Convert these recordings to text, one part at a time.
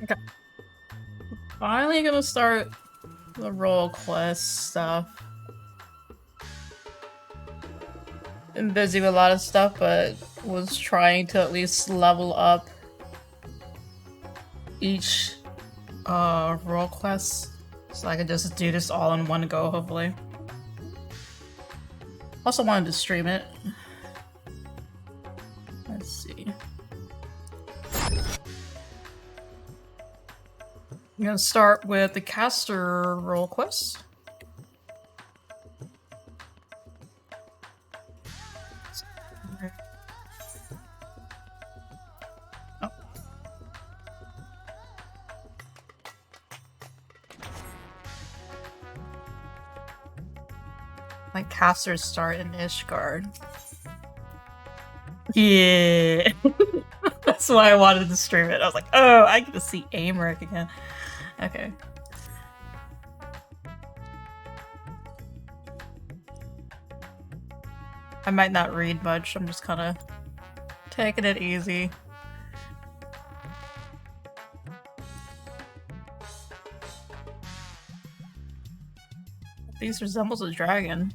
Okay. Finally gonna start the role quest stuff. Been busy with a lot of stuff, but was trying to at least level up each role quest so I could just do this all in one go, hopefully. Also wanted to stream it. Let's see. I'm gonna start with the caster role quest. Oh. My casters start in Ishgard. Yeah. That's why I wanted to stream it. I was like, oh, I get to see Amric again. Okay. I might not read much. I'm just kind of taking it easy. These resembles a dragon.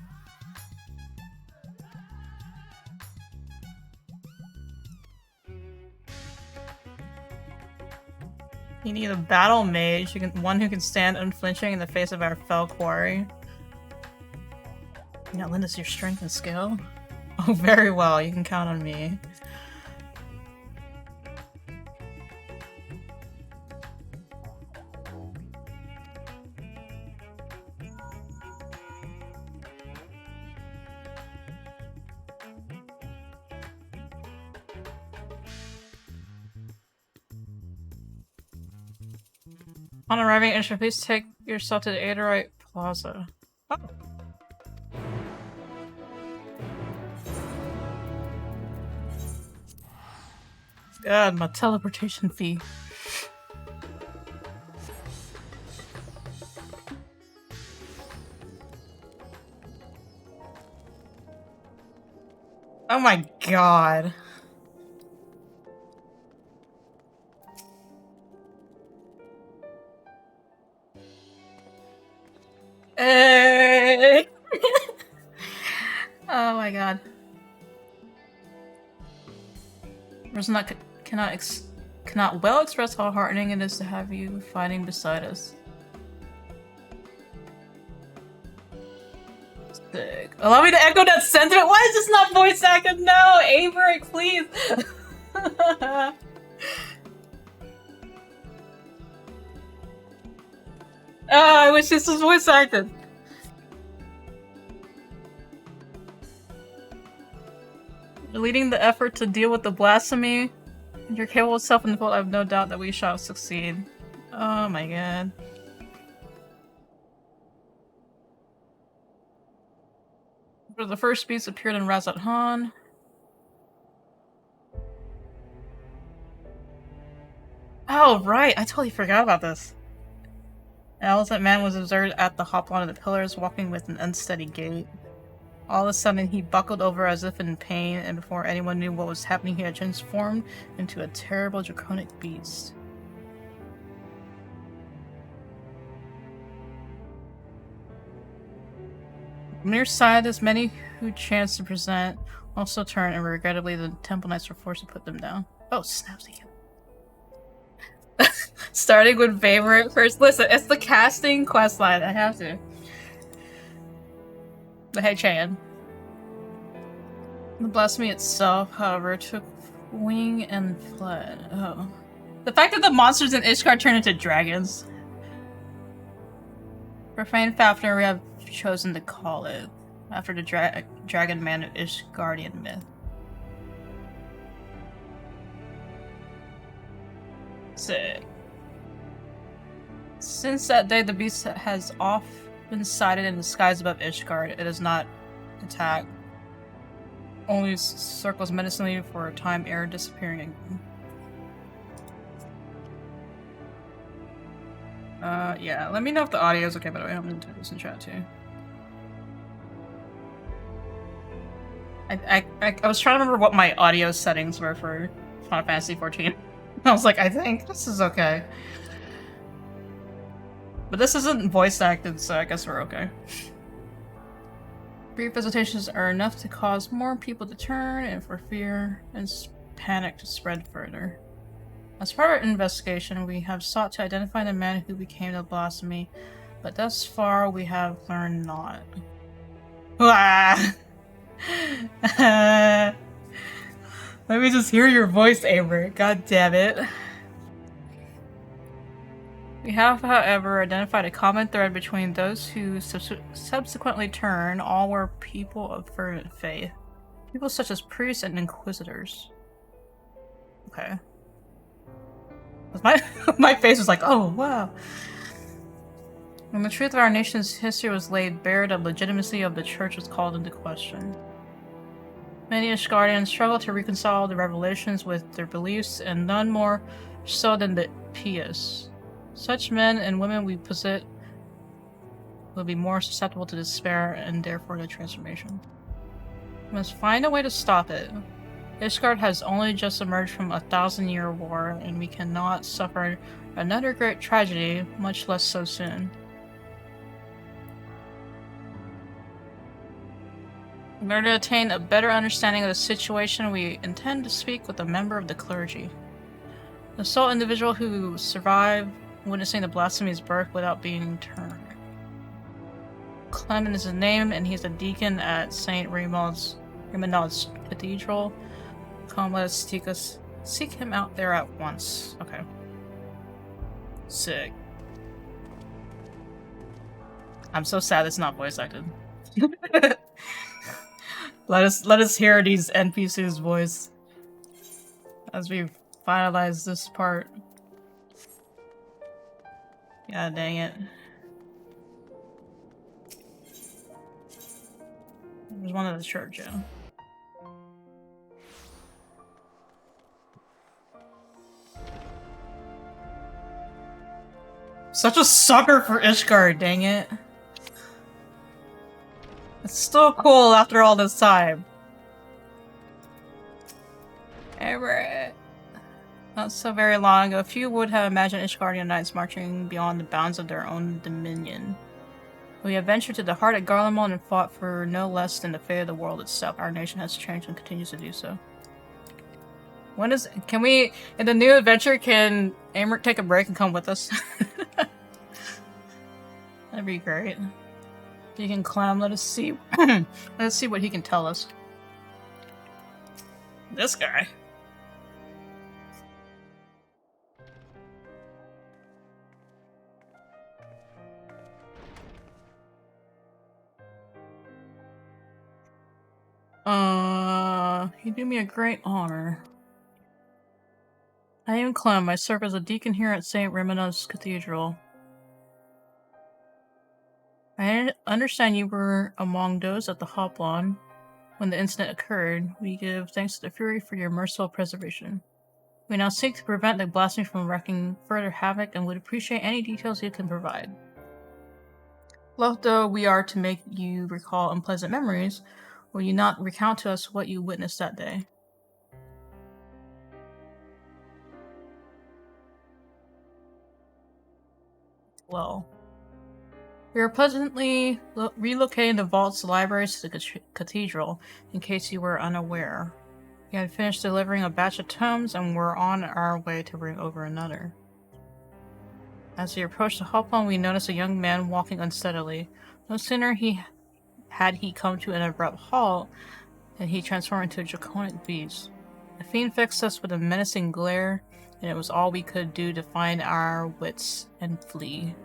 You need a battle mage, one who can stand unflinching in the face of our fell quarry. You know, lend us your strength and skill. Oh, very well. You can count on me. On arriving at Ishgard, please take yourself to the Adorite Plaza. Oh. God, my teleportation fee. Oh my god. Hey. Oh my god. Rosnut cannot well express how heartening it is to have you fighting beside us. Sick. Allow me to echo that sentiment. Why is this not voice acted? No, Avery, please. Oh, I wish this was voice acted. Leading the effort to deal with the blasphemy, your capable self in the world, I have no doubt that we shall succeed. Oh my god. The first beast appeared in Razat Han. Oh right, I totally forgot about this. An elephant man was observed at the hop line of the pillars, walking with an unsteady gait. All of a sudden, he buckled over as if in pain, and before anyone knew what was happening, he had transformed into a terrible draconic beast. From near side, as many who chanced to present also turned, and regrettably, the Temple Knights were forced to put them down. Oh, snaps again. Starting with favorite first. Listen, it's the casting questline. I have to. But hey, Chan. The blasphemy itself, however, took wing and fled. Oh. The fact that the monsters in Ishgard turn into dragons. Profane Fafnir, we have chosen to call it, after the dragon man of Ishgardian myth. Sick. Since that day, the beast has often sighted in the skies above Ishgard. It does not attack. Only circles menacingly for a time ere disappearing again. Yeah, let me know if the audio is okay, by the way. I'm gonna type this in chat too. I was trying to remember what my audio settings were for Final Fantasy XIV. I was like, I think this is okay. But this isn't voice acted, so I guess we're okay. Brief visitations are enough to cause more people to turn, and for fear and panic to spread further. As part of our investigation, we have sought to identify the man who became the blasphemy, but thus far we have learned not. Let me just hear your voice, Amber. God damn it. We have, however, identified a common thread between those who subsequently turned. All were people of fervent faith. People such as priests and inquisitors. Okay. My my face was like, oh wow. When the truth of our nation's history was laid bare, the legitimacy of the church was called into question. Many Ishgardians struggle to reconcile the revelations with their beliefs, and none more so than the pious. Such men and women we possess will be more susceptible to despair and therefore to transformation. We must find a way to stop it. Ishgard has only just emerged from a 1,000-year war, and we cannot suffer another great tragedy, much less so soon. In order to attain a better understanding of the situation, we intend to speak with a member of the clergy. The sole individual who survived witnessing the blasphemy's birth without being turned. Clement is his name, and he's a deacon at St. Raymond's Cathedral. Come, let us seek him out there at once. Okay. Sick. I'm so sad it's not voice acted. Let us hear these NPCs' voice as we finalize this part. God dang it. There's one at the church, yeah. Such a sucker for Ishgard, dang it. It's still cool after all this time. Ever. Not so very long ago, few would have imagined Ishgardian knights marching beyond the bounds of their own dominion. We have ventured to the heart of Garlemald and fought for no less than the fate of the world itself. Our nation has changed and continues to do so. Can we, in the new adventure, can Amric take a break and come with us? That'd be great. He can climb, let us see. Let's see what he can tell us. This guy. You do me a great honor. I am Clem. I serve as a deacon here at St. Raymond's Cathedral. I understand you were among those at the Hoplon when the incident occurred. We give thanks to the Fury for your merciful preservation. We now seek to prevent the blasphemy from wreaking further havoc and would appreciate any details you can provide. Loath though we are to make you recall unpleasant memories, will you not recount to us what you witnessed that day? Well, we are pleasantly relocating the vault's libraries to the cathedral, in case you were unaware. We had finished delivering a batch of tomes and were on our way to bring over another. As we approached the Hoplon, we noticed a young man walking unsteadily. No sooner had he come to an abrupt halt than he transformed into a draconic beast. The fiend fixed us with a menacing glare, and it was all we could do to find our wits and flee.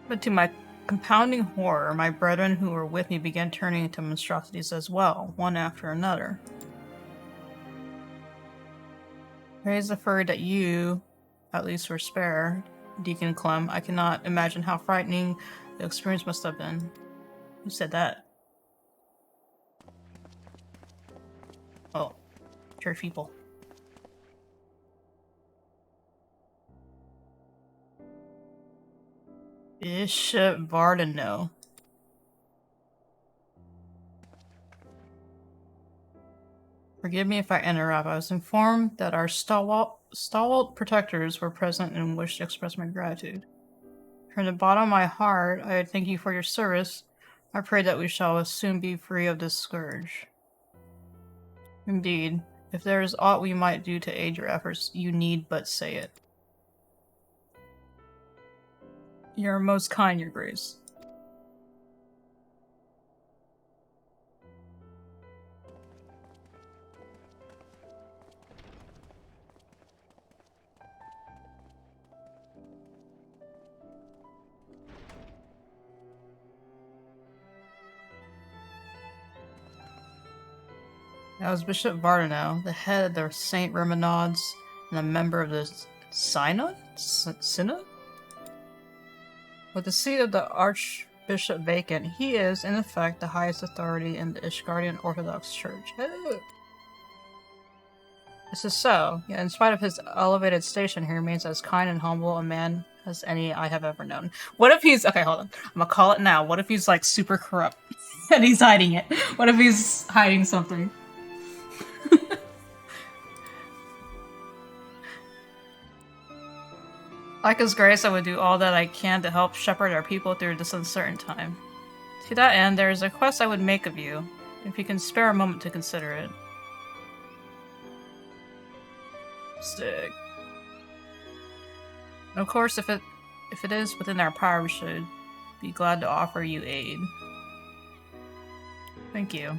But to my compounding horror, my brethren who were with me began turning into monstrosities as well, one after another. Praise the fur that you, at least, were spared, Deacon Clem. I cannot imagine how frightening the experience must have been. Who said that? Oh, church people. Bishop Vardano. Forgive me if I interrupt. I was informed that our stalwart protectors were present and wished to express my gratitude. From the bottom of my heart, I thank you for your service. I pray that we shall soon be free of this scourge. Indeed, if there is aught we might do to aid your efforts, you need but say it. You are most kind, Your Grace. That was Bishop Vardano, the head of the Saint Romanods and a member of the Synod? Synod? With the seat of the Archbishop vacant, he is, in effect, the highest authority in the Ishgardian Orthodox Church. This is so, yet in spite of his elevated station, he remains as kind and humble a man as any I have ever known. What if he's— okay, hold on. I'm gonna call it now. What if he's, like, super corrupt and he's hiding it? What if he's hiding something? Like His Grace, I would do all that I can to help shepherd our people through this uncertain time. To that end, there is a request I would make of you, if you can spare a moment to consider it. Sick. Of course, if it is within our power, we should be glad to offer you aid. Thank you.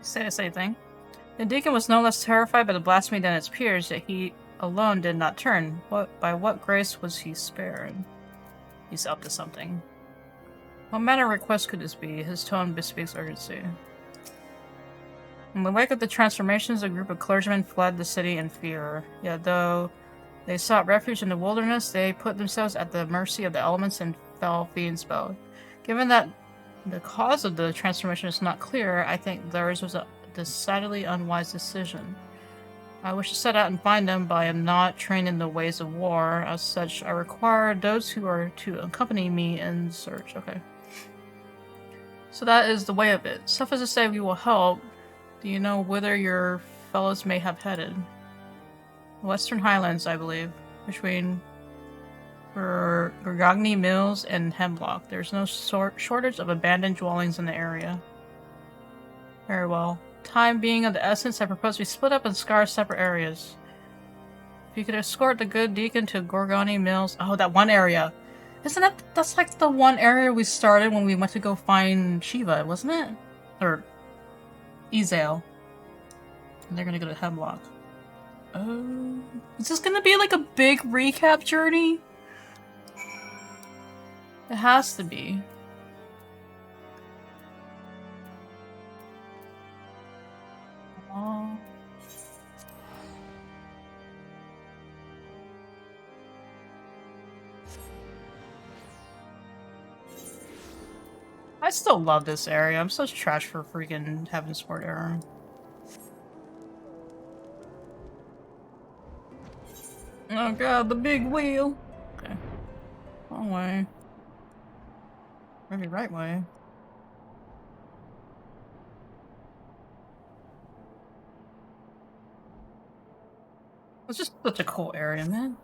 Say the same thing. The deacon was no less terrified by the blasphemy than its peers, yet he alone did not turn. By what grace was he spared? He's up to something. What manner of request could this be? His tone bespeaks urgency. In the wake of the transformations, a group of clergymen fled the city in fear. Yet though they sought refuge in the wilderness, they put themselves at the mercy of the elements and fell fiend-spelled. Given that the cause of the transformation is not clear, I think theirs was a decidedly unwise decision. I wish to set out and find them, but I am not trained in the ways of war. As such, I require those who are to accompany me in search. Okay. So that is the way of it. Suffice to say, we will help. Do you know whither your fellows may have headed? Western Highlands, I believe. Between Gorgagni Mills and Hemlock. There's no shortage of abandoned dwellings in the area. Very well. Time being of the essence, I propose we split up and scour separate areas. If you could escort the good deacon to Gorgani Mills— oh, that one area! Isn't that— that's like the one area we started when we went to go find Shiva, wasn't it? Or Ezel. And they're gonna go to Hemlock. Oh, is this gonna be like a big recap journey? It has to be. Oh. I still love this area. I'm such trash for freaking Heavensport era. Oh god, the big wheel! Okay. Wrong way. Maybe right way. It's just such a cool area, man.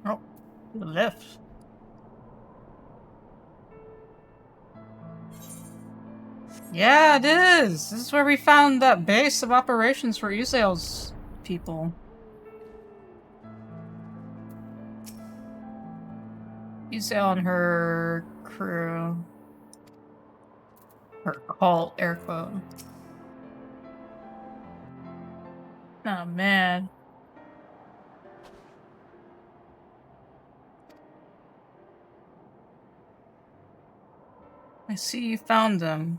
Oh, the lift. Yeah, it is! This is where we found that base of operations for Usail's people. Usail and her crew. Her cult, air quote. Oh, man. I see you found them.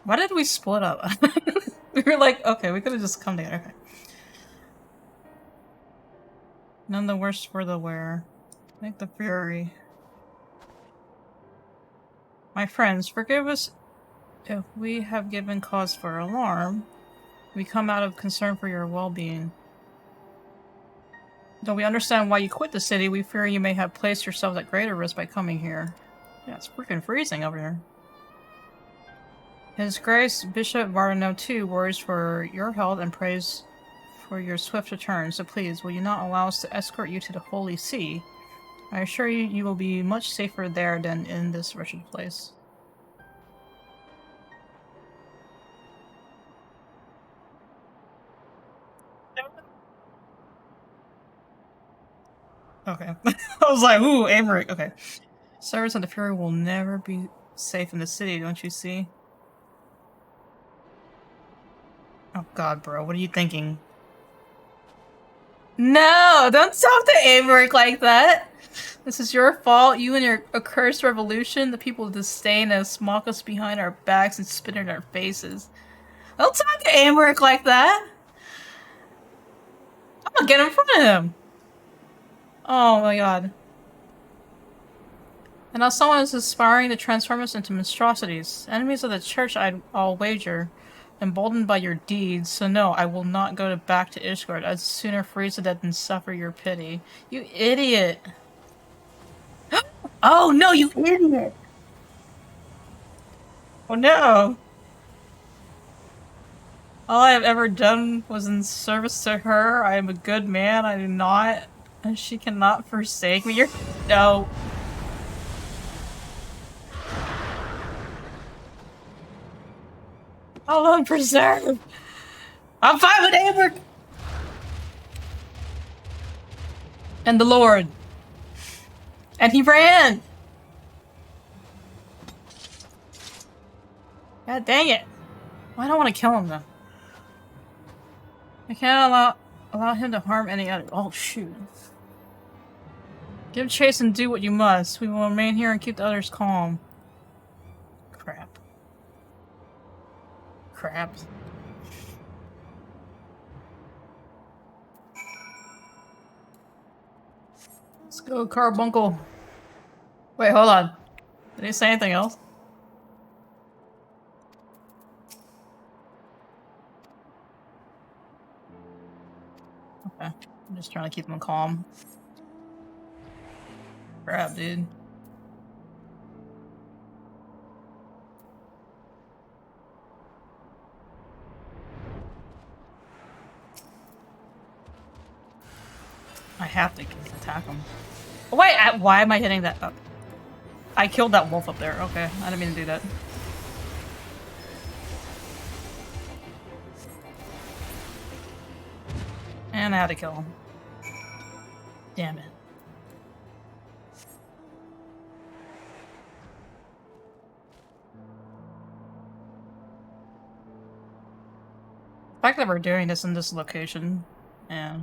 Why did we split up? We were like, okay, we could have just come together. Okay. None the worse for the wear. Like the fury. My friends, forgive us if we have given cause for alarm. We come out of concern for your well-being. Though we understand why you quit the city, we fear you may have placed yourselves at greater risk by coming here. Yeah, it's freaking freezing over here. His Grace Bishop Varno too worries for your health and prays for your swift return, so please, will you not allow us to escort you to the Holy See? I assure you, you will be much safer there than in this wretched place. Okay. I was like, ooh, Amric. Okay. Servants of the Fury will never be safe in the city, don't you see? Oh god, bro, what are you thinking? No! Don't talk to Amric like that! This is your fault, you and your accursed revolution. The people disdain us, mock us behind our backs, and spit in our faces. Don't talk to Amric like that! I'm gonna get in front of him! Oh my god. And now someone is aspiring to transform us into monstrosities. Enemies of the church, I'll wager. Emboldened by your deeds, so no, I will not go back to Ishgard. I'd sooner freeze to death than suffer your pity. You idiot! Oh no, you idiot! Oh no! All I have ever done was in service to her. I am a good man, I do not. And she cannot forsake me. You're- No. Alone preserve! I'm fine with Amber! And the Lord. And he ran! God dang it. Well, I don't want to kill him though. I can't allow him to harm any other- Oh shoot. Give chase and do what you must. We will remain here and keep the others calm. Crap. Crap. Let's go, Carbuncle. Wait, hold on. Did he say anything else? Okay. I'm just trying to keep him calm. Crap, dude. I have to attack him. Oh, wait, why am I hitting that up? I killed that wolf up there. Okay, I didn't mean to do that. And I had to kill him. Damn it. The fact that we're doing this in this location, yeah.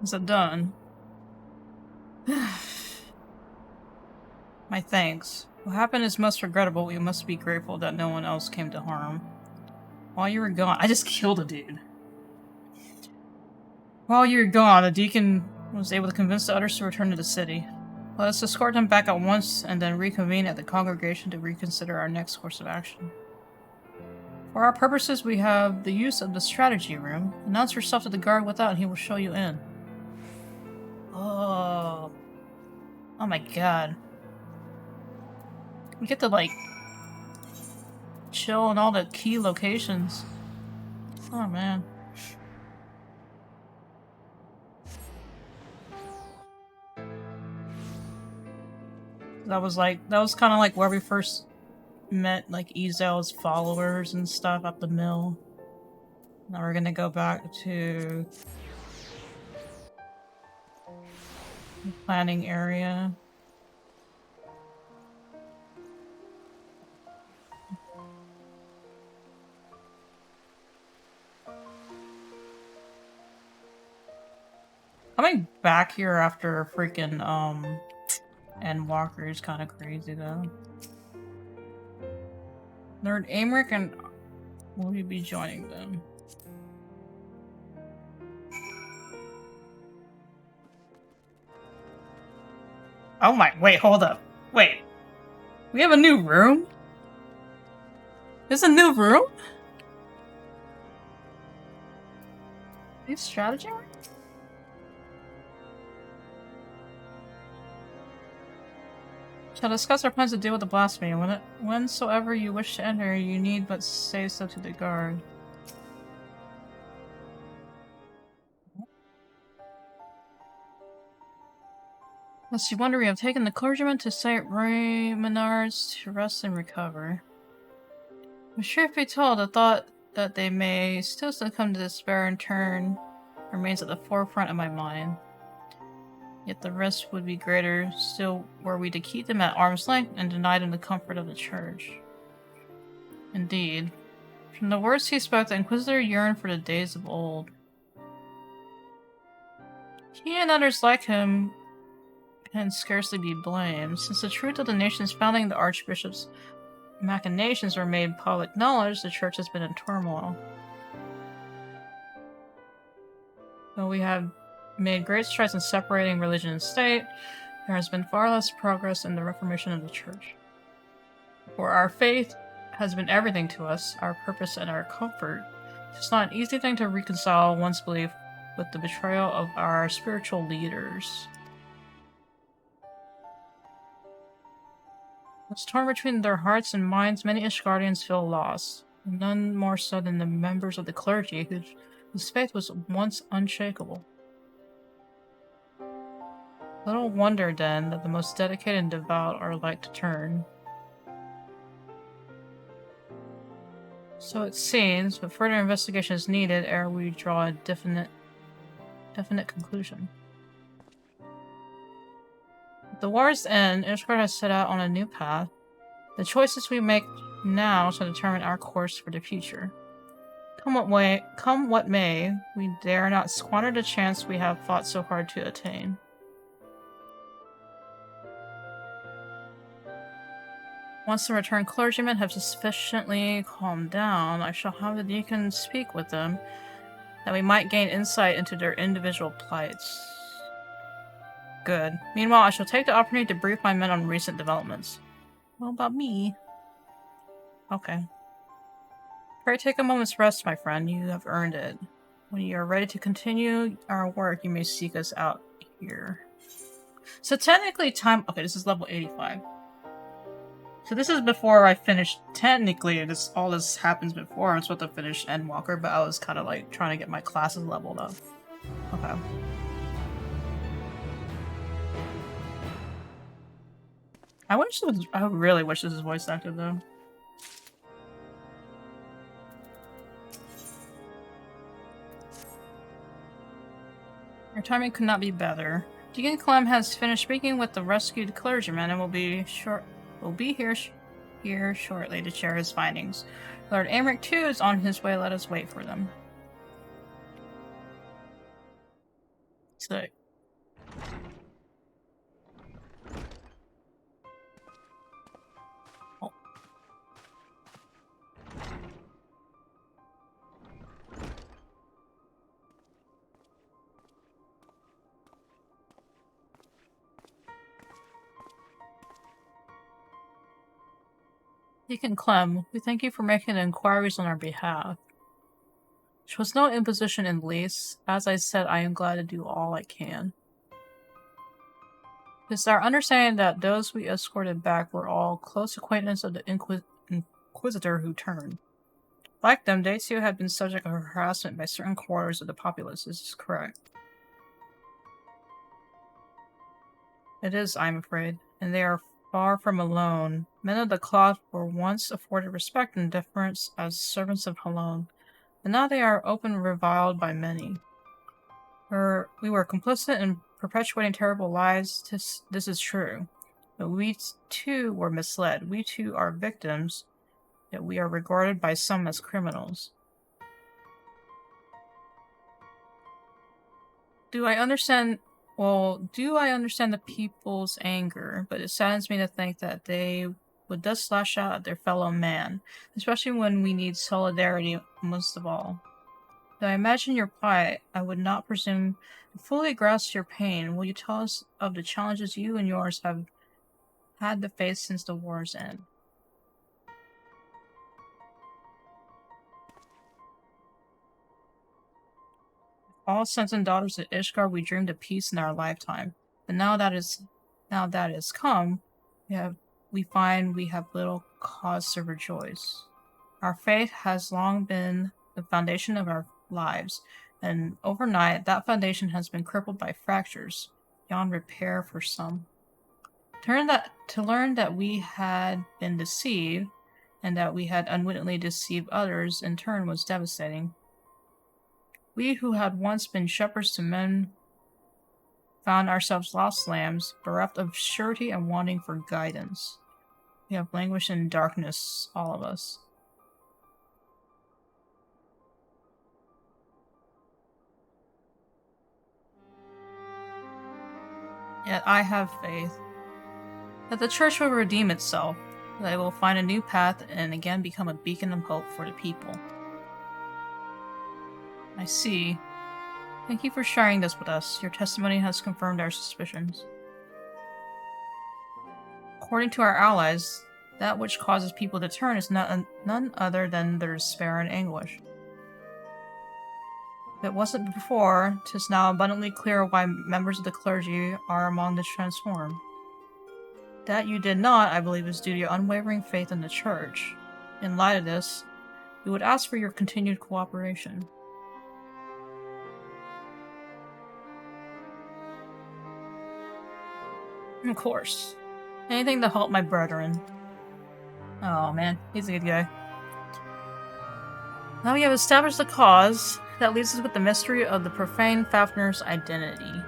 Is it done? My thanks. What happened is most regrettable. We must be grateful that no one else came to harm. While you were gone, I just killed a dude. While you were gone, the deacon was able to convince the others to return to the city. Let us escort them back at once and then reconvene at the congregation to reconsider our next course of action. For our purposes, we have the use of the strategy room. Announce yourself to the guard without and he will show you in. Oh. Oh my god. We get to, like, chill in all the key locations. Oh man. That was kind of like where we first met, like, Ezel's followers and stuff at the mill. Now we're gonna go back to the planning area. Coming back here after freaking, Endwalker is kind of crazy, though. Lord Amric and will you be joining them? Oh my- wait, hold up. Wait. We have a new room? There's a new room? These strategy? Shall discuss our plans to deal with the blasphemy. Whensoever you wish to enter, you need but say so to the guard. Lest you wonder, we have taken the clergyman to St. Raymonard's to rest and recover. The truth be told, the thought that they may still succumb to despair in turn remains at the forefront of my mind. Yet the risk would be greater still were we to keep them at arm's length and deny them the comfort of the church. Indeed. From the words he spoke, the Inquisitor yearned for the days of old. He and others like him can scarcely be blamed, since the truth of the nation's founding, the Archbishop's machinations were made public knowledge. The church has been in turmoil. Though we have made great strides in separating religion and state, there has been far less progress in the reformation of the church. For our faith has been everything to us, our purpose and our comfort. It's not an easy thing to reconcile one's belief with the betrayal of our spiritual leaders. Thus, torn between their hearts and minds, many Ishgardians feel lost, none more so than the members of the clergy whose faith was once unshakable. Little wonder, then, that the most dedicated and devout are like to turn. So it seems, but further investigation is needed ere we draw a definite conclusion. At the war's end, Ishgard has set out on a new path. The choices we make now shall determine our course for the future. Come what may, we dare not squander the chance we have fought so hard to attain. Once the returned clergymen have sufficiently calmed down, I shall have the deacon speak with them, that we might gain insight into their individual plights. Good. Meanwhile, I shall take the opportunity to brief my men on recent developments. What about me? Okay. Pray take a moment's rest, my friend. You have earned it. When you are ready to continue our work, you may seek us out here. So technically okay, this is level 85. So this is before I finished, technically, all this happens before I'm supposed to finish Endwalker, but I was kind of like trying to get my classes leveled up. Okay. I really wish this was voice acted though. Our timing could not be better. Deacon Clem has finished speaking with the rescued clergyman and will be here shortly to share his findings. Lord Amric too is on his way. Let us wait for them. Sick. Oh. Deacon Clem, we thank you for making the inquiries on our behalf. There was no imposition in lease. As I said, I am glad to do all I can. It's our understanding that those we escorted back were all close acquaintances of the Inquisitor who turned. Like them, they too had been subject to harassment by certain quarters of the populace. This is correct. It is, I'm afraid, and they are far from alone. Men of the cloth were once afforded respect and deference as servants of Halon, but now they are openly reviled by many. We were complicit in perpetuating terrible lies. This is true. But we too were misled. We too are victims, yet we are regarded by some as criminals. Do I understand the people's anger, but it saddens me to think that they would thus lash out at their fellow man, especially when we need solidarity most of all. Though I imagine your plight, I would not presume to fully grasp your pain. Will you tell us of the challenges you and yours have had to face since the war's end? all sons and daughters of Ishgard, we dreamed of peace in our lifetime. But now that is come, we find we have little cause to rejoice. Our faith has long been the foundation of our lives, and overnight that foundation has been crippled by fractures beyond repair for some. To learn that we had been deceived, and that we had unwittingly deceived others in turn was devastating. We who had once been shepherds to men found ourselves lost lambs, bereft of surety and wanting for guidance. We have languished in darkness, all of us. Yet I have faith that the church will redeem itself, that it will find a new path and again become a beacon of hope for the people. I see. Thank you for sharing this with us. Your testimony has confirmed our suspicions. According to our allies, that which causes people to turn is none other than their despair and anguish. If it wasn't before, 'tis now abundantly clear why members of the clergy are among the transformed. That you did not, I believe, is due to your unwavering faith in the church. In light of this, we would ask for your continued cooperation. Of course. Anything to help my brethren. Oh man, he's a good guy. Now we have established the cause that leaves us with the mystery of the profane Fafnir's identity.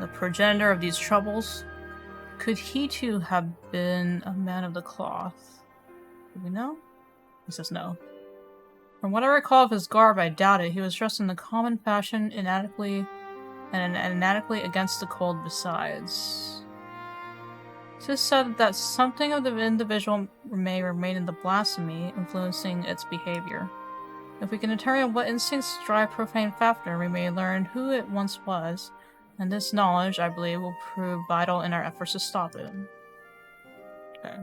The progenitor of these troubles. Could he too have been a man of the cloth? Do we know? He says no. From what I recall of his garb, I doubt it. He was dressed in the common fashion, inadequately against the cold besides. It is said that something of the individual may remain in the blasphemy, influencing its behavior. If we can determine what instincts drive profane Fafnir, we may learn who it once was, and this knowledge, I believe, will prove vital in our efforts to stop it. Okay.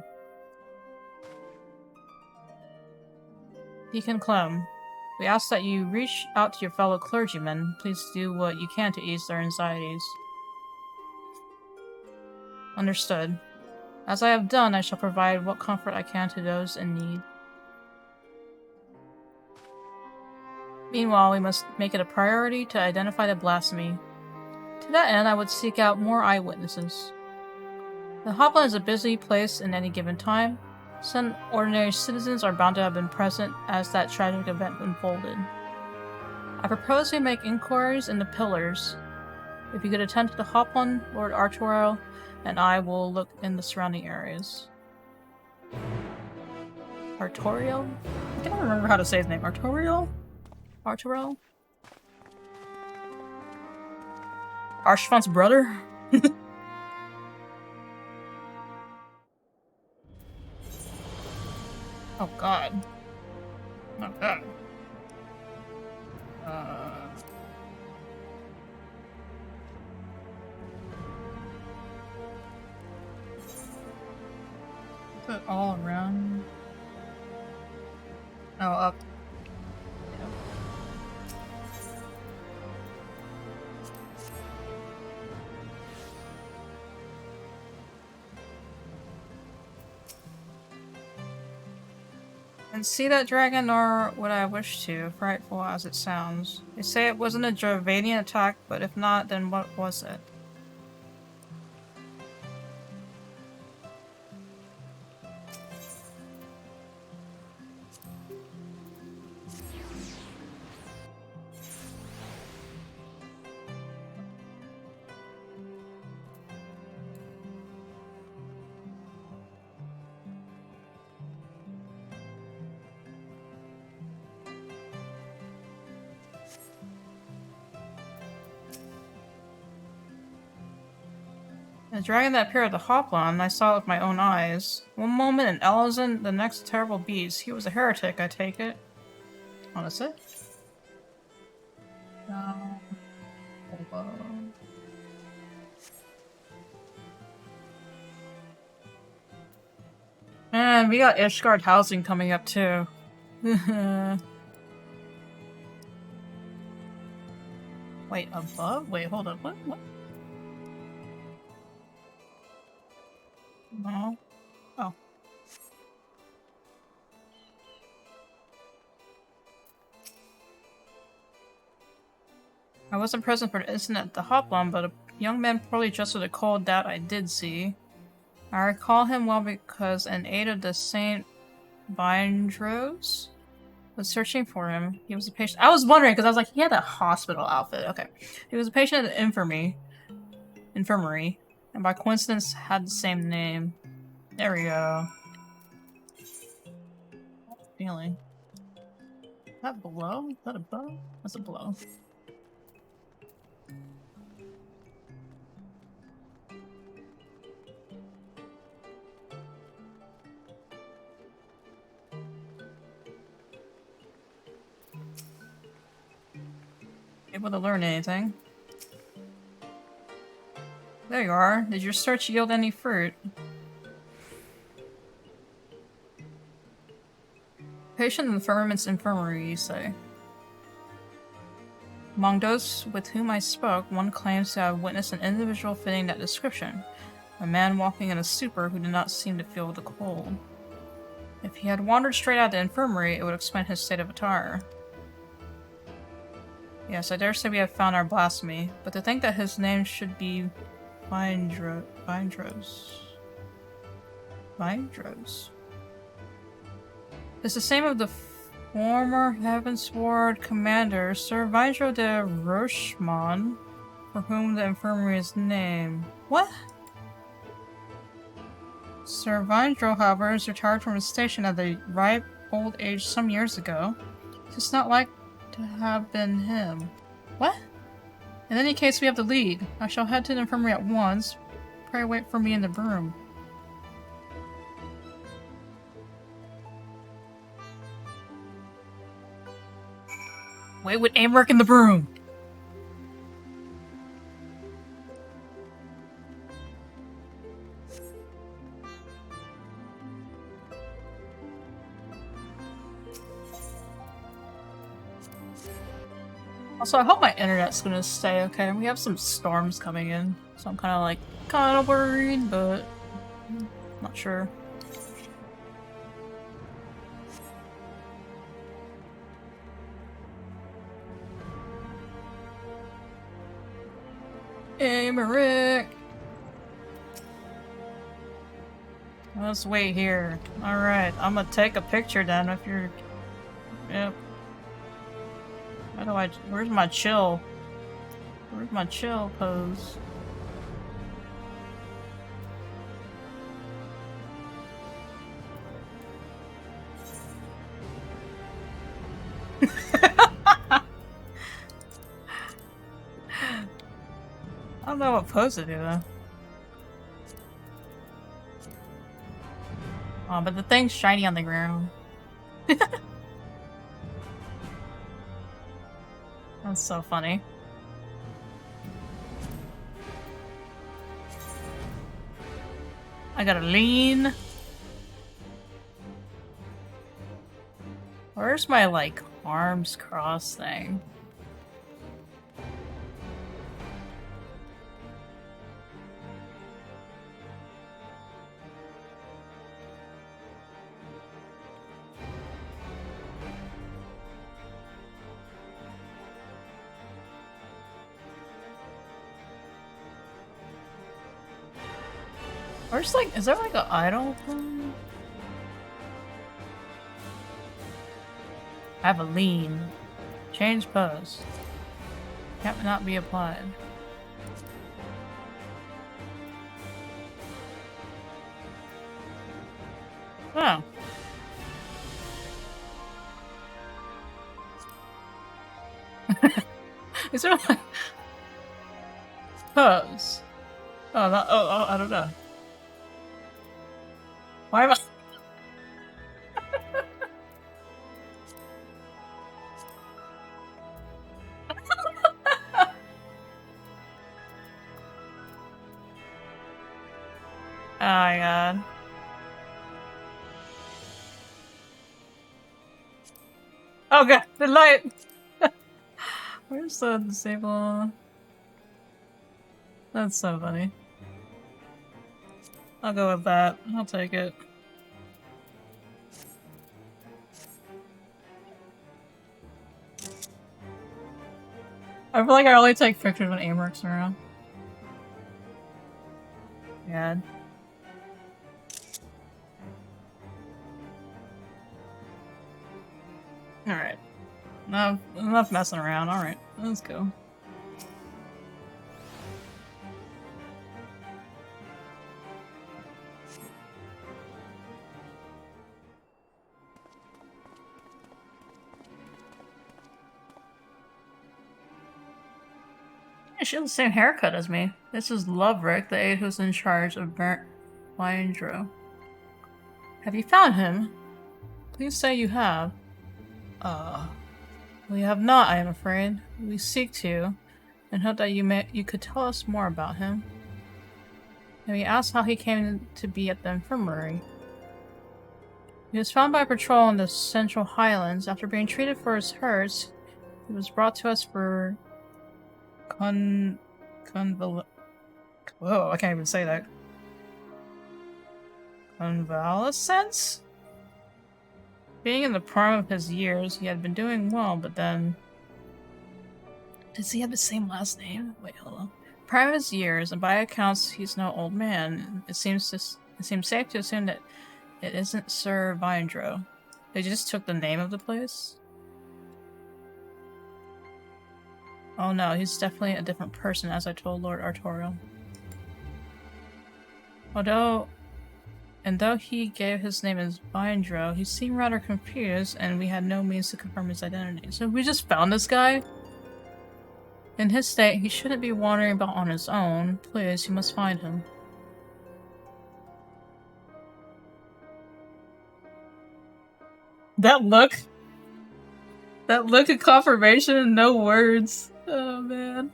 Deacon Clem, we ask that you reach out to your fellow clergymen. Please do what you can to ease their anxieties. Understood. As I have done, I shall provide what comfort I can to those in need. Meanwhile, we must make it a priority to identify the blasphemy. To that end, I would seek out more eyewitnesses. The Hopland is a busy place in any given time. Some ordinary citizens are bound to have been present as that tragic event unfolded. I propose we make inquiries in the pillars. If you could attend to the Hopland, Lord Artorial and I will look in the surrounding areas. Artorial? I can't remember how to say his name. Artorial? Artorial? Arshfon's brother? Oh god. Not that. Is it all around? Oh, up. And see that dragon, or would I wish to, frightful as it sounds. They say it wasn't a Dravanian attack, but if not, then what was it? The dragon that appeared at the Hopland, I saw it with my own eyes. One moment an Elazin, the next a terrible beast. He was a heretic, I take it. Oh, that's it? Man, we got Ishgard housing coming up too. Wait, above? Wait, hold on. What? No. Oh. I wasn't present for the incident at the hotline, but a young man poorly dressed with a cold that I did see. I recall him well because an aide of the St. Vindros was searching for him. He was a patient. I was wondering because I was like, he had a hospital outfit. Okay. He was a patient at the infirmary, and by coincidence had the same name. There we go. Feeling. Is that below? Is that above? That's a below. Able to learn anything? There you are. Did your search yield any fruit? Patient in the firmament's infirmary, you say. Among those with whom I spoke, one claims to have witnessed an individual fitting that description. A man walking in a stupor who did not seem to feel the cold. If he had wandered straight out of the infirmary, it would explain his state of attire. Yes, I dare say we have found our blasphemy, but to think that his name should be Vindros. It's the same of the former Heavensward commander, Sir Vindro de Rochemont, for whom the infirmary is named. What? Sir Vindro, however, is retired from his station at the ripe old age some years ago. It's not like to have been him. What? In any case, we have the lead. I shall head to the infirmary at once. Pray wait for me in the room. Wait with Aimwork in the broom! Also, I hope my internet's gonna stay okay. We have some storms coming in, so I'm kind of worried, but not sure. Aymeric! Let's wait here. Alright, I'm gonna take a picture then if you're... Yep. How do I... Where's my chill? Where's my chill pose? I don't know what pose to do though. Oh, but the thing's shiny on the ground. That's so funny. I gotta lean. Where's my, like, arms crossed thing? Where's, like, is there like an idle thing? I have a lean. Change pose. Can't not be applied. Oh. Is there like... Pose? Oh, that, oh, I don't know. Why am I... Oh my god. Oh god, the light! Where's the disable? That's so funny. I'll go with that. I'll take it. I feel like I only take pictures when aim works around. Yeah. Alright. No, enough messing around. Alright, let's go. She has the same haircut as me. This is Loverick, the aide who's in charge of Vindro. Have you found him? Please say you have. We have not, I am afraid. We seek to, and hope that you could tell us more about him. And we asked how he came to be at the infirmary. He was found by patrol in the Central Highlands. After being treated for his hurts, he was brought to us for whoa, I can't even say that. Convalescence? Being in the prime of his years, he had been doing well, but then... Does he have the same last name? Wait, hold on. Prime of his years, and by accounts, he's no old man. It seems safe to assume that it isn't Sir Vindro. They just took the name of the place? Oh no, he's definitely a different person, as I told Lord Artorial. Though he gave his name as Vindro, he seemed rather confused, and we had no means to confirm his identity. So we just found this guy? In his state, he shouldn't be wandering about on his own. Please, you must find him. That look of confirmation and no words. Oh man.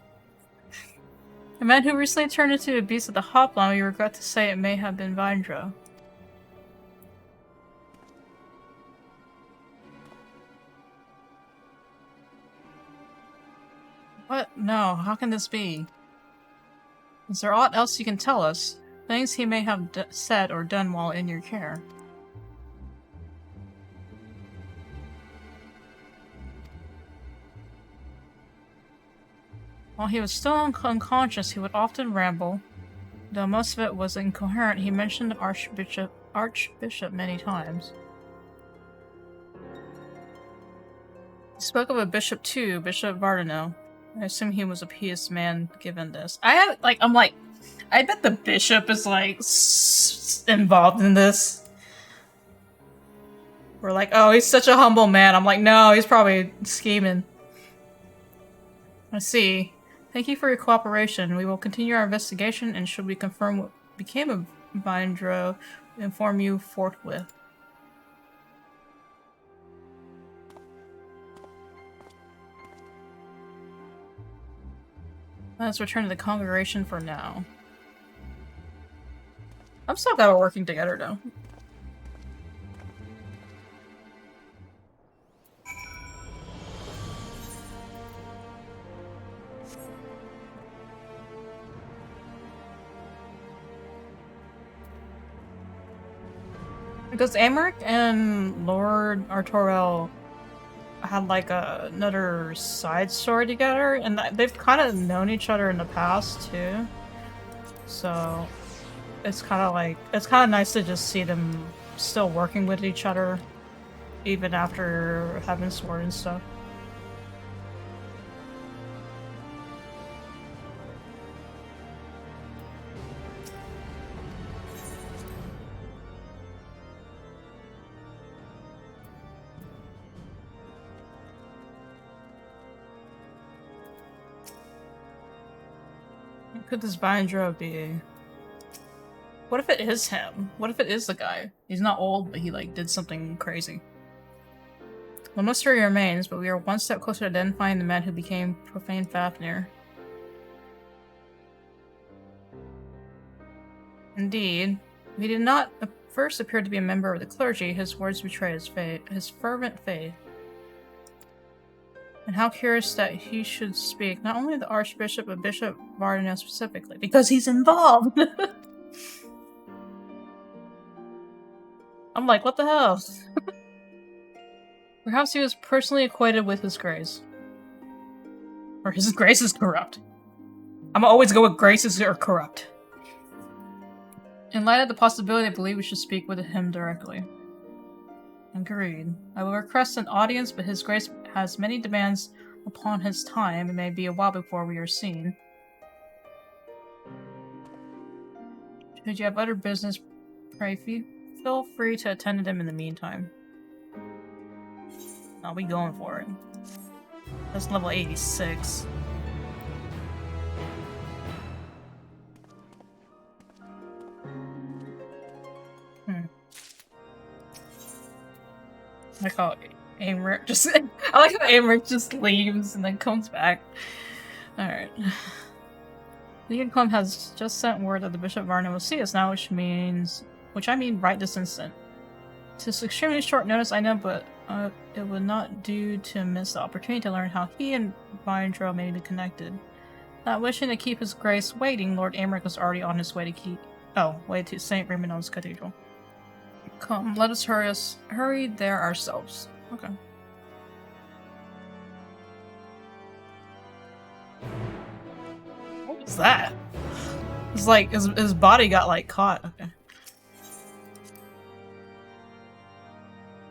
A man who recently turned into a beast at the hotline, we regret to say it may have been Vindro. What? No, how can this be? Is there aught else you can tell us? Things he may have said or done while in your care. While he was still unconscious, he would often ramble. Though most of it was incoherent, he mentioned Archbishop many times. He spoke of a bishop too, Bishop Vardano. I assume he was a pious man given this. I bet the bishop is like involved in this. We're like, oh, he's such a humble man. I'm like, no, he's probably scheming. I see. Thank you for your cooperation. We will continue our investigation, and should we confirm what became of Vindro, inform you forthwith. Let's return to the congregation for now. I'm so glad we're working together now. Because Amaric and Lord Artoriel had like another side story together, and they've kind of known each other in the past too. So it's kind of nice to just see them still working with each other, even after having sword and stuff. Could this Vindro be? What if it is him? What if it is the guy? He's not old, but he like did something crazy. No mystery remains, but we are one step closer to identifying the man who became Profane Fafnir. Indeed. He did not at first appear to be a member of the clergy. His words betray his fervent faith. And how curious that he should speak. Not only the Archbishop, but Bishop Varno specifically. Because he's involved! I'm like, what the hell? Perhaps he was personally acquainted with his grace. Or his grace is corrupt. I'm gonna always go with graces are corrupt. In light of the possibility, I believe we should speak with him directly. Agreed. I will request an audience, but his grace has many demands upon his time. It may be a while before we are seen. Should you have other business, pray feel free to attend to them in the meantime. I'll be going for it. That's level 86. I like how Aymeric just I like how Aymeric just leaves and then comes back. Alright. Legion Club has just sent word that the Bishop Varno will see us now, which I mean right this instant. It's extremely short notice, I know, but it would not do to miss the opportunity to learn how he and Varno may be connected. Not wishing to keep his grace waiting, Lord Aymeric was already on his way to St. Raymond's Cathedral. Come, let us hurry there ourselves. Okay. What was that? It's like his body got like caught. Okay.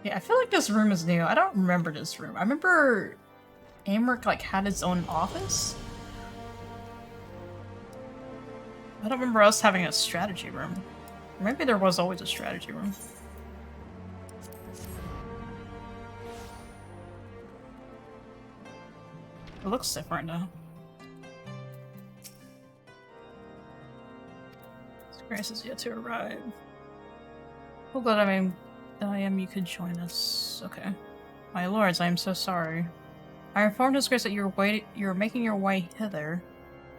Yeah, I feel like this room is new. I don't remember this room. I remember Aymeric like had his own office. I don't remember us having a strategy room. Maybe there was always a strategy room. It looks different now. His grace is yet to arrive. Oh god, I am you could join us. Okay. My lords, I am so sorry. I informed his grace that you were making your way hither.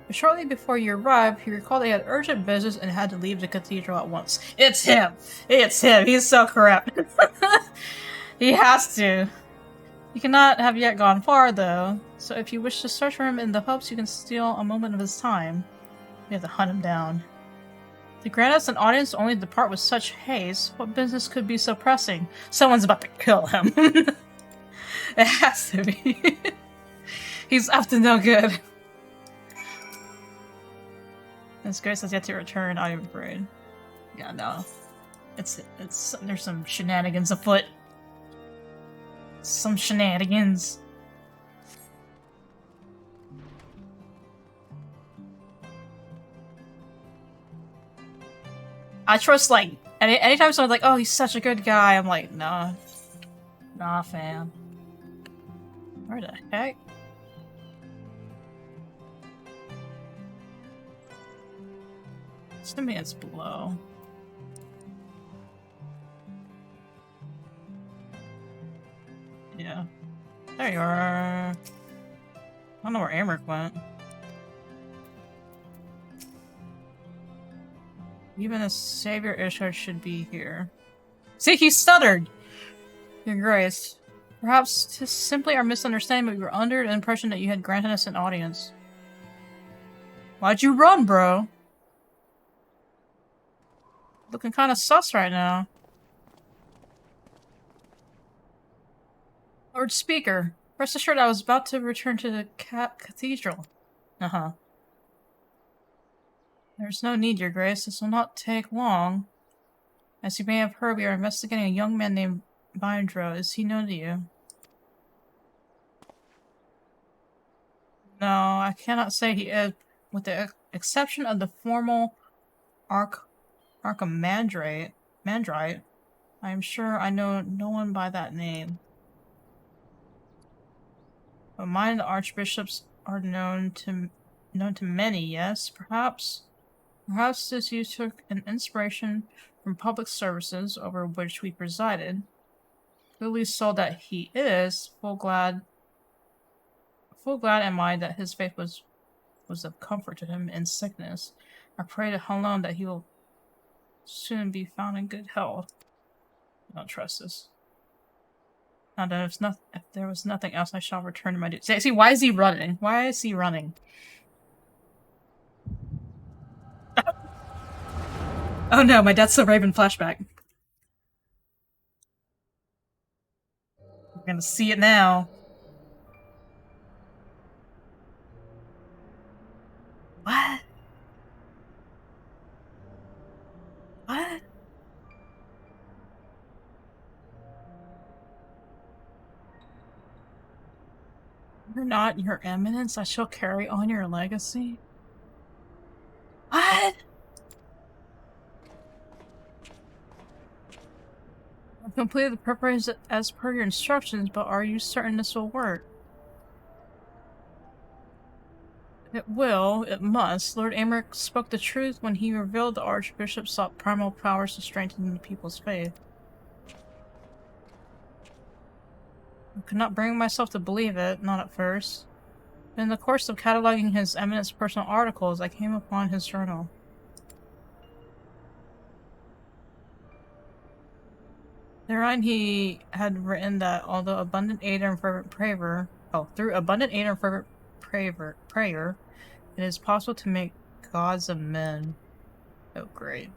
But shortly before you arrived, he recalled that he had urgent business and had to leave the cathedral at once. It's him! It's him! He's so corrupt. He has to. He cannot have yet gone far, though, so if you wish to search for him in the hopes you can steal a moment of his time, we have to hunt him down. To grant us an audience to only depart with such haste, what business could be so pressing? Someone's about to kill him. It has to be. He's up to no good. His grace has yet to return, I am afraid. Yeah, no. There's some shenanigans afoot. Some shenanigans. I trust, like, anytime someone's like, oh, he's such a good guy, I'm like, nah. Nah, fam. Where the heck? Assuming it's below. Yeah. There you are. I don't know where Aymeric went. Even a Savior Ishtar should be here. See, he stuttered! Your Grace. Perhaps tis simply our misunderstanding, but we were under the impression that you had granted us an audience. Why'd you run, bro? Looking kinda sus right now. Lord Speaker, rest assured I was about to return to the cathedral. Uh-huh. There's no need, Your Grace. This will not take long. As you may have heard, we are investigating a young man named Bindro. Is he known to you? No, I cannot say he is. With the exception of the formal Archimandrite, I am sure I know no one by that name. But mine and the archbishops are known to many, yes? Perhaps this you took an inspiration from public services over which we presided. Clearly so that he is, full glad am I that his faith was of comfort to him in sickness. I pray to Halon that he will soon be found in good health. I don't trust this. And if there was nothing else, I shall return to my duty. See, why is he running? Why is he running? Oh no, my Death's a Raven flashback. We're gonna see it now. What? What? You're not your eminence. I shall carry on your legacy. What? I've completed the preparations as per your instructions, but are you certain this will work? It will. It must. Lord Amric spoke the truth when he revealed the Archbishop sought primal powers to strengthen the people's faith. I could not bring myself to believe it, not at first. But in the course of cataloging His Eminence's personal articles, I came upon his journal. Therein he had written that although abundant aid and fervent prayer, through abundant aid and fervent prayer, it is possible to make gods of men. Oh, great.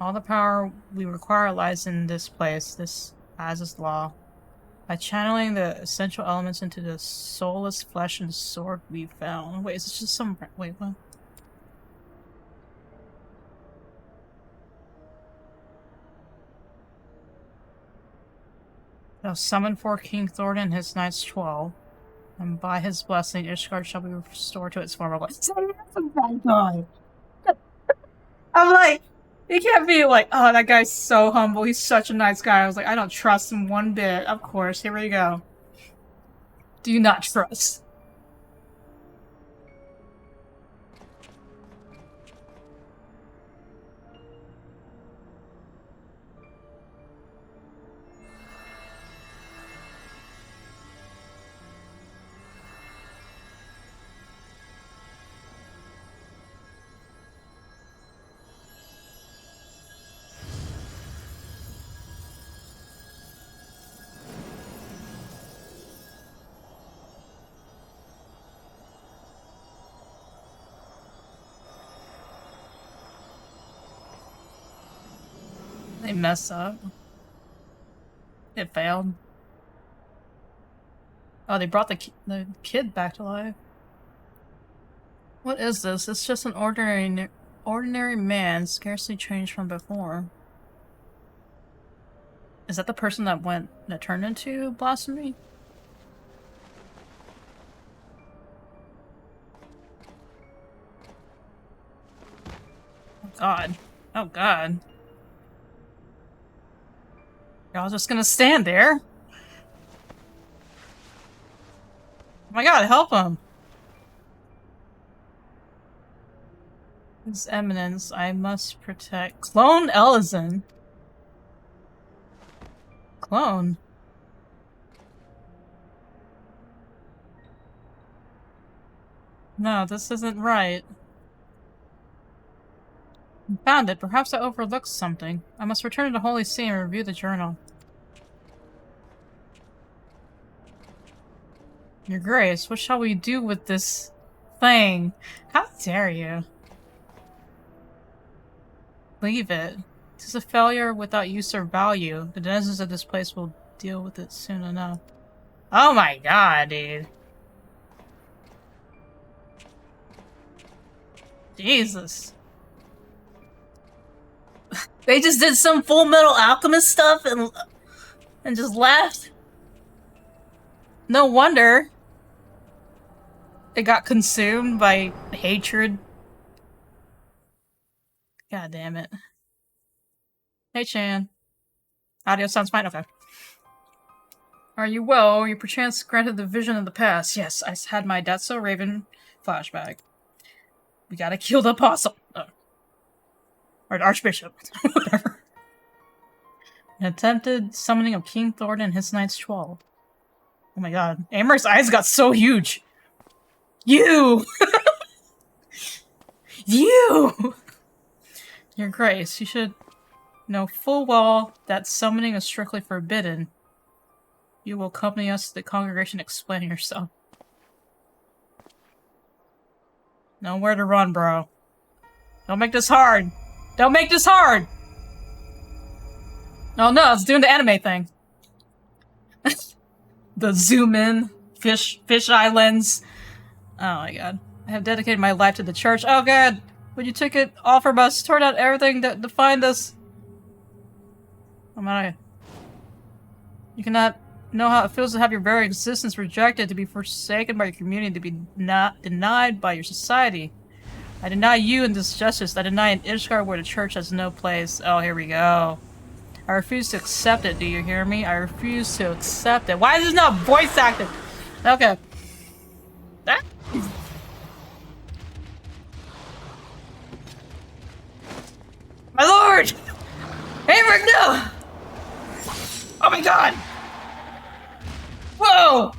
All the power we require lies in this place, this as is law. By channeling the essential elements into the soulless flesh and sword we found. Wait, is this just some... Wait, what? Now summon for King Thornton his Knights 12, and by his blessing, Ishgard shall be restored to its former glory. That's a bad guy. I'm like, you can't be like, oh, that guy's so humble. He's such a nice guy. I was like, I don't trust him one bit. Of course, here we go. Do you not trust? They mess up. It failed. Oh, they brought the kid back to life. What is this? It's just an ordinary man, scarcely changed from before. Is that the person that turned into blasphemy? Oh god. Oh god. Y'all just gonna stand there? Oh my god, help him! His Eminence, I must protect. Clone Ellison! Clone? No, this isn't right. Found it. Perhaps I overlooked something. I must return to the Holy See and review the journal. Your Grace, what shall we do with this thing? How dare you? Leave it. It is a failure without use or value. The denizens of this place will deal with it soon enough. Oh my god, dude. Jesus. They just did some Full Metal Alchemist stuff and just left. No wonder it got consumed by hatred. God damn it. Hey, Chan. Audio sounds fine? Okay. Are you well? Are you perchance granted the vision of the past? Yes, I had my That's So Raven flashback. We gotta kill the apostle. Or the Archbishop. Whatever. An attempted summoning of King Thornton and his Knights 12. Oh my god. Amer's eyes got so huge. You! You! Your Grace, you should know full well that summoning is strictly forbidden. You will accompany us to the congregation explaining yourself. Nowhere to run, bro. Don't make this hard! Don't make this hard! Oh no, it's doing the anime thing. The zoom in, fish eye lens. Oh my god. I have dedicated my life to the church. Oh god! When you took it all from us, tore out everything that defined us. Oh my. You cannot know how it feels to have your very existence rejected, to be forsaken by your community, to be not denied by your society. I deny you in this justice. I deny an Ishgard where the church has no place. Oh, here we go. I refuse to accept it, do you hear me? I refuse to accept it. Why is this not voice acted? Okay. Ah. My lord! Hamrick, no! Oh my god! Whoa!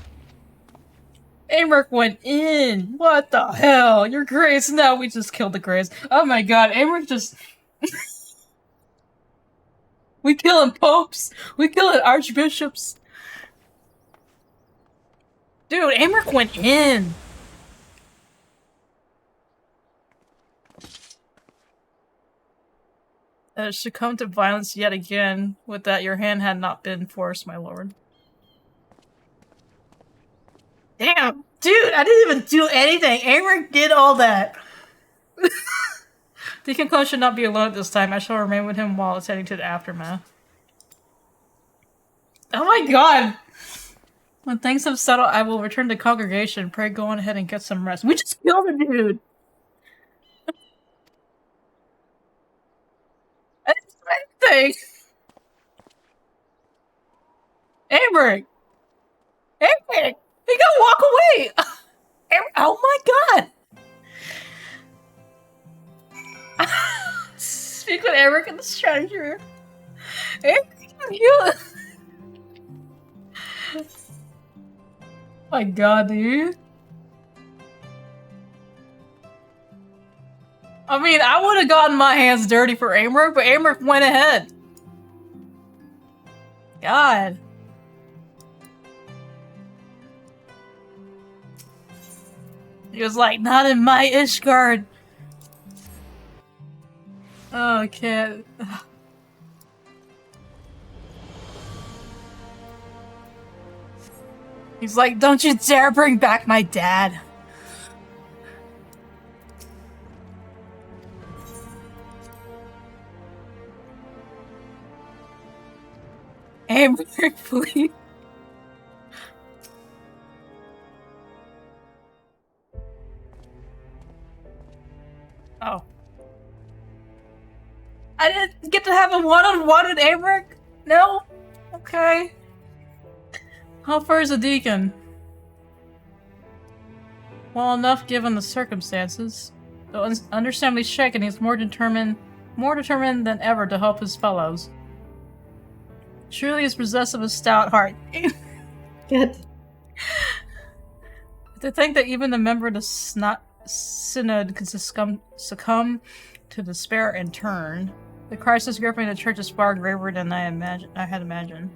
Amric went in! What the hell? Your grace! No, we just killed the grace. Oh my god, Amric just... We killing popes! We killing archbishops! Dude, Amric went in! Succumb to violence yet again. With that, your hand had not been forced, my lord. Damn! Dude, I didn't even do anything! Amric did all that! Deacon Clone should not be alone at this time. I shall remain with him while attending to the aftermath. Oh my god! When things have settled, I will return to congregation. Pray go on ahead and get some rest. We just killed the dude! I didn't do anything! Amric! Amric! He gotta walk away! Oh my god! Speak with Eric in the strategy room. Eric, you. My god, dude. I mean, I would have gotten my hands dirty for Amric, but Amric went ahead. God. He was like, not in my Ishgard. Oh, I can't. He's like, don't you dare bring back my dad. Amber, please. Oh. I didn't get to have a one-on-one with Amric? No? Okay. How far is the deacon? Well enough given the circumstances. Though understandably shaken, he's more determined than ever to help his fellows. Surely he's possessed of a stout heart. Good. To think that even the member of the synod could succumb to despair and turn. The crisis gripping the church is far graver than I had imagined.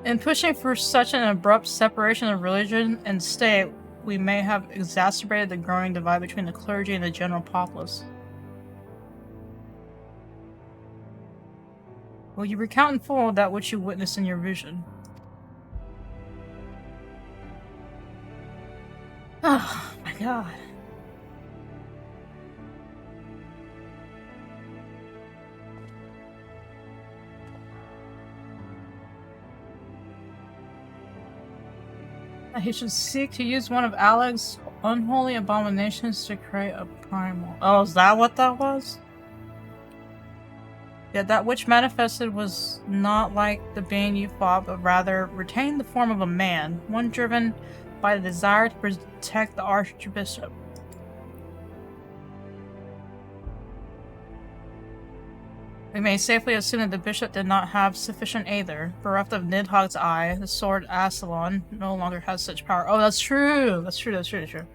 In pushing for such an abrupt separation of religion and state, we may have exacerbated the growing divide between the clergy and the general populace. Will you recount in full that which you witnessed in your vision? Oh my god. He should seek to use one of Alex's unholy abominations to create a primal. Oh, is that what that was? Yeah, that which manifested was not like the being you fought, but rather retained the form of a man, one driven by the desire to protect the Archbishop. We may safely assume that the bishop did not have sufficient aether. Bereft of Nidhogg's eye, the sword Astalon no longer has such power. Oh, that's true! That's true.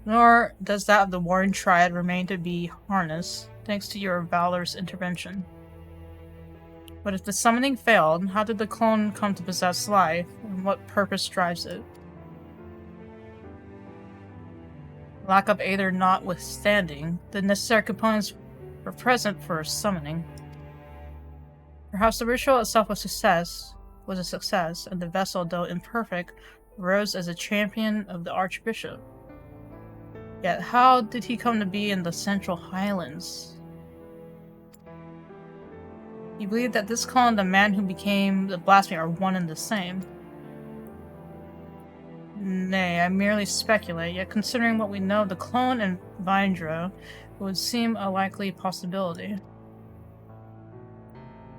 Nor does that of the Warring Triad remain to be harnessed, thanks to your valorous intervention. But if the summoning failed, how did the clone come to possess life, and what purpose drives it? Lack of Aether notwithstanding, the necessary components were present for a summoning. Perhaps the ritual itself was a success, and the vessel, though imperfect, rose as a champion of the Archbishop. Yet how did he come to be in the Central Highlands? You believe that this clone and the man who became the blasphemer are one and the same? Nay, I merely speculate, yet considering what we know of the clone and Vindro, it would seem a likely possibility.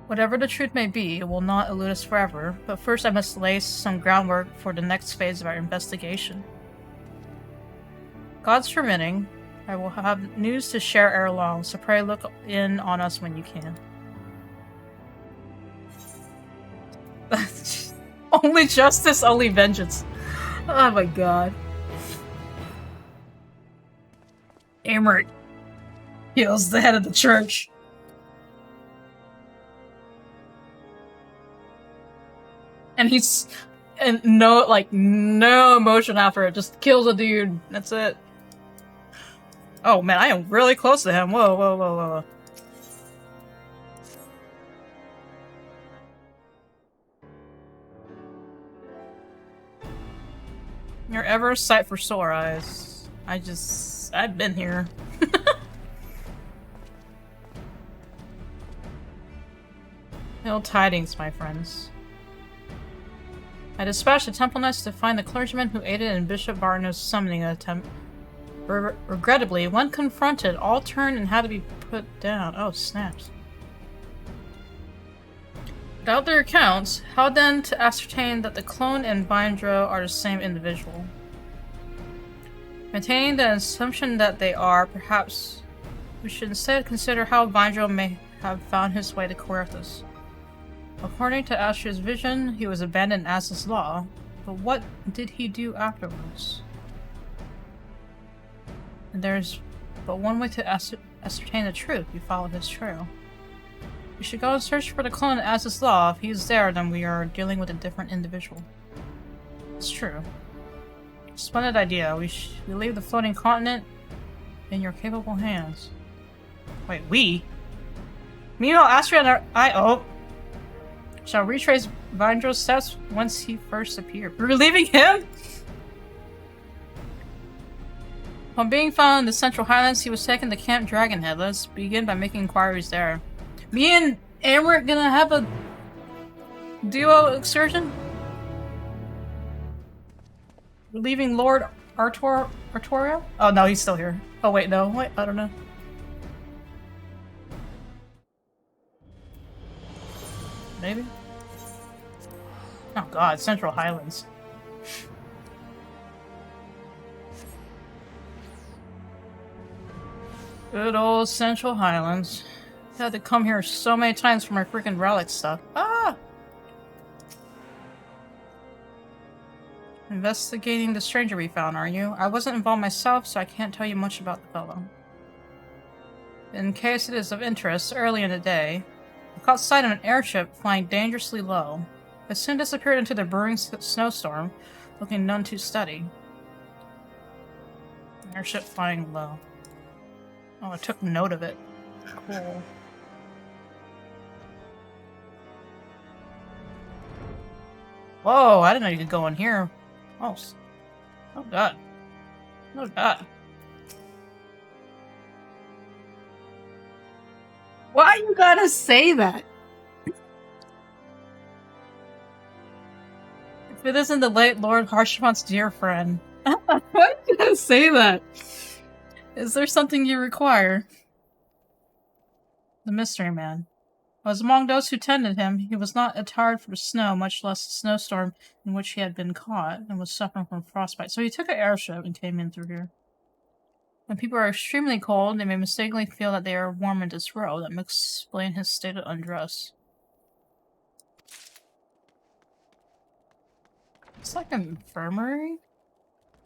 Whatever the truth may be, it will not elude us forever, but first I must lay some groundwork for the next phase of our investigation. God's permitting, I will have news to share ere long, so pray look in on us when you can. Only justice, only vengeance. Oh my god. Amrit kills the head of the church. And he's no emotion after it, just kills a dude. That's it. Oh man, I am really close to him. Whoa, whoa, whoa, whoa. You're ever a sight for sore eyes. I've been here. Ill tidings, my friends. I dispatched the Temple Knights to find the clergyman who aided in Bishop Barno's summoning attempt. Regrettably, when confronted, all turned and had to be put down. Oh, snaps. Without their accounts, how then to ascertain that the clone and Vindro are the same individual? Maintaining the assumption that they are, perhaps we should instead consider how Vindro may have found his way to Coerthas. According to Astra's vision, he was abandoned as his law, but what did he do afterwards? And there's but one way to ascertain the truth. You follow his trail. We should go and search for the clone as his law. If he's there, then we are dealing with a different individual. It's true. Splendid idea. We leave the floating continent in your capable hands. Wait, we? Meanwhile, Astra and I shall retrace Vindro's steps whence he first appeared. We're leaving him? Upon being found in the Central Highlands, he was taken to Camp Dragonhead. Let's begin by making inquiries there. Me and Amrit gonna have a duo excursion? We're leaving Lord Artoria? Oh no, he's still here. Oh wait, no. Wait, I don't know. Maybe? Oh god, Central Highlands. Good old Central Highlands. Had to come here so many times for my freaking relic stuff. Ah! Investigating the stranger we found, are you? I wasn't involved myself, so I can't tell you much about the fellow. In case it is of interest, early in the day, I caught sight of an airship flying dangerously low. It soon disappeared into the brewing snowstorm, looking none too steady. Airship flying low. Oh, I took note of it. Cool. Whoa, I didn't know you could go in here. Oh, oh god. Oh god. Why you gotta say that? If it isn't the late Lord Harshamon's dear friend. Why you gotta say that? Is there something you require? The mystery man. I was among those who tended him. He was not attired for snow, much less the snowstorm in which he had been caught, and was suffering from frostbite. So he took an airship and came in through here. When people are extremely cold, they may mistakenly feel that they are warm in this row. That may explain his state of undress. It's like an infirmary?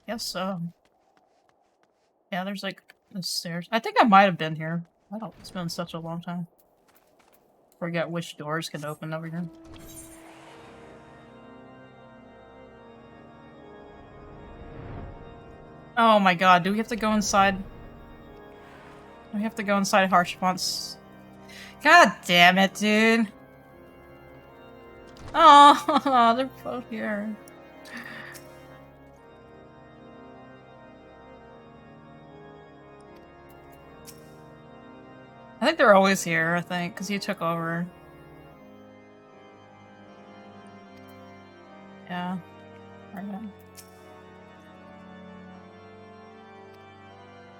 Guess so. Yeah, there's like the stairs. I think I might have been here. I don't. It's been such a long time. Forget which doors can open over here. Oh my god, do we have to go inside? We have to go inside Harshmont's. God damn it, dude. Oh, they're both here. I think they're always here, I think, because you took over. Yeah. Right.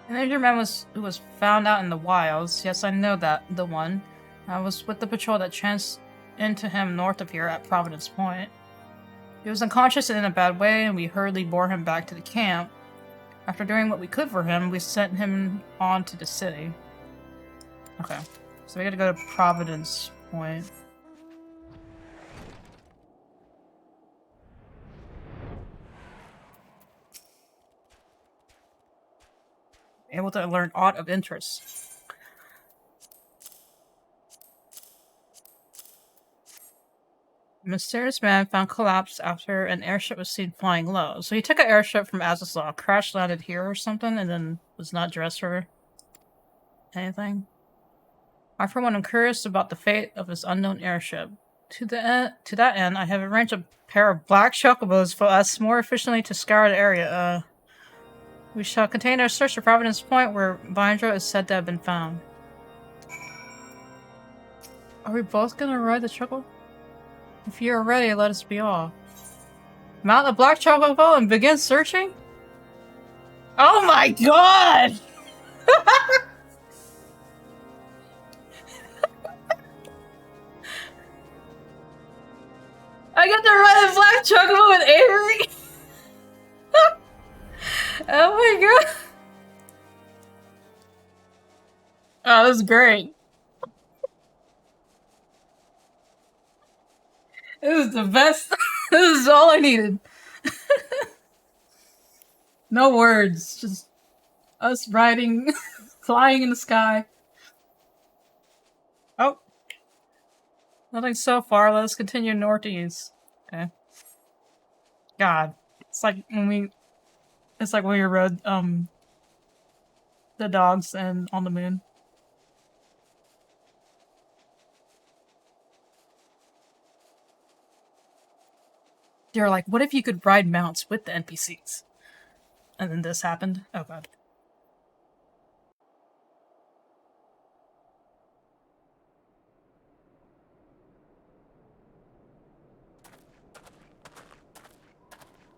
An injured man who was found out in the wilds. Yes, I know that, the one. I was with the patrol that chanced into him north of here at Providence Point. He was unconscious and in a bad way, and we hurriedly bore him back to the camp. After doing what we could for him, we sent him on to the city. Okay, so we gotta go to Providence Point. Able to learn aught of interest. A mysterious man found collapsed after an airship was seen flying low. So he took an airship from Azaslaw, crash landed here or something, and then was not dressed for anything. I, for one, am curious about the fate of this unknown airship. To that end, I have arranged a pair of black chocobos for us more efficiently to scour the area. We shall continue our search to Providence Point, where Bindra is said to have been found. Are we both gonna ride the chocobo? If you are ready, let us be off. Mount the black chocobo and begin searching? Oh my god! I get to ride a black chocobo with Avery! Oh my god! Oh, this is great. This is the best. This is all I needed. No words, just us riding, flying in the sky. Oh. Nothing so far, let us continue northeast. Okay. God. It's like when we rode, the dogs and on the moon. They're like, what if you could ride mounts with the NPCs? And then this happened. Oh god.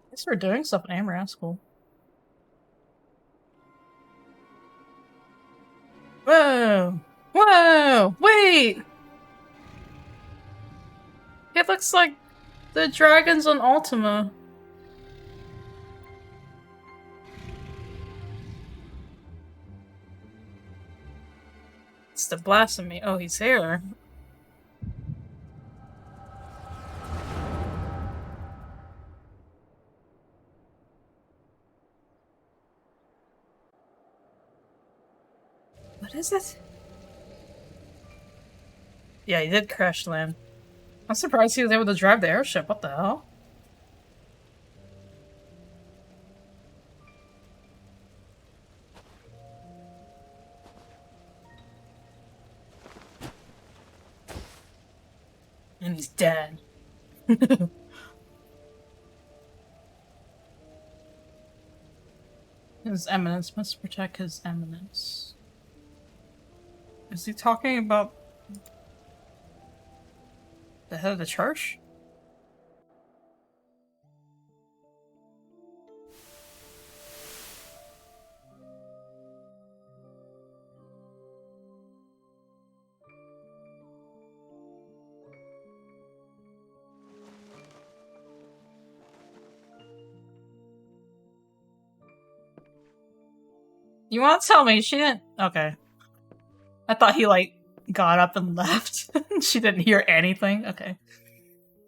I guess we're doing stuff in Amaranth School. Whoa! Whoa! Wait! It looks like the dragons on Ultima. It's the blasphemy. Oh, he's here. What is it? Yeah, he did crash land. I'm surprised he was able to drive the airship. What the hell? And he's dead. His Eminence must protect his Eminence. Is he talking about the head of the church? You want to tell me she didn't? Okay. I thought he, like, got up and left. She didn't hear anything? Okay.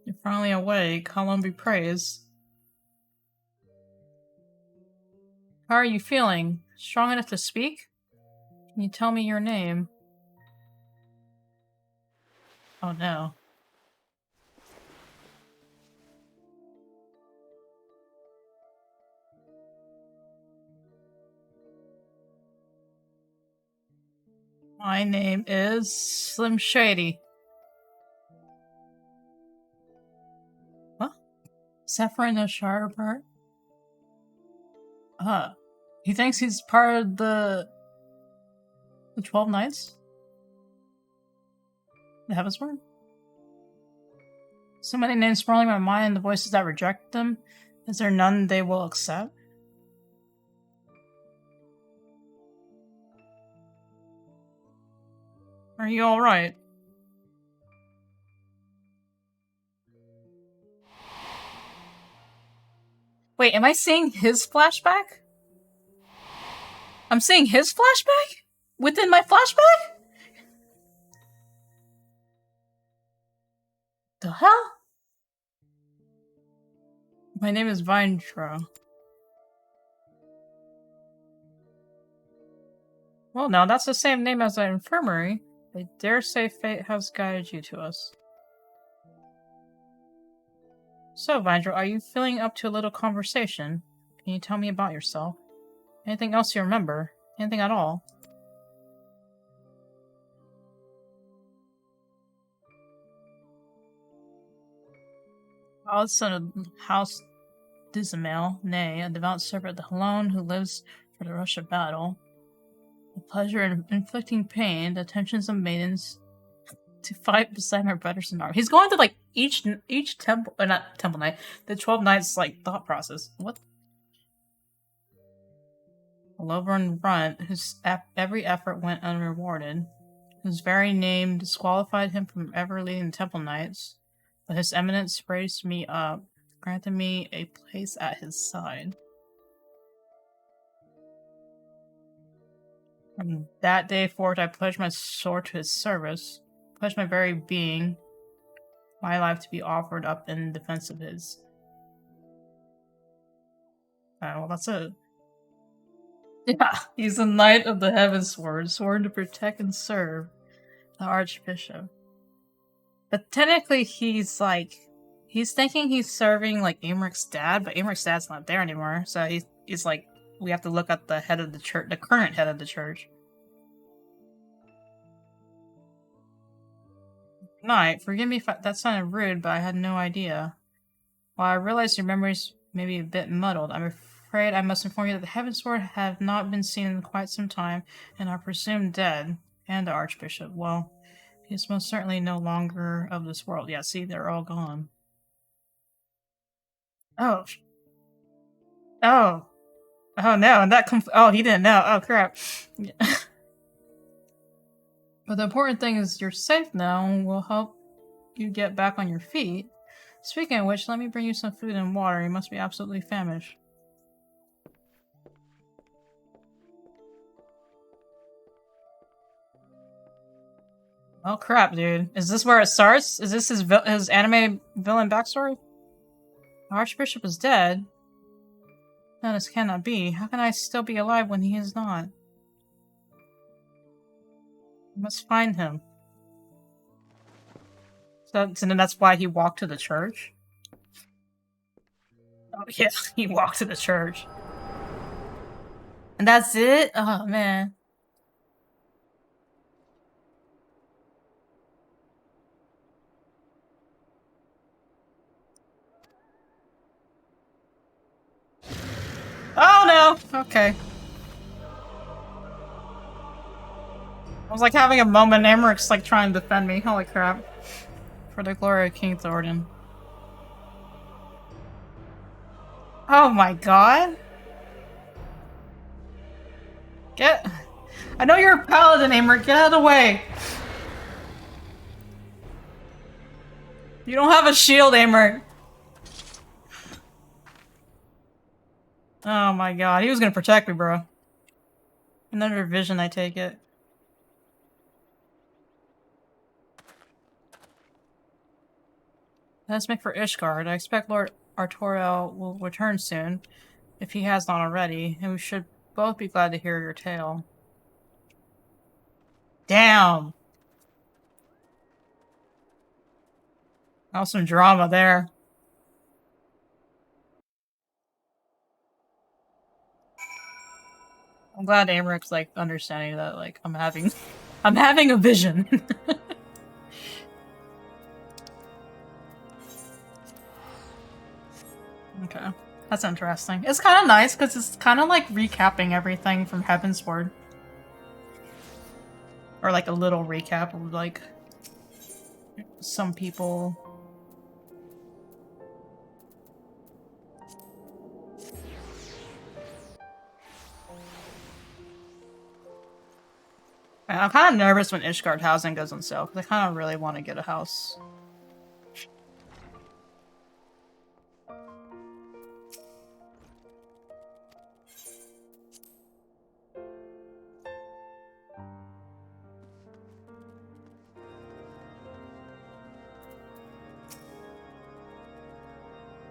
You're finally awake. How long be praised? How are you feeling? Strong enough to speak? Can you tell me your name? Oh no. My name is Slim Shady. What? Saffron the Shire part? He thinks he's part of the 12 Knights? The Heavensward? So many names swirling in my mind and the voices that reject them. Is there none they will accept? Are you alright? Wait, am I seeing his flashback? I'm seeing his flashback? Within my flashback? The hell? My name is Vintro. Well, now that's the same name as the infirmary. I dare say fate has guided you to us. So, Vintro, are you feeling up to a little conversation? Can you tell me about yourself? Anything else you remember? Anything at all? Son of House Dismail, nay, a devout servant alone who lives for the rush of battle. The pleasure in inflicting pain, the attentions of maidens to fight beside my brothers in arms. He's going to like each temple, or not temple knight, the 12 knights like thought process. What? A lowborn runt whose every effort went unrewarded, whose very name disqualified him from ever leading the temple knights, but his eminence raised me up, granted me a place at his side. From that day forward, I pledged my sword to his service, pledged my very being, my life to be offered up in defense of his. Well, that's it. Yeah, he's a knight of the Heavensward, sworn to protect and serve the Archbishop. But technically, he's thinking he's serving like Americ's dad, but Americ's dad's not there anymore, so he's like, we have to look at the head of the church, the current head of the church. Knight, forgive me if that sounded rude, but I had no idea. While I realize your memories may be a bit muddled, I'm afraid I must inform you that the Heavensward have not been seen in quite some time and are presumed dead. And the Archbishop, well, he's most certainly no longer of this world. Yeah, see, they're all gone. Oh. Oh. Oh no, and that oh, he didn't know. Oh crap. But the important thing is you're safe now and we'll help you get back on your feet. Speaking of which, let me bring you some food and water. You must be absolutely famished. Oh crap, dude. Is this where it starts? Is this his anime villain backstory? The Archbishop is dead? No, this cannot be. How can I still be alive when he is not? I must find him. So then that's why he walked to the church? Oh yeah, he walked to the church. And that's it? Oh man. Oh no! Okay. I was like having a moment, Americ's like trying to defend me. Holy crap. For the glory of King Thornton. Oh my god. Get... I know you're a paladin, Americ. Get out of the way. You don't have a shield, Americ. Oh my god. He was gonna protect me, bro. Another vision, I take it. Let's make for Ishgard. I expect Lord Artoriel will return soon, if he has not already, and we should both be glad to hear your tale. Damn! That was some drama there. I'm glad Amric's like understanding that like I'm having a vision. Okay. That's interesting. It's kind of nice because it's kind of like recapping everything from Heavensward. Or like a little recap of like some people. And I'm kind of nervous when Ishgard housing goes on sale because I kind of really want to get a house.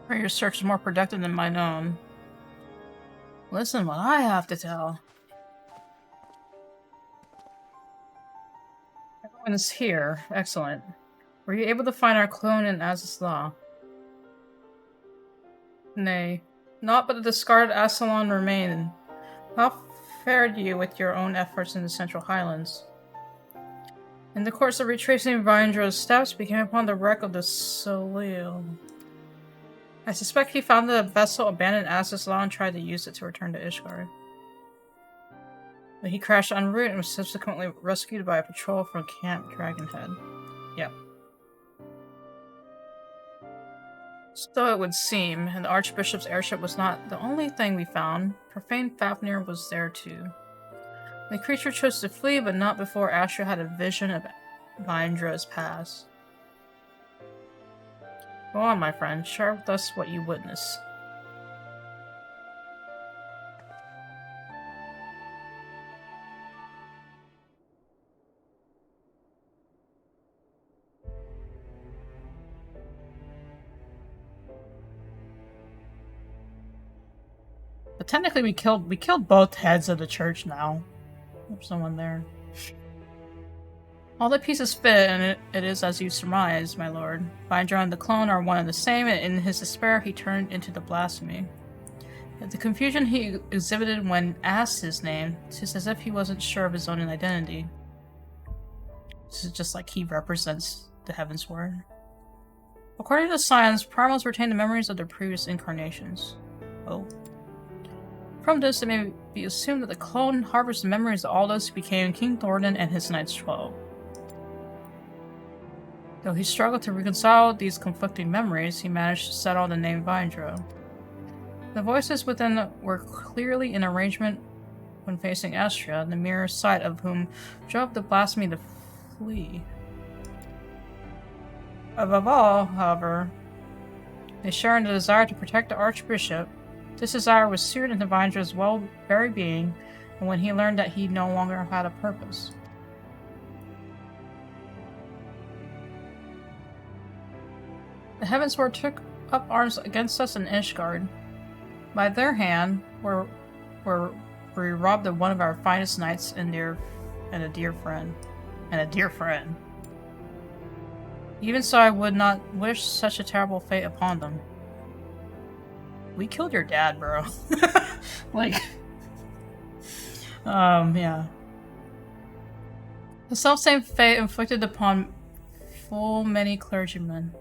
Or your search is more productive than mine own. Listen what I have to tell. Everyone is here. Excellent. Were you able to find our clone in Azizla? Nay. Not but the discarded Assalon remain. How fared you with your own efforts in the Central Highlands? In the course of retracing Vindra's steps, we came upon the wreck of the Soleil. I suspect he found the vessel abandoned Azizla and tried to use it to return to Ishgard. But he crashed en route and was subsequently rescued by a patrol from Camp Dragonhead. Yep. So it would seem, and the Archbishop's airship was not the only thing we found. Profane Fafnir was there too. The creature chose to flee, but not before Astra had a vision of Vindra's past. Go on, my friend. Share with us what you witnessed. But technically we killed both heads of the church now. There's someone there. All the pieces fit, and it is as you surmised, my lord. Vindra and the clone are one and the same, and in his despair he turned into the blasphemy. Yet the confusion he exhibited when asked his name, it's as if he wasn't sure of his own identity. This is just like he represents the Heavensward. According to science, primals retain the memories of their previous incarnations. Oh. From this, it may be assumed that the clone harbors the memories of all those who became King Thornton and his Knights 12. Though he struggled to reconcile these conflicting memories, he managed to settle the name Vindra. The voices within were clearly in arrangement when facing Astra, the mere sight of whom drove the blasphemy to flee. Above all, however, they share in the desire to protect the Archbishop. This desire was seared into Vindra's very being, and when he learned that he no longer had a purpose. The Heavensward took up arms against us in Ishgard. By their hand, we robbed of one of our finest knights and a dear friend. Even so, I would not wish such a terrible fate upon them. We killed your dad, bro. Like, yeah. The selfsame fate inflicted upon full many clergymen.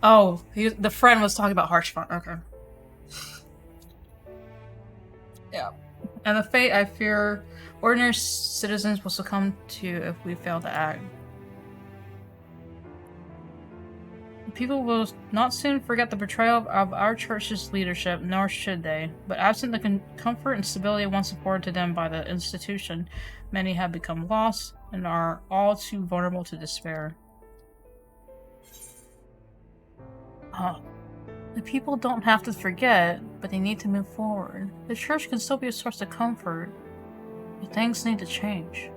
Oh, the friend was talking about Harshfont. Okay. Yeah. And the fate I fear ordinary citizens will succumb to if we fail to act. People will not soon forget the betrayal of our church's leadership, nor should they. But absent the comfort and stability once afforded to them by the institution, many have become lost and are all too vulnerable to despair. The people don't have to forget, but they need to move forward. The church can still be a source of comfort, but things need to change.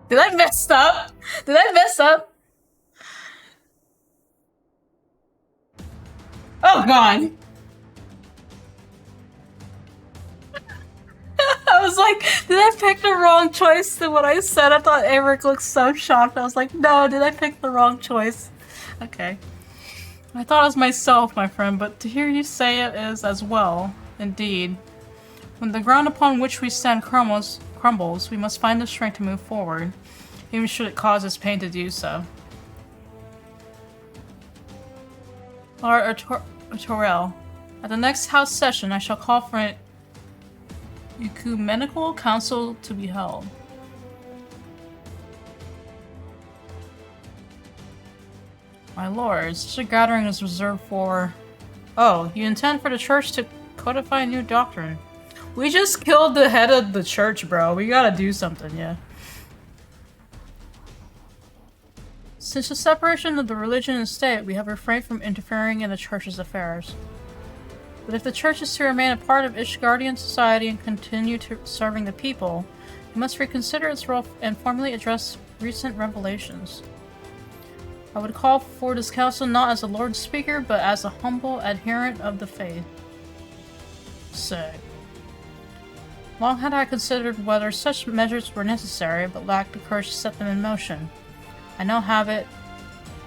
Did I mess up? Did I mess up? Oh god! I was like, did I pick the wrong choice to what I said? I thought Eric looked so shocked. I was like, no, did I pick the wrong choice? Okay. I thought it was myself, my friend, but to hear you say it is as well. Indeed. When the ground upon which we stand crumbles, we must find the strength to move forward, even should it cause us pain to do so. Lord Torel, at the next house session, I shall call for an ecumenical council to be held. My lords, such a gathering is reserved for... Oh, you intend for the church to codify a new doctrine? We just killed the head of the church, bro. We gotta do something, yeah. Since the separation of the religion and state, we have refrained from interfering in the church's affairs. But if the church is to remain a part of Ishgardian society and continue to serving the people, it must reconsider its role and formally address recent revelations. I would call for this council not as a Lord Speaker, but as a humble adherent of the faith. Say. Long had I considered whether such measures were necessary, but lacked the courage to set them in motion. I now have it,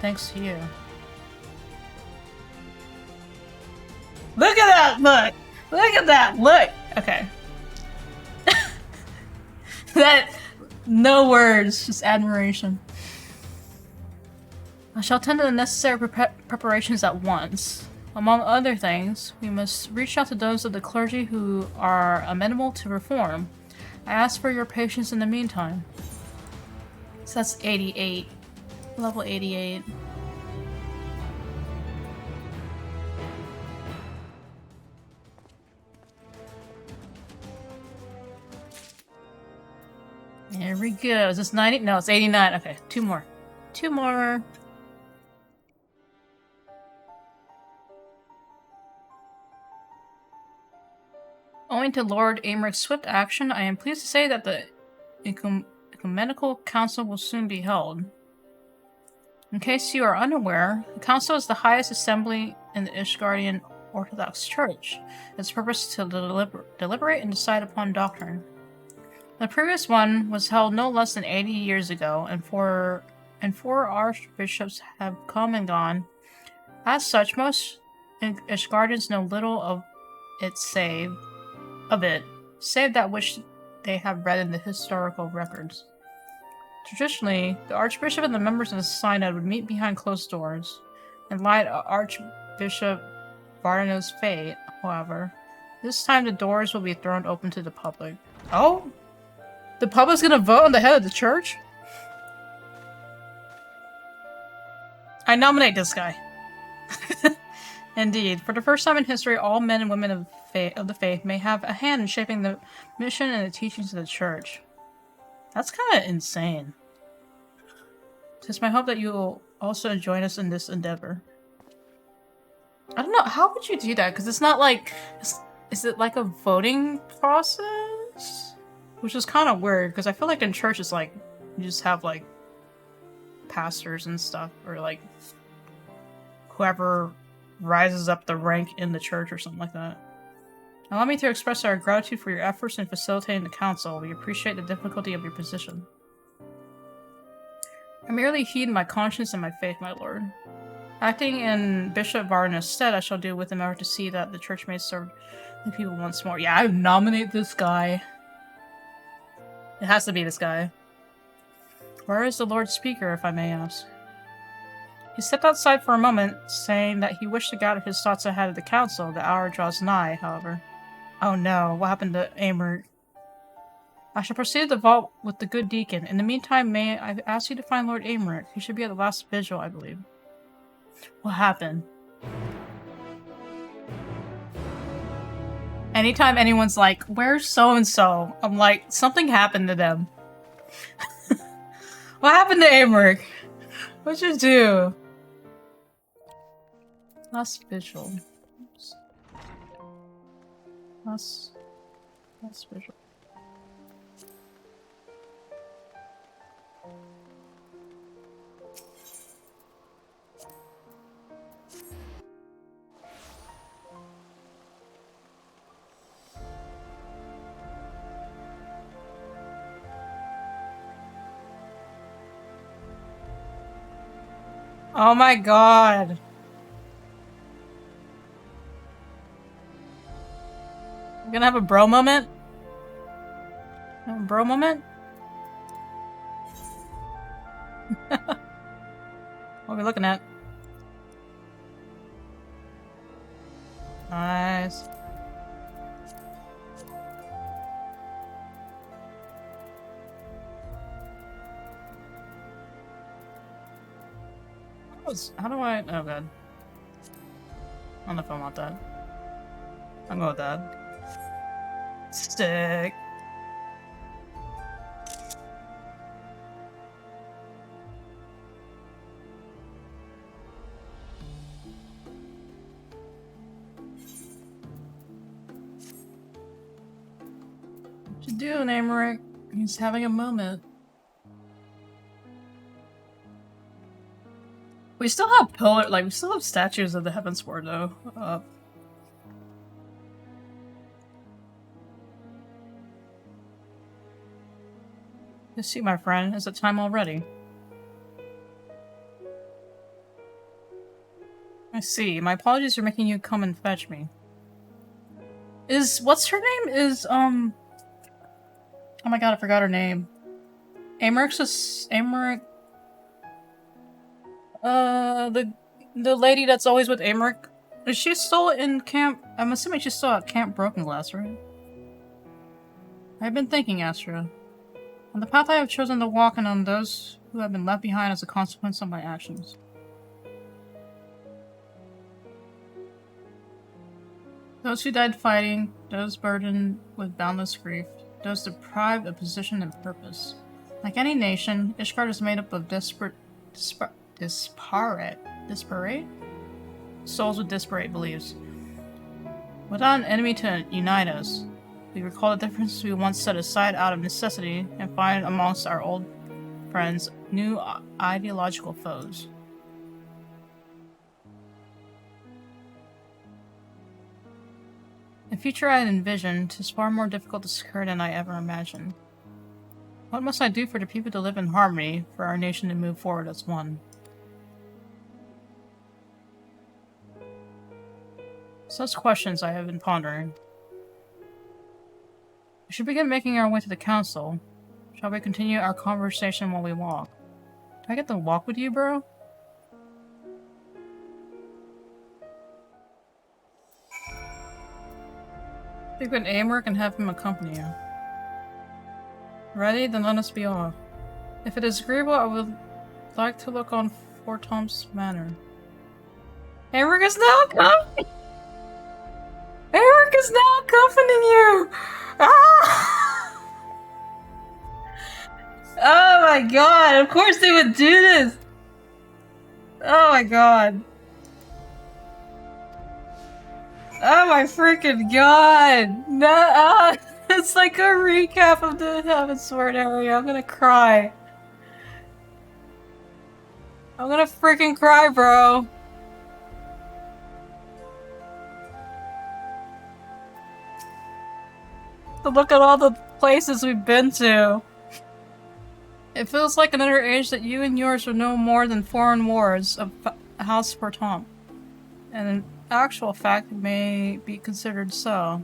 thanks to you. Look at that look! Look at that look! Okay. That... no words, just admiration. I shall tend to the necessary preparations at once. Among other things, we must reach out to those of the clergy who are amenable to reform. I ask for your patience in the meantime. So that's 88. Level 88. There we go. Is this 90? No, it's 89. Okay, two more. Two more. Owing to Lord Aymerich's swift action, I am pleased to say that the Ecumenical Council will soon be held. In case you are unaware, the Council is the highest assembly in the Ishgardian Orthodox Church. Its purpose is to deliberate and decide upon doctrine. The previous one was held no less than 80 years ago, and four archbishops have come and gone. As such, most Ishgardians know little of it save that which they have read in the historical records. Traditionally, the Archbishop and the members of the Synod would meet behind closed doors. In light of Archbishop Vardano's fate, however, this time the doors will be thrown open to the public. Oh? The public's gonna vote on the head of the church? I nominate this guy. Indeed, for the first time in history, all men and women of the faith may have a hand in shaping the mission and the teachings of the church. That's kind of insane. It's my hope that you will also join us in this endeavor. I don't know, how would you do that? Because it's not like... Is it like a voting process? Which is kind of weird, because I feel like in church it's like, you just have like pastors and stuff, or like whoever rises up the rank in the church or something like that. Allow me to express our gratitude for your efforts in facilitating the council. We appreciate the difficulty of your position. I merely heed my conscience and my faith, my lord. Acting in Bishop Vardano's stead, I shall do with him ever to see that the church may serve the people once more. Yeah, I would nominate this guy. It has to be this guy. Where is the Lord Speaker, if I may ask? He stepped outside for a moment, saying that he wished to gather his thoughts ahead of the council. The hour draws nigh, however. Oh no, what happened to Aymeric? I shall proceed to the vault with the good deacon. In the meantime, may I ask you to find Lord Aymeric? He should be at the last vigil, I believe. What happened? Anytime anyone's like, where's so-and-so? I'm like, something happened to them. What happened to Aymeric? What'd you do? Last vigil. Oops. Last vigil. Oh my god. You gonna have a bro moment? Have a bro moment? What are we looking at? Nice. How do I... Oh god. I don't know if I want that. I'm going with that. Stick. What you doing, Amaric? He's having a moment. We still have we still have statues of the Heavensward, though. You see, my friend, is it time already? I see. My apologies for making you come and fetch me. What's her name? Oh my god, I forgot her name. Amaric. The lady that's always with Amaric. Is she still in camp? I'm assuming she's still at Camp Broken Glass, right? I've been thinking, Astra. On the path I have chosen to walk and on those who have been left behind as a consequence of my actions. Those who died fighting, those burdened with boundless grief, those deprived of position and purpose. Like any nation, Ishgard is made up of disparate souls with disparate beliefs. Without an enemy to unite us, we recall the differences we once set aside out of necessity and find amongst our old friends new ideological foes. The future I had envisioned is far more difficult to secure than I ever imagined. What must I do for the people to live in harmony, for our nation to move forward as one? Such questions I have been pondering. We should begin making our way to the council. Shall we continue our conversation while we walk? Do I get to walk with you, bro? Speak with Amaric and have him accompany you. Ready? Then let us be off. If it is agreeable, I would like to look on Fort Tom's manor. Amaric is now coming! Amaric is now accompanying you! Ah! Oh my god, of course they would do this! Oh my god. Oh my freaking god! No, it's like a recap of the Heavensward area. I'm gonna cry. I'm gonna freaking cry, bro. To look at all the places we've been to. It feels like another age that you and yours are no more than foreign wards of House Portomp. And in actual fact, it may be considered so.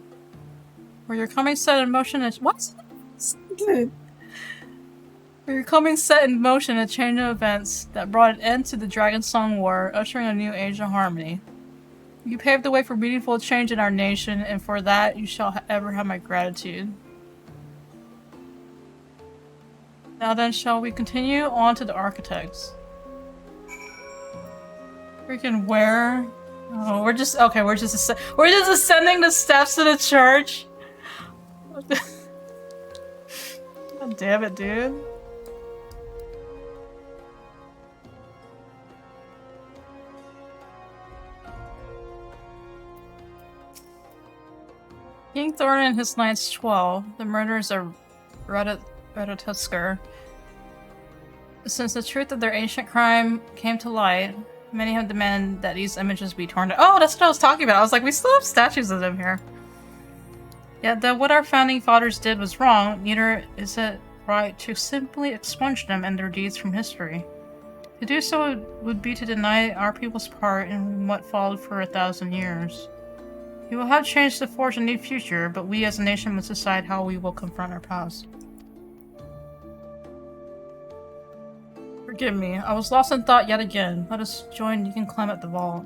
Where your coming set in motion is— what? Where your coming set in motion a chain of events that brought an end to the Dragonsong War, ushering a new age of harmony. You paved the way for meaningful change in our nation, and for that you shall ever have my gratitude. Now then, shall we continue on to the architects? Freaking where? Oh, we're just ascending the steps of the church. God damn it, dude. King Thorin and his knights 12, the murderers of Ratatoskr. Since the truth of their ancient crime came to light, many have demanded that these images be torn down. Oh, that's what I was talking about. I was like, we still have statues of them here. Yet, though what our founding fathers did was wrong, neither is it right to simply expunge them and their deeds from history. To do so would be to deny our people's part in what followed for 1,000 years. We will have changed to forge a new future, but we as a nation must decide how we will confront our past. Forgive me, I was lost in thought yet again. Let us join, you can climb up the vault.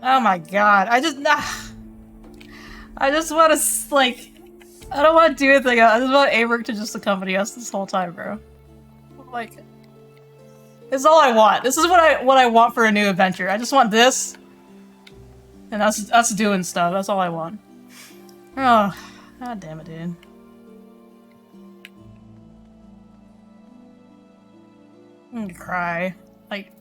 Oh my god, I just want to, like, I don't want to do anything else. I just want Averick to just accompany us this whole time, bro. Like, it's all I want. This is what I want for a new adventure. I just want this, and us doing stuff. That's all I want. Oh, god damn it, dude. I'm gonna cry. Like,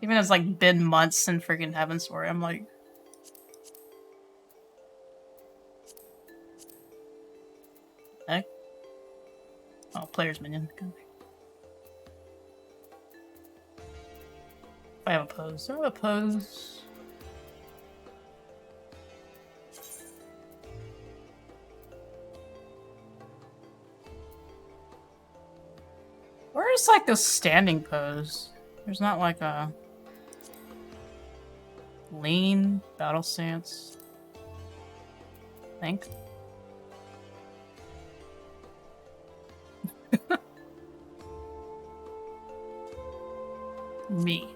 even it's like been months in freaking Heavensward, I'm like. Heck? Oh, player's minion. I have a pose. Do I have a pose? Where's like a standing pose? There's not like a lean battle stance. I think. Me.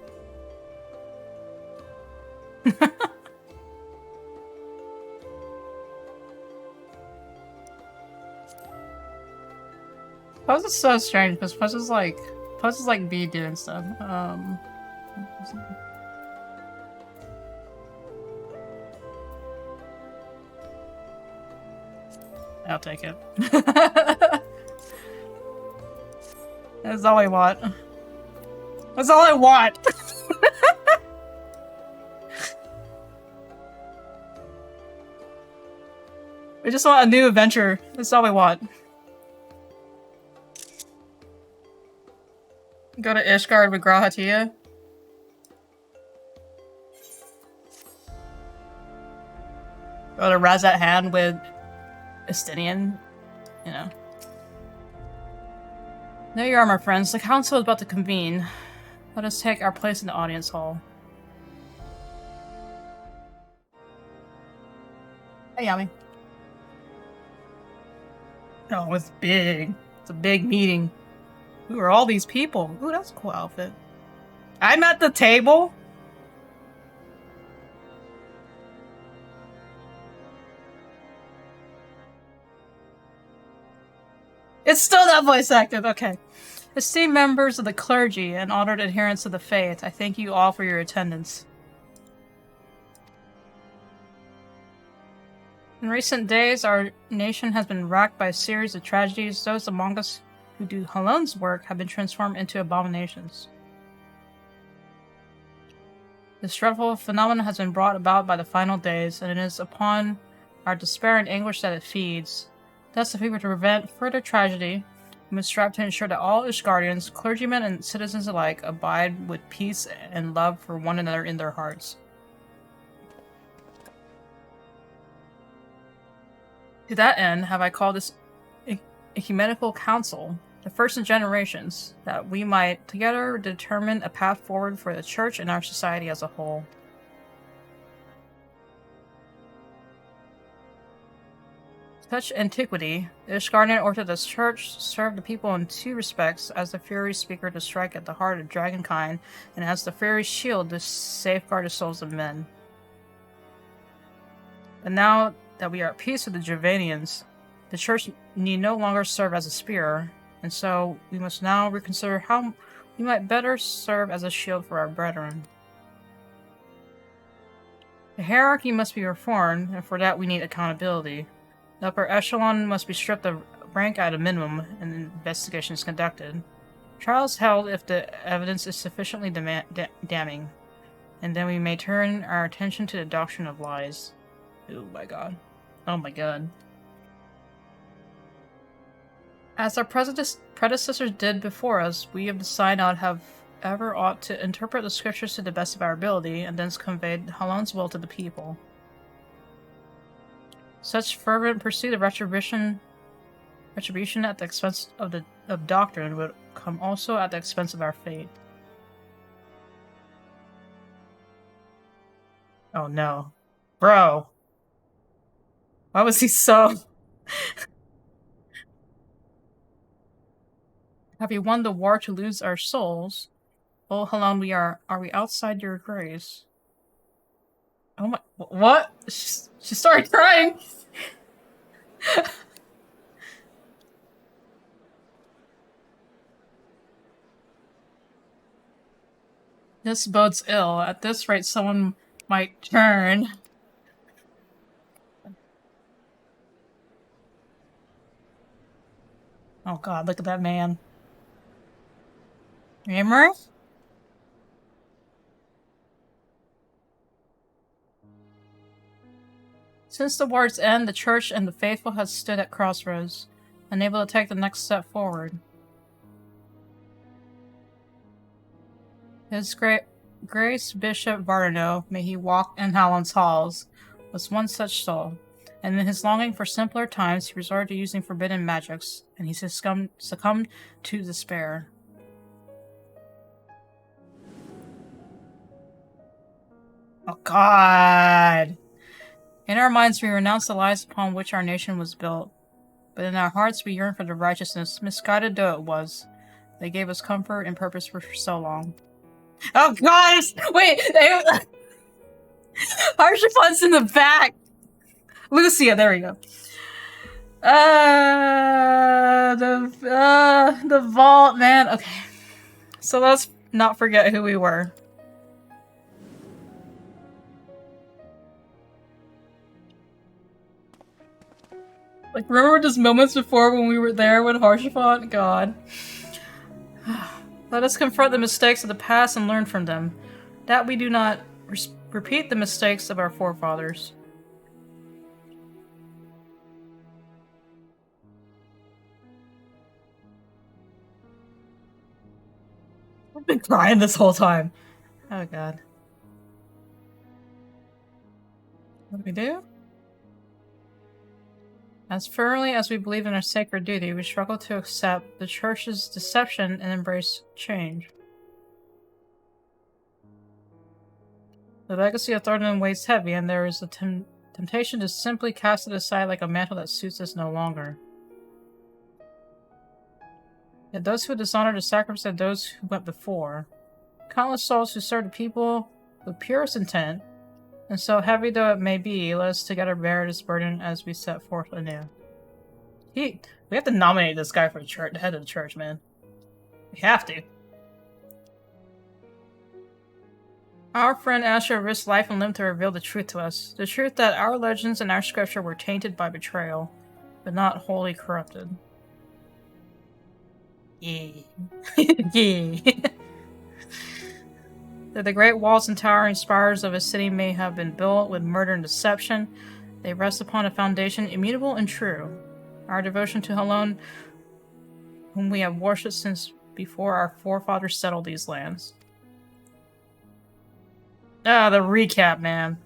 Pose is so strange because Pose is like B doing stuff. I'll take it. That's all I want. That's all I want! We just want a new adventure. That's all we want. Go to Ishgard with Grahatia. Go to Razat Han with Estinian. You know. There you are, my friends. The council is about to convene. Let us take our place in the audience hall. Hey, Yami. Oh, it's big. It's a big meeting. Who are all these people? Ooh, that's a cool outfit. I'm at the table? It's still not voice acted, okay. Esteemed members of the clergy and honored adherents of the faith, I thank you all for your attendance. In recent days, our nation has been racked by a series of tragedies. Those among us who do Halon's work have been transformed into abominations. This dreadful phenomenon has been brought about by the final days, and it is upon our despair and anguish that it feeds. Thus, if we were to prevent further tragedy, we must strive to ensure that all Ishgardians, clergymen and citizens alike, abide with peace and love for one another in their hearts. To that end, have I called this ecumenical council, the first in generations, that we might together determine a path forward for the Church and our society as a whole. Such antiquity, the Ishgardian Orthodox Church served the people in two respects: as the Fury Speaker to strike at the heart of dragonkind, and as the Fury Shield to safeguard the souls of men. But now that we are at peace with the Javanians, the Church need no longer serve as a spear, and so we must now reconsider how we might better serve as a shield for our brethren. The hierarchy must be reformed, and for that we need accountability. The upper echelon must be stripped of rank at a minimum, and investigations conducted. Trials held if the evidence is sufficiently damning, and then we may turn our attention to the doctrine of lies. Oh my god. Oh my god. As our predecessors did before us, we of the Synod have ever ought to interpret the scriptures to the best of our ability, and thence convey Halon's will to the people. Such fervent pursuit of retribution Retribution at the expense of doctrine would come also at the expense of our fate. Oh no. Bro. Why was he so... Have we won the war to lose our souls? Oh, Helen, are we outside your grace? Oh my... What? She started crying! This bodes ill. At this rate, someone might turn. Oh god, look at that man. Remember? Since the war's end, the Church and the faithful has stood at crossroads, unable to take the next step forward. His Grace Bishop Vardano, may he walk in Howland's halls, was one such soul, and in his longing for simpler times he resorted to using forbidden magics, and he succumbed to despair. Oh god! In our minds we renounce the lies upon which our nation was built, but in our hearts we yearn for the righteousness, misguided though it was. They gave us comfort and purpose for so long. Oh god! Wait! Harshafon's in the back! Lucia, there we go. The vault, man. Okay. So let's not forget who we were. Like, remember just moments before when we were there with Harshafon? God. Let us confront the mistakes of the past and learn from them, that we do not repeat the mistakes of our forefathers. I've been crying this whole time. Oh god. What do we do? As firmly as we believe in our sacred duty, we struggle to accept the Church's deception and embrace change. The legacy of Thornton weighs heavy, and there is a temptation to simply cast it aside like a mantle that suits us no longer. Yet those who dishonor the sacrifice of those who went before, countless souls who serve the people with purest intent, and so heavy though it may be, let us together bear this burden as we set forth anew. We have to nominate this guy for the head of the church, man. We have to. Our friend Asher risked life and limb to reveal the truth to us. The truth that our legends and our scripture were tainted by betrayal, but not wholly corrupted. Yeah. Yeah. That the great walls and towering spires of a city may have been built with murder and deception, they rest upon a foundation immutable and true. Our devotion to Helon, whom we have worshipped since before our forefathers settled these lands. Ah, the recap, man.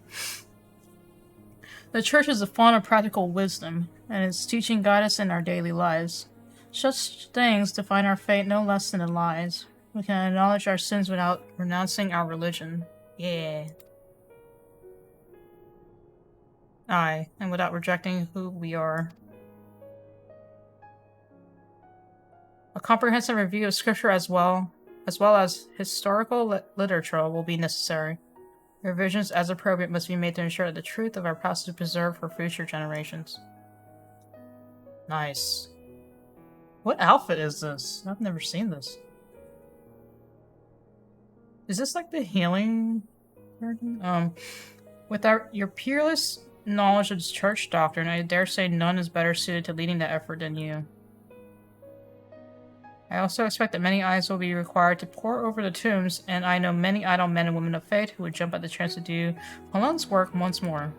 The Church is a font of practical wisdom, and its teaching guide us in our daily lives. Such things define our fate no less than the lies. We can acknowledge our sins without renouncing our religion. Yeah. Aye, and without rejecting who we are. A comprehensive review of scripture as well as historical literature will be necessary. Revisions as appropriate must be made to ensure that the truth of our past is preserved for future generations. Nice. What outfit is this? I've never seen this. Is this like the healing version? With your peerless knowledge of church doctrine, I dare say none is better suited to leading that effort than you. I also expect that many eyes will be required to pore over the tombs, and I know many idle men and women of faith who would jump at the chance to do Holland's work once more.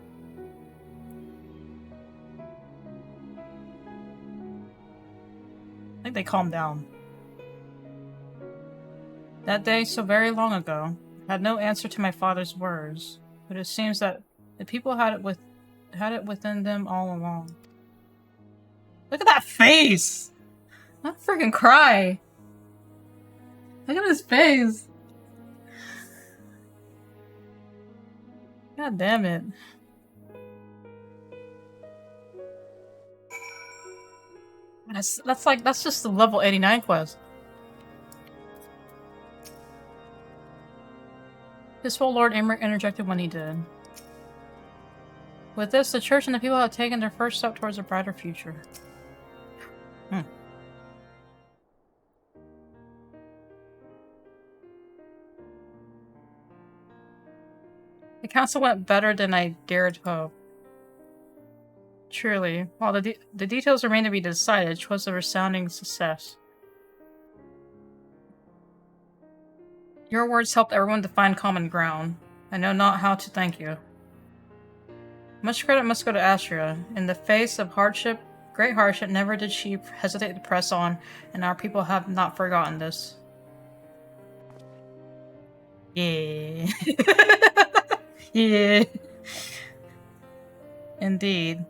I think they calmed down. That day, so very long ago, I had no answer to my father's words, but it seems that the people had it within them all along. Look at that face! Not freaking cry! Look at his face! God damn it. That's just the level 89 quest. Peaceful Lord Emmerich interjected when he did. With this, the church and the people have taken their first step towards a brighter future. The council went better than I dared hope. Truly, while the details remain to be decided, it was a resounding success. Your words helped everyone to find common ground. I know not how to thank you. Much credit must go to Astria. In the face of hardship, great hardship, never did she hesitate to press on, and our people have not forgotten this. Yeah. Yeah. Indeed.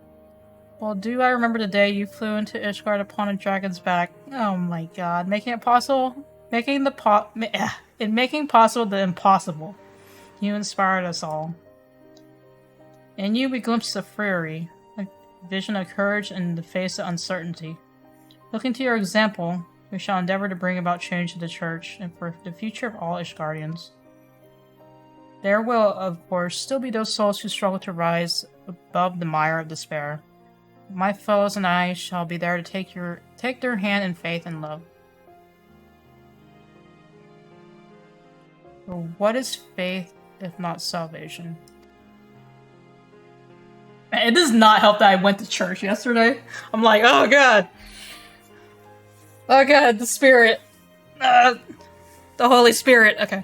Well, do I remember the day you flew into Ishgard upon a dragon's back? Oh my god. Making possible the impossible. You inspired us all. In you we glimpsed of fury, a vision of courage in the face of uncertainty. Looking to your example, we shall endeavor to bring about change in the church and for the future of all Ishgardians. There will, of course, still be those souls who struggle to rise above the mire of despair. My fellows and I shall be there to take their hand in faith and love. But what is faith if not salvation? Man, it does not help that I went to church yesterday. I'm like, oh god. Oh god, the spirit. The Holy Spirit. Okay.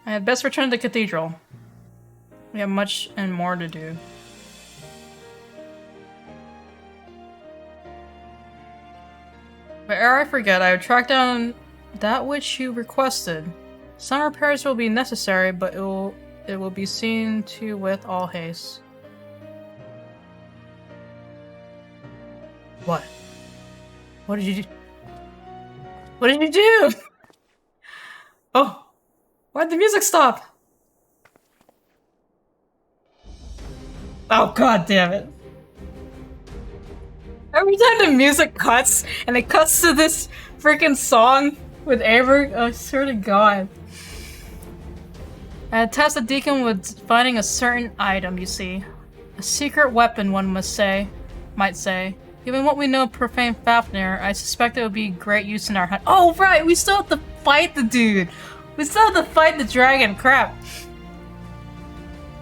I had best return to the cathedral. We have much and more to do. But ere I forget, I have tracked down that which you requested. Some repairs will be necessary, but it will be seen to with all haste. What? What did you do? What did you do? Oh! Why'd the music stop? Oh god damn it. Every time the music cuts, and it cuts to this freaking song with Avery, I swear to god. I had tasked the deacon with finding a certain item, you see. A secret weapon, one might say. Given what we know of Profane Fafnir, I suspect it would be great use in our hunt. Oh right, we still have to fight the dude! We still have to fight the dragon, crap!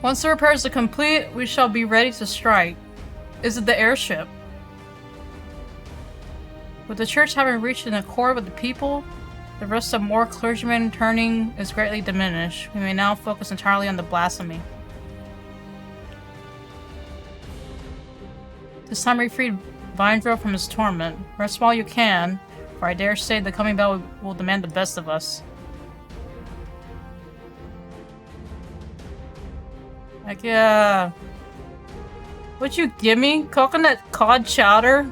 Once the repairs are complete, we shall be ready to strike. Is it the airship? With the church having reached an accord with the people, the risk of more clergymen turning is greatly diminished. We may now focus entirely on the blasphemy. This time we freed Vindro from his torment. Rest while you can, for I dare say the coming battle will demand the best of us. Heck yeah. What'd you give me? Coconut cod chowder?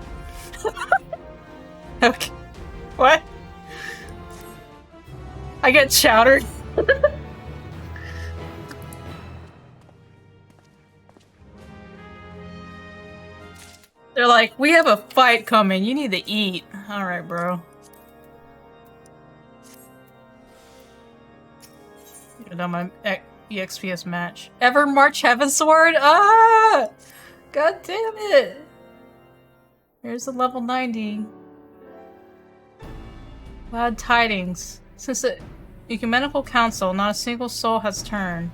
Okay. What? I get chowdered? They're like, we have a fight coming. You need to eat. Alright, bro. You know my EXPS match. Evermarch Heavensward? Ah! God damn it! Here's the level 90. Glad tidings. Since the Ecumenical Council, not a single soul has turned.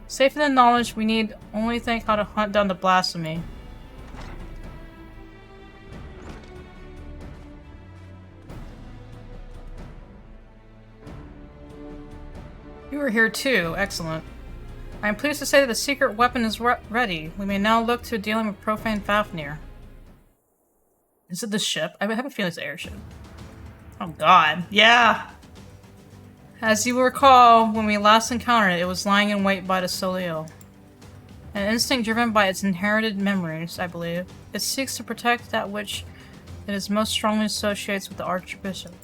Safe in the knowledge, we need only think how to hunt down the blasphemy. You were here too. Excellent. I am pleased to say that the secret weapon is ready. We may now look to dealing with Profane Fafnir. Is it the ship? I have a feeling it's the airship. Oh god. Yeah! As you will recall, when we last encountered it, it was lying in wait by the Solio. An instinct driven by its inherited memories, I believe. It seeks to protect that which it is most strongly associates with the Archbishop.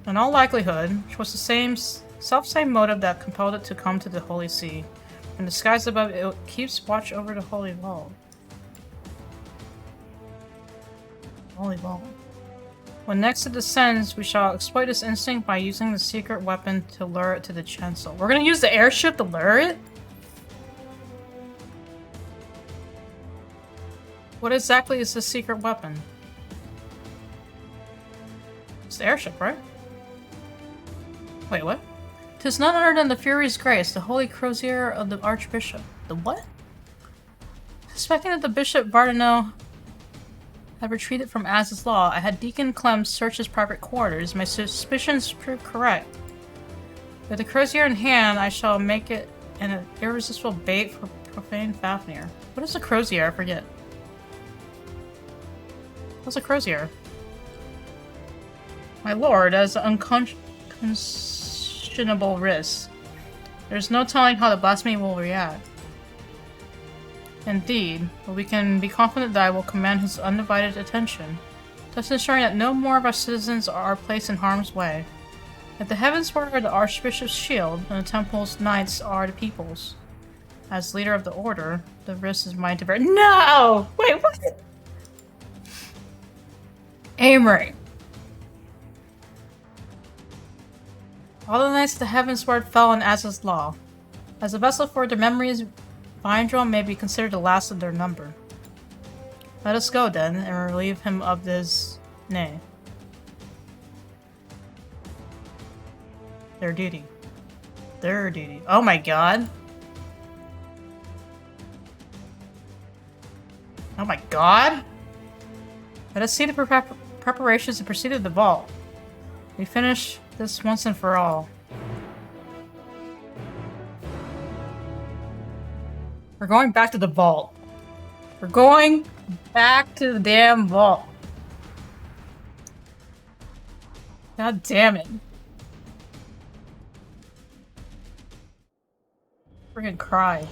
In all likelihood, it was the self-same motive that compelled it to come to the Holy See. In the skies above, it keeps watch over the Holy Vault. Holy Vault. When next it descends, we shall exploit this instinct by using the secret weapon to lure it to the chancel. We're gonna use the airship to lure it? What exactly is this secret weapon? It's the airship, right? Wait, what? 'Tis none other than the Fury's Grace, the holy crozier of the Archbishop. The what? Suspecting that the Bishop Vardano had retreated from Az's law, I had Deacon Clem search his private quarters. My suspicions proved correct. With the crozier in hand, I shall make it an irresistible bait for profane Fafnir. What is a crozier? I forget. What's a crozier? My lord, as an unconscionable risk. There's no telling how the blasphemy will react. Indeed, but we can be confident that I will command his undivided attention, thus ensuring that no more of our citizens are placed in harm's way. If the heavens were the Archbishop's shield, and the temple's knights are the people's, as leader of the order, the risk is mine to bear. No! Wait, what? Amory. All the knights of the Heavensward fell in Az's law. As a vessel for their memories, Vindrel may be considered the last of their number. Let us go, then, and relieve him of this... nay. Their duty. Their duty. Oh my god! Oh my god! Let us see the preparations and proceed to the vault. We finish this once and for all. We're going back to the vault. We're going back to the damn vault. God damn it. Freaking cry.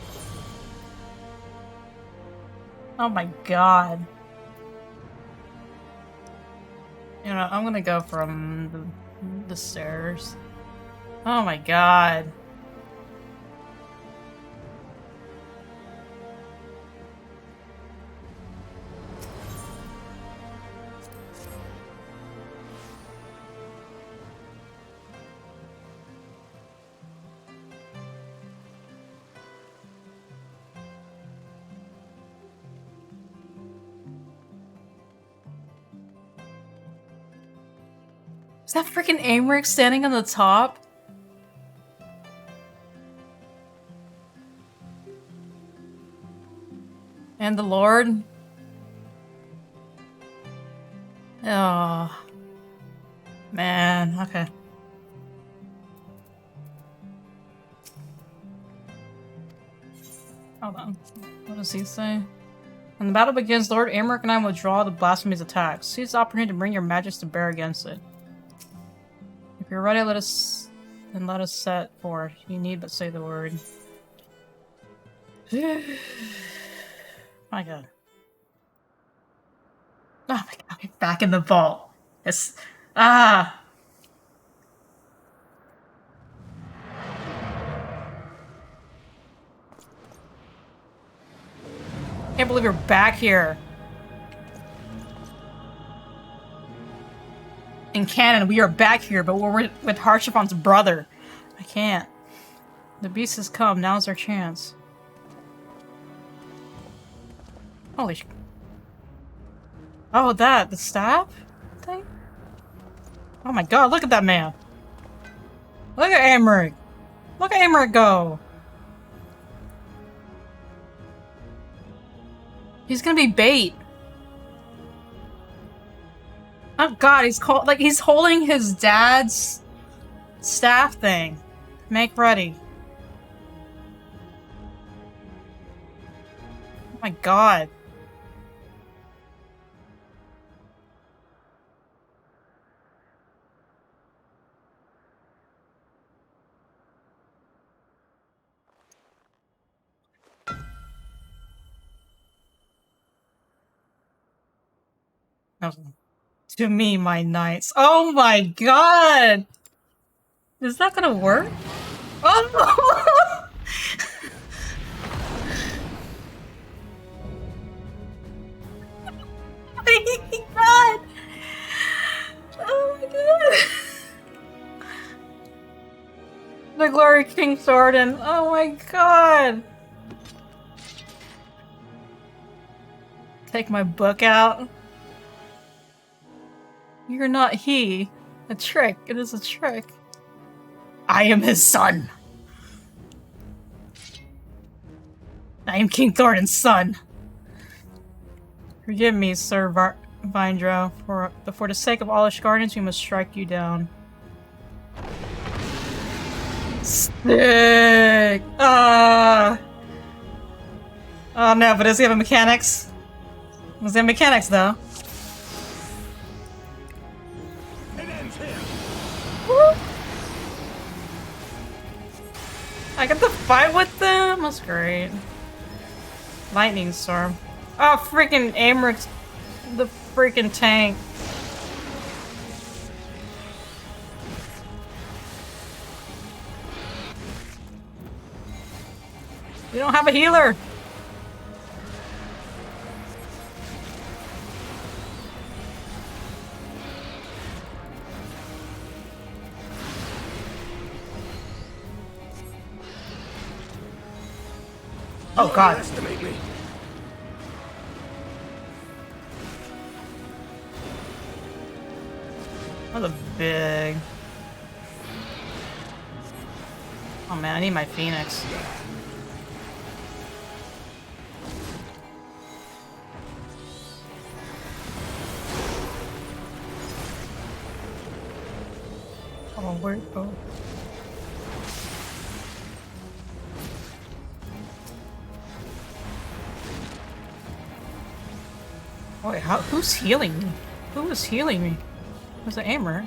Oh my god. You know, I'm gonna go from the stairs. Oh my god. Is that freaking Aymeric standing on the top? And the Lord? Oh. Man, okay. Hold on. What does he say? When the battle begins, Lord Aymeric and I will withdraw the blasphemy's attacks. Seize the opportunity to bring your magic to bear against it. If you're ready, let us set forth. You need but say the word. My god. Oh my god, we're back in the vault. It's... ah! Can't believe you're back here. In canon, we are back here, but we're with Harshafon's brother. I can't. The beast has come. Now's our chance. Holy sh... oh, the staff thing? Oh my god, look at that man. Look at Aymeric. Look at Aymeric go. He's gonna be bait. Oh god, he's holding his dad's staff thing. Make ready. Oh my god. To me, my knights. Oh my god! Is that gonna work? Oh! My god! Oh my god! The Glory King Sworden. Oh my god! Take my book out. You're not he. A trick. It is a trick. I am his son. I am King Thorin's son. Forgive me, Sir Vindro, for the sake of all Ashgardans, we must strike you down. Sick! Oh no, but does he have a mechanics? Does he have mechanics, though? I get to fight with them? That's great. Lightning Storm. Oh, freaking Amric's the freaking tank. We don't have a healer. Oh god. Underestimate me. That was big. Oh man, I need my Phoenix. Oh, where? Oh. Wait, who's healing me? Who is healing me? Was it Amber?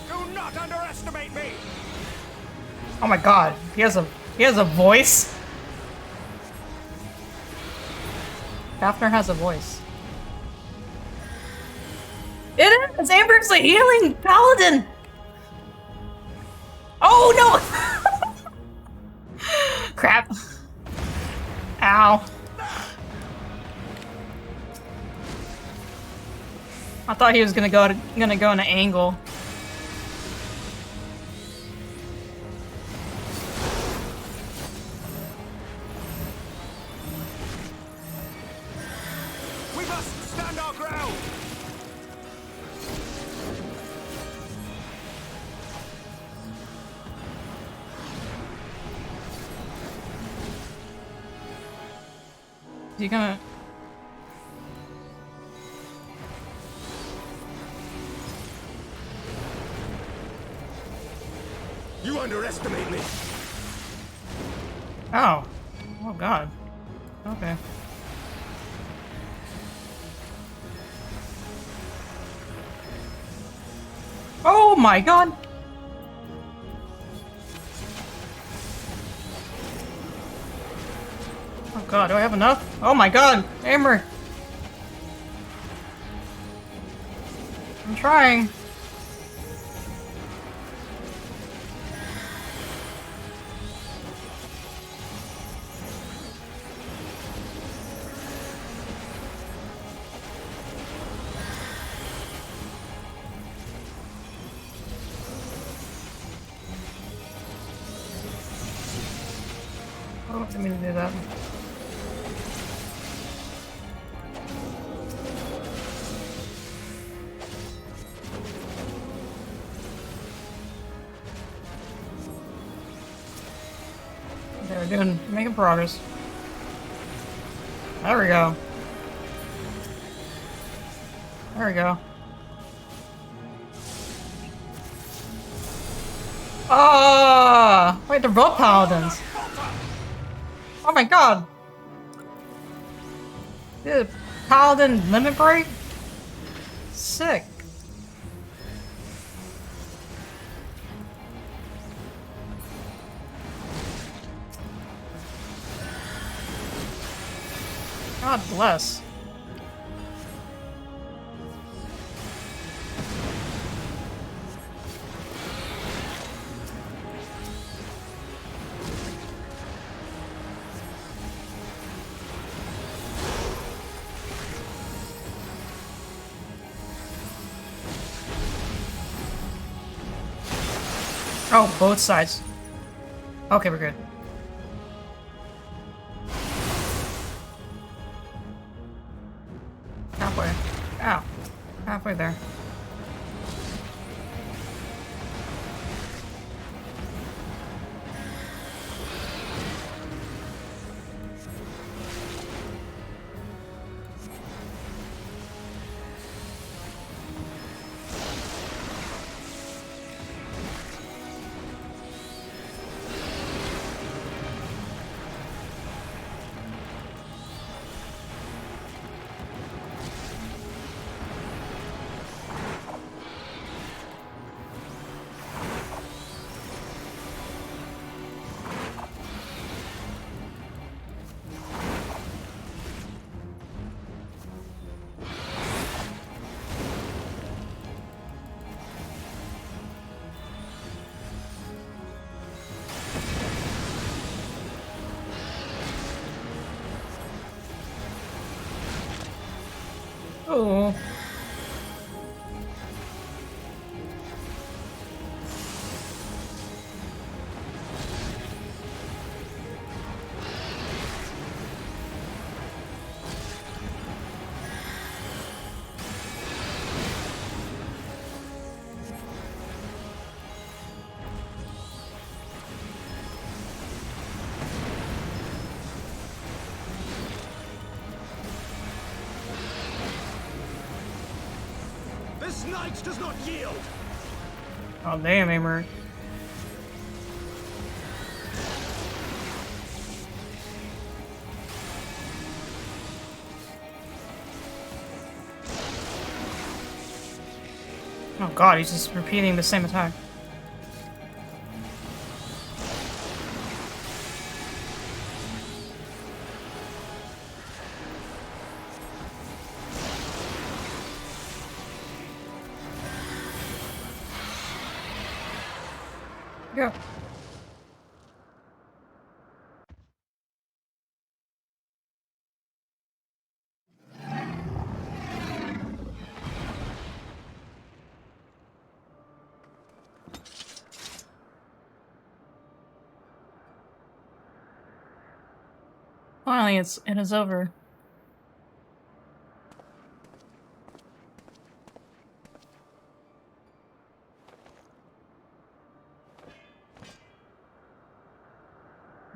Do not underestimate me. Oh my god, he has a voice. Fafnir has a voice. It is! Amber's a healing paladin! Oh no! Crap. Ow. I thought he was gonna go in an angle. We must stand our ground. Is he gonna... You underestimate me. Oh. Oh god. Okay. Oh my god! Oh god, do I have enough? Oh my god! Amber! I'm trying. Oh, I didn't mean to do that. Okay, we're making progress. There we go. There we go. Ah! Wait, they're both paladins. Oh my god! Did paladin limit break? Sick. God bless. Oh, both sides. Okay, we're good. Halfway. Ow. Halfway there. Oh. This knight does not yield! Oh, damn, Aimer. Oh god, he's just repeating the same attack. Go. Finally, it is over.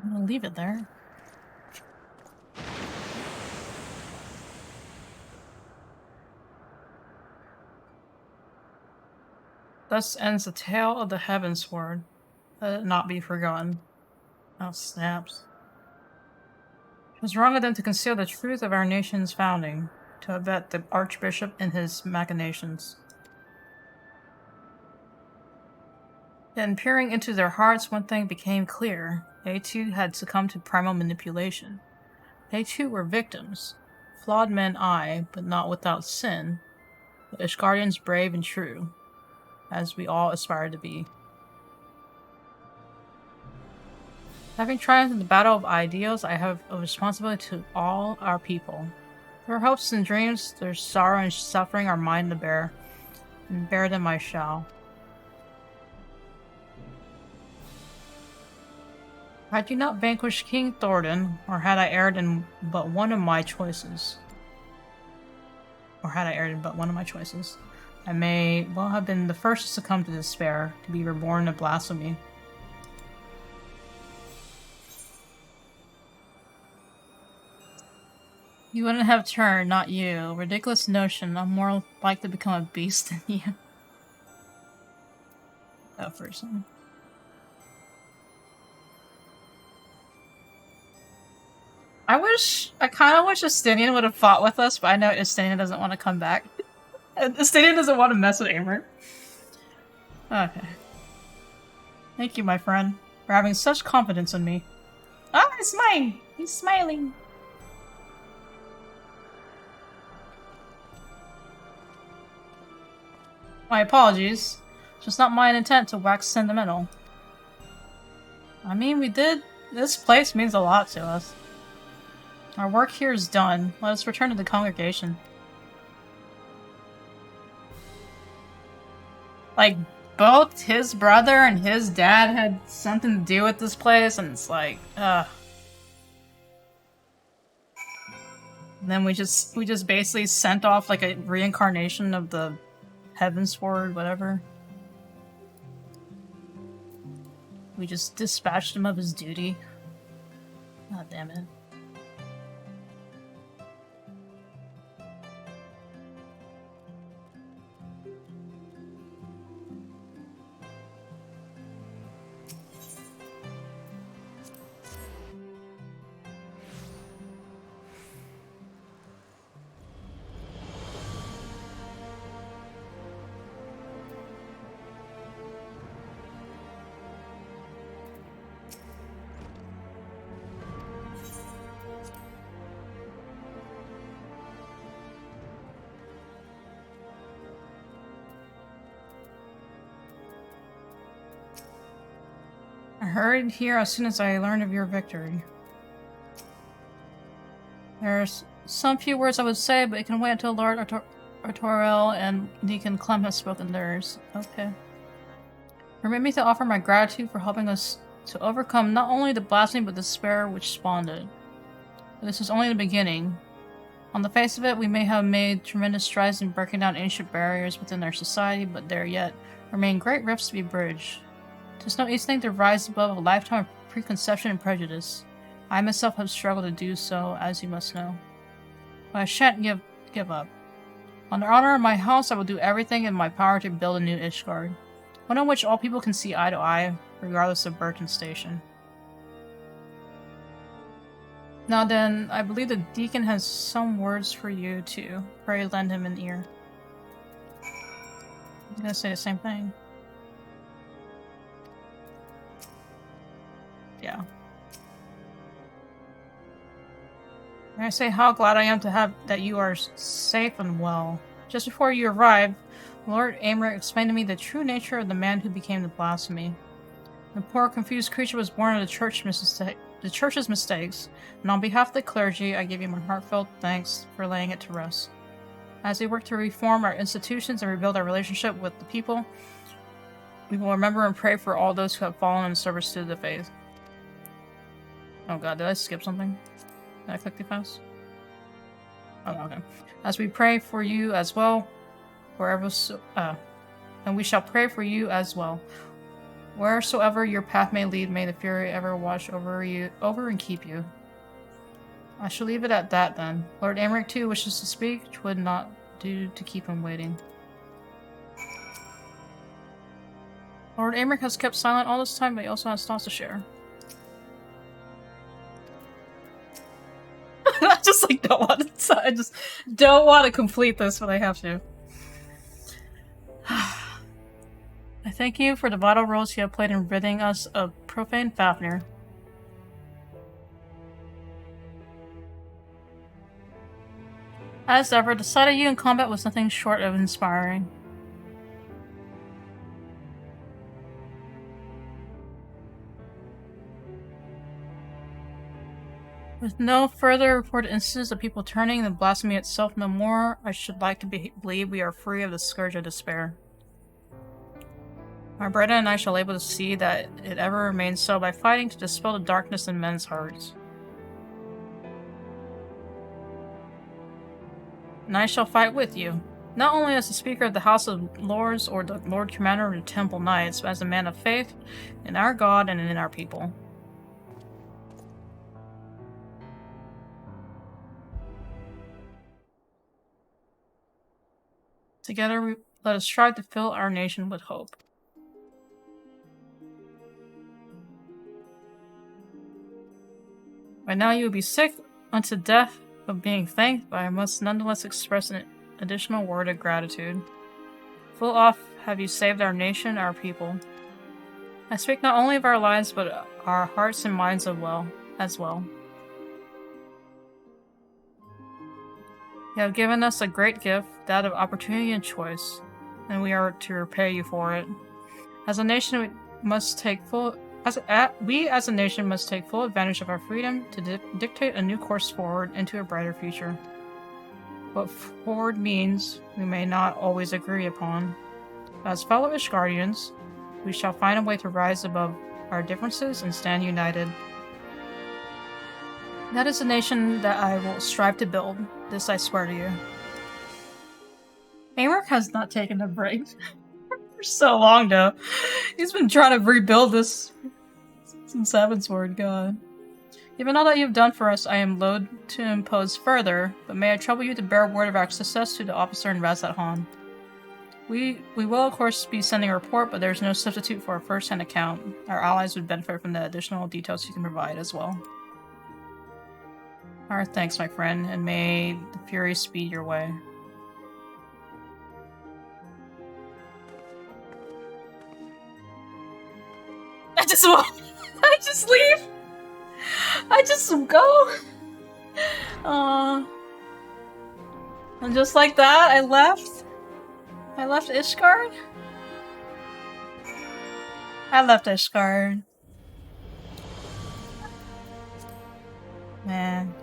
I'm gonna leave it there. Thus ends the tale of the Heavensward. Let it not be forgotten. Oh, snaps. It was wrong of them to conceal the truth of our nation's founding, to abet the Archbishop in his machinations. Then, peering into their hearts, one thing became clear. They too had succumbed to primal manipulation. They too were victims. Flawed men, aye, but not without sin. The Ishgardians brave and true, as we all aspire to be. Having triumphed in the battle of ideals, I have a responsibility to all our people. Their hopes and dreams, their sorrow and suffering are mine to bear, and bear them I shall. Had you not vanquished King Thordan, or had I erred in but one of my choices, I may well have been the first to succumb to despair, to be reborn to blasphemy. You wouldn't have turned, not you. Ridiculous notion. I'm more likely to become a beast than you. That person. I kind of wish Estinian would have fought with us, but I know Estinian doesn't want to come back. Estinian doesn't want to mess with Aimer. Okay. Thank you, my friend, for having such confidence in me. Ah, it's mine! He's smiling! My apologies. It's just not my intent to wax sentimental. I mean, we did. This place means a lot to us. Our work here is done. Let us return to the congregation. Like, both his brother and his dad had something to do with this place, and it's like, ugh. And then we just basically sent off like a reincarnation of the Heavensward, whatever. We just dispatched him of his duty. God damn it. I hurried here as soon as I learned of your victory. There's some few words I would say, but it can wait until Lord Artoriel and Deacon Clem have spoken theirs. Okay. Permit me to offer my gratitude for helping us to overcome not only the blasphemy but the despair which spawned it. But this is only the beginning. On the face of it, we may have made tremendous strides in breaking down ancient barriers within our society, but there yet remain great rifts to be bridged. 'Tis no easy thing to rise above a lifetime of preconception and prejudice. I myself have struggled to do so, as you must know. But I shan't give up. On the honor of my house, I will do everything in my power to build a new Ishgard, one on which all people can see eye to eye, regardless of birth and station. Now then, I believe the deacon has some words for you too. Pray lend him an ear. I'm gonna say the same thing. Yeah. May I say how glad I am to have that you are safe and well. Just before you arrived, Lord Aymeric explained to me the true nature of the man who became the blasphemy. The poor, confused creature was born of the church's mistakes, and on behalf of the clergy, I give you my heartfelt thanks for laying it to rest. As we work to reform our institutions and rebuild our relationship with the people, we will remember and pray for all those who have fallen in service to the faith. Oh god, did I skip something? Did I click too fast? Oh, okay. As we pray for you as well, and we shall pray for you as well. Wheresoever your path may lead, may the Fury ever watch over and keep you. I shall leave it at that then. Lord Aymeric too wishes to speak, which would not do to keep him waiting. Lord Aymeric has kept silent all this time, but he also has thoughts to share. I just like don't want to. I just don't want to complete this, but I have to. I thank you for the vital roles you have played in ridding us of profane Fafnir. As ever, the sight of you in combat was nothing short of inspiring. With no further reported instances of people turning the blasphemy itself no more, I should like to believe we are free of the scourge of despair. My brother and I shall be able to see that it ever remains so by fighting to dispel the darkness in men's hearts. And I shall fight with you, not only as the Speaker of the House of Lords or the Lord Commander of the Temple Knights, but as a man of faith in our God and in our people. Together, let us strive to fill our nation with hope. By now you will be sick unto death of being thanked, but I must nonetheless express an additional word of gratitude. Full oft have you saved our nation, our people. I speak not only of our lives, but our hearts and minds as well. You have given us a great gift, that of opportunity and choice. and we are to repay you for it. As a nation, we must take full advantage of our freedom to dictate a new course forward into a brighter future. What forward means, we may not always agree upon. As fellow Ishgardians, we shall find a way to rise above our differences and stand united. That is a nation that I will strive to build. This I swear to you. Amark has not taken a break for so long now. He's been trying to rebuild this since Heavensward, God. Even all that you've done for us, I am loath to impose further, but may I trouble you to bear word of our success to the officer in Razat Han. We will, of course, be sending a report, but there's no substitute for a first-hand account. Our allies would benefit from the additional details you can provide as well. Our thanks, my friend, and may the Fury speed your way. I just leave! I just go! And just like that, I left? I left Ishgard? I left Ishgard. Man.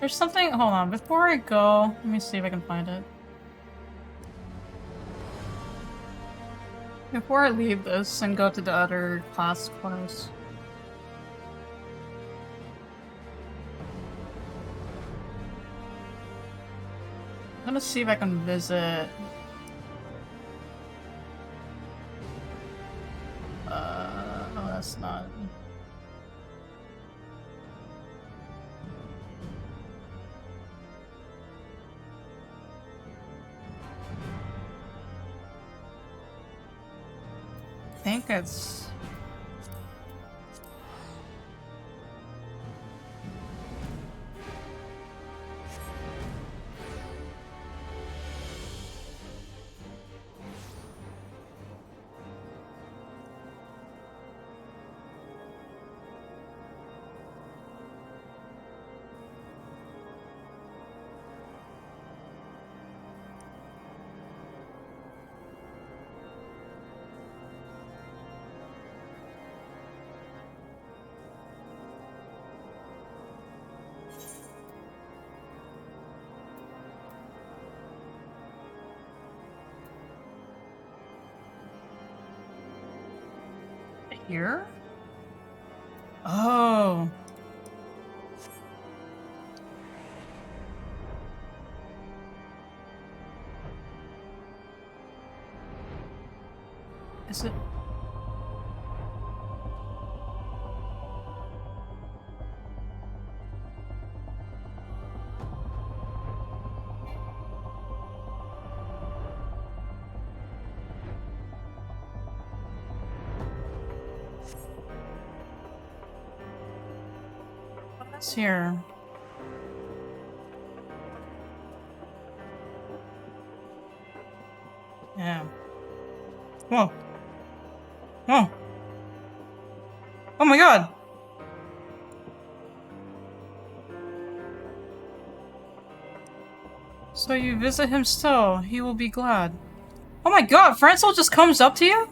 There's something- hold on, before I go, let me see if I can find it. Before I leave this and go to the other class course. I'm gonna see if I can visit... oh, that's not... I think it's... Here? Oh. Is it? What's here? Yeah. Whoa. Whoa. Oh my god! So you visit him still. He will be glad. Oh my god, Francel just comes up to you?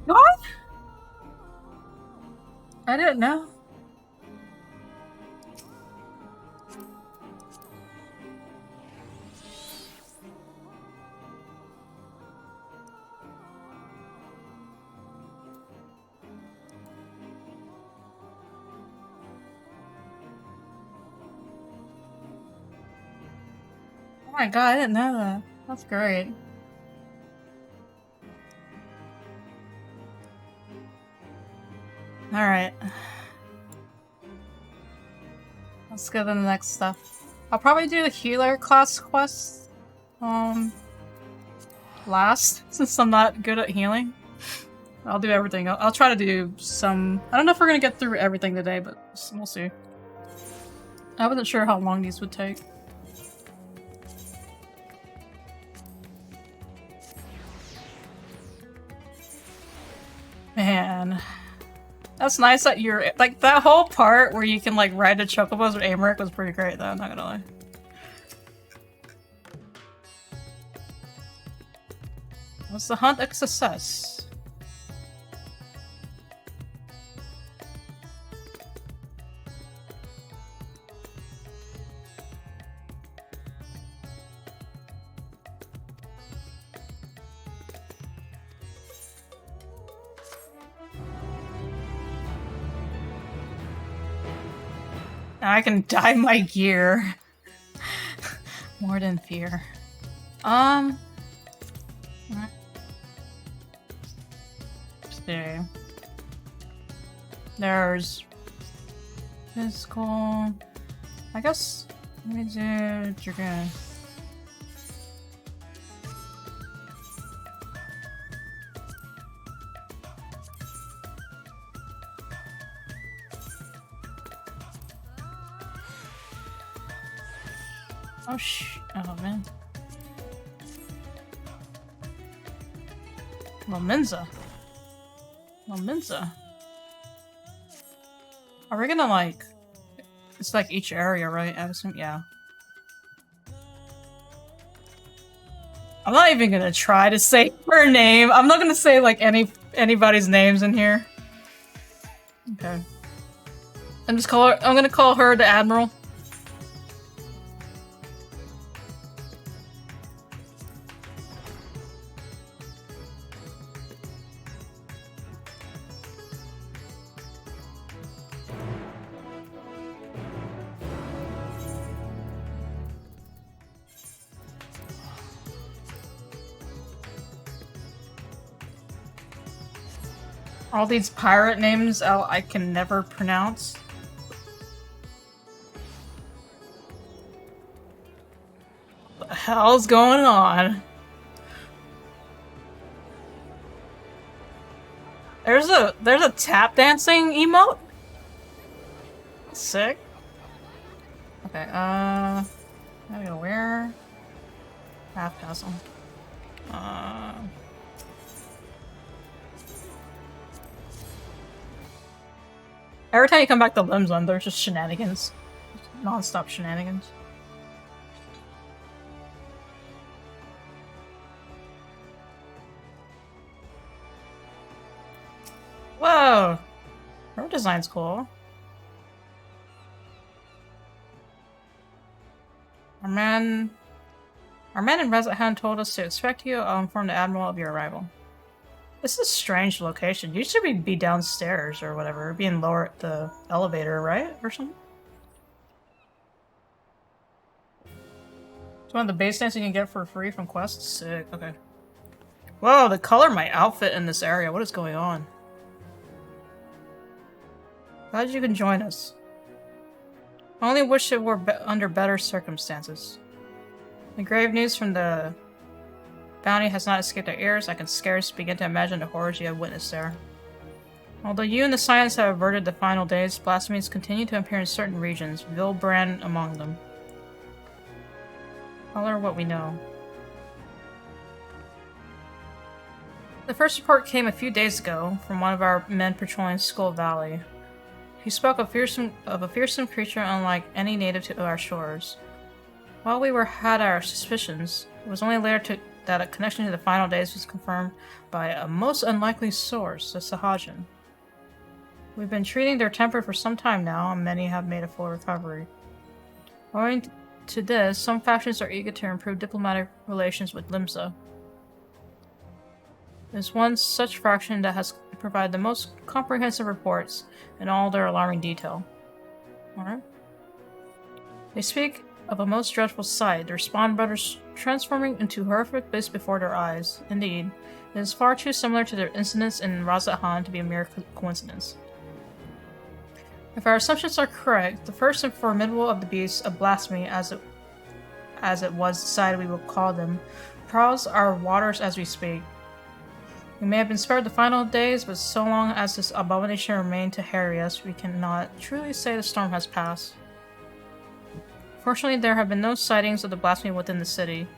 What? I didn't know. Oh my god, I didn't know that. That's great. Alright. Let's go to the next stuff. I'll probably do the healer class quest last, since I'm not good at healing. I'll do everything. I'll try to do some... I don't know if we're gonna get through everything today, but we'll see. I wasn't sure how long these would take. Man. That's nice that you're- like, that whole part where you can, like, ride the chocobos with Amaric was pretty great, though, I'm not gonna lie. Was the hunt a success? Now I can dye my gear. More than fear. Let's see. There's physical. I guess let me do Dragoon. Oh man. Lominza. Are we gonna like... It's like each area, right? I assume, yeah. I'm not even gonna try to say her name. I'm not gonna say like anybody's names in here. Okay. I'm gonna call her the Admiral. All these pirate names I can never pronounce. What the hell's going on? There's a tap dancing emote? Sick. Okay, I gotta go where? Half Castle. Every time you come back to Limzone, there's just shenanigans. Non-stop shenanigans. Whoa! Her design's cool. Our man in Rezahan told us to expect you. I'll inform the Admiral of your arrival. This is a strange location. You should be downstairs or whatever, being lower at the elevator, right? Or something? It's one of the base stamps you can get for free from quests? Sick, okay. Whoa, the color of my outfit in this area. What is going on? Glad you can join us. I only wish it were under better circumstances. The grave news from the bounty has not escaped our ears. I can scarce begin to imagine the horrors you have witnessed there. Although you and the Science have averted the final days, blasphemies continue to appear in certain regions, Vilbrand among them. Color what we know. The first report came a few days ago from one of our men patrolling Skull Valley. He spoke of a fearsome creature unlike any native to our shores. While we had our suspicions, it was only later that a connection to the final days was confirmed by a most unlikely source, the Sahajin. We've been treating their temper for some time now, and many have made a full recovery. Owing to this, some factions are eager to improve diplomatic relations with Limsa. There's one such faction that has provided the most comprehensive reports in all their alarming detail. Alright. They speak of a most dreadful sight, their spawn brothers transforming into horrific beasts before their eyes. Indeed, it is far too similar to their incidents in Razat-Han to be a mere coincidence. If our assumptions are correct, the first and formidable of the beasts of blasphemy, as it was decided we will call them, prowls our waters as we speak. We may have been spared the final days, but so long as this abomination remained to harry us, we cannot truly say the storm has passed. Fortunately, there have been no sightings of the blasphemy within the city.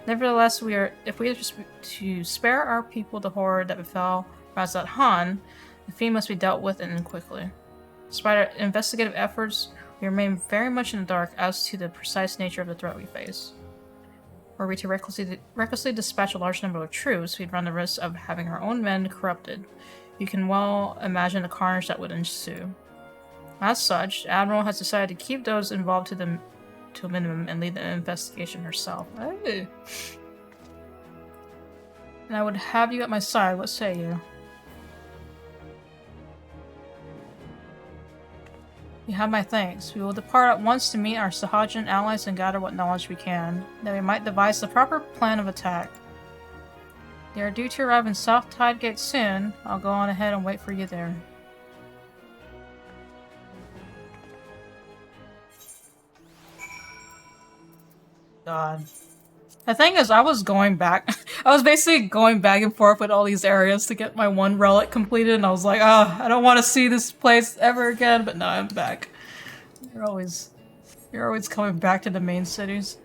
Nevertheless, if we are to spare our people the horror that befell Razat Han, the fiend must be dealt with and quickly. Despite our investigative efforts, we remain very much in the dark as to the precise nature of the threat we face. Were we to recklessly dispatch a large number of troops, we'd run the risk of having our own men corrupted. You can well imagine the carnage that would ensue. As such, the Admiral has decided to keep those involved to a minimum and lead the investigation herself. Hey. And I would have you at my side, what say you? You have my thanks. We will depart at once to meet our Sahajan allies and gather what knowledge we can, that we might devise the proper plan of attack. They are due to arrive in South Tide Gate soon. I'll go on ahead and wait for you there. God. The thing is, I was going back. I was basically going back and forth with all these areas to get my one relic completed, and I was like, oh, I don't want to see this place ever again, but now I'm back. You're always coming back to the main cities.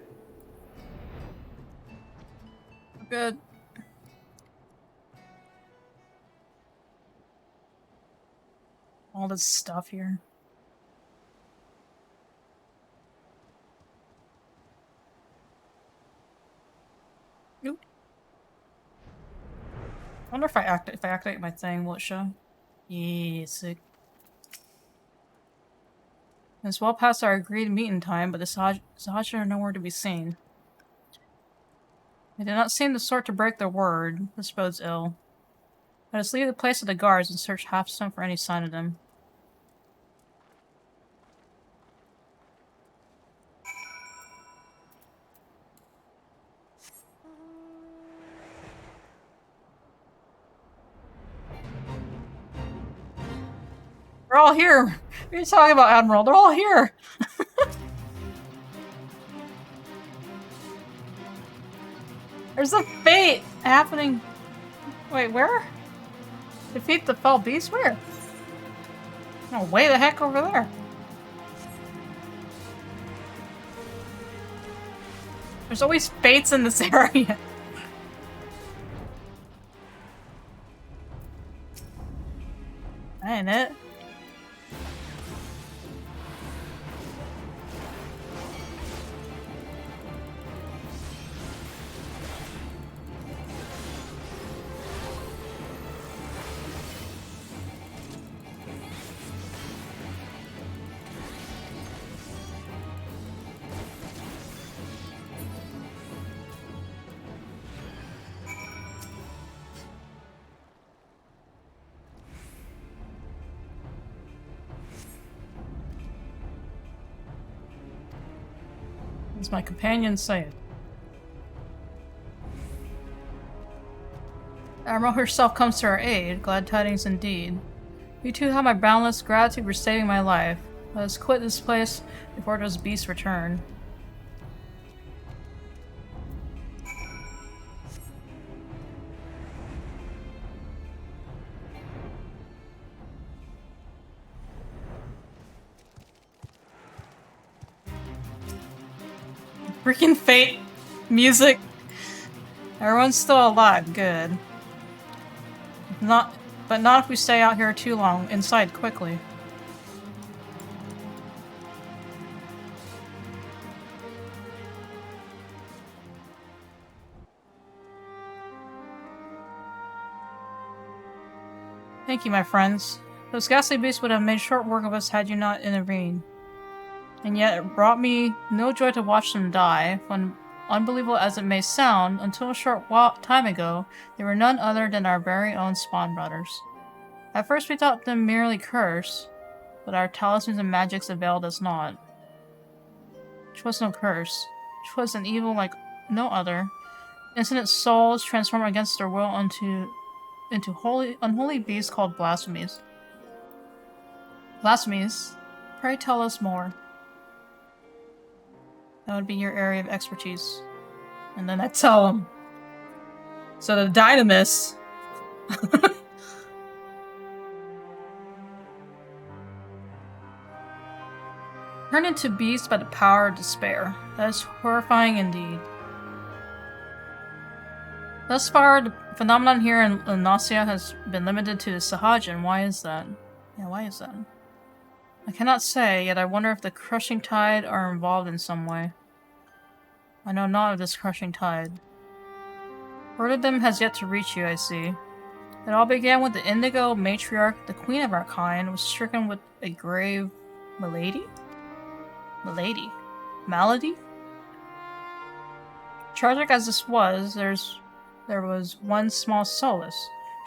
Good. All this stuff here. Oop. I wonder if I activate my thing, will it show? Yeah, sick. It's well past our agreed meeting time, but the Sahaj are nowhere to be seen. They do not seem the sort to break their word. This bodes ill. Let us leave the place of the guards and search Halfstone for any sign of them. They're all here! What are you talking about, Admiral? They're all here! There's a fate happening. Wait, where? Defeat the fell beast? Where? No, way the heck over there. There's always fates in this area. That ain't it. As my companions say it. Admiral herself comes to our aid. Glad tidings indeed. You two have my boundless gratitude for saving my life. Let us quit this place before those beasts return. Freaking fate music. Everyone's still alive. Good. But not if we stay out here too long. Inside quickly. Thank you, my friends. Those ghastly beasts would have made short work of us had you not intervened. And yet it brought me no joy to watch them die. Unbelievable as it may sound, until a short time ago, they were none other than our very own spawn brothers. At first we thought them merely cursed, but our talismans and magics availed us not. 'Twas no curse. 'Twas an evil like no other. Infinite souls transformed against their will into unholy beasts called blasphemies. Blasphemies? Pray tell us more. That would be your area of expertise. And then I tell him. So the Dynamis. Turned into beasts by the power of despair. That is horrifying indeed. Thus far, the phenomenon here in Nausea has been limited to the Sahajin. Why is that? Yeah, why is that? I cannot say, yet I wonder if the crushing tide are involved in some way. I know not of this crushing tide. Word of them has yet to reach you, I see. It all began with the Indigo matriarch, the queen of our kind, was stricken with a grave malady? Malady? Tragic as this was, there was one small solace.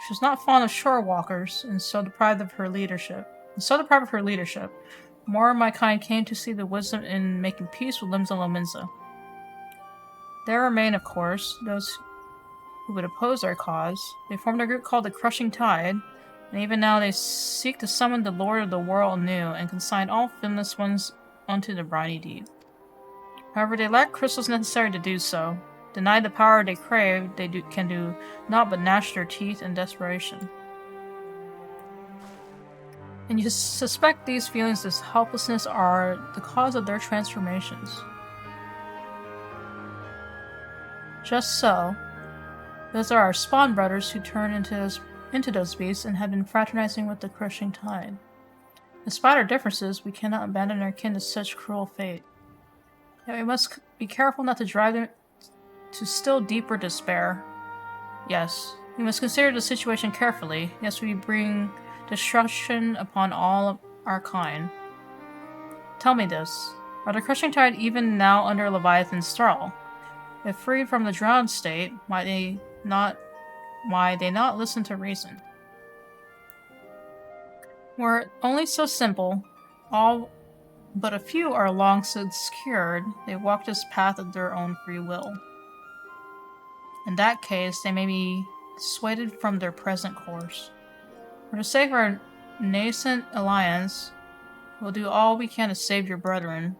She was not fond of shore walkers, and so deprived of her leadership. More of my kind came to see the wisdom in making peace with Limsa Lominsa. There remain, of course, those who would oppose our cause. They formed a group called the Crushing Tide, and even now they seek to summon the Lord of the World anew and consign all finless ones onto the briny deep. However, they lack crystals necessary to do so. Denied the power they crave, they can do naught but gnash their teeth in desperation. And you suspect these feelings of helplessness are the cause of their transformations. Just so, those are our spawn brothers who turned into those beasts and have been fraternizing with the Crushing Tide. Despite our differences, we cannot abandon our kin to such cruel fate. Yet we must be careful not to drive them to still deeper despair. Yes, we must consider the situation carefully, lest we bring destruction upon all of our kind. Tell me this, are the Crushing Tide even now under Leviathan's thrall? If freed from the drowned state, why they not listen to reason? Were it only so simple, all but a few are long since cured, they walk this path of their own free will. In that case, they may be dissuaded from their present course. For the sake of our nascent alliance, we'll do all we can to save your brethren.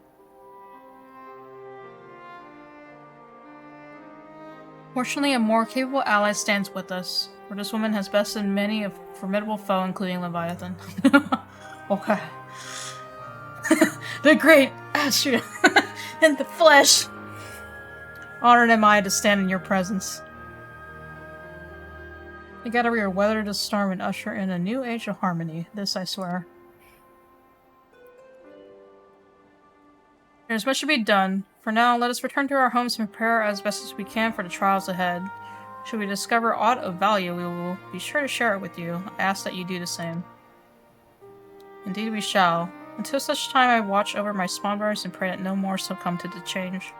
Fortunately, a more capable ally stands with us, for this woman has bested many a formidable foe, including Leviathan. Okay. The great Astria in the flesh! Honored am I to stand in your presence. Together we will weather the storm and usher in a new age of harmony. This I swear. There's much to be done. For now, let us return to our homes and prepare as best as we can for the trials ahead. Should we discover aught of value, we will be sure to share it with you. I ask that you do the same. Indeed we shall. Until such time I watch over my spawn brothers and pray that no more succumb to the change.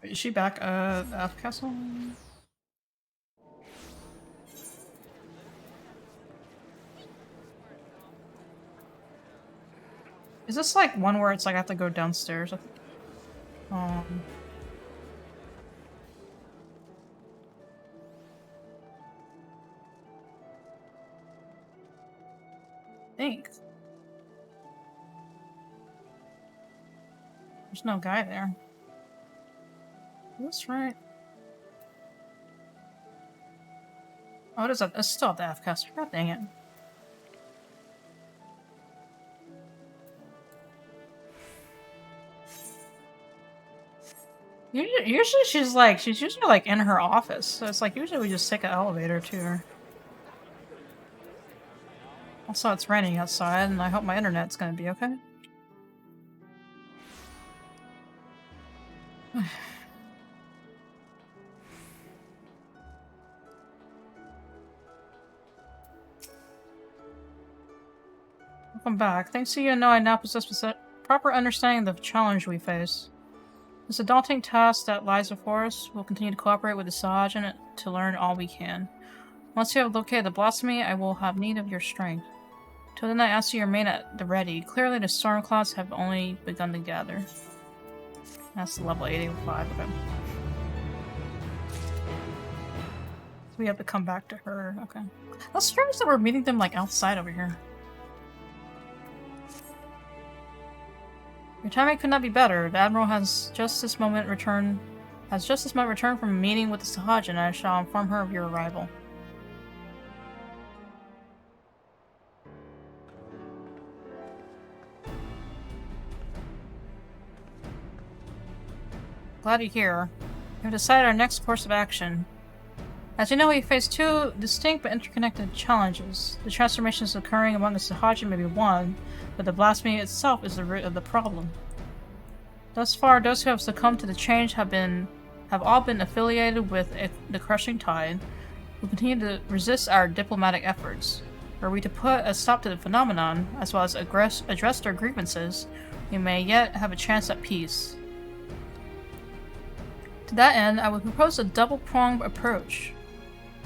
Is she back at the F Castle? Is this like one where it's like I have to go downstairs? Thanks. There's no guy there. That's right. Oh, it is it's still at the F Castle. God dang it. Usually she's usually like in her office, so it's like usually we just take an elevator to her. Also, it's raining outside, and I hope my internet's gonna be okay. Welcome back. Thanks to you, I now possess a proper understanding of the challenge we face. It's a daunting task that lies before us. We'll continue to cooperate with the Sahajin to learn all we can. Once you have located the Blossomy, I will have need of your strength. Till then, I ask you to remain at the ready. Clearly, the storm clouds have only begun to gather. That's level 85 of him. So we have to come back to her. Okay. That's strange that we're meeting them like outside over here. Your timing could not be better. The Admiral has just this moment returned from a meeting with the Sahaj, and I shall inform her of your arrival. Glad you're here. We have decided our next course of action. As you know, we face two distinct but interconnected challenges. The transformations occurring among the Sahaji may be one, but the blasphemy itself is the root of the problem. Thus far, those who have succumbed to the change have all been affiliated with the crushing tide, who continue to resist our diplomatic efforts. Were we to put a stop to the phenomenon, as well as address their grievances, we may yet have a chance at peace. To that end, I would propose a double-pronged approach.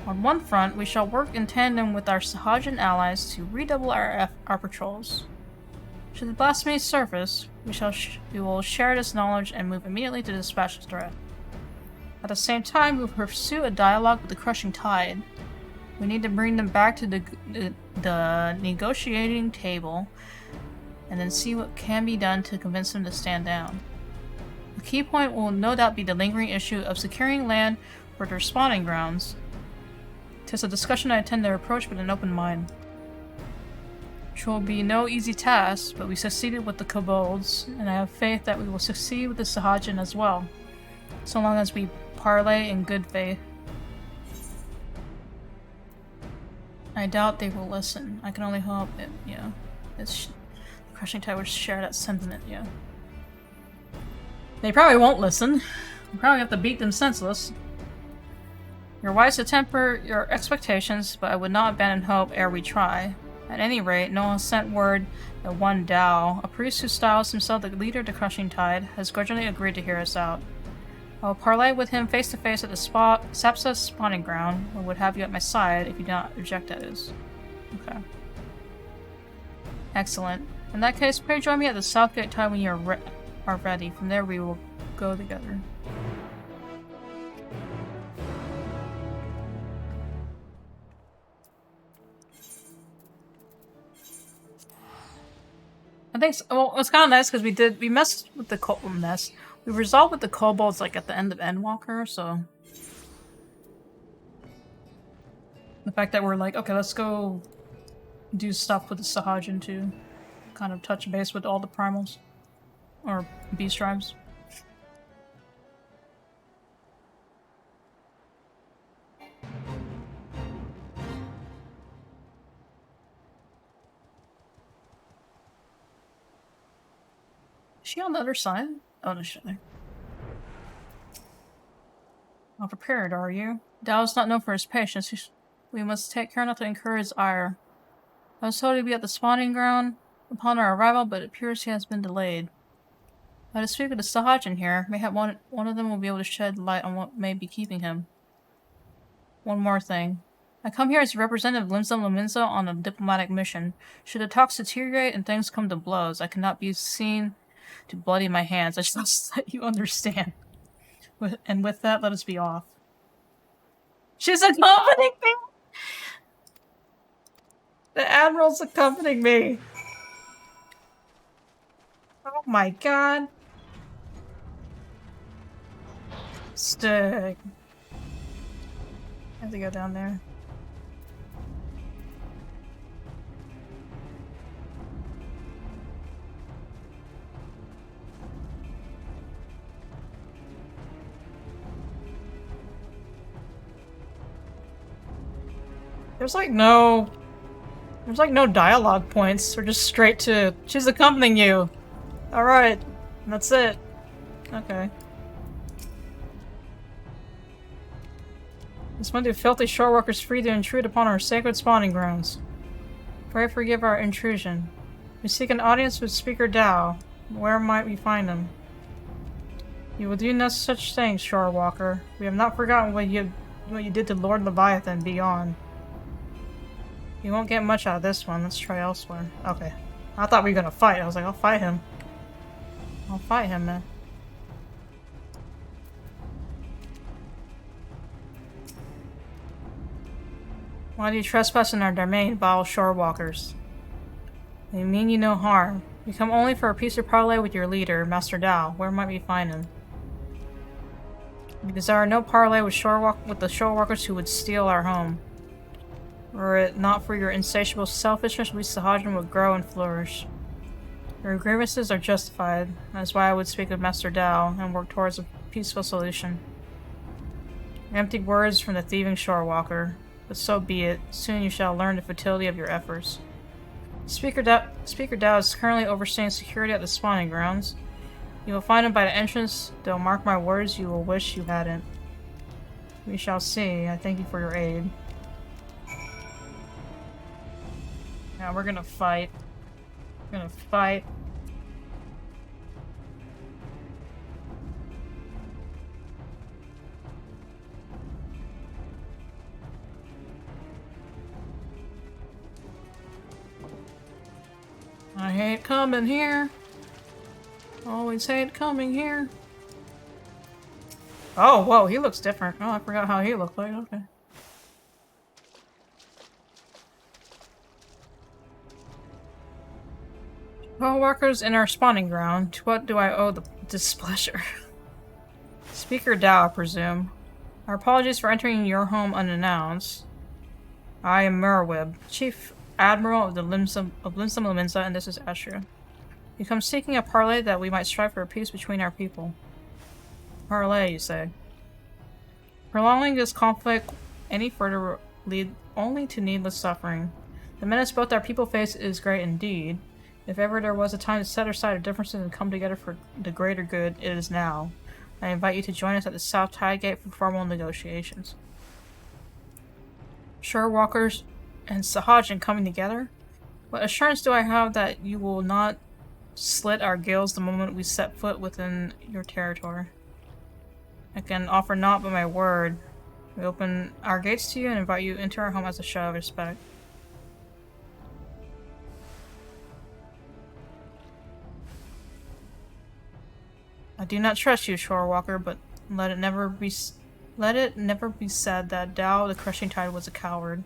On one front, we shall work in tandem with our Sahajan allies to redouble our patrols. Should the blasphemy surface, we will share this knowledge and move immediately to dispatch the threat. At the same time, we will pursue a dialogue with the crushing tide. We need to bring them back to the negotiating table and then see what can be done to convince them to stand down. The key point will no doubt be the lingering issue of securing land for their spawning grounds. 'Tis a discussion I intend to approach with an open mind. It will be no easy task, but we succeeded with the kobolds, and I have faith that we will succeed with the Sahajan as well, so long as we parley in good faith. I doubt they will listen. I can only hope it, the crushing tide will share that sentiment, They probably won't listen. We probably have to beat them senseless. You're wise to temper your expectations, but I would not abandon hope ere we try. At any rate, Noah sent word that one Dao, a priest who styles himself the leader of the crushing tide, has grudgingly agreed to hear us out. I will parley with him face to face at the Sapsa spawning ground, and would have you at my side if you do not object, that is. Okay. Excellent. In that case, pray join me at the Southgate tide when you are ready. From there we will go together. I think so. Well, it was kind of nice because we messed with the we resolved with the kobolds like at the end of Endwalker, so the fact that we're like, okay, let's go do stuff with the Sahajan to kind of touch base with all the primals or beast tribes. Is she on the other side? Oh, no, she's there. Not prepared, are you? Dao is not known for his patience. We must take care not to incur his ire. I was told to be at the spawning ground upon our arrival, but it appears he has been delayed. I had to speak with the Sahajan here. Mayhap one of them will be able to shed light on what may be keeping him. One more thing. I come here as a representative of Limsa Lominsa on a diplomatic mission. Should the talks deteriorate and things come to blows, I cannot be seen to bloody my hands. I just let you understand. And with that, let us be off. She's accompanying me! The Admiral's accompanying me! Oh my god. Stick. I have to go down there. There's like no dialogue points. We're just straight to, she's accompanying you. Alright, that's it. Okay. This one do filthy shorewalkers free to intrude upon our sacred spawning grounds. Pray forgive our intrusion. We seek an audience with Speaker Dao. Where might we find him? You will do no such things, shorewalker. We have not forgotten what you did to Lord Leviathan beyond. You won't get much out of this one. Let's try elsewhere. Okay. I thought we were gonna fight. I was like, I'll fight him. I'll fight him, man. Why do you trespass in our domain, vile shorewalkers? They mean you no harm. You come only for a peace or parley with your leader, Master Dao. Where might we find him? We desire no parley with the shorewalkers who would steal our home. Were it not for your insatiable selfishness, we Sahajin would grow and flourish. Your grievances are justified. That is why I would speak with Master Dao and work towards a peaceful solution. Empty words from the thieving shorewalker, but so be it. Soon you shall learn the futility of your efforts. Speaker Dao is currently overseeing security at the spawning grounds. You will find him by the entrance, though mark my words, you will wish you hadn't. We shall see. I thank you for your aid. Now we're gonna fight. We're gonna fight. I hate coming here. Always hate coming here. Oh, whoa, he looks different. Oh, I forgot how he looked like. Okay. Co-workers in our spawning ground. To what do I owe the displeasure? Speaker Dao, I presume. Our apologies for entering your home unannounced. I am Merwib, Chief Admiral of the Limsum Liminza, and this is Ashra. You come seeking a parley that we might strive for a peace between our people. Parley, you say? Prolonging this conflict any further will lead only to needless suffering. The menace both our people face is great indeed. If ever there was a time to set aside our differences and come together for the greater good, it is now. I invite you to join us at the South Tide Gate for formal negotiations. Shorewalkers and Sahajin coming together? What assurance do I have that you will not slit our gills the moment we set foot within your territory? I can offer naught but my word. We open our gates to you and invite you into our home as a show of respect. I do not trust you, Shorewalker, but let it never be said that Dao the Crushing Tide was a coward.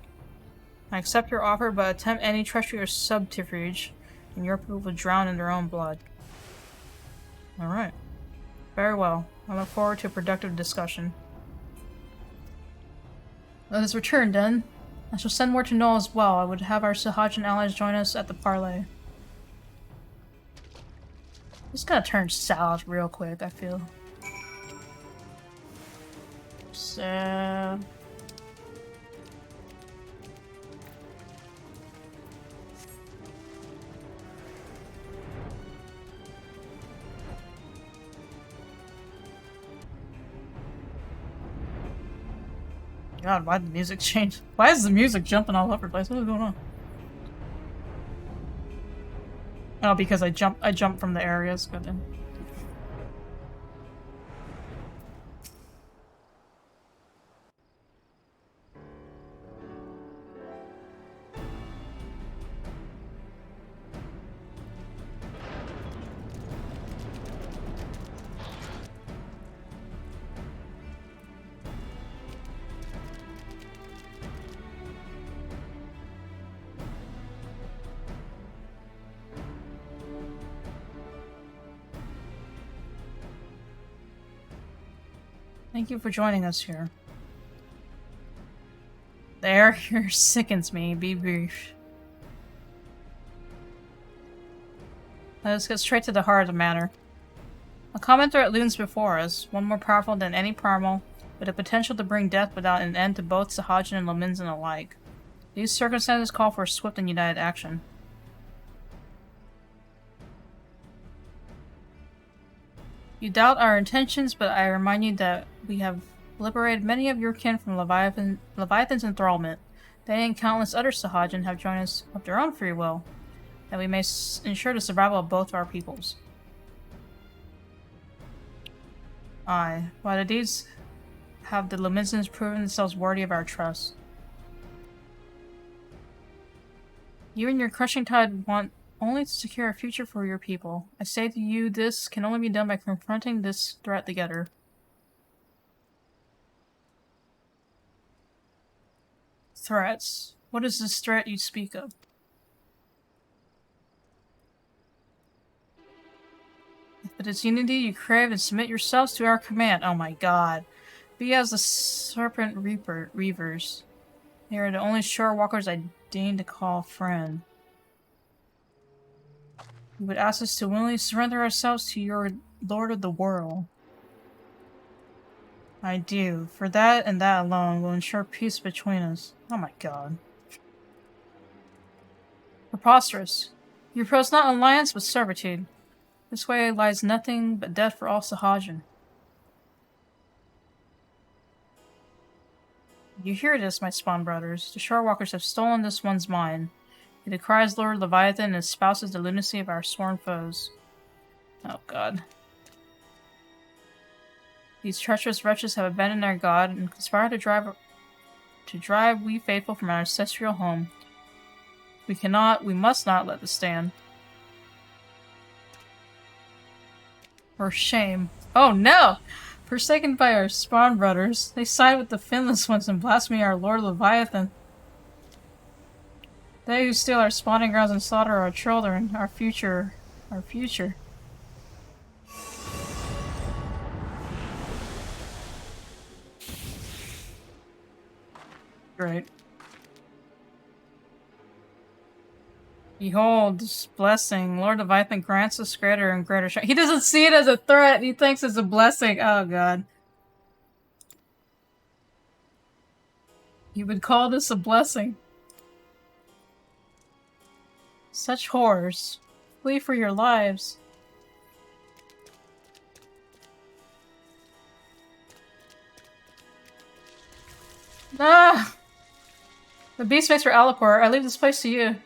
I accept your offer, but attempt any treachery or subterfuge, and your people will drown in their own blood. Alright. Very well. I look forward to a productive discussion. Let us return, then. I shall send word to Noel as well. I would have our Sahajin allies join us at the parley. Just gonna turn south real quick, I feel. So... God, why did the music change? Why is the music jumping all over the place? What is going on? Oh, because I jumped from the areas. Good then. Thank you for joining us here. The air here sickens me, be brief. Let us get straight to the heart of the matter. A common threat looms before us, one more powerful than any primal, with the potential to bring death without an end to both Sahajin and Lominzan alike. These circumstances call for swift and united action. You doubt our intentions, but I remind you that we have liberated many of your kin from Leviathan's enthrallment. They and countless other Sahajin have joined us of their own free will, that we may ensure the survival of both our peoples. Aye, by the deeds have the Lominzans proven themselves worthy of our trust. You and your Crushing Tide want only to secure a future for your people. I say to you, this can only be done by confronting this threat together. Threats? What is this threat you speak of? With its unity, you crave and submit yourselves to our command. Oh my god. Be as the Serpent Reavers. They are the only shore walkers I deign to call friend. You would ask us to willingly surrender ourselves to your Lord of the World. I do. For that and that alone will ensure peace between us. Oh my god. Preposterous. You propose not alliance, but servitude. This way lies nothing but death for all Sahajin. You hear this, my spawn brothers. The shorewalkers have stolen this one's mind. He decries Lord Leviathan and espouses the lunacy of our sworn foes. Oh god. These treacherous wretches have abandoned their god and conspire to drive we faithful from our ancestral home. We must not let this stand. For shame. Oh no! Forsaken by our spawn brothers, they side with the finless ones and blaspheme our Lord Leviathan. They who steal our spawning grounds and slaughter our children, our future. Great. Behold, this blessing. Lord Leviathan grants us greater and greater strength. He doesn't see it as a threat. He thinks it's a blessing. Oh god. He would call this a blessing. Such horrors. Flee for your lives. Ah! The beast makes for Alipor. I leave this place to you.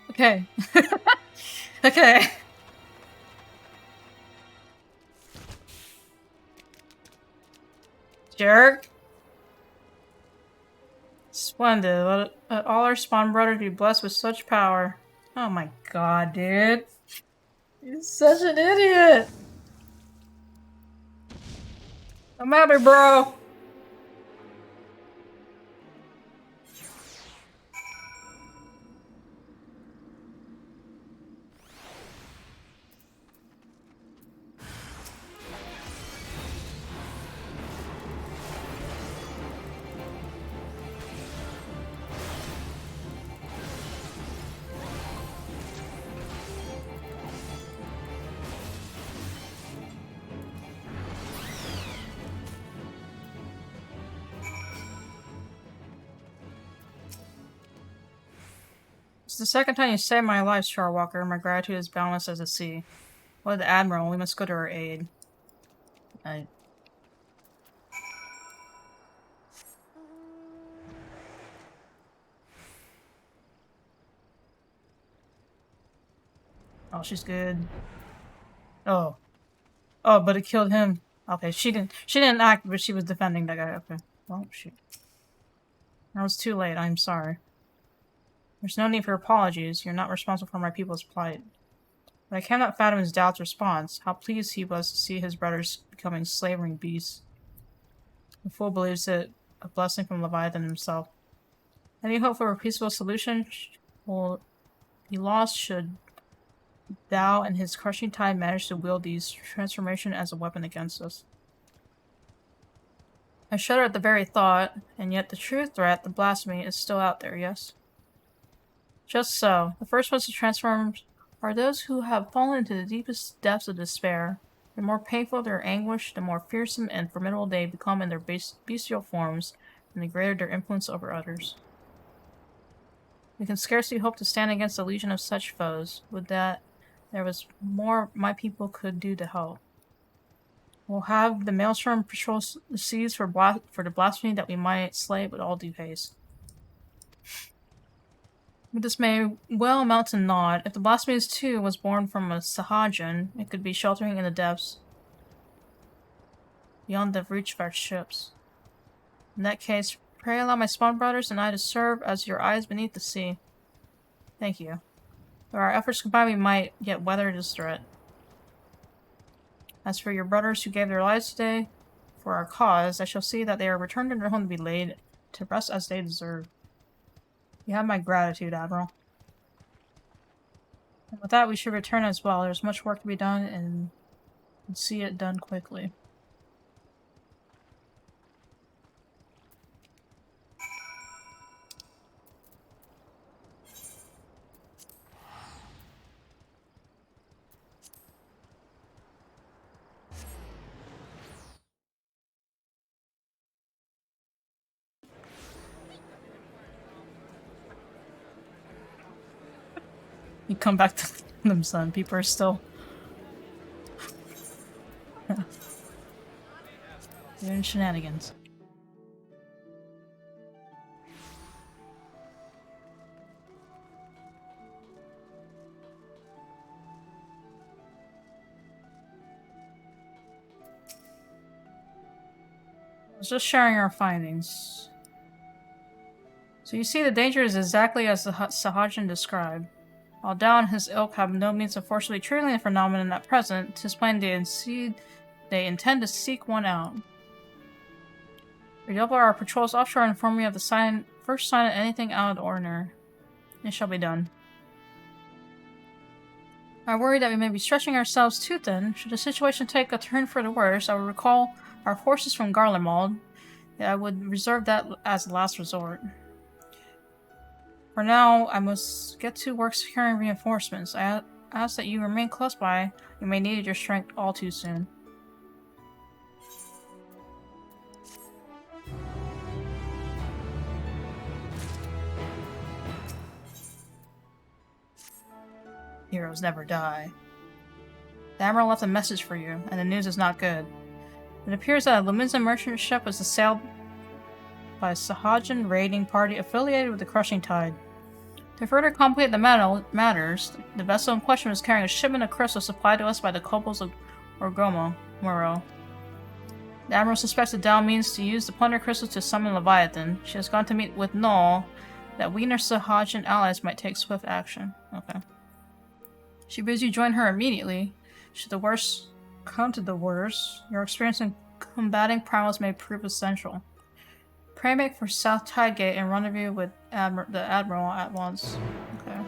Okay. Okay. Jerk. Splendid. Let all our spawn brothers be blessed with such power. Oh my god, dude. You're such an idiot. I'm happy, bro. It's the second time you saved my life, Starwalker. My gratitude is boundless as the sea. What the Admiral? We must go to her aid. Oh, she's good. Oh. Oh, but it killed him. Okay, she didn't act, but she was defending that guy. Okay. Well, shoot. That was too late. I'm sorry. There's no need for apologies. You're not responsible for my people's plight. But I cannot fathom his doubt's response. How pleased he was to see his brothers becoming slavering beasts. The fool believes it a blessing from Leviathan himself. Any hope for a peaceful solution will be lost should thou and his crushing tide manage to wield these transformation as a weapon against us. I shudder at the very thought, and yet the true threat, the blasphemy, is still out there, yes? Just so. The first ones to transform are those who have fallen into the deepest depths of despair. The more painful their anguish, the more fearsome and formidable they become in their bestial forms, and the greater their influence over others. We can scarcely hope to stand against a legion of such foes. Would that there was more my people could do to help. We'll have the Maelstrom patrol the seas for the blasphemy that we might slay with all due haste. But this may well amount to naught. If the blasphemy too was born from a Sahajin, it could be sheltering in the depths beyond the reach of our ships. In that case, pray allow my spawn brothers and I to serve as your eyes beneath the sea. Thank you. Through our efforts combined, we might yet weather this threat. As for your brothers who gave their lives today for our cause, I shall see that they are returned to their home to be laid to rest as they deserve. You have my gratitude, Admiral. And with that, we should return as well. There's much work to be done, and see it done quickly. You come back to them, son. People are still... doing shenanigans. I was just sharing our findings. So you see, the danger is exactly as the Sahajin described. While Dao and his ilk have no means of forcibly triggering the phenomenon at present, 'tis plain they intend to seek one out. Redouble our patrols offshore and inform me of the first sign of anything out of the ordinary. It shall be done. I worry that we may be stretching ourselves too thin. Should the situation take a turn for the worse, I would recall our forces from Garlemald. Yet I would reserve that as the last resort. For now, I must get to work securing reinforcements. I ask that you remain close by. You may need your strength all too soon. Heroes never die. The Admiral left a message for you, and the news is not good. It appears that a Luminza merchant ship was assailed by a Sahajin raiding party affiliated with the Crushing Tide. To further complicate the matters, the vessel in question was carrying a shipment of crystals supplied to us by the kobolds of Moro. The Admiral suspects that Dao means to use the plunder crystals to summon Leviathan. She has gone to meet with Null, that we and our Sahajin allies might take swift action. Okay. She bids you join her immediately. Should the worst come to the worst, your experience in combating primals may prove essential. Pray make for South Tide Gate and rendezvous with the Admiral at once. Okay.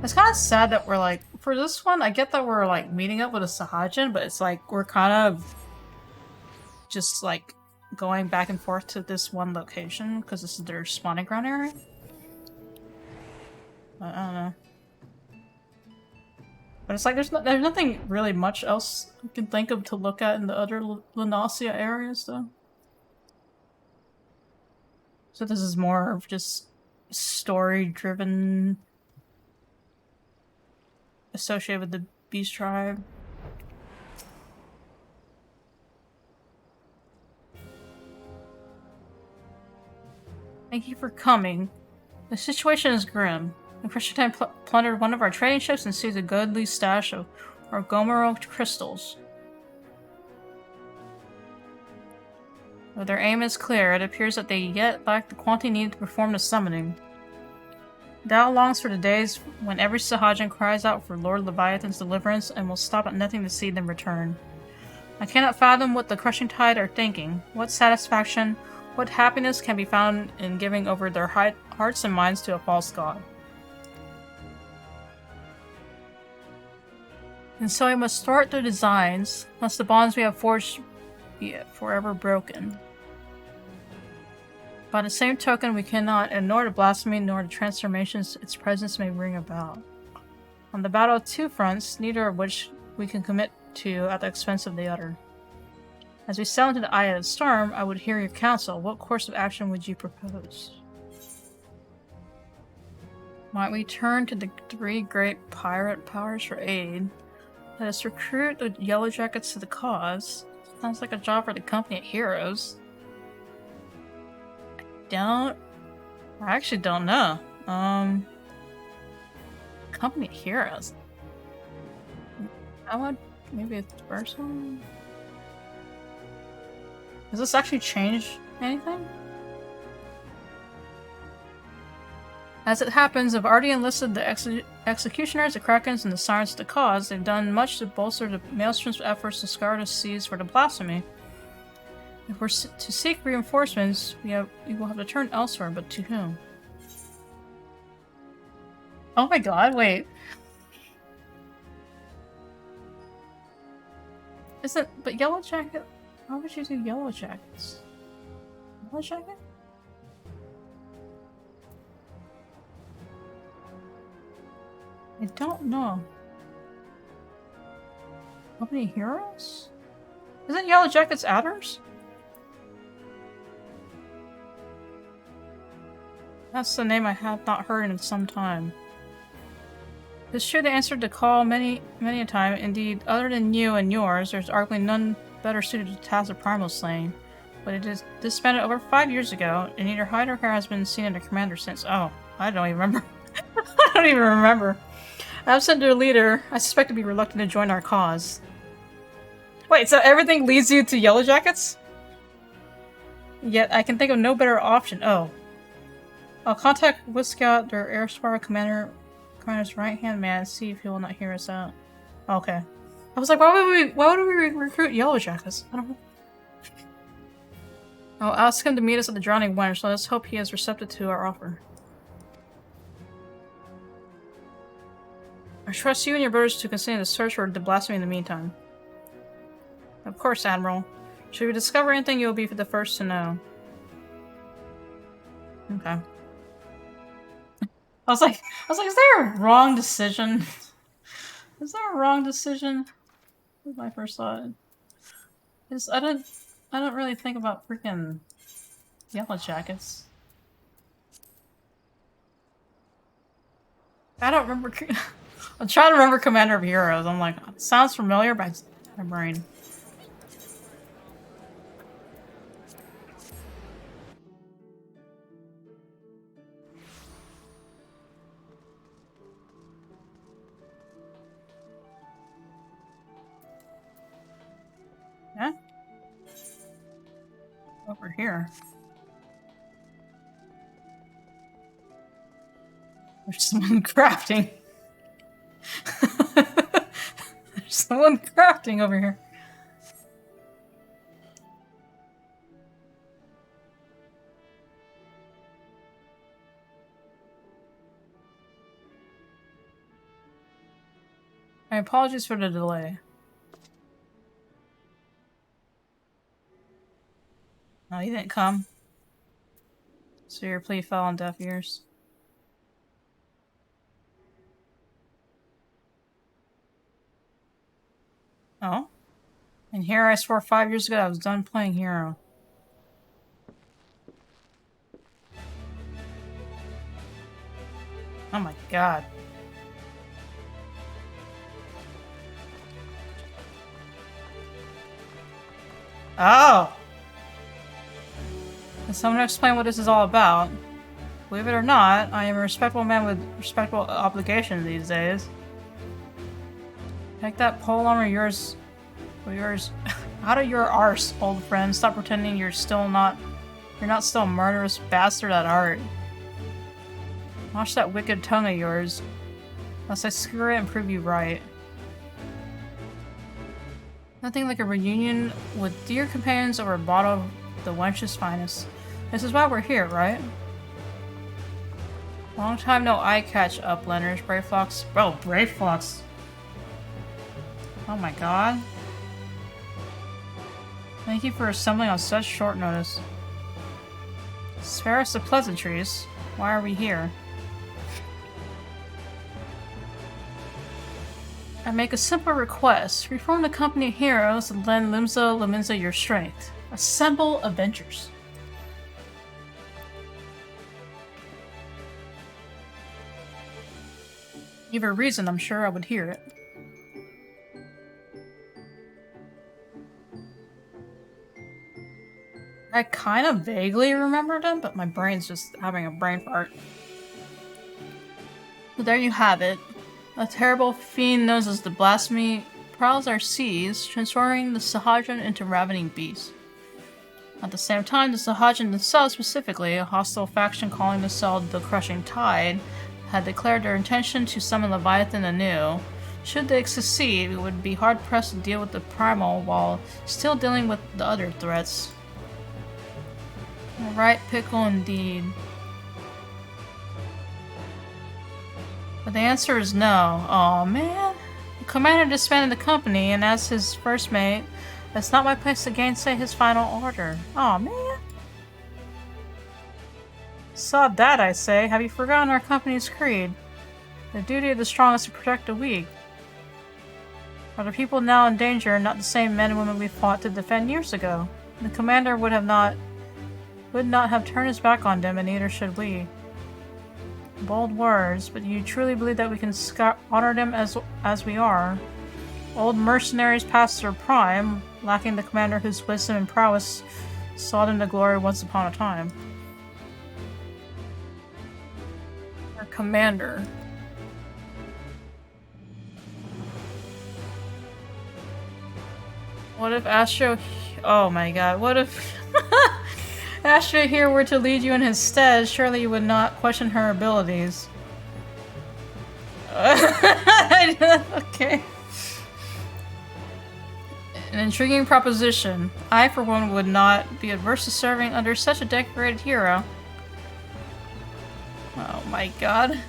It's kind of sad that we're like, for this one, I get that we're like meeting up with a Sahajin, but it's like we're kind of just like going back and forth to this one location because this is their spawning ground area. I don't know. But it's like there's nothing really much else you can think of to look at in the other Lunasia areas, though. So this is more of just story-driven, associated with the Beast Tribe. Thank you for coming. The situation is grim. The Christian Time plundered one of our trading ships and seized a goodly stash of Orgomero crystals. Though their aim is clear, it appears that they yet lack the quantity needed to perform the summoning. Dao longs for the days when every Sahajin cries out for Lord Leviathan's deliverance and will stop at nothing to see them return. I cannot fathom what the Crushing Tide are thinking. What satisfaction, what happiness can be found in giving over their hearts and minds to a false god? And so we must thwart their designs, lest the bonds we have forged be forever broken. By the same token, we cannot ignore the blasphemy nor the transformations its presence may bring about. On the battle of two fronts, neither of which we can commit to at the expense of the other. As we sail into the eye of the storm, I would hear your counsel. What course of action would you propose? Might we turn to the three great pirate powers for aid? Let us recruit the Yellow Jackets to the cause. Sounds like a job for the Company of Heroes. I actually don't know. Company of Heroes. I would maybe a first one. Does this actually change anything? As it happens, I've already enlisted the executioners, the Krakens, and the Sirens to the cause. They've done much to bolster the Maelstrom's efforts to scour the seas for the blasphemy. If we're to seek reinforcements, we will have to turn elsewhere, but to whom? Oh my god, wait. But Yellow Jacket? Why would you do Yellow Jackets? Yellow Jacket? I don't know. How many heroes? Isn't Yellow Jackets adders? That's the name I have not heard in some time. It's true they answered the call many a time. Indeed, other than you and yours, there's arguably none better suited to the task of primal slaying. But it is disbanded over 5 years ago, and neither hide nor hair has been seen in the commander since. Oh, I don't even remember. I don't even remember. Absent their leader, I suspect to be reluctant to join our cause. Wait, so everything leads you to Yellow Jackets? Yet I can think of no better option. Oh. I'll contact Whiscout, their erstwhile commander's right-hand man, and see if he will not hear us out. Okay. I was like, why would we recruit Yellow Jackets? I don't know. I'll ask him to meet us at the Drowning Wench, so let's hope he is receptive to our offer. I trust you and your brothers to continue the search for the blasphemy in the meantime. Of course, Admiral. Should we discover anything, you'll be the first to know. Okay. I was like, is there a wrong decision? Is there a wrong decision? That's my first thought. I don't really think about freaking Yellow Jackets. I don't remember. I'm trying to remember Commander of Heroes. I'm like, it sounds familiar, but I just don't have a brain. Yeah? Over here. There's someone crafting. There's someone crafting over here. My apologies for the delay. No, you didn't come. So your plea fell on deaf ears. Oh? And here I swore 5 years ago I was done playing Hero. Oh my god. Oh! Can someone explain what this is all about? Believe it or not, I am a respectable man with respectable obligations these days. Take that polearm of yours out of your arse, old friend. Stop pretending you're not still a murderous bastard at heart. Wash that wicked tongue of yours, lest I screw it and prove you right. Nothing like a reunion with dear companions over a bottle of the wench's finest. This is why we're here, right? Long time no eye catch up, Leonard. Brayflox. Bro, Brayflox. Oh my god. Thank you for assembling on such short notice. Spare us the pleasantries. Why are we here? I make a simple request. Reform the company of heroes and lend Limsa your strength. Assemble Avengers. Give a reason, I'm sure I would hear it. I kind of vaguely remembered him, but my brain's just having a brain fart. But there you have it. A terrible fiend known as the Blasphemy prowls our seas, transforming the Sahajin into ravening beasts. At the same time, the Sahajin themselves, specifically a hostile faction calling themselves the Crushing Tide, had declared their intention to summon Leviathan anew. Should they succeed, we would be hard-pressed to deal with the Primal while still dealing with the other threats. Right pickle indeed. But the answer is no. Aw, man. The commander disbanded the company, and as his first mate, it's not my place to gainsay his final order. Aw, man. Sod that, I say. Have you forgotten our company's creed? The duty of the strong is to protect the weak. Are the people now in danger not the same men and women we fought to defend years ago? The commander would not have turned his back on them, and neither should we. Bold words, but you truly believe that we can honor them as we are? Old mercenaries past their prime, lacking the commander whose wisdom and prowess saw them to glory once upon a time. Our commander. What if Astro... Oh my god, what if... Astro here were to lead you in his stead? Surely you would not question her abilities. Okay. An intriguing proposition. I, for one, would not be adverse to serving under such a decorated hero. Oh my god.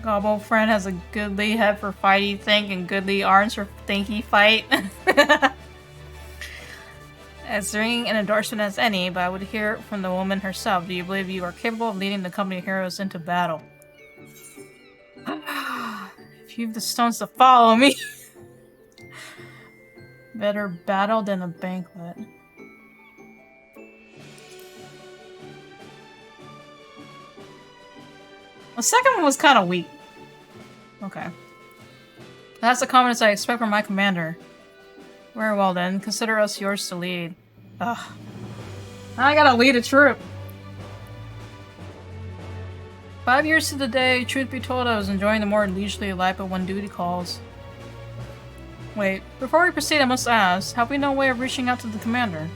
Gobble friend has a goodly head for fighty think and goodly arms for thinky fight. As ringing an endorsement as any, but I would hear it from the woman herself. Do you believe you are capable of leading the company of heroes into battle? If you've the stones to follow me. Better battle than a banquet. The second one was kind of weak. Okay. That's the confidence I expect from my commander. Very well then, consider us yours to lead. Ugh. Now I gotta lead a troop. 5 years to the day, truth be told, I was enjoying the more leisurely life of when duty calls. Wait, before we proceed I must ask, have we no way of reaching out to the commander?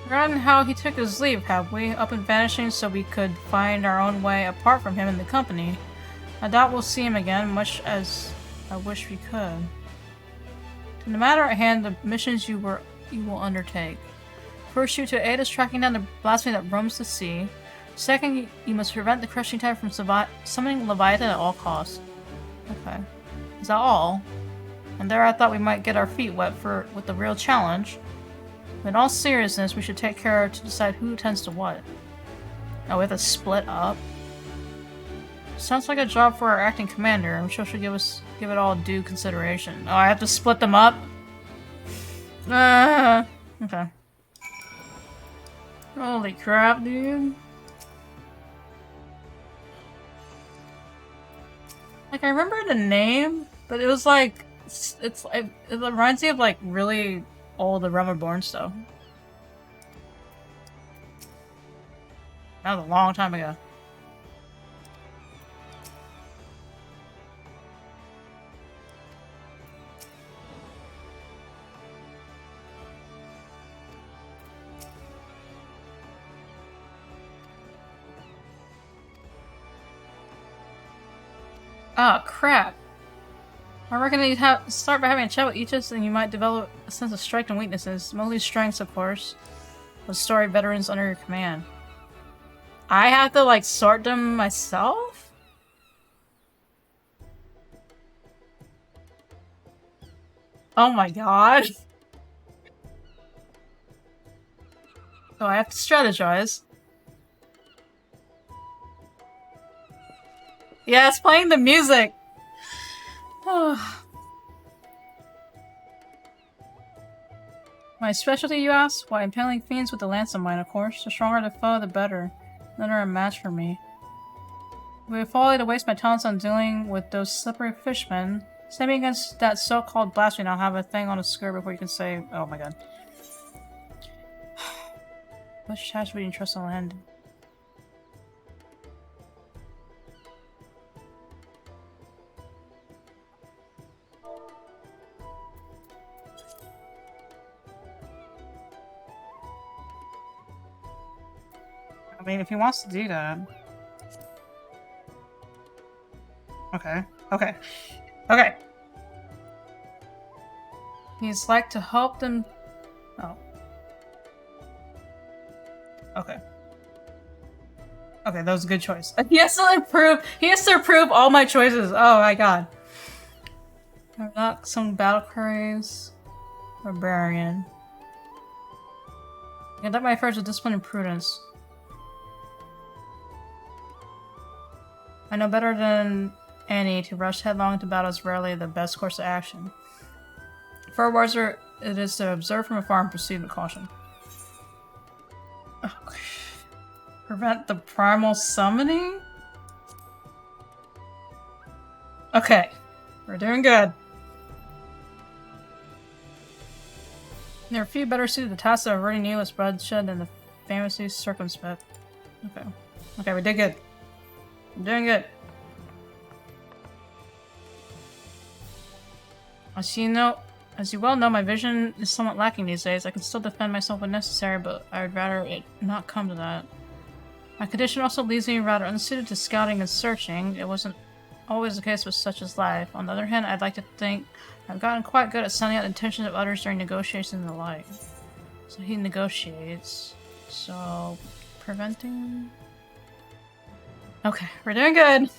Forgotten how he took his leave, have we? Up and vanishing so we could find our own way apart from him in the company. I doubt we'll see him again, much as I wish we could. To the matter at hand, the missions you will undertake. First, you to aid us tracking down the blasphemy that roams the sea. Second, you must prevent the crushing tide from summoning Leviathan at all costs. Okay. Is that all? And there I thought we might get our feet wet with the real challenge. But in all seriousness, we should take care to decide who attends to what. Oh, we have to split up? Sounds like a job for our acting commander. I'm sure she'll give it all due consideration. Oh, I have to split them up? Okay. Holy crap, dude. Like, I remember the name, but it was like... it reminds me of, like, really old The Realm Reborn stuff. That was a long time ago. Oh, crap. I reckon that you'd start by having a chat with each of us and you might develop a sense of strengths and weaknesses. Mostly strengths, of course. With story veterans under your command. I have to, like, sort them myself? Oh my god. So I have to strategize. Yeah, it's playing the music! My specialty, you ask? Why, impaling fiends with the lance of mine, of course. The stronger the foe, the better. None are a match for me. It would folly to waste my talents on dealing with those slippery fishmen. Stand me against that so-called blasphemy, and I'll have a thing on a skirt before you can say, oh my god. Which task would you trust on land? I mean, if he wants to do that. Okay. Okay. Okay. He's like to help them... Oh. Okay. Okay, that was a good choice. He has to improve. He has to approve all my choices. Oh my god. Unlock some battle craze. Barbarian. Conduct my affairs with discipline and prudence. I know better than any to rush headlong into battle is rarely the best course of action. For a warrior, it is to observe from afar and proceed with caution. Okay. Prevent the primal summoning? Okay. We're doing good. There are few better suited to the task of averting needless bloodshed than the famously circumspect. Okay. Okay, we did good. I'm doing good. As you well know, my vision is somewhat lacking these days. I can still defend myself when necessary, but I would rather it not come to that. My condition also leaves me rather unsuited to scouting and searching. It wasn't always the case with such as life. On the other hand, I'd like to think I've gotten quite good at sounding out the intentions of others during negotiations and the like. So he negotiates. So, preventing... Okay, we're doing good!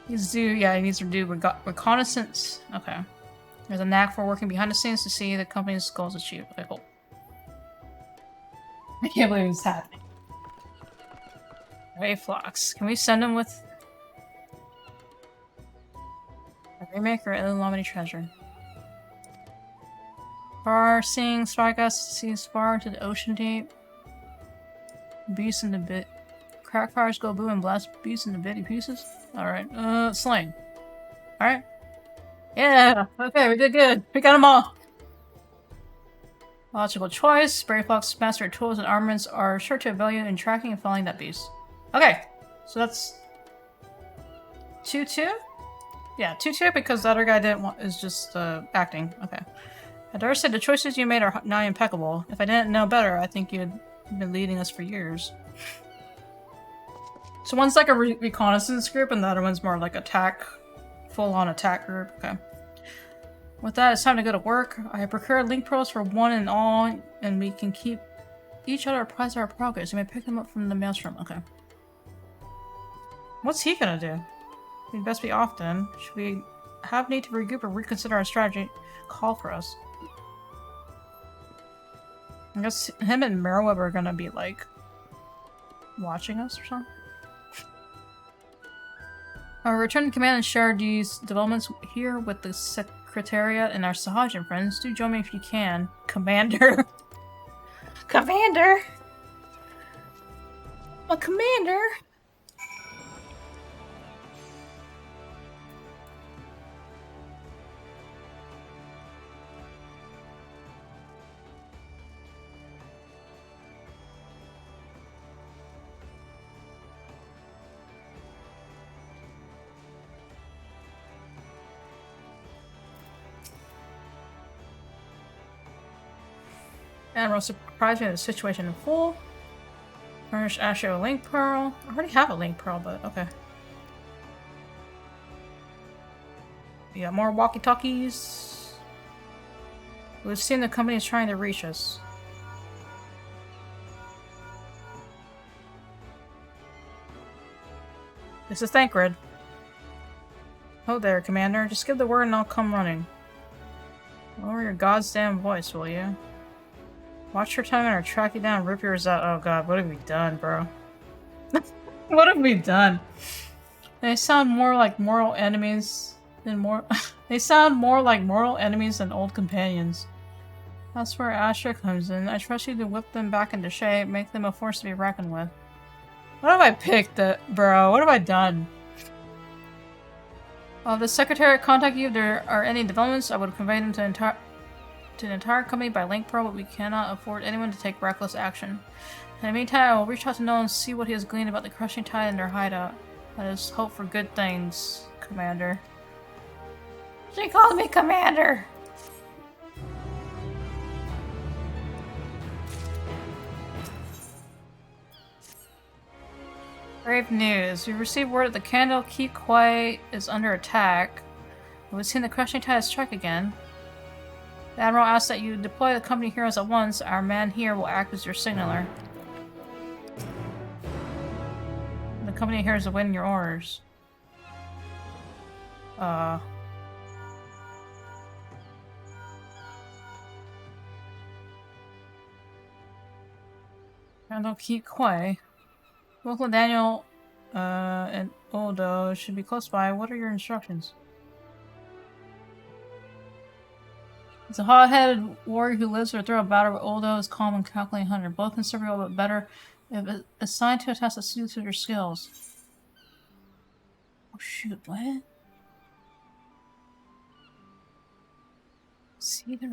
He needs to do reconnaissance. Okay. There's a knack for working behind the scenes to see the company's goals achieved. Okay, cool. I can't believe it's happening. Ray Flocks. Can we send him with a remake or Illuminati treasure? Far seeing Spyglass sees far into the ocean deep. Beast in the bit. Crack fires go boom and blast beasts into bitty pieces. Alright, slaying. Alright. Yeah! Okay, we did good. We got them all! Logical choice. Brayfox's master tools and armaments are sure to avail you in tracking and following that beast. Okay, so that's 2-2? Yeah, 2-2 because the other guy is just acting. Okay. I dare say the choices you made are nigh impeccable. If I didn't know better, I think you'd been leading us for years. So one's like a reconnaissance group and the other one's more like full-on attack group. Okay. With that, it's time to go to work. I have procured link pearls for one and all, and we can keep each other apprised of our progress. You may pick them up from the maelstrom. Okay. What's he gonna do? We'd best be off then. Should we have need to regroup or reconsider our strategy? Call for us. I guess him and Merriweather are gonna be like watching us or something. Our return to command and share these developments here with the Secretariat and our Sahajan friends. Do join me if you can. Commander. Commander! A commander! Admiral surprised me with the situation in full. Furnish Asher a link pearl. I already have a link pearl, but okay. We got more walkie-talkies. We've seen the company is trying to reach us. This is Thancred. Oh there, Commander. Just give the word and I'll come running. Lower your goddamn voice, will you? Watch your tongue or track you down and rip yours out. Oh god, what have we done, bro? What have we done? They sound more like mortal enemies than They sound more like mortal enemies than old companions. That's where Asher comes in. I trust you to whip them back into shape, make them a force to be reckoned with. What have I picked, bro? What have I done? If the Secretariat contact you if there are any developments, I would convey them to the entire company by link pearl, but we cannot afford anyone to take reckless action. In the meantime, I will reach out to Nolan and see what he has gleaned about the crushing tide in their hideout. Let us hope for good things, Commander. She called me Commander! Grave news. We received word that the Candle Keep Quiet is under attack. We've seen the crushing tide strike again. The Admiral asks that you deploy the company heroes at once. Our man here will act as your signaler. The company here is awaiting your orders. And don't keep quiet. Local Daniel, and Odo should be close by. What are your instructions? It's a hot-headed warrior who lives for a thrill of battle, but Odo is calm and calculating hunter. Both can serve you a little bit better if assigned to a task that suits your skills. Oh shoot, what? See there.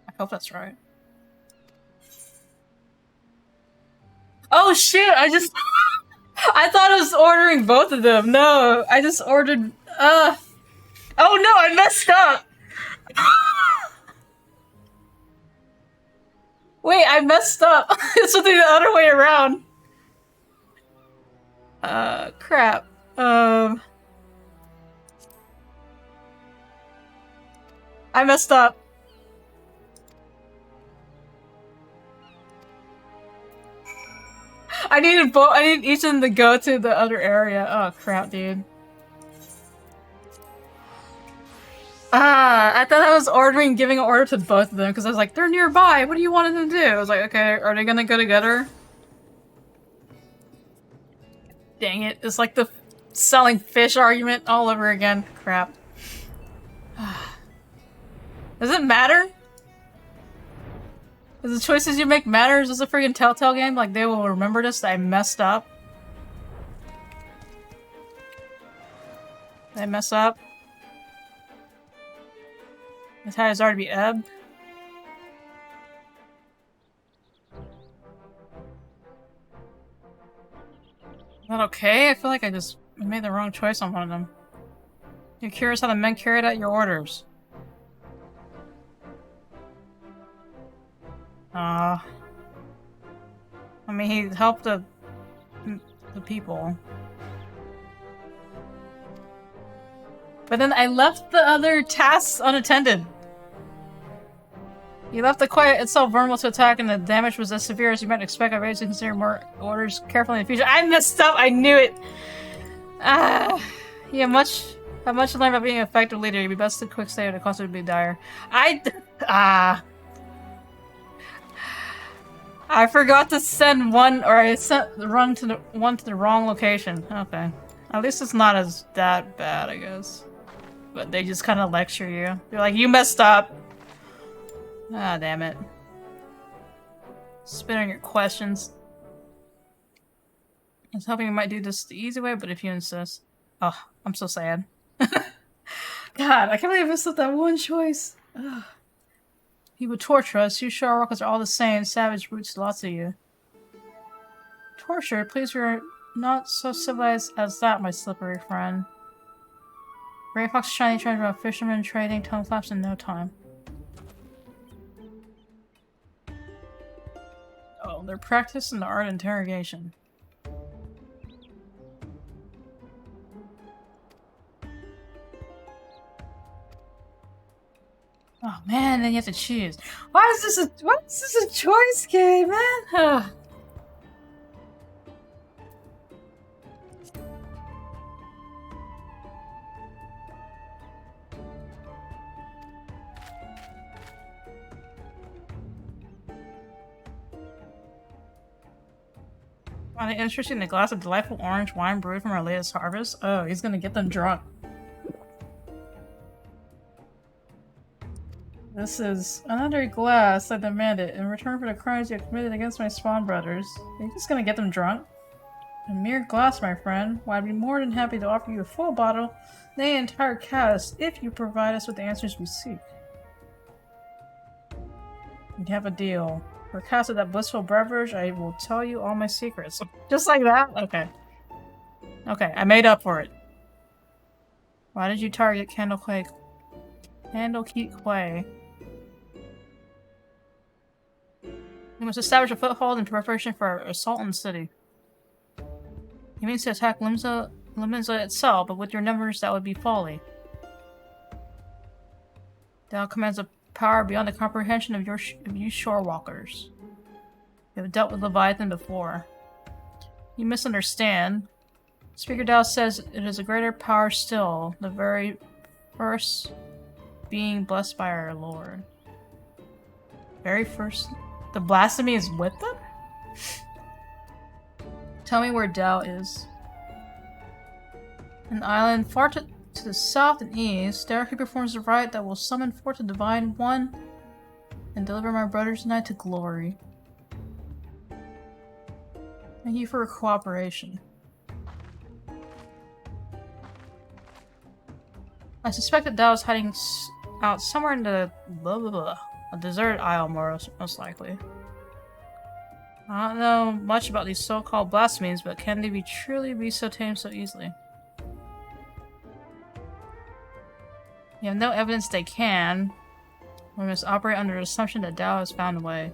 I hope that's right. Oh shit, I just I thought I was ordering both of them. No, I just ordered oh no, I messed up. Wait, I messed up. It's something the other way around. Crap. I messed up. I needed both. I needed each of them to go to the other area. Oh crap, dude. I thought I was giving an order to both of them because I was like, they're nearby. What do you want them to do? I was like, okay, are they gonna go together? Dang it! It's like the selling fish argument all over again. Crap. Does it matter? Does the choices you make matter? Is this a freaking Telltale game? Like, they will remember this, that I messed up? Did I mess up? The tire's already be ebbed? Is that okay? I feel like I just made the wrong choice on one of them. You're curious how the men carried out your orders. I mean, he helped the people. But then I left the other tasks unattended. You left the quiet itself vulnerable to attack, and the damage was as severe as you might expect. I raised to consider more orders carefully in the future. I messed up! I knew it! You have much to learn about being an effective leader. You'd be best to quick stay, or the cost would be dire. I forgot to send one, or I sent one to the wrong location. Okay. At least it's not as that bad, I guess. But they just kind of lecture you. They're like, you messed up! Ah, damn it. Spit on your questions. I was hoping you might do this the easy way, but if you insist. Oh, I'm so sad. God, I can't believe I messed up that one choice. Ugh. He would torture us. You Sharwalkers are all the same. Savage brutes, lots of you. Torture? Please, you're not so civilized as that, my slippery friend. Gray Fox shiny treasure of fishermen trading tongue flaps in no time. Oh, they're practicing the art of interrogation. Oh man, then you have to choose. Why is this a choice game, man? Find it interesting, a glass of delightful orange wine brewed from our latest harvest. Oh, he's gonna get them drunk. This is another glass, I demand it, in return for the crimes you have committed against my spawn brothers. Are you just gonna get them drunk? A mere glass, my friend. Well, I'd be more than happy to offer you a full bottle, the entire cask, if you provide us with the answers we seek. We have a deal. For a cask of that blissful beverage, I will tell you all my secrets. Just like that? Okay. Okay, I made up for it. Why did you target Candlekeep Quay? We must establish a foothold in preparation for our assault on the city. He means to attack Limsa itself, but with your numbers that would be folly. Thou commands a power beyond the comprehension of you shore walkers. You have dealt with Leviathan before. You misunderstand. Speaker Dao says it is a greater power still, the very first being blessed by our Lord. Very first? The blasphemy is with them? Tell me where Dao is. An island far to the south and east, there he performs a rite that will summon forth the Divine One and deliver my brothers and I to glory. Thank you for your cooperation. I suspect that Dao is hiding out somewhere in the a deserted isle, most likely. I don't know much about these so-called blasphemies, but can they truly be so tamed so easily? You have no evidence they can. We must operate under the assumption that Dao has found a way.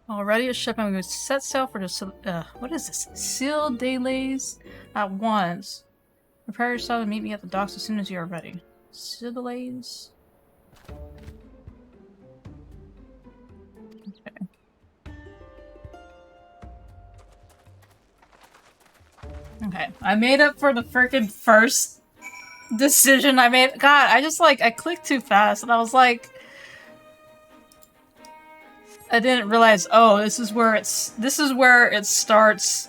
Already a ship and we must set sail for the what is this? Seal delays at once. Prepare yourself and meet me at the docks as soon as you are ready. Seal delays. Okay, I made up for the freaking first decision I made. God, I clicked too fast and I was like, I didn't realize, oh, this is where it starts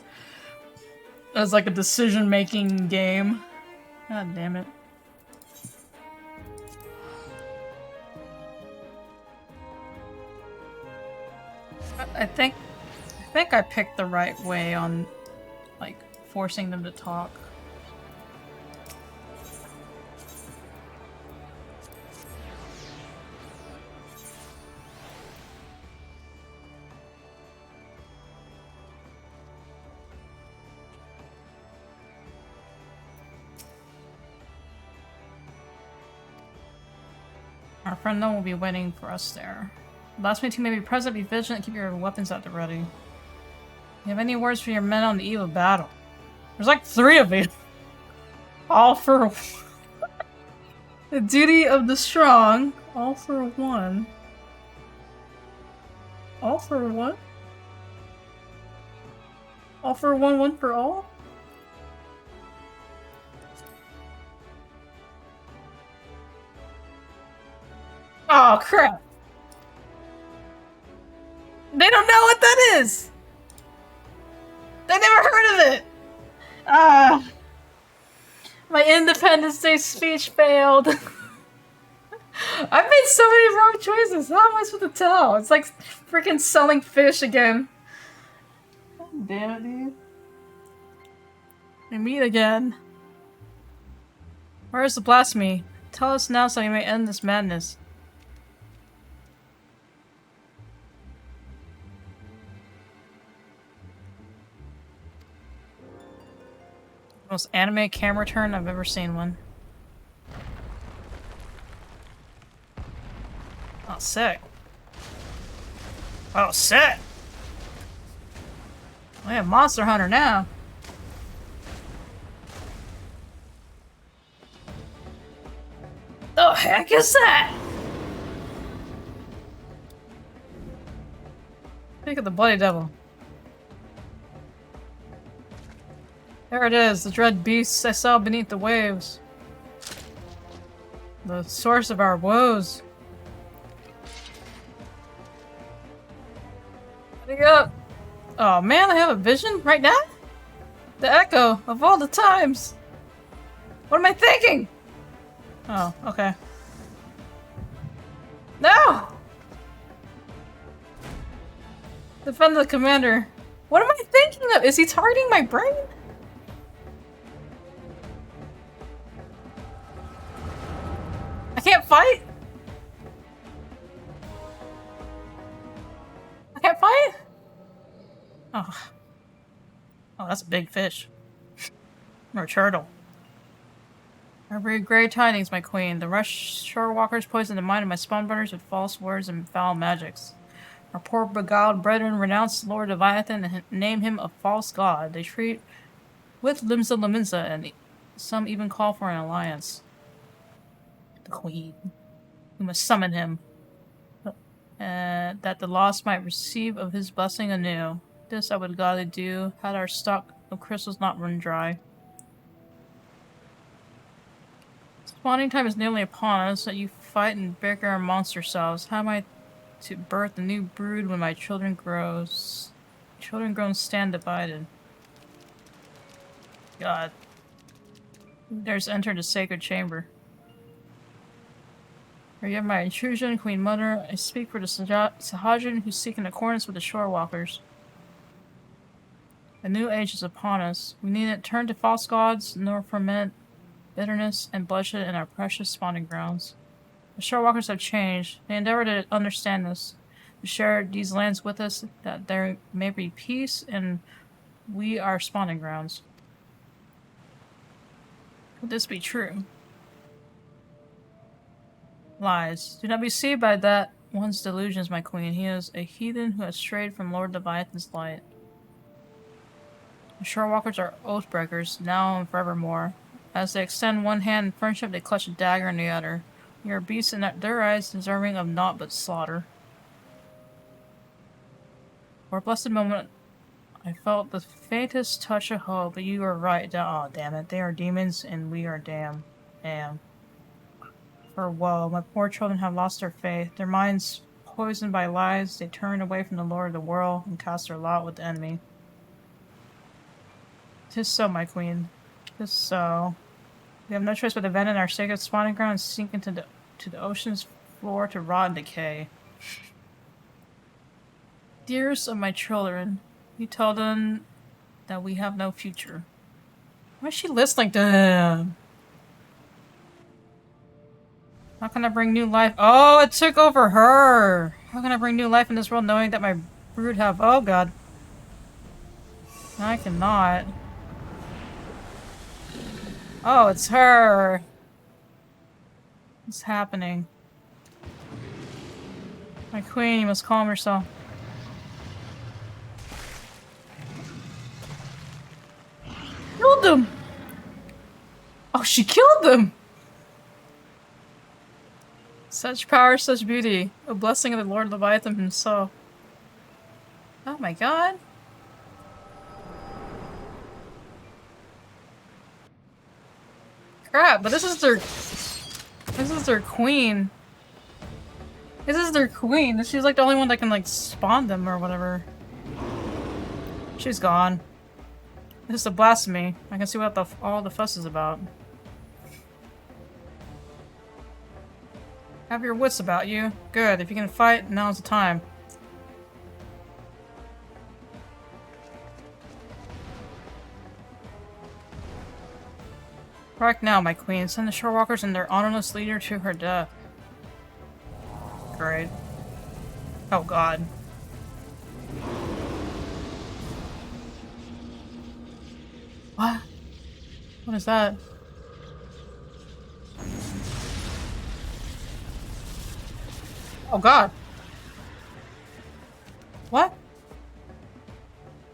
as like a decision-making game. God damn it. I think I picked the right way on like forcing them to talk. Our friend Noah will be waiting for us there. Last meeting may be present, be vigilant, keep your weapons at the ready. You have any words for your men on the eve of battle? There's like 3 of you. All for the duty of the strong. All for one. All for what? All for one, one for all? Oh crap! They don't know what that is! They never heard of it! Ah. My Independence Day speech failed. I've made so many wrong choices. How am I supposed to tell? It's like freaking selling fish again. God damn it, dude. We meet again. Where is the blasphemy? Tell us now so we may end this madness. Most anime camera turn I've ever seen one. Oh, sick. Oh, sick! We have Monster Hunter now. The heck is that? Think of the Bloody Devil. There it is, the dread beasts I saw beneath the waves. The source of our woes. Wake up! Oh man, I have a vision right now? The echo of all the times! What am I thinking? Oh, okay. No! Defend the commander. What am I thinking of? Is he targeting my brain? I can't fight? I can't fight? Oh. Oh, that's a big fish. Or a turtle. I breed great tidings, my queen. The rush shore walkers poisoned the mind of my spawn runners with false words and foul magics. Our poor beguiled brethren renounce Lord Leviathan and name him a false god. They treat with Limsa Laminsa, and some even call for an alliance. the queen. We must summon him, that the lost might receive of his blessing anew. This I would gladly do, had our stock of crystals not run dry. Spawning time is nearly upon us, that you fight and bicker our monster selves. How am I to birth a new brood when my children grows? Children grown stand divided. God. Who dares enter the sacred chamber? Are you my intrusion, Queen Mother? I speak for the Sahajin who seek in accordance with the Shore Walkers. A new age is upon us. We needn't turn to false gods, nor ferment bitterness and bloodshed in our precious spawning grounds. The Shore Walkers have changed. They endeavor to understand this, to share these lands with us, that there may be peace, and we are spawning grounds. Could this be true? Lies. Do not be deceived by that one's delusions, my queen. He is a heathen who has strayed from Lord Leviathan's light. The Shorewalkers are oathbreakers, now and forevermore. As they extend one hand in friendship, they clutch a dagger in the other. We are beasts in their eyes, deserving of naught but slaughter. For a blessed moment, I felt the faintest touch of hope, but you were right. Oh, damn it. They are demons, and we are damned. Damn. For woe, my poor children have lost their faith. Their minds poisoned by lies, they turn away from the Lord of the world and cast their lot with the enemy. 'Tis so, my queen. 'Tis so. We have no choice but to abandon our sacred spawning ground and sink into the ocean's floor to rot and decay. Dearest of my children, you tell them that we have no future. Why is she listening to him? How can I bring new life? Oh, it took over her! How can I bring new life in this world knowing that my brood have— oh god. I cannot. Oh, it's her! What's happening? My queen, you must calm yourself. Killed him! Oh, she killed them! Such power, such beauty. A blessing of the Lord Leviathan himself. Oh my god. Crap, but this is their queen. This is their queen. She's like the only one that can like spawn them or whatever. She's gone. This is a blasphemy. I can see what all the fuss is about. Have your wits about you. Good. If you can fight, now's the time. Right now, my queen. Send the Shorewalkers and their honorless leader to her death. Great. Oh god. What? What is that? Oh god. What?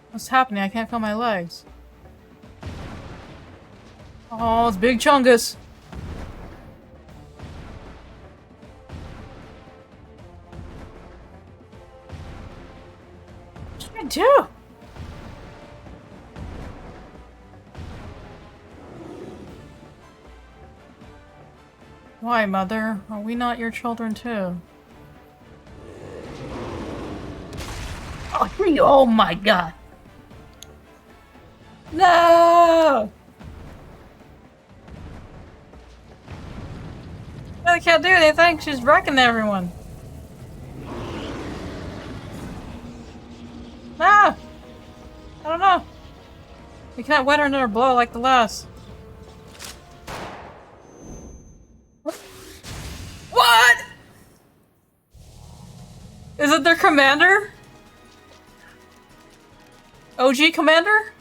What's happening? I can't feel my legs. Oh, it's Big Chungus. What should I do? Why, Mother? Are we not your children too? Oh my god. No! I can't do anything. She's wrecking everyone. Ah! I don't know. We can't wet her another blow like the last. What? Is it their commander? OG commander?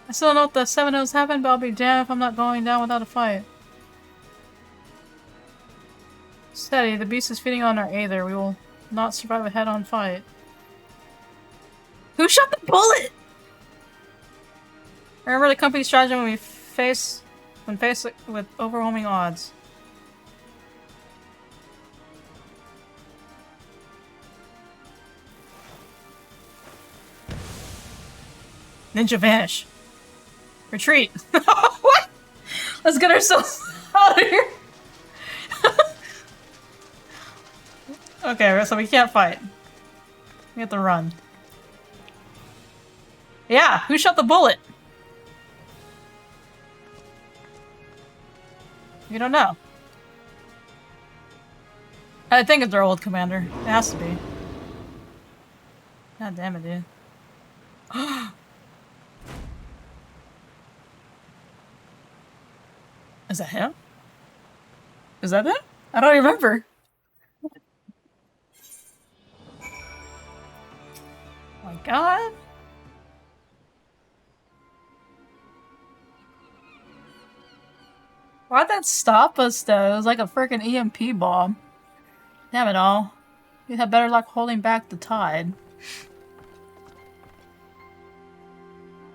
I still don't know what the 7 O's happened, but I'll be damned if I'm not going down without a fight. Steady, the beast is feeding on our Aether. We will not survive a head-on fight. Who shot the bullet? Remember the company strategy when faced with overwhelming odds. Ninja vanish. Retreat. What? Let's get ourselves out of here. Okay, so we can't fight. We have to run. Yeah, who shot the bullet? We don't know. I think it's our old commander. It has to be. God damn it, dude. Is that him? Is that him? I don't remember. Oh my god. Why'd that stop us though? It was like a freaking EMP bomb. Damn it all. We'd have better luck holding back the tide.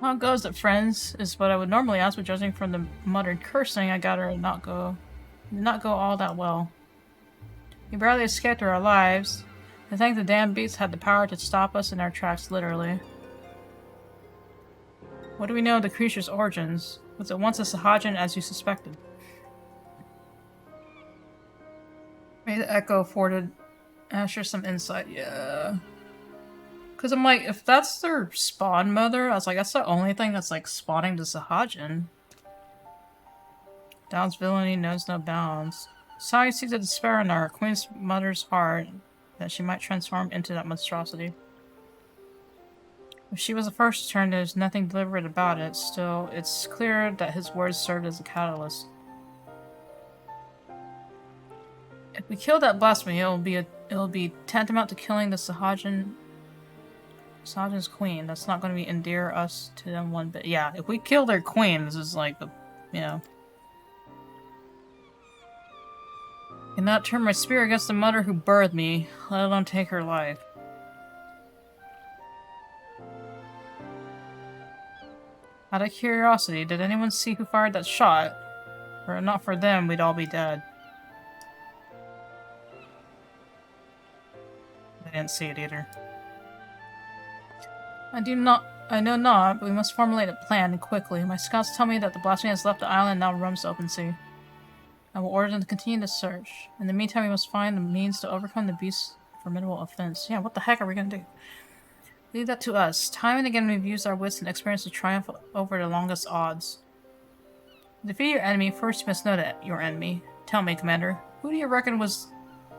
How goes it, friends? Is what I would normally ask, but judging from the muttered cursing, I got her not go all that well. We barely escaped our lives. I think the damn beasts had the power to stop us in our tracks, literally. What do we know of the creature's origins? Was it once as Sahajin as you suspected? Maybe the Echo afforded Asher some insight, yeah. Because I'm like, if that's their spawn mother, I was like, that's the only thing that's like spawning the Sahajin. Down's villainy knows no bounds. Sai sees the despair in our queen's mother's heart that she might transform into that monstrosity. If she was the first to turn, there's nothing deliberate about it. Still, it's clear that his words served as a catalyst. If we kill that blasphemy, it'll be tantamount to killing the Sahajin's queen. That's not going to be endear us to them one bit. Yeah, if we kill their queen, this is like the, you know. Cannot turn my spear against the mother who birthed me, let alone take her life. Out of curiosity, did anyone see who fired that shot? Were it not for them, we'd all be dead. I didn't see it either. I know not, but we must formulate a plan quickly. My scouts tell me that the blasphemy has left the island and now roams the open sea. I will order them to continue the search. In the meantime, we must find the means to overcome the beast's formidable offense. Yeah, what the heck are we gonna do? Leave that to us. Time and again we've used our wits and experience to triumph over the longest odds. To defeat your enemy, first you must know that your enemy. Tell me, Commander, who do you reckon was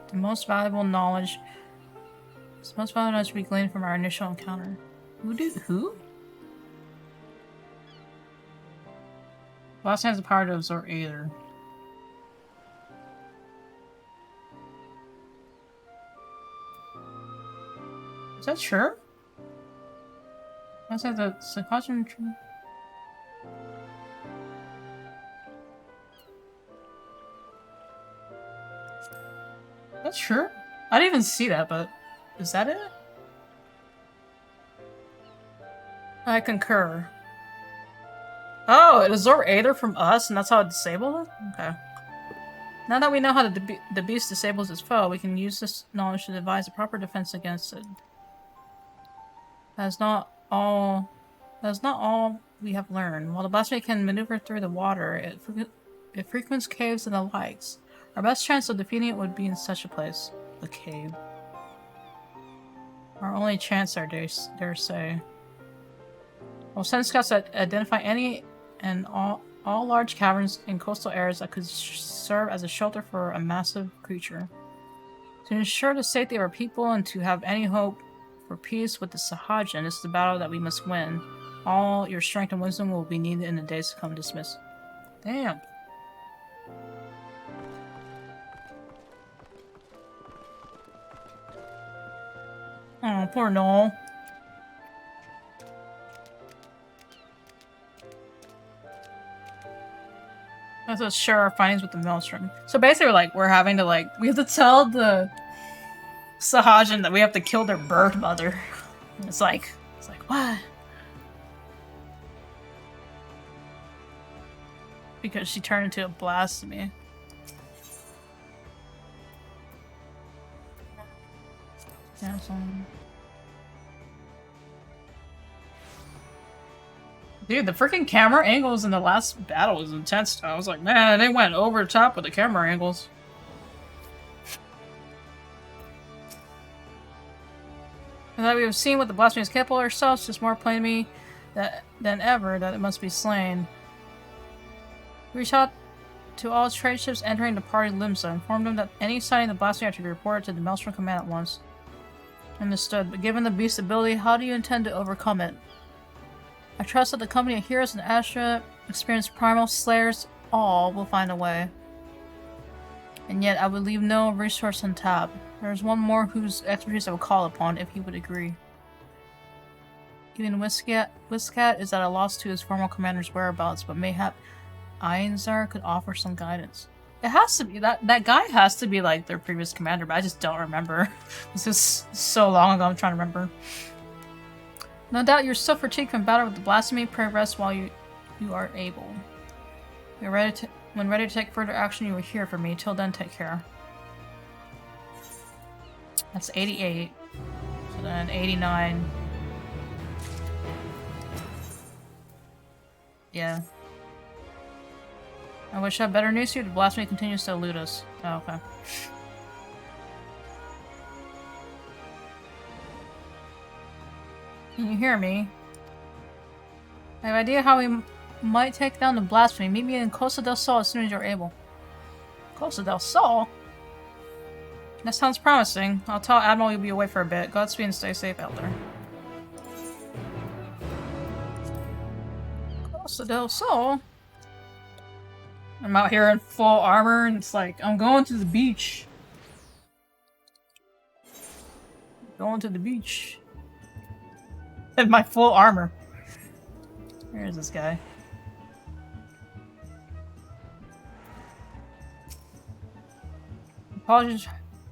the most valuable knowledge? The most valuable knowledge we gleaned from our initial encounter. Who? Last has the power to absorb either. Is that sure? I said the Sahajin. That's sure? I didn't even see that, but is that it? I concur. Oh, it absorbed Aether from us, and that's how it disabled it? Okay. Now that we know how the beast disables its foe, we can use this knowledge to devise a proper defense against it. That's not all we have learned. While the blasphemy can maneuver through the water, it frequents caves and the likes. Our best chance of defeating it would be in such a place. The cave. Our only chance, I dare say. We'll send scouts to identify any and all large caverns in coastal areas that could serve as a shelter for a massive creature. To ensure the safety of our people and to have any hope for peace with the Sahajin, this is the battle that we must win. All your strength and wisdom will be needed in the days to come. Dismiss. Damn. Oh, poor Noel. Let's share our findings with the Maelstrom. So basically, like, we have to tell the Sahajin that we have to kill their bird mother. It's like, what? because she turned into a blasphemy. Yeah, dude, the freaking camera angles in the last battle was intense. I was like, man, they went over the top with the camera angles. And that we have seen what the blasphemy is capable of ourselves, just more plain to me than ever that it must be slain. Reach out to all trade ships entering the party Limsa. Inform them that any sighting of the blasphemy are to be reported to the Maelstrom Command at once. Understood, but given the beast's ability, how do you intend to overcome it? I trust that the company of heroes and Astra, experienced primal slayers, all will find a way. And yet, I would leave no resource untapped. There is one more whose expertise I would call upon if he would agree. Even Wiscat is at a loss to his former commander's whereabouts, but mayhap Einzar could offer some guidance. It has to be that guy has to be like their previous commander, but I just don't remember. This is so long ago. I'm trying to remember. No doubt you're so fatigued from battle with the blasphemy. Pray rest while you are able. When ready to take further action, you will hear from me. Till then, take care. That's 88. So then 89. Yeah. I wish I had better news for you. The blasphemy continues to elude us. Oh, okay. Can you hear me? I have an idea how we might take down the blasphemy. Meet me in Costa del Sol as soon as you're able. Costa del Sol? That sounds promising. I'll tell Admiral you'll be away for a bit. Godspeed and stay safe out there. Costa del Sol? I'm out here in full armor and it's like, I'm going to the beach. Going to the beach. In my full armor. Where is this guy? Apologies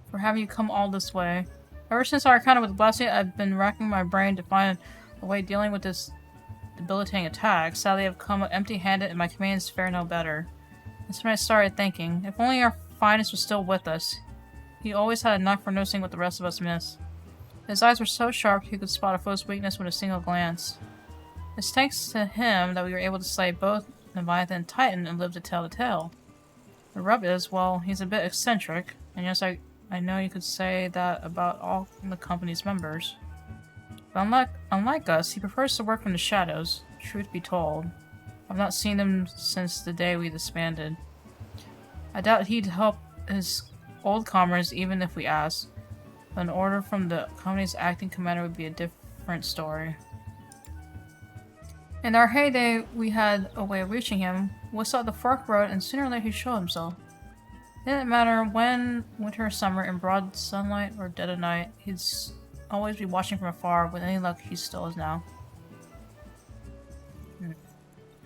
for having you come all this way. Ever since our encounter with the blasphemy, I've been racking my brain to find a way dealing with this debilitating attack. Sadly, I've come empty-handed and my commands fare no better. That's when I started thinking, if only our finest was still with us. He always had a knack for noticing what the rest of us miss. His eyes were so sharp he could spot a foe's weakness with a single glance. It's thanks to him that we were able to slay both Leviathan and Titan and live to tell the tale. The rub is, well, he's a bit eccentric, and yes, I know you could say that about all the company's members. But unlike us, he prefers to work from the shadows, truth be told. I've not seen him since the day we disbanded. I doubt he'd help his old comrades even if we asked. But an order from the company's acting commander would be a different story. In our heyday, we had a way of reaching him. We saw the fork road, and sooner or later he'd show himself. It didn't matter when, winter or summer, in broad sunlight or dead of night, he'd always be watching from afar. With any luck, he still is now.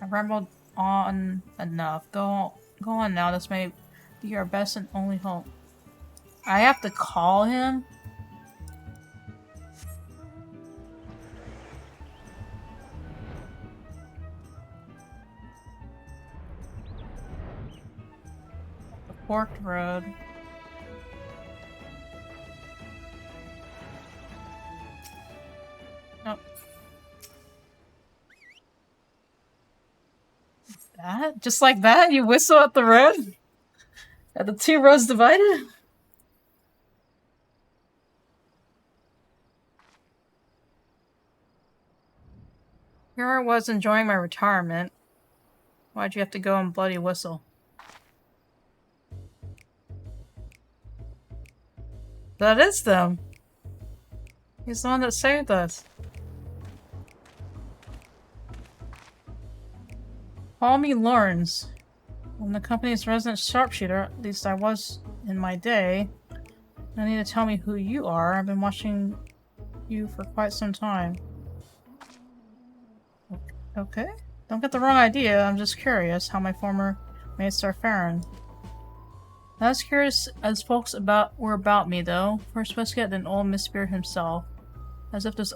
I rambled on enough. Go on now. This may be our best and only hope. I have to call him? The forked road. Nope. That? Just like that? You whistle at the road? At the two roads divided? Here I was enjoying my retirement. Why'd you have to go and bloody whistle? That is them. He's the one that saved us. Call me Lawrence. I'm the company's resident sharpshooter, at least I was in my day. No need to tell me who you are. I've been watching you for quite some time. Okay. Don't get the wrong idea. I'm just curious how my former mates are faring. Not as curious as folks were about me, though. First Wiscat, then old Miss Spirit himself. As if this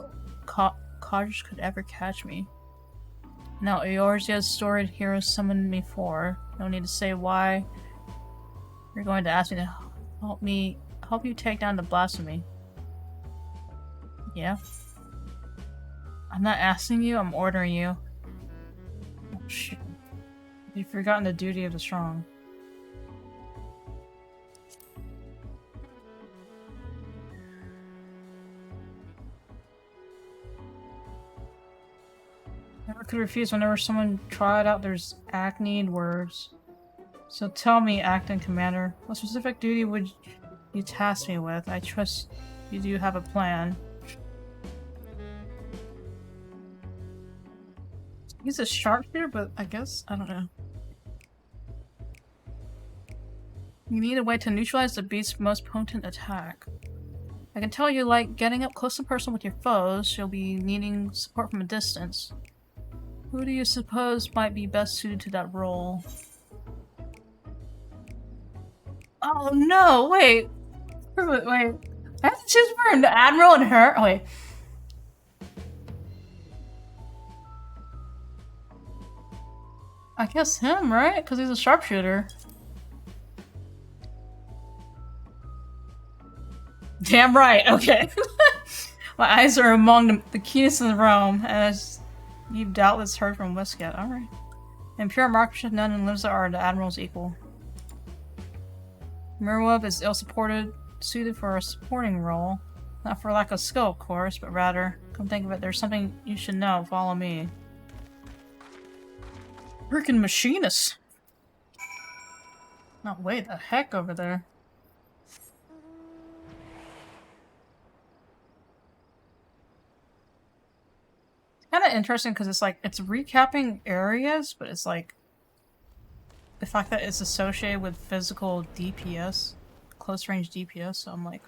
codgers could ever catch me. Now, Eorzea's storied hero summoned me for. No need to say why. You're going to ask me to help you take down the blasphemy. Yeah? I'm not asking you, I'm ordering you. Oh, shit. You've forgotten the duty of the strong. Never could refuse whenever someone tried out their acne words. So tell me, acting commander, what specific duty would you task me with? I trust you do have a plan. He's a sharpshooter, but I guess, I don't know. You need a way to neutralize the beast's most potent attack. I can tell you like getting up close and personal with your foes, you'll be needing support from a distance. Who do you suppose might be best suited to that role? Oh no, wait. Wait. I have to choose for an admiral and her? Oh, wait. I guess him, right? Because he's a sharpshooter. Damn right, okay. My eyes are among the keenest in the realm, as you've doubtless heard from Westgate. Alright. In pure marksmanship, none in Limsa are the admiral's equal. Mirwub is ill-supported, suited for a supporting role. Not for lack of skill, of course, but rather, come think of it, there's something you should know. Follow me. Freaking machinist! No, wait, the heck over there. It's kind of interesting because it's like, it's recapping areas, but it's like, the fact that it's associated with physical DPS, close range DPS, so I'm like,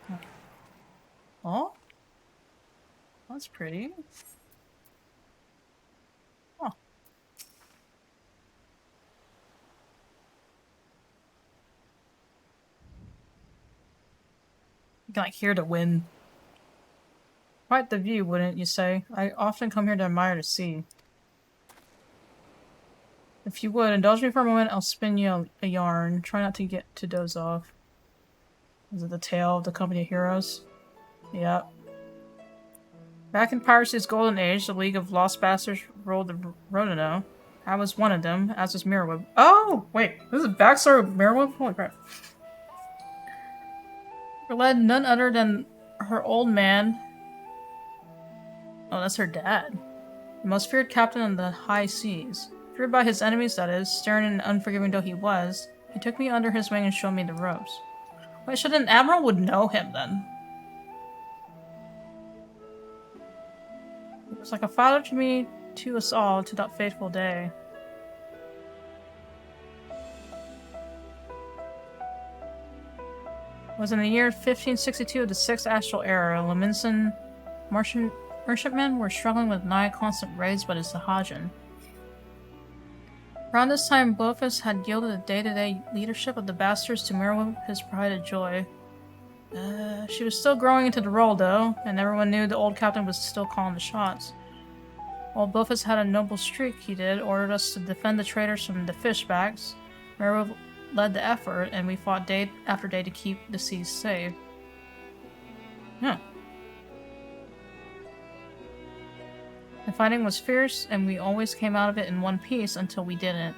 oh, that's pretty. Oh. You can like hear the wind. Quite the view, wouldn't you say? I often come here to admire the sea. If you would, indulge me for a moment, I'll spin you a yarn. Try not to get to doze off. Is it the tale of the company of heroes? Yep. Back in Piracy's golden age, the League of Lost Bastards ruled the Rodano. I was one of them, as was Mirrorweb. Oh! Wait, this is a backstory of Mirrorweb? Holy crap. Led none other than her old man. Oh, that's her dad. The most feared captain on the high seas. Feared by his enemies, that is, stern and unforgiving though he was, he took me under his wing and showed me the ropes. Wait, should an admiral would know him then? It was like a father to me, to us all, to that fateful day. It was in the year 1562 of the 6th astral era. Leminson merchantmen were struggling with nigh constant raids by the Sahajin. Around this time, Blofus had yielded the day-to-day leadership of the bastards to Mirwib, his pride and joy. She was still growing into the role, though, and everyone knew the old captain was still calling the shots. While Blofus had a noble streak, he ordered us to defend the traders from the fishbacks. Mirwib led the effort, and we fought day after day to keep the seas safe. Yeah. The fighting was fierce, and we always came out of it in one piece until we didn't.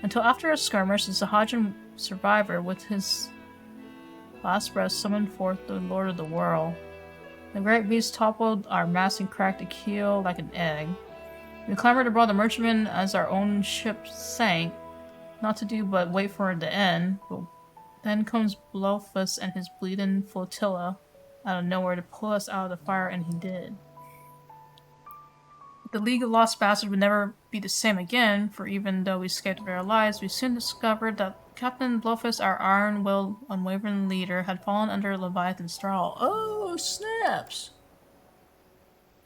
Until after a skirmish, the Sahajin survivor, with his last breath, summoned forth the Lord of the Whirl. The great beast toppled our mast and cracked a keel like an egg. We clambered aboard the merchantman as our own ship sank, not to do but wait for the end, but then comes Blofus and his bleeding flotilla out of nowhere to pull us out of the fire, and he did. The League of Lost Bastards would never be the same again, for even though we escaped with our lives, we soon discovered that Captain Blofus, our iron-willed, unwavering leader, had fallen under Leviathan's thrall. Oh, snaps!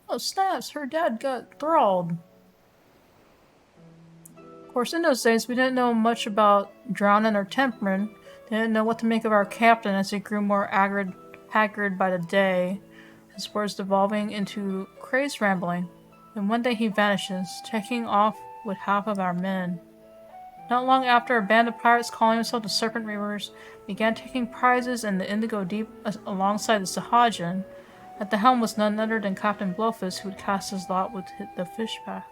Oh, snaps! Her dad got thralled. Of course, in those days, we didn't know much about drowning or tempering, didn't know what to make of our captain as he grew more haggard by the day, his words devolving into crazed rambling. Then one day he vanishes, taking off with half of our men. Not long after, a band of pirates calling themselves the Serpent Reavers began taking prizes in the Indigo Deep alongside the Sahajin. At the helm was none other than Captain Blowfish, who would cast his lot with the fish path.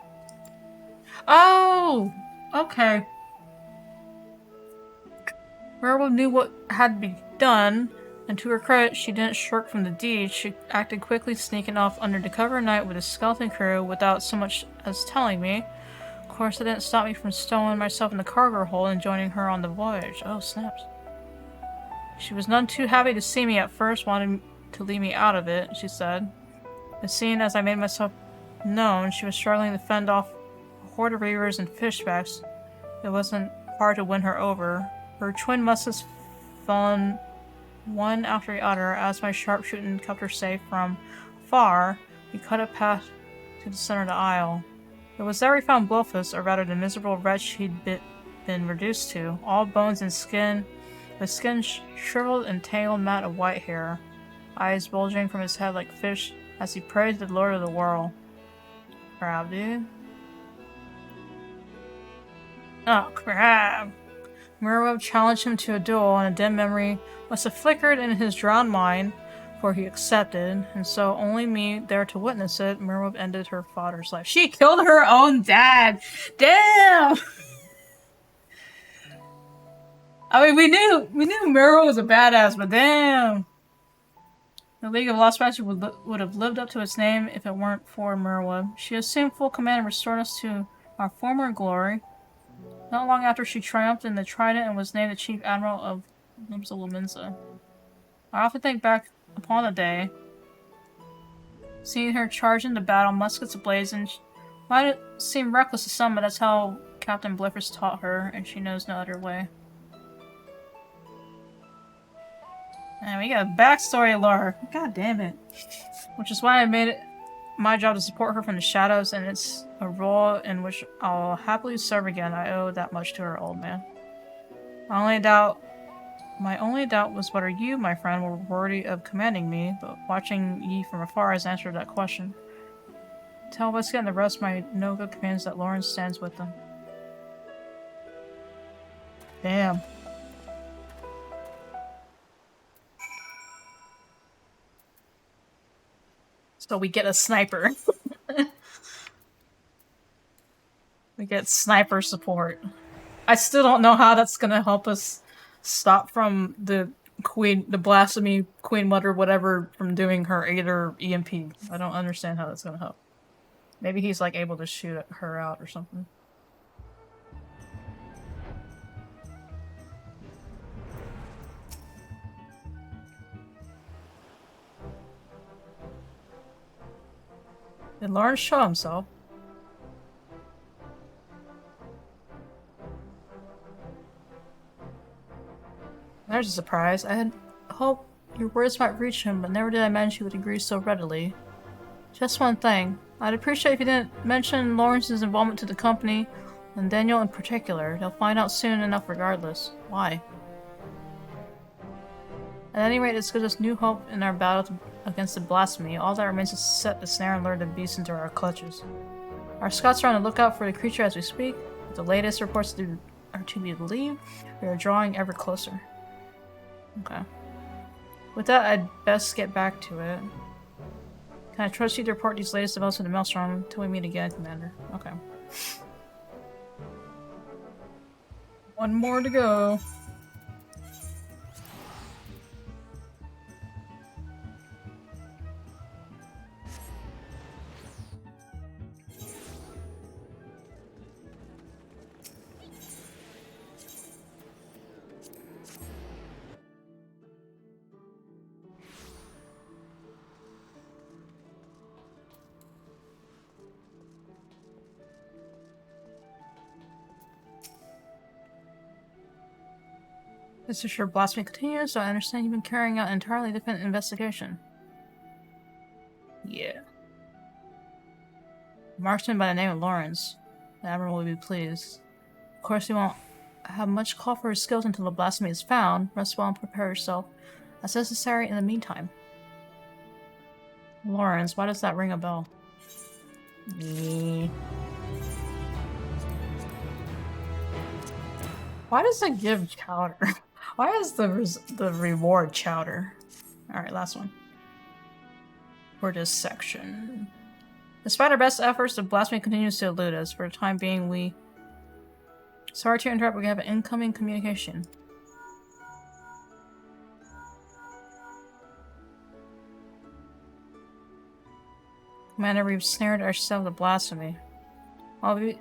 Oh! Okay. Merwa knew what had to be done, and to her credit, she didn't shirk from the deed. She acted quickly, sneaking off under the cover of night with a skeleton crew without so much as telling me. Of course, it didn't stop me from stowing myself in the cargo hold and joining her on the voyage. Oh, snaps. She was none too happy to see me at first, wanted to leave me out of it, she said. But seeing as I made myself known, she was struggling to fend off a horde of reavers and fishbacks. It wasn't hard to win her over. Her twin muskets fallen one after the other as my sharpshooting kept her safe from far. We cut a path to the center of the isle. It was there we found Blowfish, or rather the miserable wretch he'd been reduced to, all bones and skin, with skin shriveled and tangled mat of white hair, eyes bulging from his head like fish as he praised the Lord of the World. Crap, dude. Oh, crap. Merwa challenged him to a duel, and a dim memory must have flickered in his drowned mind, for he accepted, and so only me there to witness it, Merwa ended her father's life. She killed her own dad! Damn! I mean, we knew Merwa was a badass, but damn! The League of Lost Masters would have lived up to its name if it weren't for Merwa. She assumed full command and restored us to our former glory. Not long after, she triumphed in the Trident and was named the Chief Admiral of Limsa. I often think back upon the day, seeing her charge into battle, muskets ablazing. Might seem reckless to some, but that's how Captain Bliffer's taught her, and she knows no other way. And we got a backstory lore. God damn it. Which is why I made it my job to support her from the shadows, and it's a role in which I'll happily serve again. I owe that much to her, old man. My only doubt was whether you, my friend, were worthy of commanding me, but watching ye from afar has answered that question. Tell Whiskey and the rest my no-good commands that Lawrence stands with them. Damn. So we get a sniper. We get sniper support. I still don't know how that's gonna help us stop from the blasphemy queen mother, whatever, from doing her Aether EMP. I don't understand how that's gonna help. Maybe he's like able to shoot her out or something. Did Lawrence show himself? There's a surprise. I had hoped your words might reach him, but never did I imagine he would agree so readily. Just one thing. I'd appreciate if you didn't mention Lawrence's involvement to the company, and Daniel in particular. They'll find out soon enough regardless. Why? At any rate, this gives us new hope in our battle against the blasphemy. All that remains is to set the snare and lure the beast into our clutches. Our scouts are on the lookout for the creature as we speak. With the latest reports are to be believed, we are drawing ever closer. Okay. With that, I'd best get back to it. Can I trust you to report these latest developments to the Maelstrom until we meet again, Commander? Okay. One more to go. This is your blasphemy continues, so I understand you've been carrying out an entirely different investigation. Yeah. A marksman by the name of Lawrence. The Admiral will be pleased. Of course, you won't have much call for his skills until the blasphemy is found. Rest well and prepare yourself as necessary in the meantime. Lawrence, why does that ring a bell? Me. Why does it give chowder? Why is the reward chowder? Alright, last one. For this section. Despite our best efforts, the blasphemy continues to elude us. For the time being, we... Sorry to interrupt, we have an incoming communication. Commander, we've snared ourselves with blasphemy. We've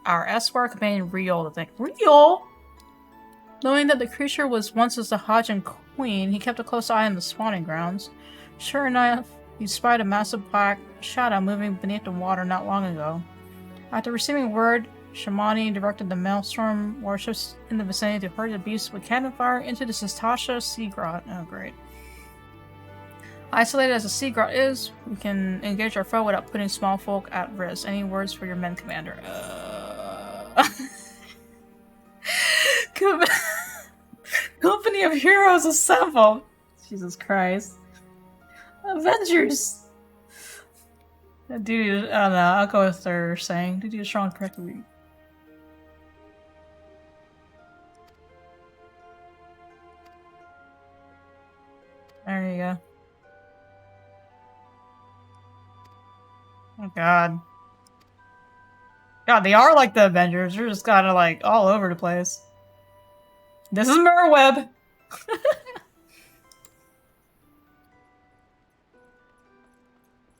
our escort companion Riol to thank. Riol? Knowing that the creature was once a Sahajan queen, he kept a close eye on the spawning grounds. Sure enough, he spied a massive black shadow moving beneath the water not long ago. After receiving word, Shamani directed the Maelstrom warships in the vicinity to hurry the beast with cannon fire into the Sistasha Sea Grot. Oh, great. Isolated as the Sea Grot is, we can engage our foe without putting small folk at risk. Any words for your men, Commander? Company of heroes assemble! Jesus Christ. Avengers! Duty, I don't know, I'll go with their saying. Duty is strong, correctly. There you go. Oh god. God, they are like the Avengers. They're just kinda like all over the place. This is Merweb!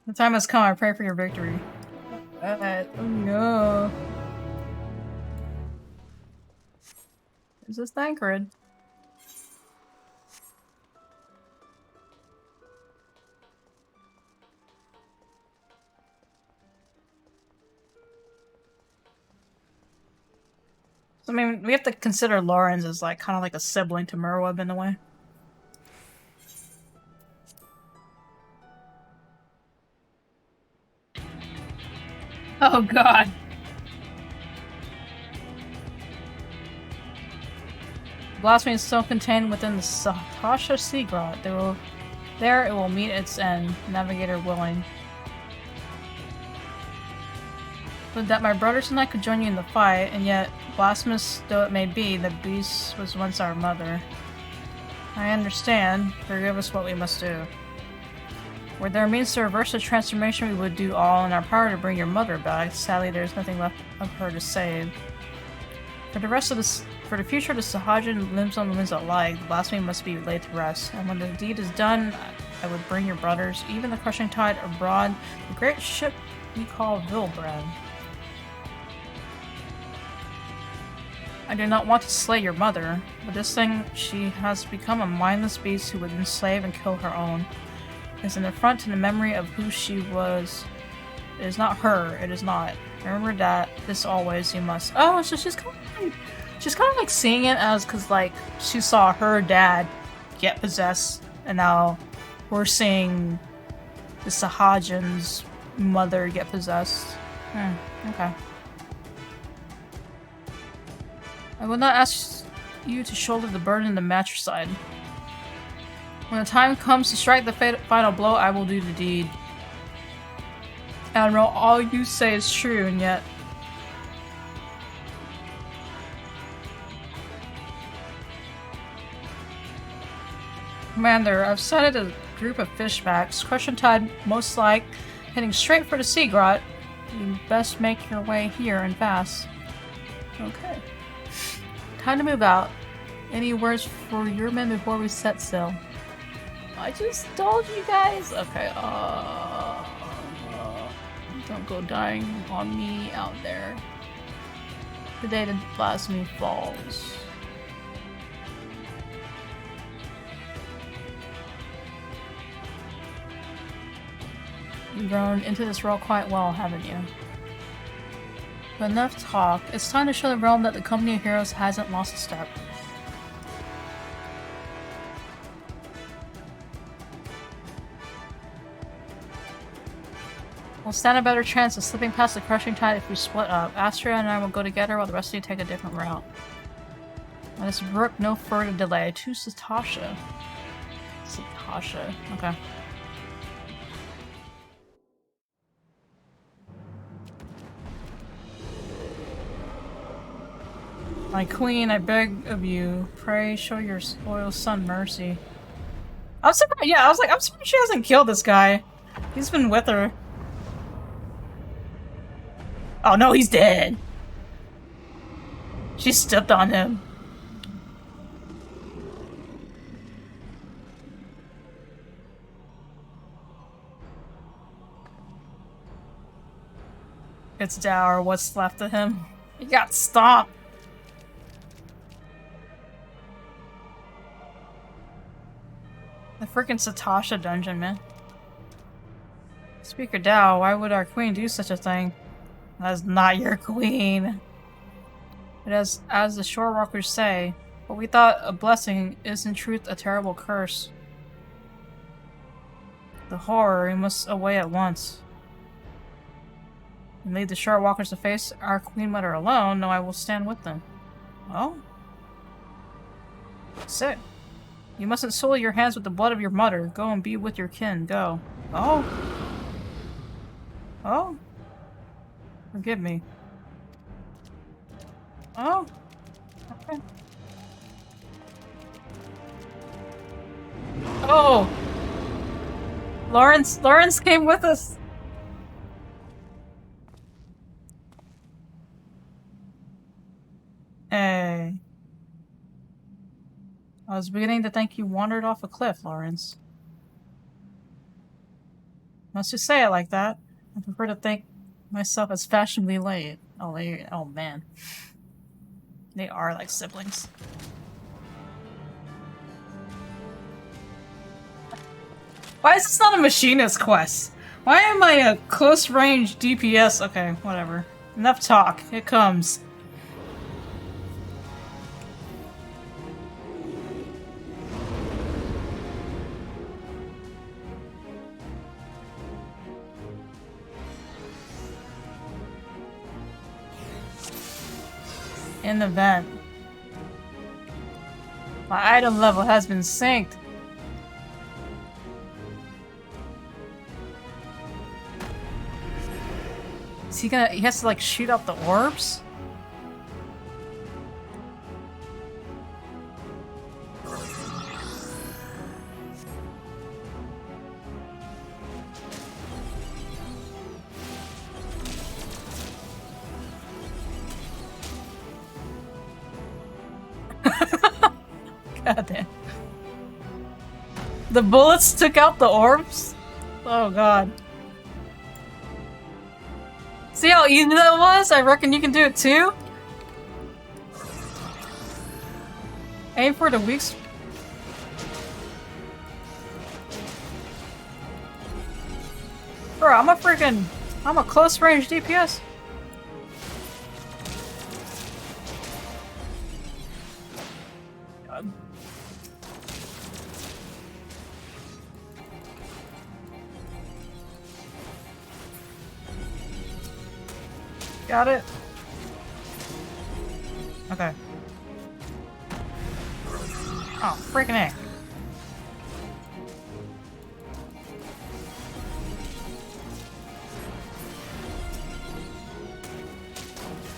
The time has come, I pray for your victory. Oh no. Is this Thancred? I mean, we have to consider Lawrence as like kind of like a sibling to Merweb in a way. Oh god. Blasphemy is still contained within the Satasha Sea Grot. There it will meet its end, navigator willing. But that my brothers and I could join you in the fight, and yet, blasphemous though it may be, the beast was once our mother. I understand. Forgive us what we must do. Were there means to reverse the transformation, we would do all in our power to bring your mother back. Sadly, there is nothing left of her to save. For the future of the Sahajan limbs on the limbs alike, the blasphemy must be laid to rest. And when the deed is done, I would bring your brothers, even the crushing tide, abroad the great ship we call Vilbrand. I do not want to slay your mother, but this thing, she has become a mindless beast who would enslave and kill her own. It is an affront to the memory of who she was. It is not her, it is not. Remember that, this always, you must. Oh, so she's kind of like seeing it as, cause like, she saw her dad get possessed, and now we're seeing the Sahajan's mother get possessed. Okay. I will not ask you to shoulder the burden of the matricide. When the time comes to strike the final blow, I will do the deed. Admiral, all you say is true, and yet... Commander, I've sighted a group of fishbacks. Crushing tide, most like, heading straight for the Sea Grot. You best make your way here and fast. Okay. Time to move out. Any words for your men before we set sail? I just told you guys. Okay, don't go dying on me out there. The day the blasphemy falls. You've grown into this role quite well, haven't you? But enough talk. It's time to show the realm that the Company of Heroes hasn't lost a step. We'll stand a better chance of slipping past the crushing tide if we split up. Astria and I will go together while the rest of you take a different route. Let us brook no further delay. To Satasha. Satasha. Okay. My queen, I beg of you, pray show your loyal son mercy. I'm surprised. Yeah, I was like, I'm surprised she hasn't killed this guy. He's been with her. Oh no, he's dead. She stepped on him. It's dour, what's left of him. He got stomped. The freaking Satasha dungeon, man. Speaker Dow, why would our queen do such a thing? That's not your queen. But as the shorewalkers say, what we thought a blessing is in truth a terrible curse. The horror, we must away at once. And lead the shorewalkers to face our queen mother alone, no, I will stand with them. Oh? Sit. You mustn't soil your hands with the blood of your mother. Go and be with your kin. Go. Oh? Oh? Forgive me. Oh? Okay. Oh! Lawrence came with us! Hey. I was beginning to think you wandered off a cliff, Lawrence. Must you say it like that? I prefer to think myself as fashionably late. Oh man. They are like siblings. Why is this not a machinist quest? Why am I a close range DPS? Okay, whatever. Enough talk. It comes. In the vent. My item level has been synced. Is he gonna- he has to like shoot up the orbs? God damn. The bullets took out the orbs? Oh god. See how easy that was? I reckon you can do it too? Aim for the weak spot. Bro, I'm a close range DPS. God. Got it. Okay. Oh, freaking A.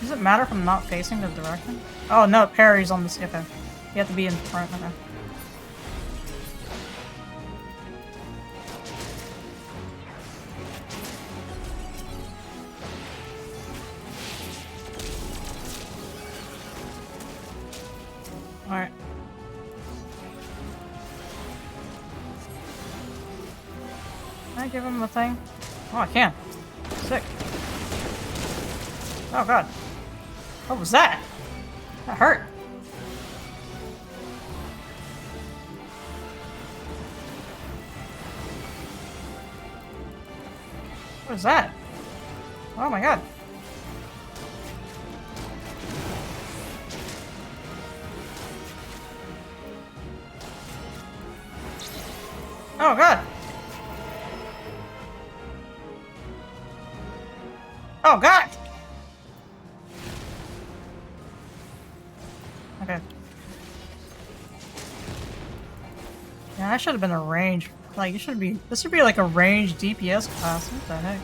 Does it matter if I'm not facing the direction? Oh no, parry's on this. Okay. You have to be in front. Okay. Alright. Can I give him the thing? Oh, I can. Sick. Oh god. What was that? That hurt. What is that? Oh my god. Oh god. Oh god. Okay. Yeah, I should have been a range. Like, you should be. This should be like a range DPS class. What the heck?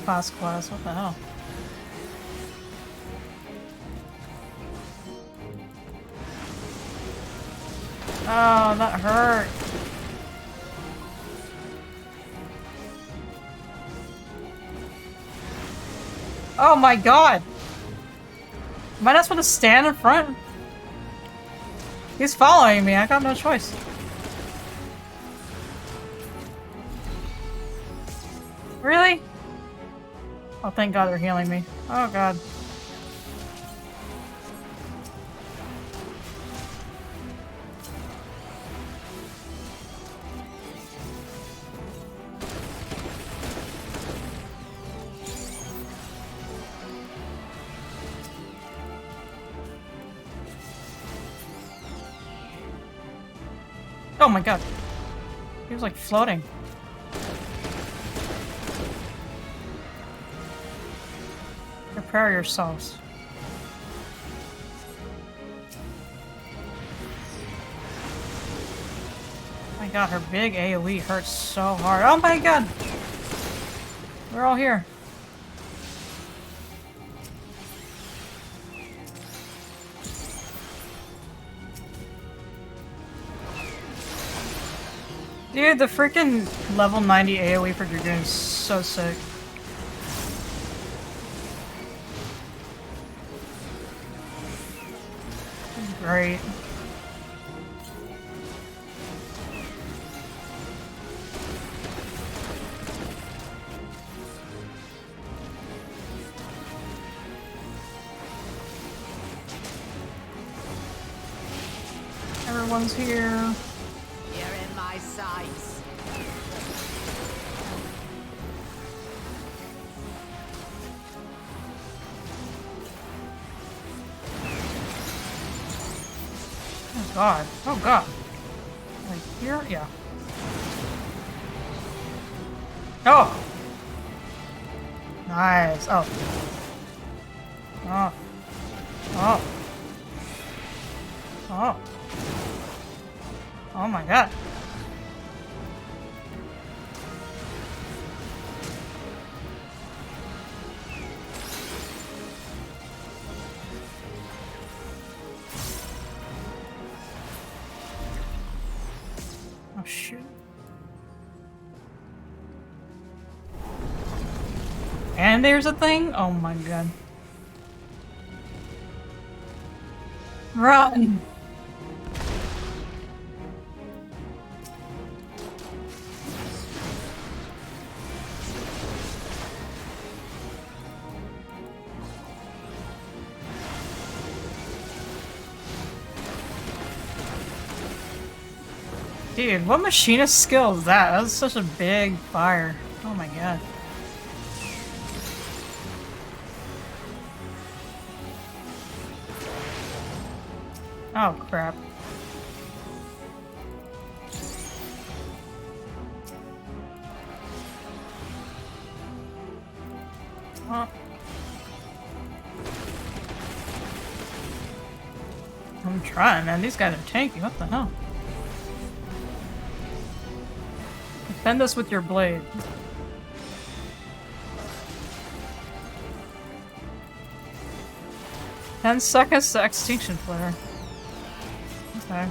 Class. What the hell? Oh, that hurt. Oh my god! Am I not supposed to stand in front? He's following me, I got no choice. Really? Oh, thank god they're healing me. Oh god. Oh my god. He was like floating. Prepare yourselves. My god, her big AoE hurts so hard. Oh my god! We're all here. Dude, the freaking level 90 AoE for Dragoon is so sick. Great. Everyone's here. You're in my sights. Oh god. Oh god. Like here? Yeah. Oh! Nice. Oh. Oh. Oh. Oh. Oh my god. Oh shoot. And there's a thing? Oh my god. Run! Dude, what machinist skill is that? That was such a big fire. Oh my god. Oh crap. Huh. I'm trying, man. These guys are tanky. What the hell? Defend us with your blade. "10 seconds to extinction flare." Okay.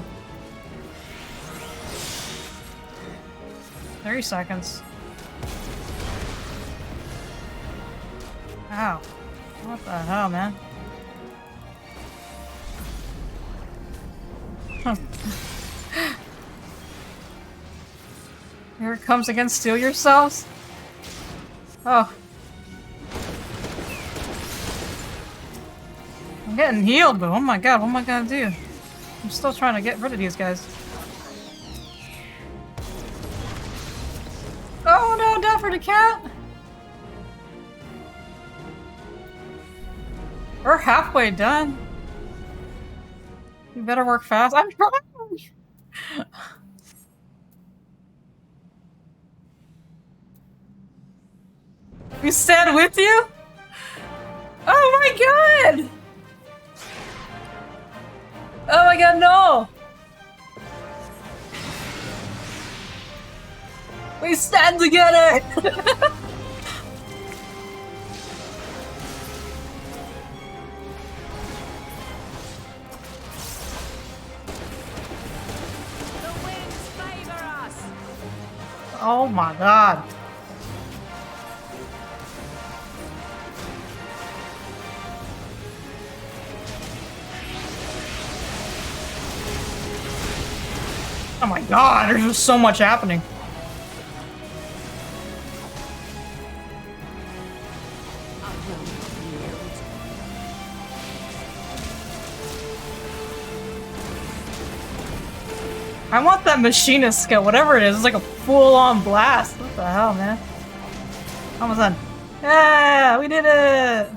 30 seconds. Ow. What the hell, man? Here it comes again, steal yourselves? Oh. I'm getting healed, but oh my god, what am I gonna do? I'm still trying to get rid of these guys. Oh no, death for the cat! We're halfway done. You better work fast. I'm trying! We stand with you? Oh my god! Oh my god, no! We stand together! Oh my god. Oh my god, there's just so much happening. I want that machinist skill, whatever it is. It's like a full-on blast. What the hell, man? Almost done. Yeah, we did it!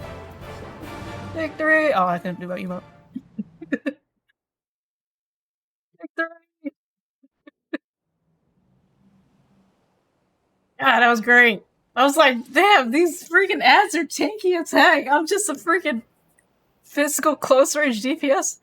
Victory! Oh, I couldn't do that emote. Victory! Yeah, that was great. I was like, damn, these freaking ads are tanky attack. I'm just a freaking physical close range DPS.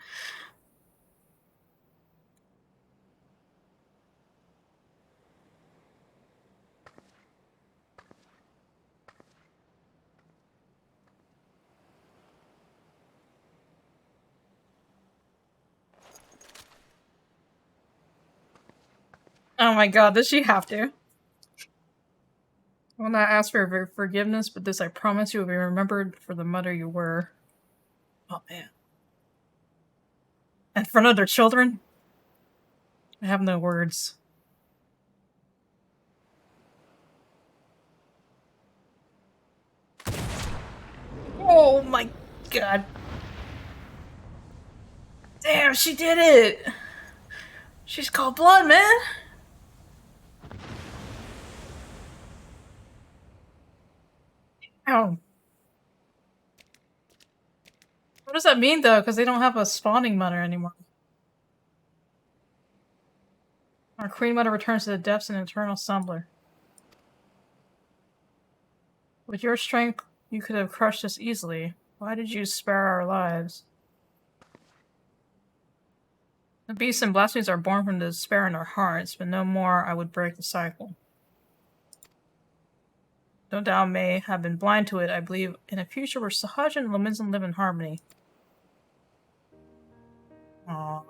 Oh my god, does she have to? I will not ask for forgiveness, but this I promise you will be remembered for the mother you were. Oh man. In front of their children? I have no words. Oh my god. Damn, she did it! She's called blood, man! Ow. What does that mean, though? Because they don't have a spawning mother anymore. Our queen mother returns to the depths in eternal slumber. With your strength, you could have crushed us easily. Why did you spare our lives? The beasts and blasphemies are born from the despair in our hearts, but no more I would break the cycle. No doubt I may have been blind to it. I believe in a future where Sahaj and Lamizan live in harmony. Aww.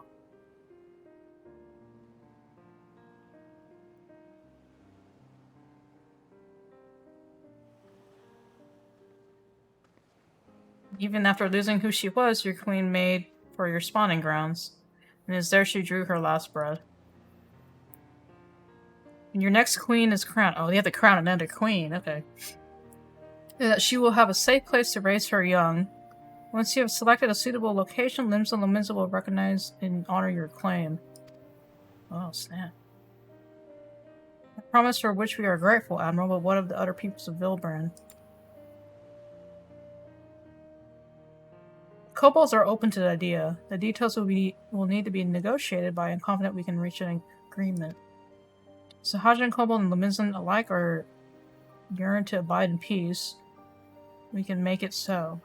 Even after losing who she was, your queen made for your spawning grounds. And it's there she drew her last breath. And your next queen is crowned. Oh, they have to crown another queen. Okay. That she will have a safe place to raise her young. Once you have selected a suitable location, Limbs and Lominza will recognize and honor your claim. Oh, snap. A promise for which we are grateful, Admiral, but what of the other peoples of Vilbrand? Kobolds are open to the idea. The details will need to be negotiated, but I am confident we can reach an agreement. Sahaj Kobold and Lamizan alike are yearn to abide in peace. We can make it so.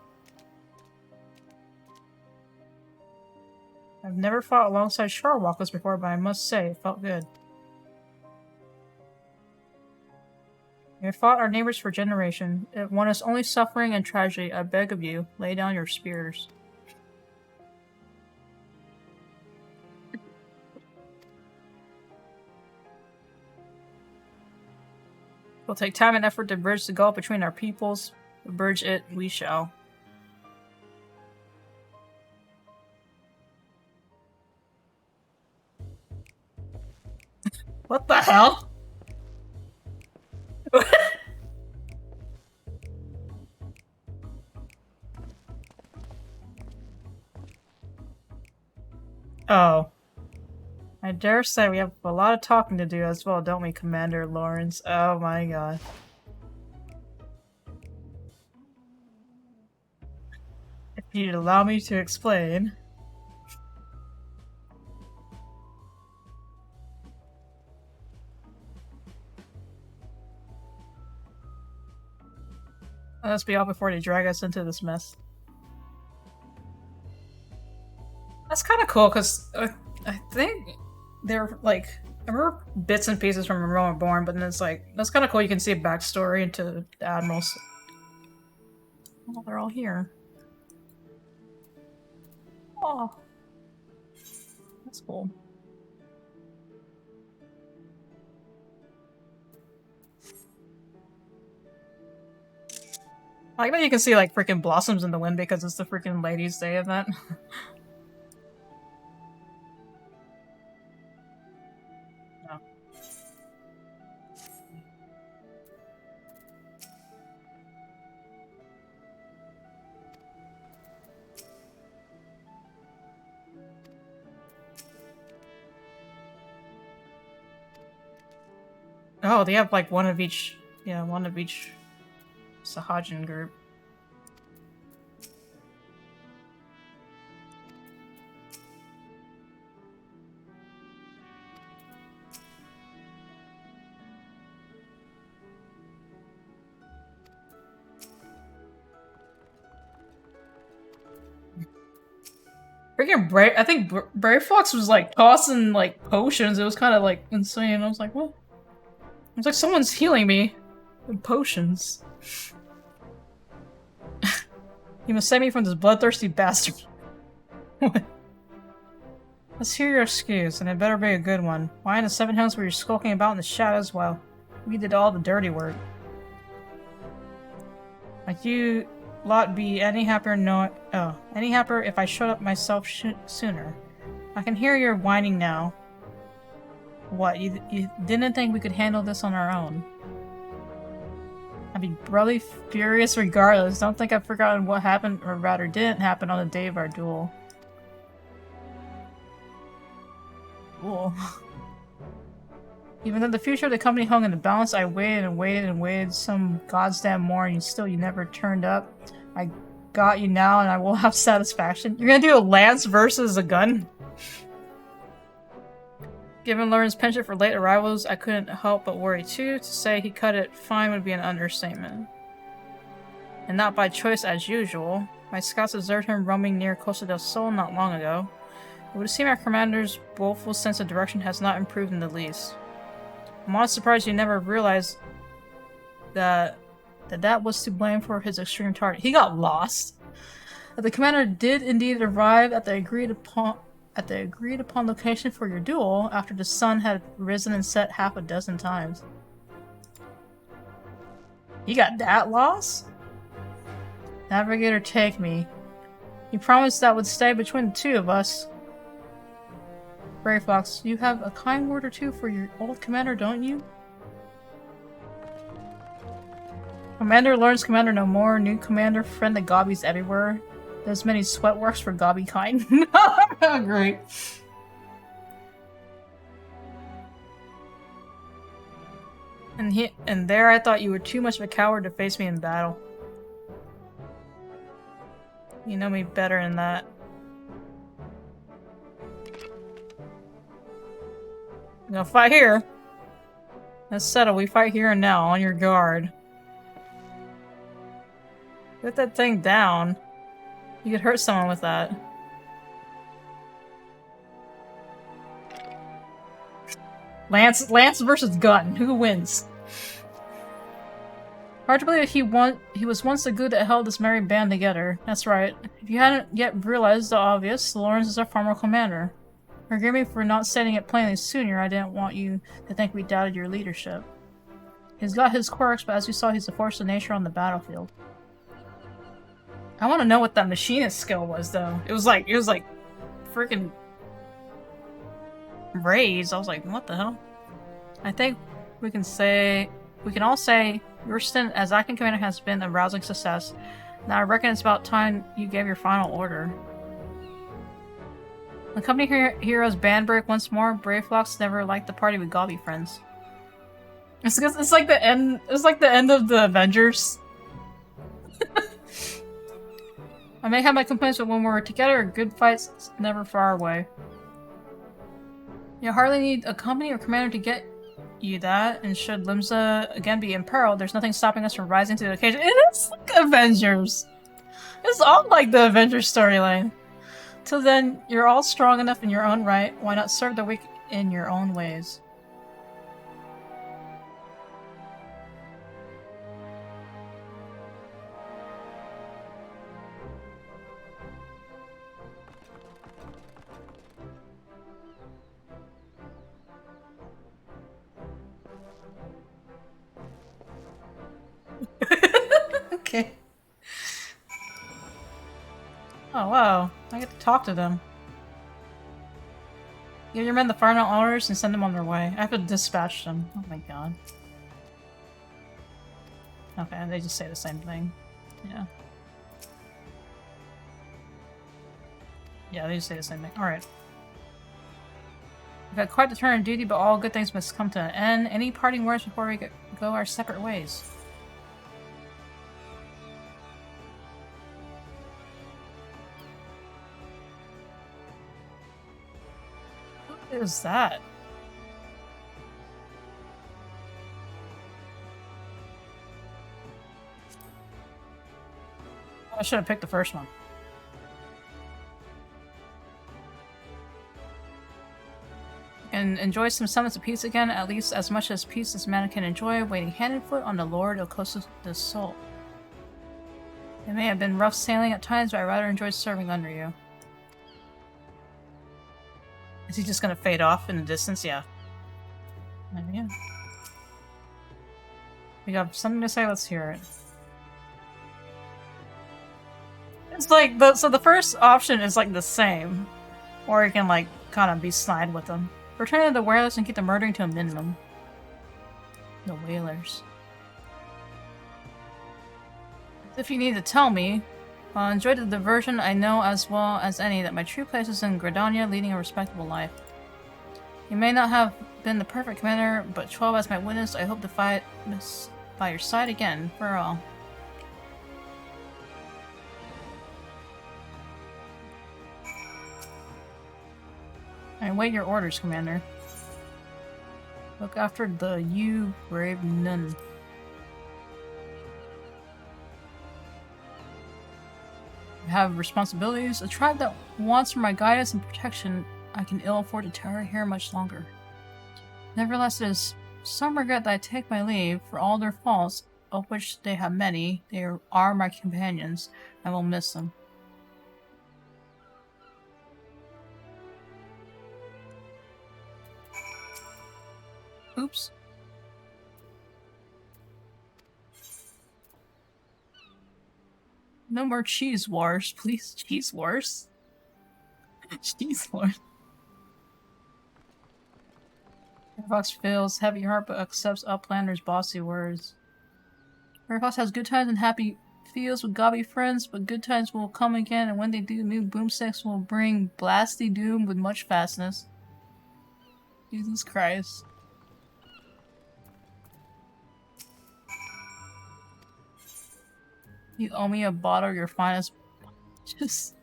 I've never fought alongside Sharwalkers before, but I must say, it felt good. We have fought our neighbors for generations. It won us only suffering and tragedy. I beg of you, lay down your spears. We'll take time and effort to bridge the gulf between our peoples. Bridge it, we shall. What the hell? Oh. I dare say we have a lot of talking to do as well, don't we, Commander Lawrence? Oh my god. If you'd allow me to explain. Let's be off before they drag us into this mess. That's kind of cool, because I think they're like, I remember bits and pieces from Realm Reborn, but then it's like, that's kind of cool. You can see a backstory into the admirals. Oh, they're all here. Oh, that's cool. I like that you can see like freaking blossoms in the wind because it's the freaking Ladies' Day event. No. Oh, they have like one of each. Yeah, one of each Sahajin group. Freaking Brave, I think Brave Fox was like tossing like potions. It was kind of like insane. I was like, what? It's like someone's healing me with potions. You must save me from this bloodthirsty bastard. Let's hear your excuse, and it better be a good one. Why in the Seven Helms were you skulking about in the shadows while we did all the dirty work? Like you lot be any happier any happier if I showed up myself sooner. I can hear your whining now. What, you didn't think we could handle this on our own? I'd be bloody furious regardless. Don't think I've forgotten what happened, or rather didn't happen on the day of our duel. Cool. Even though the future of the company hung in the balance, I waited and waited and waited some goddamn morning. Still, you never turned up. I got you now, and I will have satisfaction. You're gonna do a lance versus a gun? Given Lauren's penchant for late arrivals, I couldn't help but worry too. To say he cut it fine would be an understatement. And not by choice as usual. My scouts observed him roaming near Costa del Sol not long ago. It would seem our commander's woeful sense of direction has not improved in the least. I'm not surprised you never realized that was to blame for his extreme target. He got lost. That the commander did indeed arrive at the agreed upon location for your duel after the sun had risen and set half a dozen times. You got that lost? Navigator, take me. You promised that would stay between the two of us. Brave Fox, you have a kind word or two for your old commander, don't you? Commander learns commander no more. New commander, friend the gobbies everywhere. There's many sweatworks for gobby kind. Great. And there I thought you were too much of a coward to face me in battle. You know me better than that. I'm gonna fight here. Let's settle. We fight here and now. On your guard. Put that thing down. You could hurt someone with that. Lance versus gun. Who wins? Hard to believe he was once the glue that held this merry band together. That's right. If you hadn't yet realized the obvious, Lawrence is our former commander. Forgive me for not stating it plainly sooner. I didn't want you to think we doubted your leadership. He's got his quirks, but as you saw, he's a force of nature on the battlefield. I want to know what that machinist skill was, though. It was like freaking raised. I was like, what the hell? I think we can all say your stint as acting commander has been a rousing success. Now I reckon it's about time you gave your final order. The company heroes band break once more. Brave Fox never liked the party with gobby friends. It's like the end. It's like the end of the Avengers. I may have my complaints, but when we're together, a good fight's never far away. You hardly need a company or commander to get you that, and should Limsa again be in peril, there's nothing stopping us from rising to the occasion. It is like Avengers! It's all like the Avengers storyline. Till then, you're all strong enough in your own right, why not serve the weak in your own ways? Okay. Oh, wow. I get to talk to them. Give your men the final orders and send them on their way. I have to dispatch them. Oh my god. Okay, they just say the same thing. Yeah. Yeah, they just say the same thing. Alright. We've had quite the turn of duty, but all good things must come to an end. Any parting words before we go our separate ways? What is that? I should have picked the first one. And enjoy some summons of peace again, at least as much as peace as man can enjoy, waiting hand and foot on the Lord of Coast of the Soul. It may have been rough sailing at times, but I rather enjoyed serving under you. Is he just gonna fade off in the distance? Yeah. Yeah. We got something to say, let's hear it. It's like, so the first option is like the same. Or you can like, kind of be snide with them. Return to the Whalers and keep the murdering to a minimum. The Whalers. If you need to tell me, enjoy the diversion. I know as well as any that my true place is in Gridania, leading a respectable life. You may not have been the perfect commander, but 12 as my witness, I hope to fight by your side again, for all. I await your orders, Commander. Look after you brave nun. I have responsibilities. A tribe that wants for my guidance and protection, I can ill afford to tarry here much longer. Nevertheless, it is some regret that I take my leave. For all their faults, of which they have many, they are my companions. I will miss them. Oops. No more cheese wars, please. Cheese wars? Cheese wars. Firefox feels heavy heart but accepts Uplander's bossy words. Firefox has good times and happy feels with gobby friends, but good times will come again, and when they do, new boomsticks will bring blasty doom with much fastness. Jesus Christ. You owe me a bottle of your finest. Just.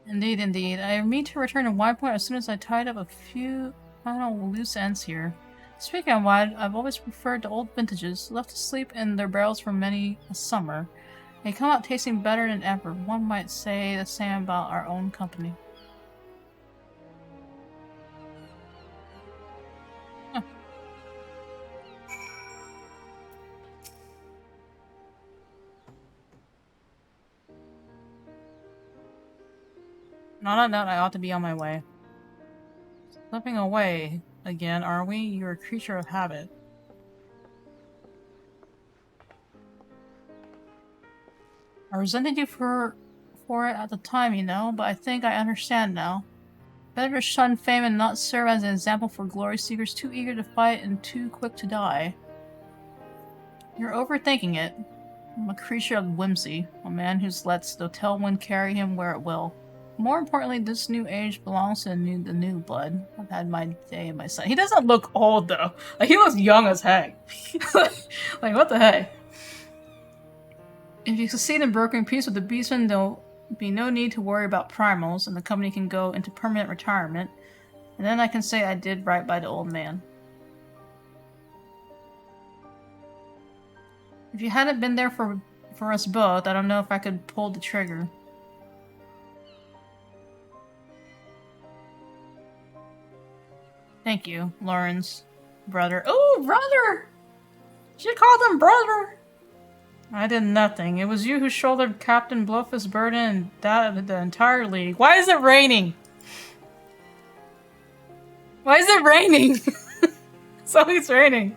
Indeed, indeed. I mean to return to Wide Point as soon as I tied up a few final loose ends here. Speaking of Wide, I've always preferred the old vintages, left to sleep in their barrels for many a summer. They come out tasting better than ever. One might say the same about our own company. Huh. Not a doubt I ought to be on my way. Slipping away again, are we? You're a creature of habit. I resented you for it at the time, you know, but I think I understand now. Better to shun fame and not serve as an example for glory seekers too eager to fight and too quick to die. You're overthinking it. I'm a creature of whimsy, a man who lets the tailwind carry him where it will. More importantly, this new age belongs to the new blood. I've had my day in my son. He doesn't look old though. Like he looks young as heck. Like what the heck? If you succeed in brokering peace with the Beastmen, there'll be no need to worry about primals, and the company can go into permanent retirement. And then I can say I did right by the old man. If you hadn't been there for us both, I don't know if I could pull the trigger. Thank you, Lauren's brother. Oh, brother! She called him brother! I did nothing. It was you who shouldered Captain Blowfist's burden and that of the entire league. Why is it raining? Why is it raining? It's always raining.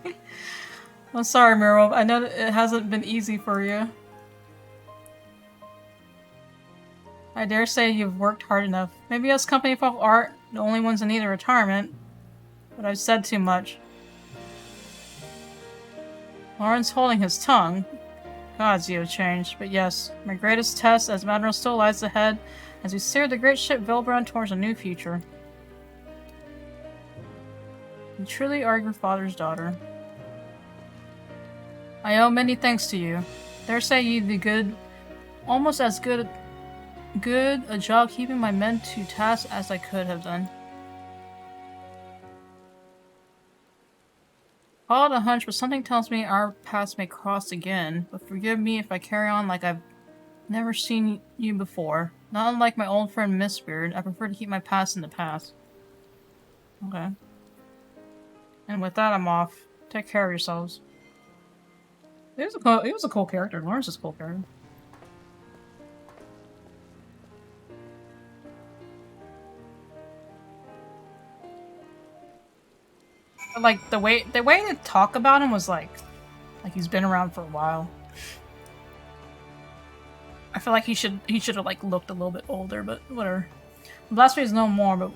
I'm sorry, Miro. I know that it hasn't been easy for you. I dare say you've worked hard enough. Maybe us company folk aren't the only ones in need of retirement, but I've said too much. Lauren's holding his tongue. Gods, you have changed. But yes, my greatest test as Admiral still lies ahead as we steer the great ship Vilbrun towards a new future. You truly are your father's daughter. I owe many thanks to you. Dare say you did good, almost as good a job keeping my men to task as I could have done. Call it a hunch, but something tells me our paths may cross again. But forgive me if I carry on like I've never seen you before. Not unlike my old friend Mistbeard, I prefer to keep my past in the past. Okay. And with that, I'm off. Take care of yourselves. He was a cool character. Lawrence is a cool character. Like the way to talk about him was like he's been around for a while. I feel like he should have like looked a little bit older, but whatever. Blasphemy is no more, but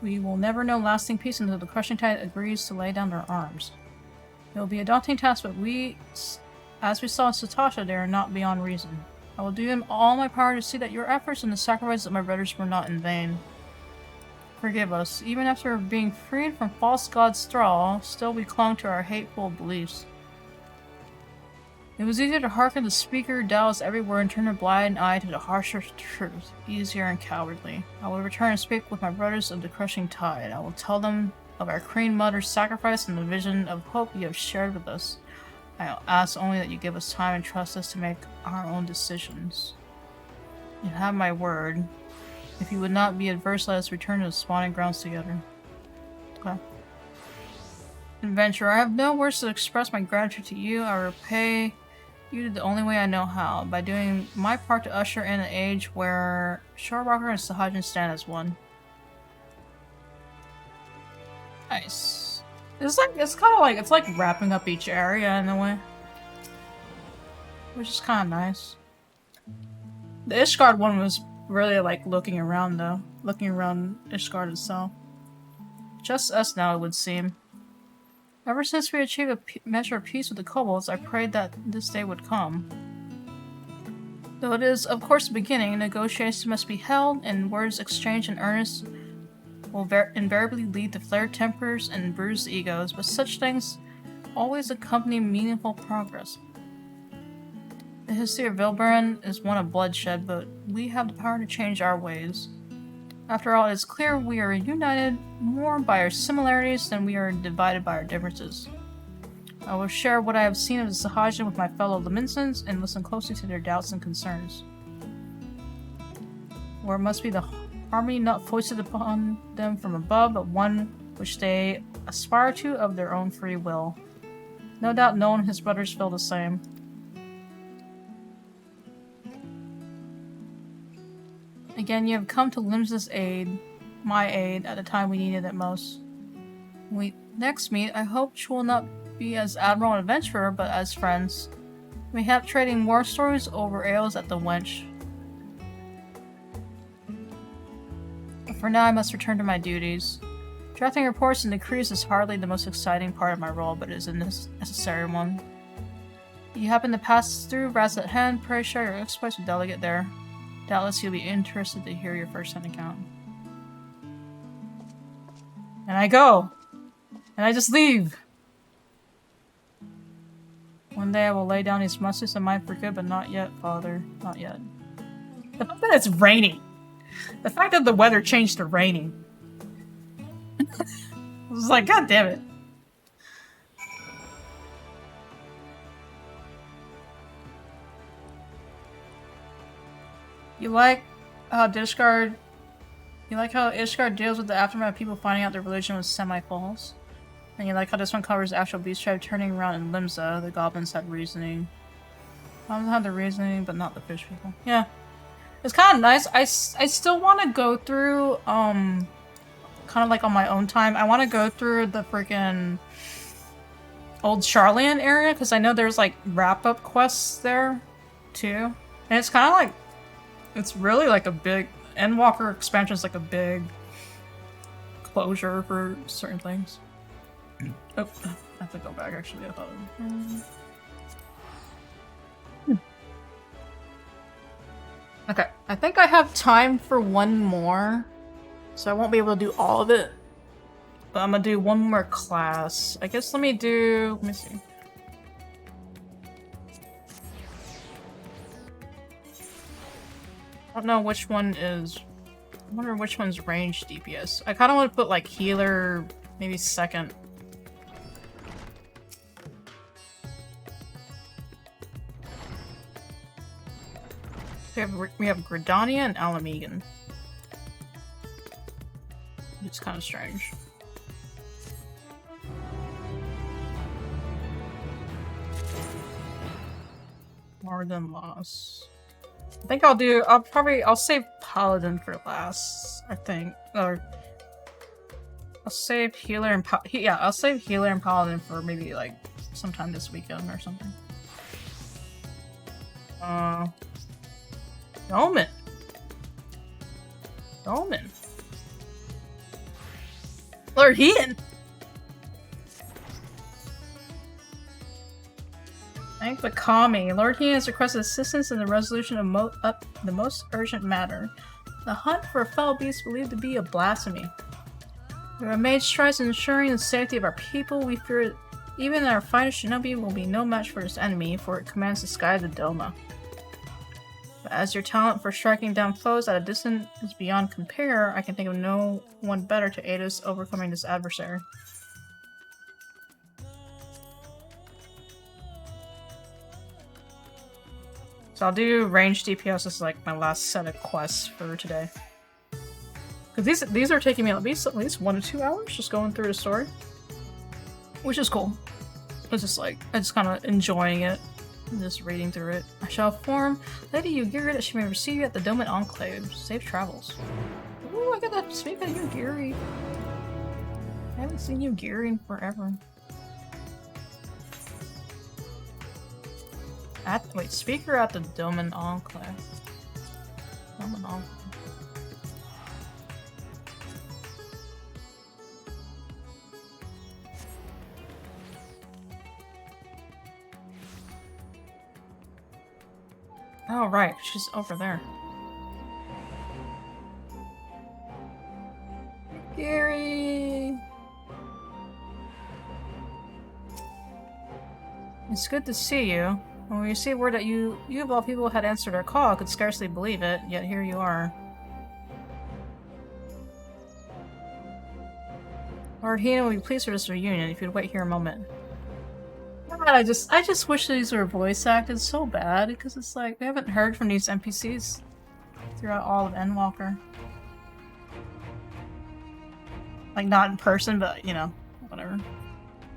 we will never know lasting peace until the crushing tide agrees to lay down their arms. It will be a daunting task, but as we saw in Satasha, they are not beyond reason. I will do all my power to see that your efforts and the sacrifices of my brothers were not in vain. Forgive us. Even after being freed from false god's thrall, still we clung to our hateful beliefs. It was easier to hearken the speaker, douse every word, and turn a blind eye to the harsher truth. Easier and cowardly. I will return and speak with my brothers of the crushing tide. I will tell them of our Queen Mother's sacrifice and the vision of hope you have shared with us. I ask only that you give us time and trust us to make our own decisions. You have my word. If you would not be adverse, let us return to the spawning grounds together. Okay. Adventurer, I have no words to express my gratitude to you. I repay you the only way I know how, by doing my part to usher in an age where Shorewalker and Sahajin stand as one. Nice. It's kind of like wrapping up each area in a way, which is kind of nice. The Ishgard one was really like looking around though, looking around Ishgard itself. Just us now, it would seem. Ever since we achieved a measure of peace with the kobolds, I prayed that this day would come. Though it is, of course, the beginning, negotiations must be held, and words exchanged in earnest will invariably lead to flared tempers and bruised egos, but such things always accompany meaningful progress. The history of Vilbrun is one of bloodshed, but we have the power to change our ways. After all, it is clear we are united more by our similarities than we are divided by our differences. I will share what I have seen of the Sahajin with my fellow Laminsons and listen closely to their doubts and concerns. Where it must be the harmony not foisted upon them from above, but one which they aspire to of their own free will. No doubt Noah and his brothers feel the same. Again, you have come to Limsa's aid, my aid, at the time we needed it most. When we next meet, I hope she will not be as Admiral and Adventurer, but as friends. Mayhap trading war stories over ales at the Wench. But for now, I must return to my duties. Drafting reports and decrees is hardly the most exciting part of my role, but it is a necessary one. If you happen to pass through Razat Hand, pray share your exploits with Delegate there. Doubtless he'll be interested to hear your first-hand account. And I go! And I just leave! One day I will lay down these muskets of mine for good, but not yet, Father. Not yet. The fact that it's raining! The fact that the weather changed to raining. I was like, god damn it. You like how Ishgard deals with the aftermath of people finding out their religion was semi-false? And you like how this one covers the actual beast tribe turning around in Limsa. The goblins had reasoning. Goblins had the reasoning, but not the fish people. Yeah. It's kind of nice. I still want to go through, kind of like on my own time. I want to go through the freaking Old Charlian area, because I know there's like wrap-up quests there too. And it's kind of like, it's really like a big, Endwalker expansion is like a big closure for certain things. Oh, I have to go back actually, I thought. Okay, I think I have time for one more, so I won't be able to do all of it. But I'm gonna do one more class. I guess let me see. I don't know which one is, I wonder which one's range DPS. I kinda want to put like healer, maybe second. We have Gridania and Alamegan. It's kind of strange. More than loss. I think I'll save Paladin for last, I think. Or I'll save healer and I'll save healer and Paladin for maybe like sometime this weekend or something. Omen. Lord Heaton. Thank the Kami. Lord Heaton has requested assistance in the resolution of the most urgent matter. The hunt for a fellow beast believed to be a blasphemy. We have made strides in ensuring the safety of our people. We fear that even our finest shinobi will be no match for this enemy, for it commands the sky of the Doma. But as your talent for striking down foes at a distance is beyond compare, I can think of no one better to aid us overcoming this adversary. So I'll do range DPS as like my last set of quests for today. Because these are taking me at least 1 to 2 hours just going through the story. Which is cool. It's just like, I'm just kind of enjoying it. And just reading through it. I shall inform Lady Yugiri that she may receive you at the Doman Enclave. Safe travels. Ooh, I got to speak of Yugiri. I haven't seen Yugiri in forever. Wait, speaker at the Doman Enclave. Doman Enclave. Oh, right. She's over there. Gary! It's good to see you. When we received word that you of all people had answered our call, I could scarcely believe it, yet here you are. Lord Hina will be pleased for this reunion if you'd wait here a moment. God, I just wish these were voice acted so bad, because it's like, we haven't heard from these NPCs throughout all of Endwalker. Like, not in person, but, you know, whatever.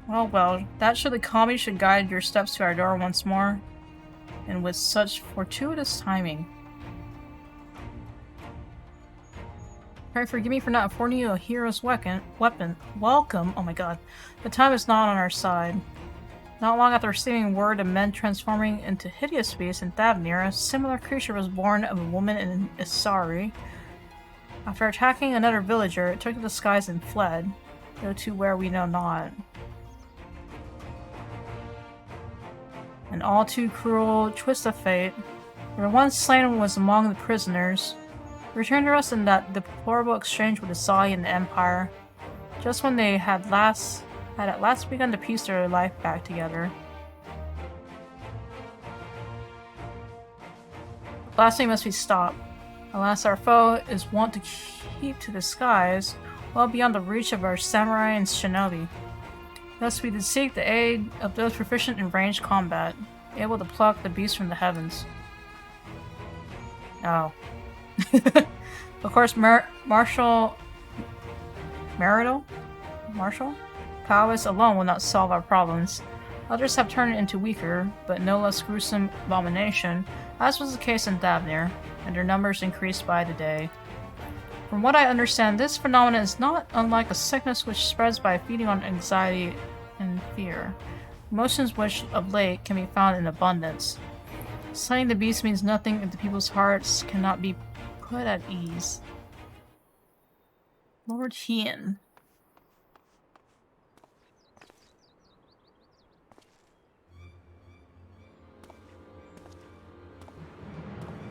Well, that the Kami should guide your steps to our door once more, and with such fortuitous timing. Pray forgive me for not affording you a hero's weapon. Welcome. Oh my god. The time is not on our side. Not long after receiving word of men transforming into hideous beasts in Thavnir, a similar creature was born of a woman in Isari. After attacking another villager, it took to the skies and fled, though to where we know not. An all too cruel twist of fate, where once slain was among the prisoners, returned to us in that deplorable exchange with the Asali and the Empire, just when they had at last begun to piece their life back together. Blasphemy must be stopped. Alas, our foe is wont to keep to the skies, well beyond the reach of our samurai and shinobi. Thus we did seek the aid of those proficient in ranged combat, able to pluck the beast from the heavens. Oh. Of course, Marshal prowess alone will not solve our problems. Others have turned it into weaker, but no less gruesome abomination, as was the case in Thavnir, and their numbers increased by the day. From what I understand, this phenomenon is not unlike a sickness which spreads by feeding on anxiety and fear. Emotions which, of late, can be found in abundance. Slaying the beast means nothing if the people's hearts cannot be put at ease. Lord Hien.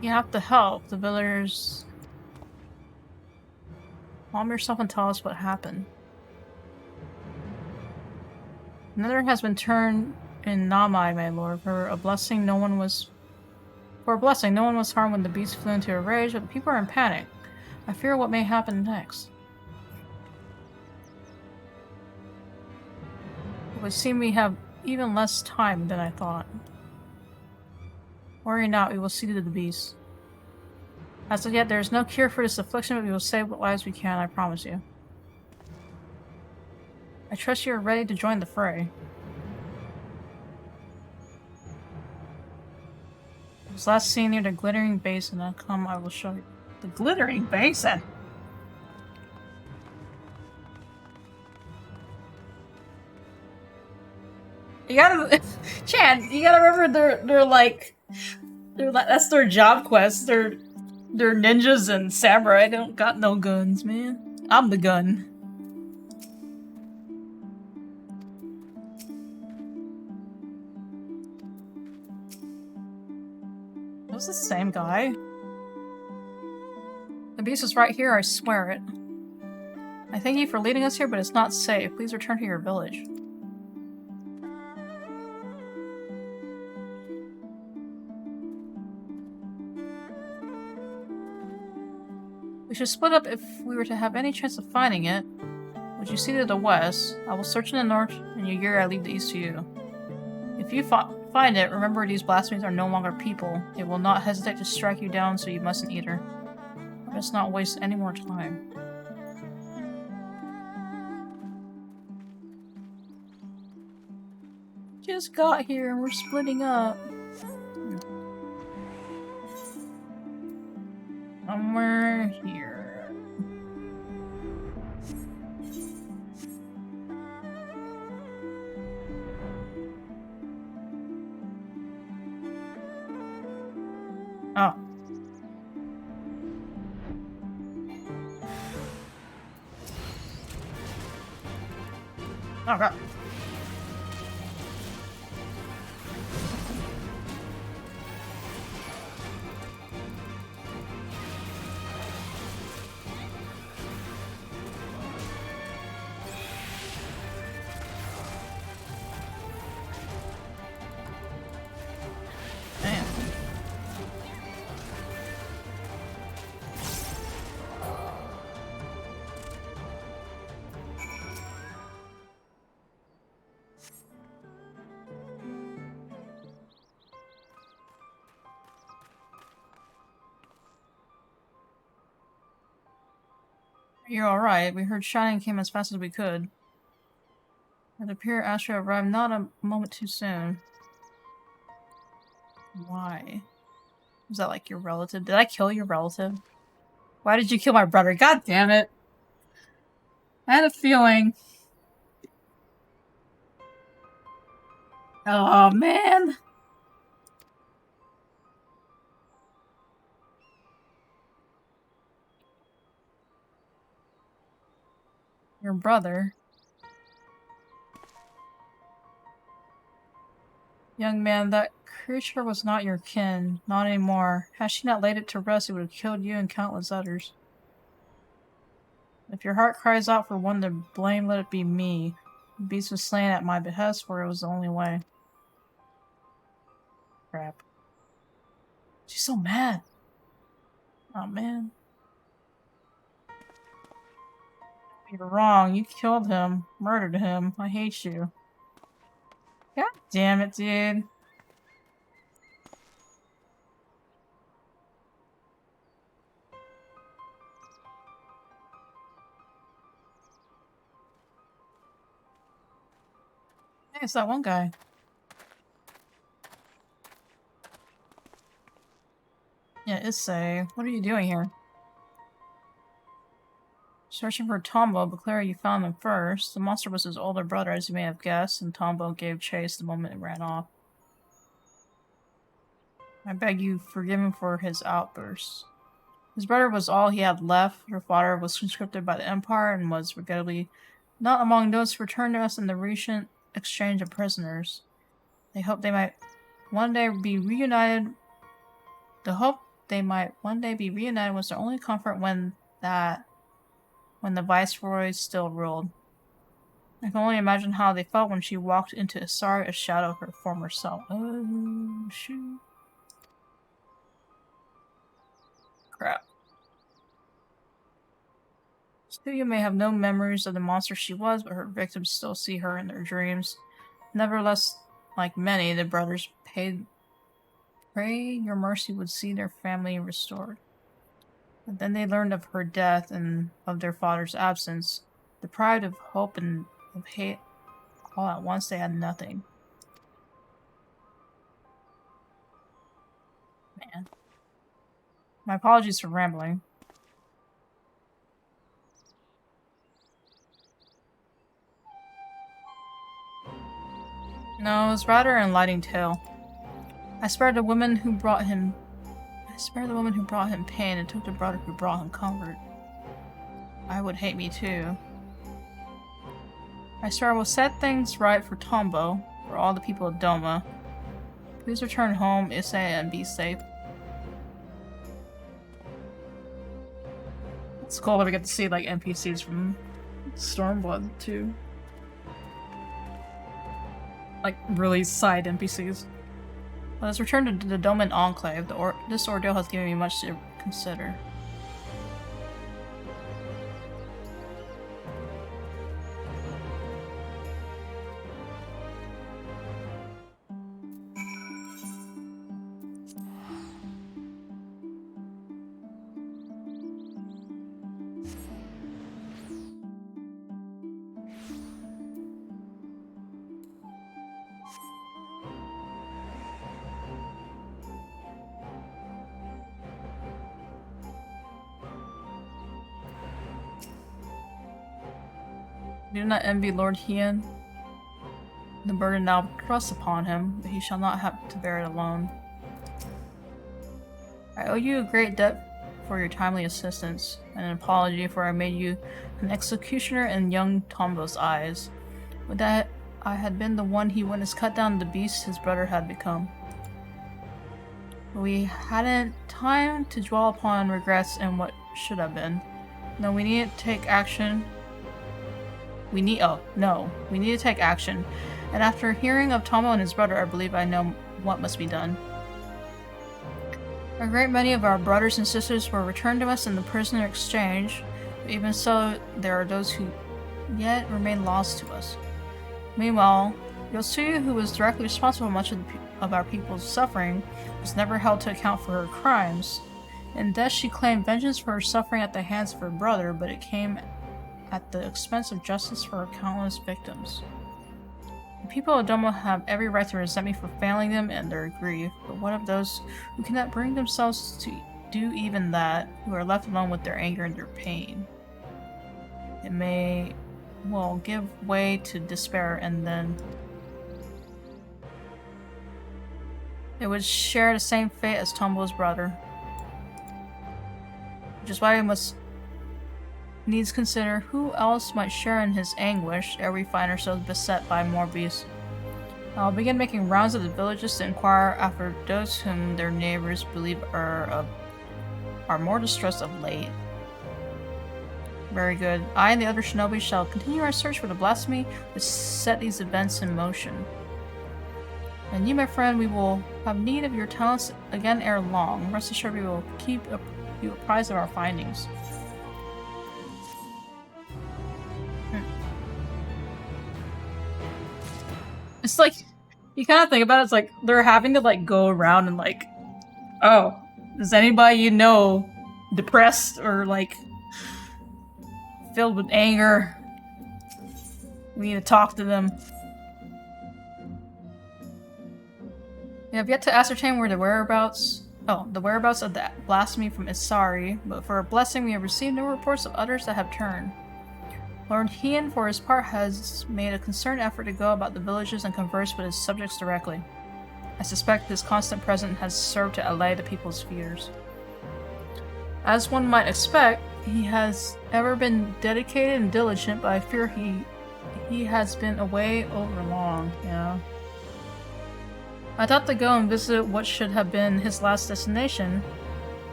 You have to help the villagers. Calm yourself and tell us what happened. Another has been turned in Namai, my lord. For a blessing, no one was harmed when the beast flew into a rage, but the people are in panic. I fear what may happen next. It would seem we have even less time than I thought. Worry not, we will see to the beast. As of yet, there is no cure for this affliction, but we will save what lives we can, I promise you. I trust you are ready to join the fray. I was last seen near the glittering basin. Now come, I will show you. The glittering basin? You gotta... Chan, you gotta remember they're like... that's their job quest. They're ninjas and samurai. They don't got no guns, man. I'm the gun. It was the same guy. The beast is right here, I swear it. I thank you for leading us here, but it's not safe. Please return to your village. We should split up if we were to have any chance of finding it. Would you see to the west? I will search in the north, and Yugiri I leave the east to you. If you find it, remember these blasphemies are no longer people. It will not hesitate to strike you down, so you mustn't either. Let's not waste any more time. Just got here and we're splitting up. Somewhere here. Oh. Oh god. Damn. You're alright. We heard shouting came as fast as we could. It appeared Astra arrived not a moment too soon. Why? Was that like your relative? Did I kill your relative? Why did you kill my brother? God damn it. I had a feeling. Oh man. Your brother. Young man, that creature was not your kin. Not anymore. Had she not laid it to rest, it would have killed you and countless others. If your heart cries out for one to blame, let it be me. The beast was slain at my behest, for it was the only way. Crap. She's so mad. Oh man. You're wrong. You killed him. Murdered him. I hate you. God damn it, dude. Hey, it's that one guy. Yeah, Issei. What are you doing here? Searching for Tombo, but Clara, you found him first. The monster was his older brother, as you may have guessed, and Tombo gave chase the moment it ran off. I beg you, forgive him for his outbursts. His brother was all he had left. Her father was conscripted by the Empire and was regrettably not among those who returned to us in the recent exchange of prisoners. They hoped they might one day be reunited. The hope they might one day be reunited was their only comfort when the Viceroy still ruled. I can only imagine how they felt when she walked into Isari, a shadow of her former self. Oh, shoot. Crap. Studio may have no memories of the monster she was, but her victims still see her in their dreams. Nevertheless, like many, the brothers pray your mercy would see their family restored. But then they learned of her death and of their father's absence. Deprived of hope and of hate, all at once they had nothing. Man. My apologies for rambling. No, it was rather an enlightening tale. I spared the woman who brought him pain and took the brother who brought him comfort. I would hate me too. I swear I will set things right for Tombo, for all the people of Doma. Please return home, Issei, and be safe. It's cool that we get to see like NPCs from Stormblood too. Like really side NPCs. Let us return to the Doman Enclave. This ordeal has given me much to consider. Do not envy Lord Hien. The burden now rests upon him, but he shall not have to bear it alone. I owe you a great debt for your timely assistance, and an apology for I made you an executioner in young Tombo's eyes. Would that I had been the one he witnessed cut down the beast his brother had become. But we hadn't time to dwell upon regrets and what should have been. No, we need to take action. We need to take action. And after hearing of Tombo and his brother, I believe I know what must be done. A great many of our brothers and sisters were returned to us in the prisoner exchange, but even so, there are those who yet remain lost to us. Meanwhile, Yosuya, who was directly responsible for much of our people's suffering, was never held to account for her crimes. In death, she claimed vengeance for her suffering at the hands of her brother, but it came at the expense of justice for her countless victims. The people of Doma have every right to resent me for failing them in their grief, but what of those who cannot bring themselves to do even that, who are left alone with their anger and their pain? It may, well, give way to despair, and then it would share the same fate as Tombo's brother. Which is why we must needs consider who else might share in his anguish ere we find ourselves beset by more beasts. I'll begin making rounds of the villages to inquire after those whom their neighbors believe are more distressed of late. Very good. I and the other shinobi shall continue our search for the blasphemy which set these events in motion. And you, my friend, we will have need of your talents again ere long. Rest assured we will keep you apprised of our findings. It's like, you kind of think about it, it's like they're having to like go around and like, oh, is anybody you know depressed or like filled with anger? We need to talk to them. We have yet to ascertain where the whereabouts Oh, the whereabouts of the blasphemy from Isari, but for a blessing we have received no reports of others that have turned. Lord Hien, for his part, has made a concerted effort to go about the villages and converse with his subjects directly. I suspect his constant presence has served to allay the people's fears. As one might expect, he has ever been dedicated and diligent, but I fear he has been away over long, yeah. I thought to go and visit what should have been his last destination.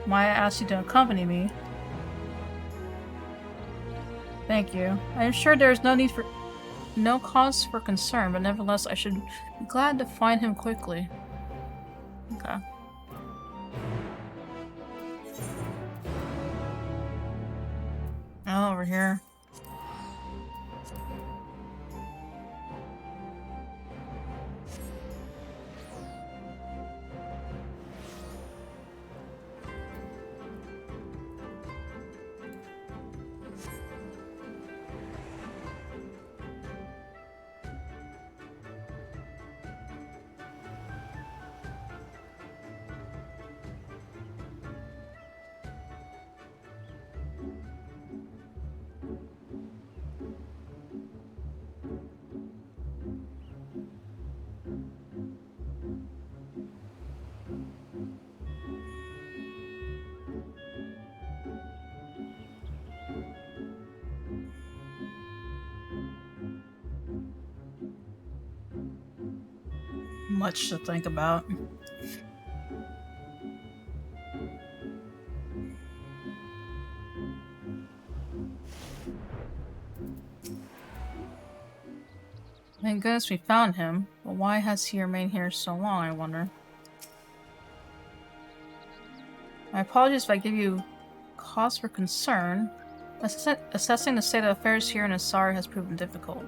Maya asked you to accompany me. Thank you. I am sure there is no cause for concern, but nevertheless I should be glad to find him quickly. Okay. Oh, over here. Much to think about. Thank goodness we found him, but why has he remained here so long, I wonder? My apologies if I give you cause for concern. Assessing the state of affairs here in Asari has proven difficult.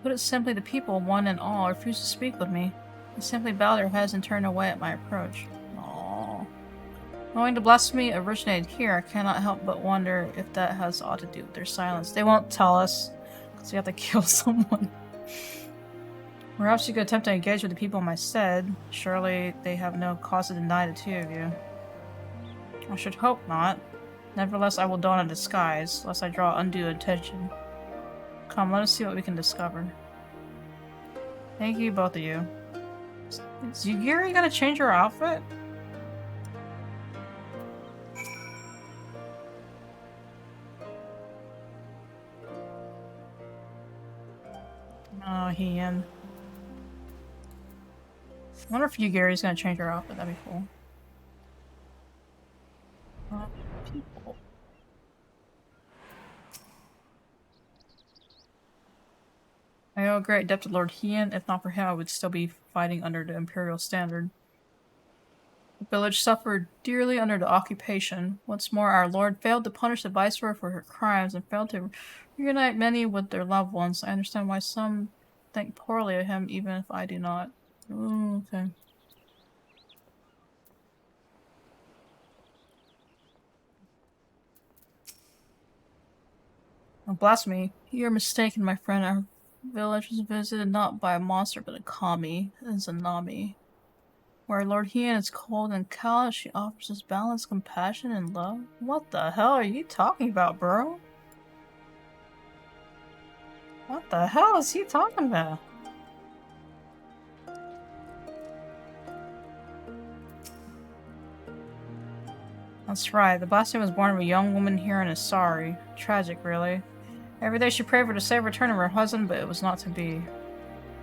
Put it simply, the people, one and all, refuse to speak with me. They simply bow their heads and turn away at my approach. Aww. Knowing the blasphemy originated here, I cannot help but wonder if that has aught to do with their silence. They won't tell us, because we have to kill someone. Perhaps you could attempt to engage with the people in my stead. Surely they have no cause to deny the two of you. I should hope not. Nevertheless, I will don a disguise, lest I draw undue attention. Come, let us see what we can discover. Thank you, both of you. Is Yugiri gonna change her outfit? Oh, Hien. I wonder if Yugiri's gonna change her outfit. That'd be cool. People. I owe a great debt to Lord Hien. If not for him, I would still be fighting under the Imperial standard. The village suffered dearly under the occupation. Once more, our Lord failed to punish the Viceroy for her crimes and failed to reunite many with their loved ones. I understand why some think poorly of him, even if I do not. Ooh, okay. Oh, blasphemy. You're mistaken, my friend. Our village was visited not by a monster, but a kami, and Zanami. Where Lord Hien is cold and callous, she offers us balance, compassion, and love. What the hell are you talking about, bro? What the hell is he talking about? That's right, the blasphemy was born of a young woman here in Asari. Tragic, really. Every day she prayed for the safe return of her husband, but it was not to be.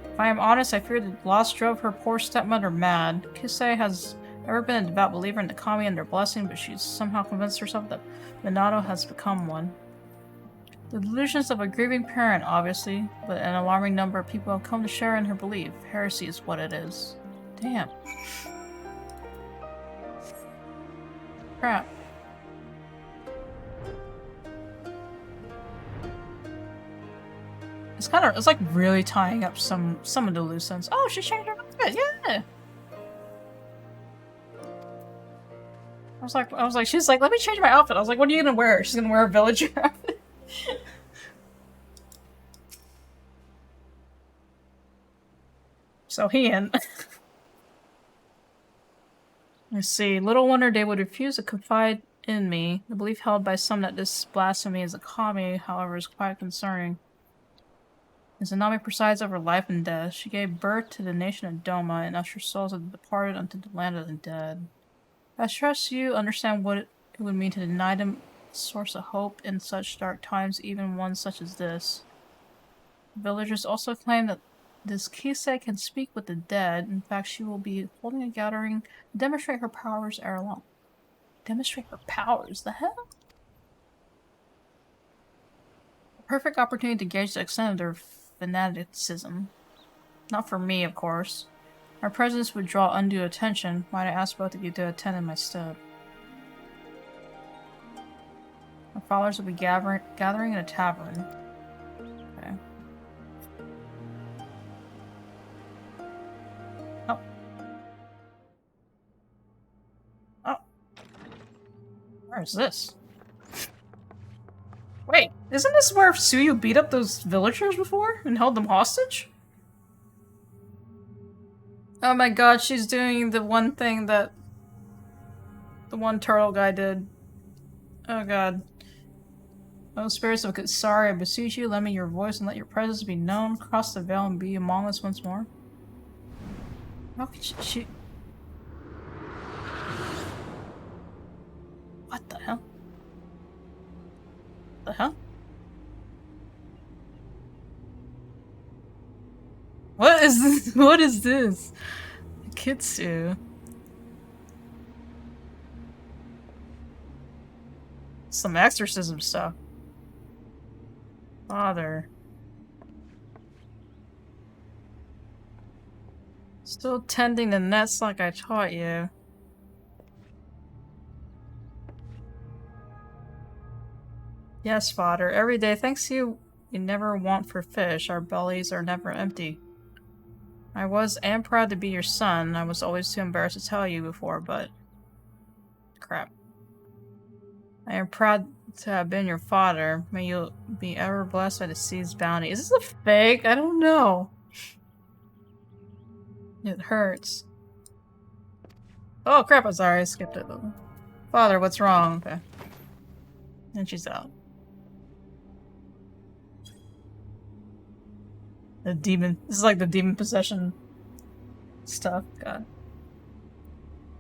If I am honest, I fear the loss drove her poor stepmother mad. Kisei has never been a devout believer in the kami and their blessing, but she's somehow convinced herself that Minato has become one. The delusions of a grieving parent, obviously, but an alarming number of people have come to share in her belief. Heresy is what it is. Damn. Crap. It's like really tying up some of the loose ends. Oh, she changed her outfit, yeah! I was like, she's like, let me change my outfit. I was like, what are you gonna wear? She's gonna wear a villager outfit. So Hien. I see. Little wonder they would refuse to confide in me. The belief held by some that this blasphemy is a kami, however, is quite concerning. Izanami presides over life and death. She gave birth to the nation of Doma and ushered souls of the departed unto the land of the dead. I trust you understand what it would mean to deny them a source of hope in such dark times, even one such as this. Villagers also claim that this Kisei can speak with the dead. In fact, she will be holding a gathering to demonstrate her powers ere long. Demonstrate her powers? The hell? A perfect opportunity to gauge the extent of their fanaticism. Not for me, of course. Our presence would draw undue attention. Might I ask both of you to attend in my stead? Our followers will be gathering in a tavern. Okay. Oh. Oh. Where is this? Wait, isn't this where Suyu beat up those villagers before and held them hostage? Oh my god, she's doing the one thing that the one turtle guy did. Oh god. Oh, spirits of Sorry, I beseech you, lend me your voice and let your presence be known. Cross the veil and be among us once more. How could she... What the hell? The hell? What is this? What is this? Kitsu. Some exorcism stuff. Father. Still tending the nets like I taught you. Yes, father. Every day, thanks to you, we never want for fish. Our bellies are never empty. I am proud to be your son. I was always too embarrassed to tell you before, but... Crap. I am proud to have been your father. May you be ever blessed by the sea's bounty. Is this a fake? I don't know. It hurts. Oh crap, I'm sorry, I skipped it. Father, what's wrong? Okay. And she's out. The demon. This is like the demon possession stuff. God.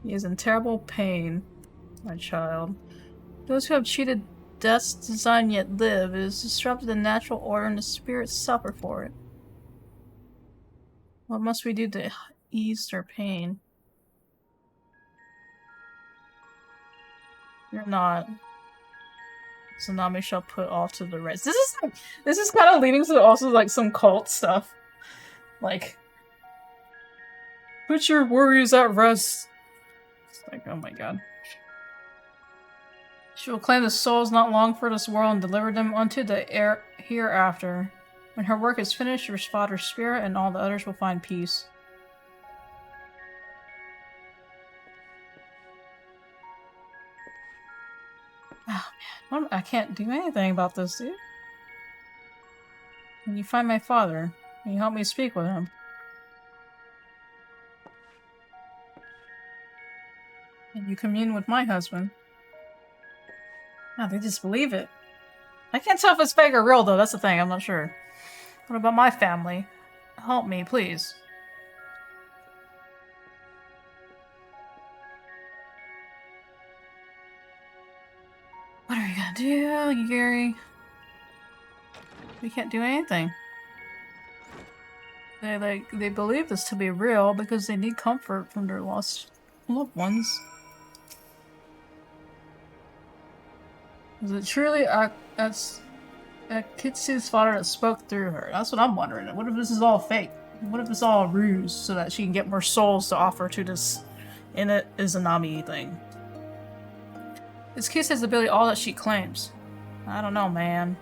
He is in terrible pain, my child. Those who have cheated death's design yet live. It has disrupted the natural order and the spirits suffer for it. What must we do to ease their pain? You're not. Tsunami shall put all to the rest. This is kind of leading to also like some cult stuff. Like, put your worries at rest. It's like, oh my god. She will claim the souls not long for this world and deliver them unto the hereafter. When her work is finished, your father's spirit and all the others will find peace. Oh man, I can't do anything about this, dude. Can you find my father? Can you help me speak with him? Can you commune with my husband? Oh, they just believe it. I can't tell if it's fake or real, though. That's the thing. I'm not sure. What about my family? Help me, please. What are we gonna do, Gary? We can't do anything. They believe this to be real because they need comfort from their lost loved ones. Is it truly Kitsu's father that spoke through her? That's what I'm wondering. What if this is all fake? What if it's all a ruse so that she can get more souls to offer to this Izanami thing? Is Kisei's ability all that she claims? I don't know, man.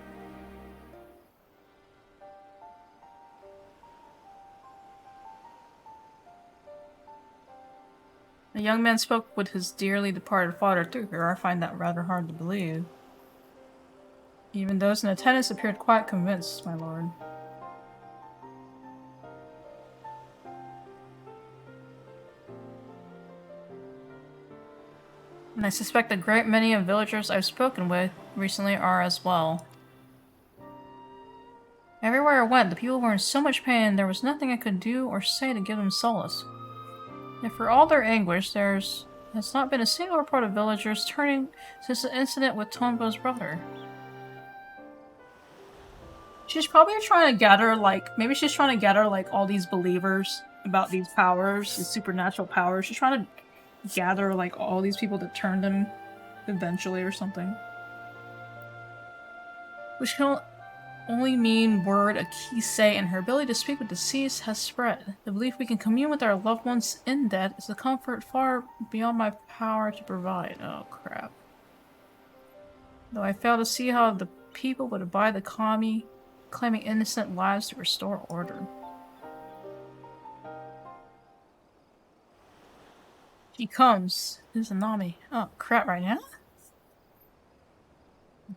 The young man spoke with his dearly departed father through her. I find that rather hard to believe. Even those in attendance appeared quite convinced, my lord. And I suspect a great many of villagers I've spoken with recently are as well. Everywhere I went, the people were in so much pain, there was nothing I could do or say to give them solace. Yet for all their anguish, has not been a single report of villagers turning since the incident with Tombo's brother. She's probably trying to gather, maybe she's trying to gather, all these believers about these powers, these supernatural powers. She's trying to gather, all these people to turn them eventually or something. Which can only mean word a key say, and her ability to speak with deceased has spread. The belief we can commune with our loved ones in death is a comfort far beyond my power to provide. Oh, crap. Though I fail to see how the people would abide the kami, claiming innocent lives to restore order. He comes. Izanami. Oh, crap, right now?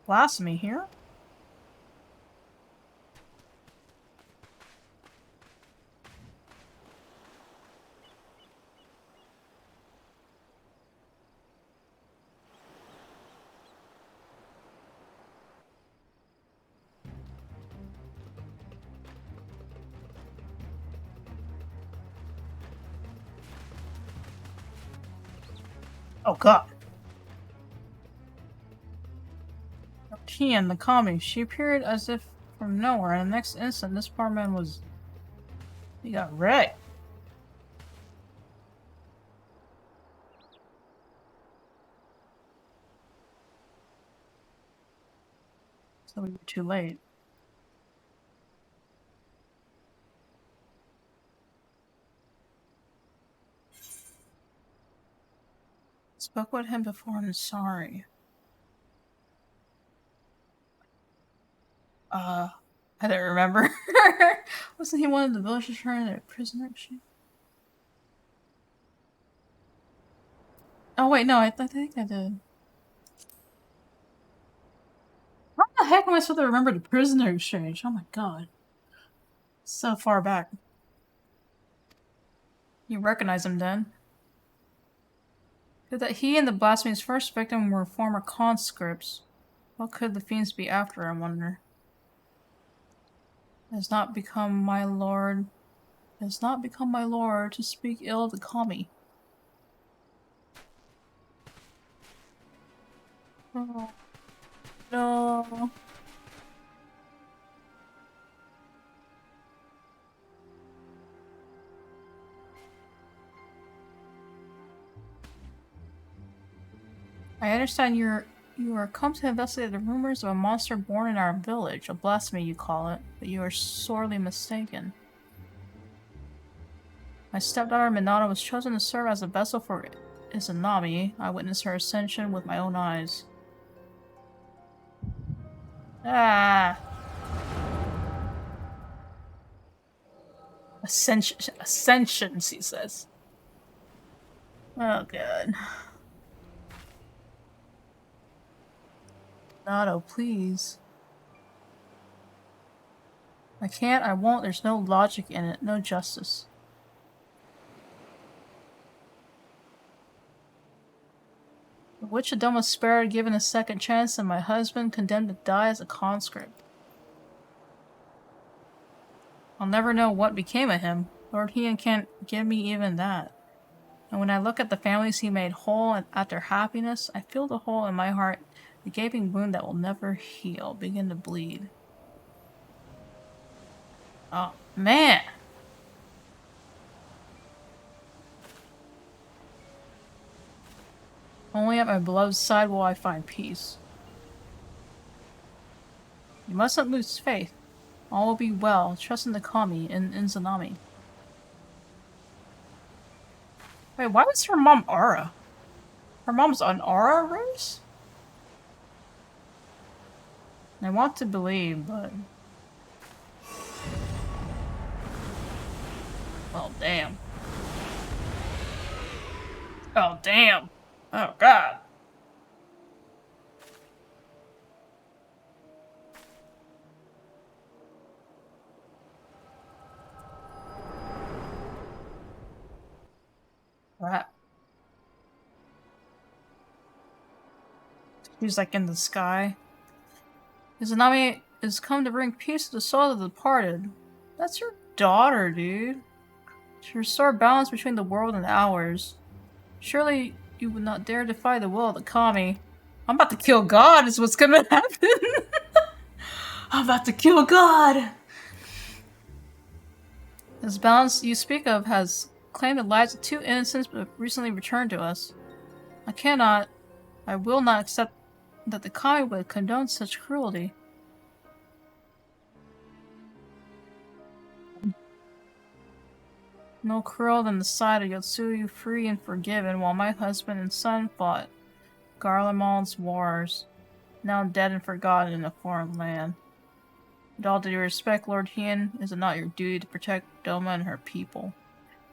Blasphemy here? Oh, God. Kian, the kami. She appeared as if from nowhere, and the next instant, this poor man was... He got wrecked. So we were too late. Spoke with him before and sorry. I don't remember. Wasn't he one of the villagers trying to prisoner? Oh wait, no, I think I did. How the heck am I supposed to remember the prisoner exchange? Oh my god. So far back. You recognize him then? Could that he and the blasphemy's first victim were former conscripts? What could the fiends be after, I wonder? It has not become my lord. It has not become my lord to speak ill of the kami. Oh. No. I understand you are come to investigate the rumors of a monster born in our village, a blasphemy you call it, but you are sorely mistaken. My stepdaughter Minata was chosen to serve as a vessel for Izanami. I witnessed her ascension with my own eyes. Ah! Ascensions, he says. Oh, God. Nato, please. I can't, I won't, there's no logic in it, no justice. The witch Adama was spared, given a second chance, and my husband condemned to die as a conscript. I'll never know what became of him. Lord Heian can't give me even that. And when I look at the families he made whole and at their happiness, I feel the hole in my heart, the gaping wound that will never heal, begin to bleed. Oh, man! Only at my beloved's side will I find peace. You mustn't lose faith. All will be well. Trust in the kami in Izanami. Wait, why was her mom Aura? Her mom's an Aura race? I want to believe, but... Oh, damn. Oh, damn. Oh, God. Crap. He's like in the sky. Izanami is come to bring peace to the soul of the departed. That's your daughter, dude. To restore balance between the world and ours. Surely you would not dare defy the will of the kami. I'm about to kill God is what's gonna happen. I'm about to kill God! This balance you speak of has claimed the lives of 2 innocents but recently returned to us. I will not accept that the kami would condone such cruelty. No crueler than the sight of Yotsuyu free and forgiven while my husband and son fought Garlemald's wars, now dead and forgotten in a foreign land. With all due respect, Lord Hien, is it not your duty to protect Doma and her people?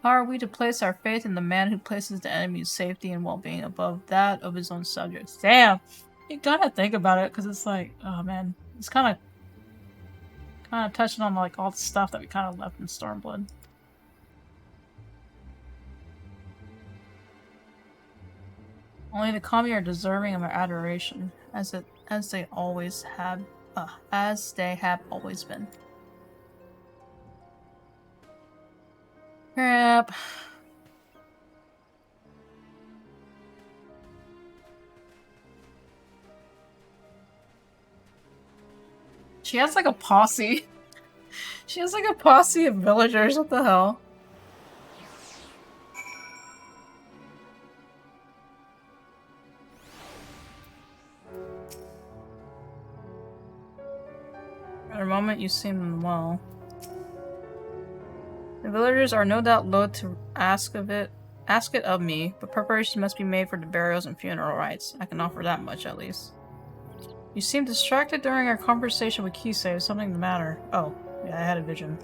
How are we to place our faith in the man who places the enemy's safety and well-being above that of his own subjects? Damn! You gotta think about it, because it's like, oh man, it's kind of touching on like all the stuff that we kind of left in Stormblood. Only the kami are deserving of our adoration, as they always have, as they have always been. Crap. She has like a posse. She has like a posse of villagers. What the hell? At a moment you seem well. The villagers are no doubt loath to ask it of me, but preparations must be made for the burials and funeral rites. I can offer that much at least. You seemed distracted during our conversation with Kisei. Is something the matter? Oh, yeah, I had a vision.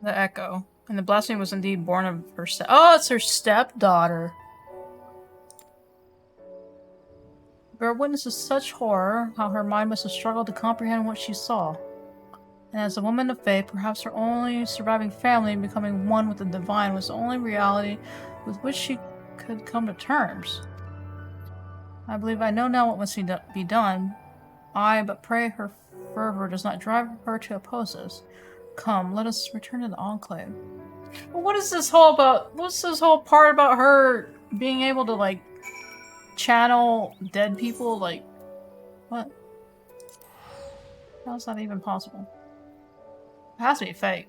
The echo. And the blasphemy was indeed born of her oh, it's her stepdaughter. Girl witnesses such horror, how her mind must have struggled to comprehend what she saw. And as a woman of faith, perhaps her only surviving family becoming one with the divine was the only reality with which she could come to terms. I believe I know now what must be done. But pray her fervor does not drive her to oppose us. Come, let us return to the Enclave. Well, what is this whole about? What's this whole part about her being able to, like, channel dead people? Like, what? How is that even possible? It has to be fake.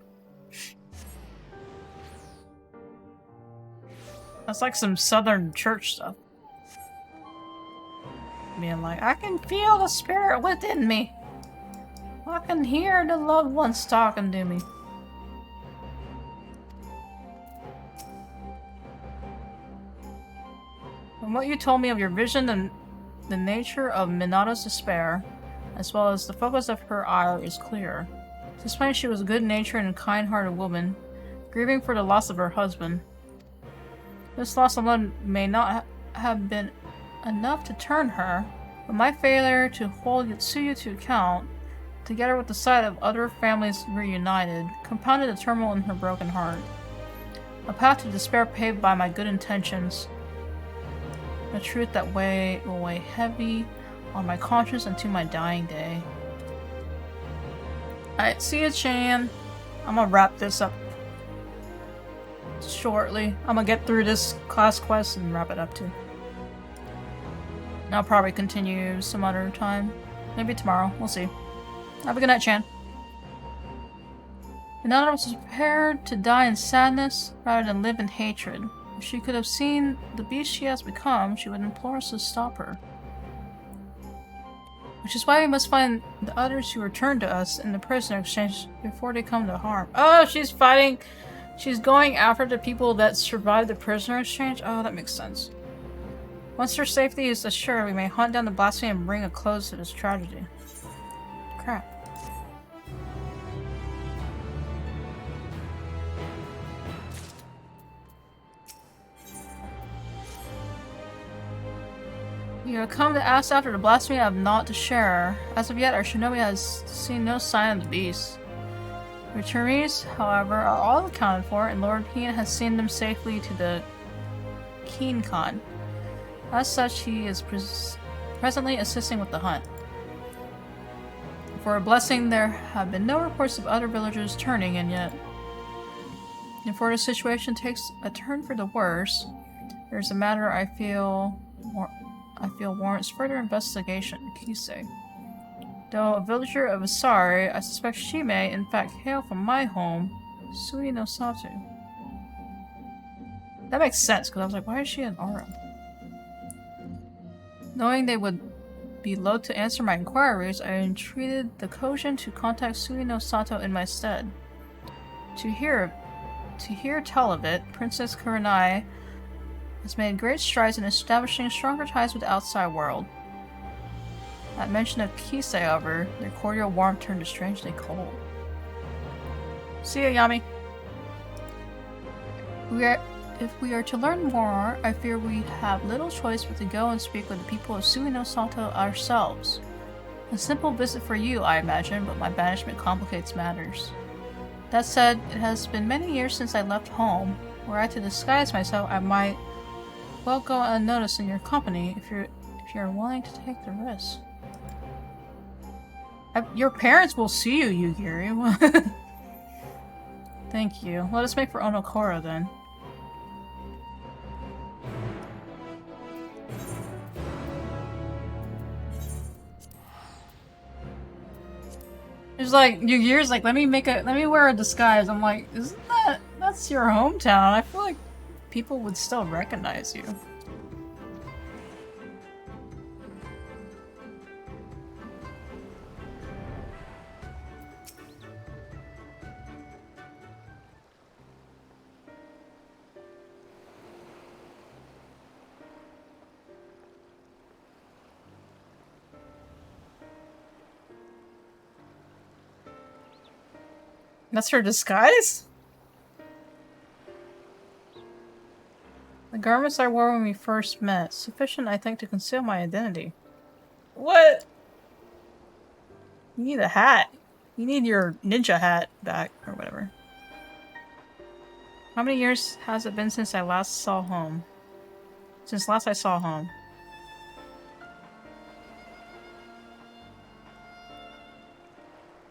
That's like some Southern church stuff. Being like, I can feel the spirit within me. I can hear the loved ones talking to me. From what you told me of your vision and the nature of Minato's despair, as well as the focus of her ire, is clear. Despite she was a good-natured and kind-hearted woman, grieving for the loss of her husband. This loss alone may not have been enough to turn her, but my failure to hold Yotsuyu to account, together with the sight of other families reunited, compounded the turmoil in her broken heart. A path to despair paved by my good intentions. A truth that will weigh heavy on my conscience unto my dying day. Alright, see ya, Chan. I'm gonna wrap this up shortly. I'm gonna get through this class quest and wrap it up too. And I'll probably continue some other time. Maybe tomorrow. We'll see. Have a good night, Chan. Minata was prepared to die in sadness rather than live in hatred. If she could have seen the beast she has become, she would implore us to stop her. Which is why we must find the others who returned to us in the prisoner exchange before they come to harm. Oh, she's fighting! She's going after the people that survived the prisoner exchange? Oh, that makes sense. Once her safety is assured, we may hunt down the blasphemy and bring a close to this tragedy. Crap. You have come to ask after the blasphemy I have naught to share. As of yet, our shinobi has seen no sign of the beast. Returnees, however, are all accounted for, and Lord Hien has seen them safely to the Keen Khan. As such, he is presently assisting with the hunt. For a blessing, there have been no reports of other villagers turning in yet. And for the situation takes a turn for the worse, there's a matter I feel warrants further investigation, Kisei. Though a villager of Asari, I suspect she may, in fact, hail from my home, Sui no Satu. That makes sense, because I was like, why is she in Aura? Knowing they would be loath to answer my inquiries, I entreated the Kojin to contact Sui no Sato in my stead. To hear tell of it, Princess Kurenai has made great strides in establishing stronger ties with the outside world. At mention of Kisei, however, their cordial warmth turned to strangely cold. See ya, Yami. If we are to learn more, I fear we have little choice but to go and speak with the people of Sui no Sato ourselves. A simple visit for you, I imagine, but my banishment complicates matters. That said, it has been many years since I left home. Were I to disguise myself, I might well go unnoticed in your company if you're willing to take the risk. Your parents will see you, Yugiri. Thank you. Let us make for Onokoro then. It's like Yugiri's like, let me wear a disguise. I'm like, that's your hometown? I feel like people would still recognize you. That's her disguise? The garments I wore when we first met. Sufficient, I think, to conceal my identity. What? You need a hat. You need your ninja hat back, or whatever. How many years has it been since I last saw home? Since last I saw home.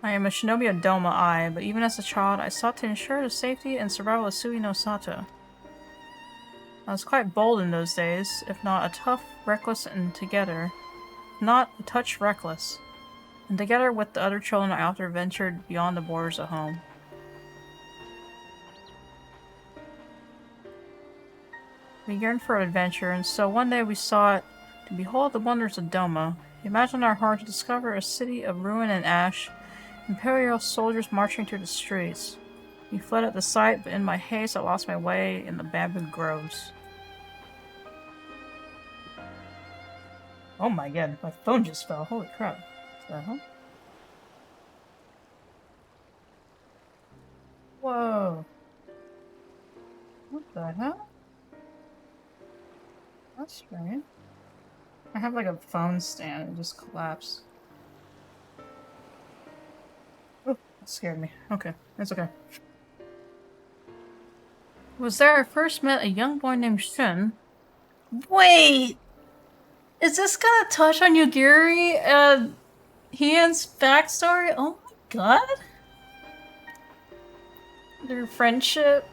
I am a shinobi of Doma, but even as a child, I sought to ensure the safety and survival of Sui no Sato. I was quite bold in those days, if not a tough, reckless, and together. Not a touch reckless. And together with the other children, I often ventured beyond the borders of home. We yearned for adventure, and so one day we sought to behold the wonders of Doma. Imagine our heart to discover a city of ruin and ash, Imperial soldiers marching through the streets. We fled at the sight, but in my haste I lost my way in the bamboo groves. Oh my god, my phone just fell. Holy crap. What the hell? Whoa. What the hell? That's strange. I have like a phone stand and it just collapsed. Oh, that scared me. Okay, that's okay. Was there I first met a young boy named Shun. Wait! Is this gonna touch on Yugiri and Hien's backstory? Oh my god! Their friendship.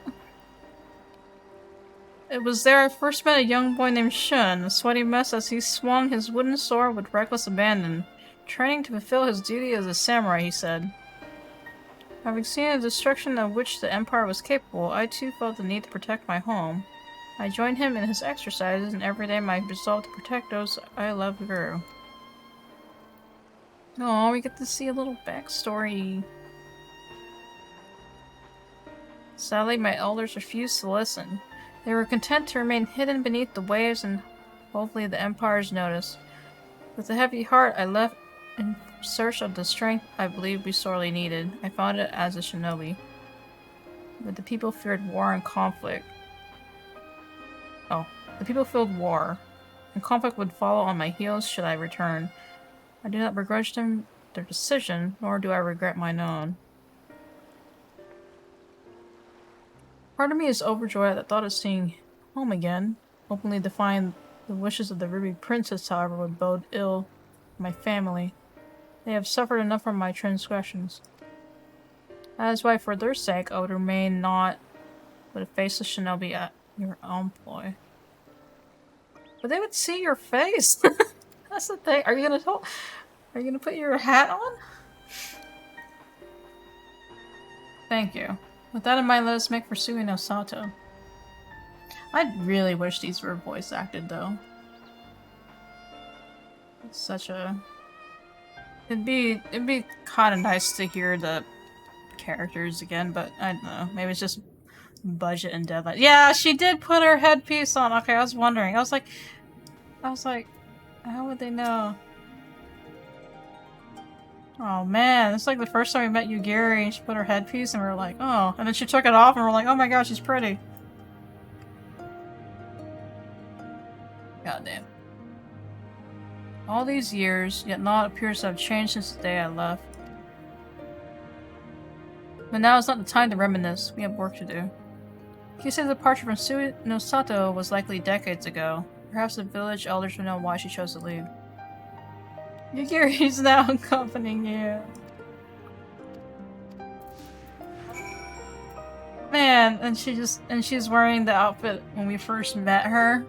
It was there I first met a young boy named Shun, a sweaty mess as he swung his wooden sword with reckless abandon, training to fulfill his duty as a samurai, he said. Having seen the destruction of which the Empire was capable, I too felt the need to protect my home. I joined him in his exercises, and every day my resolve to protect those I love grew. Oh, we get to see a little backstory. Sadly, my elders refused to listen. They were content to remain hidden beneath the waves and hopefully the Empire's notice. With a heavy heart, I left in search of the strength I believed we sorely needed. I found it as a shinobi. But the people feared war and conflict. Oh, the people feared war, and conflict would follow on my heels should I return. I do not begrudge them their decision, nor do I regret mine own. Part of me is overjoyed at the thought of seeing home again. Openly defying the wishes of the Ruby Princess, however, would bode ill for my family. They have suffered enough from my transgressions. That is why, for their sake, I would remain not with a faceless shinobi at your employ. But they would see your face! That's the thing. Are you gonna put your hat on? Thank you. With that in mind, let us make for Sui no Sato. I really wish these were voice acted, though. It's such a... It'd be kind of nice to hear the characters again, but I don't know. Maybe it's just budget and deadline. Yeah, she did put her headpiece on. Okay, I was wondering. I was like, how would they know? Oh man, it's like the first time we met Yugiri and she put her headpiece and we were like, oh. And then she took it off and we're like, oh my gosh, she's pretty. Goddamn. All these years, yet naught appears to have changed since the day I left. But now is not the time to reminisce. We have work to do. Kise's departure from Sui no Sato was likely decades ago. Perhaps the village elders would know why she chose to leave. Yugiri's now accompanying you. Man, and she's wearing the outfit when we first met her.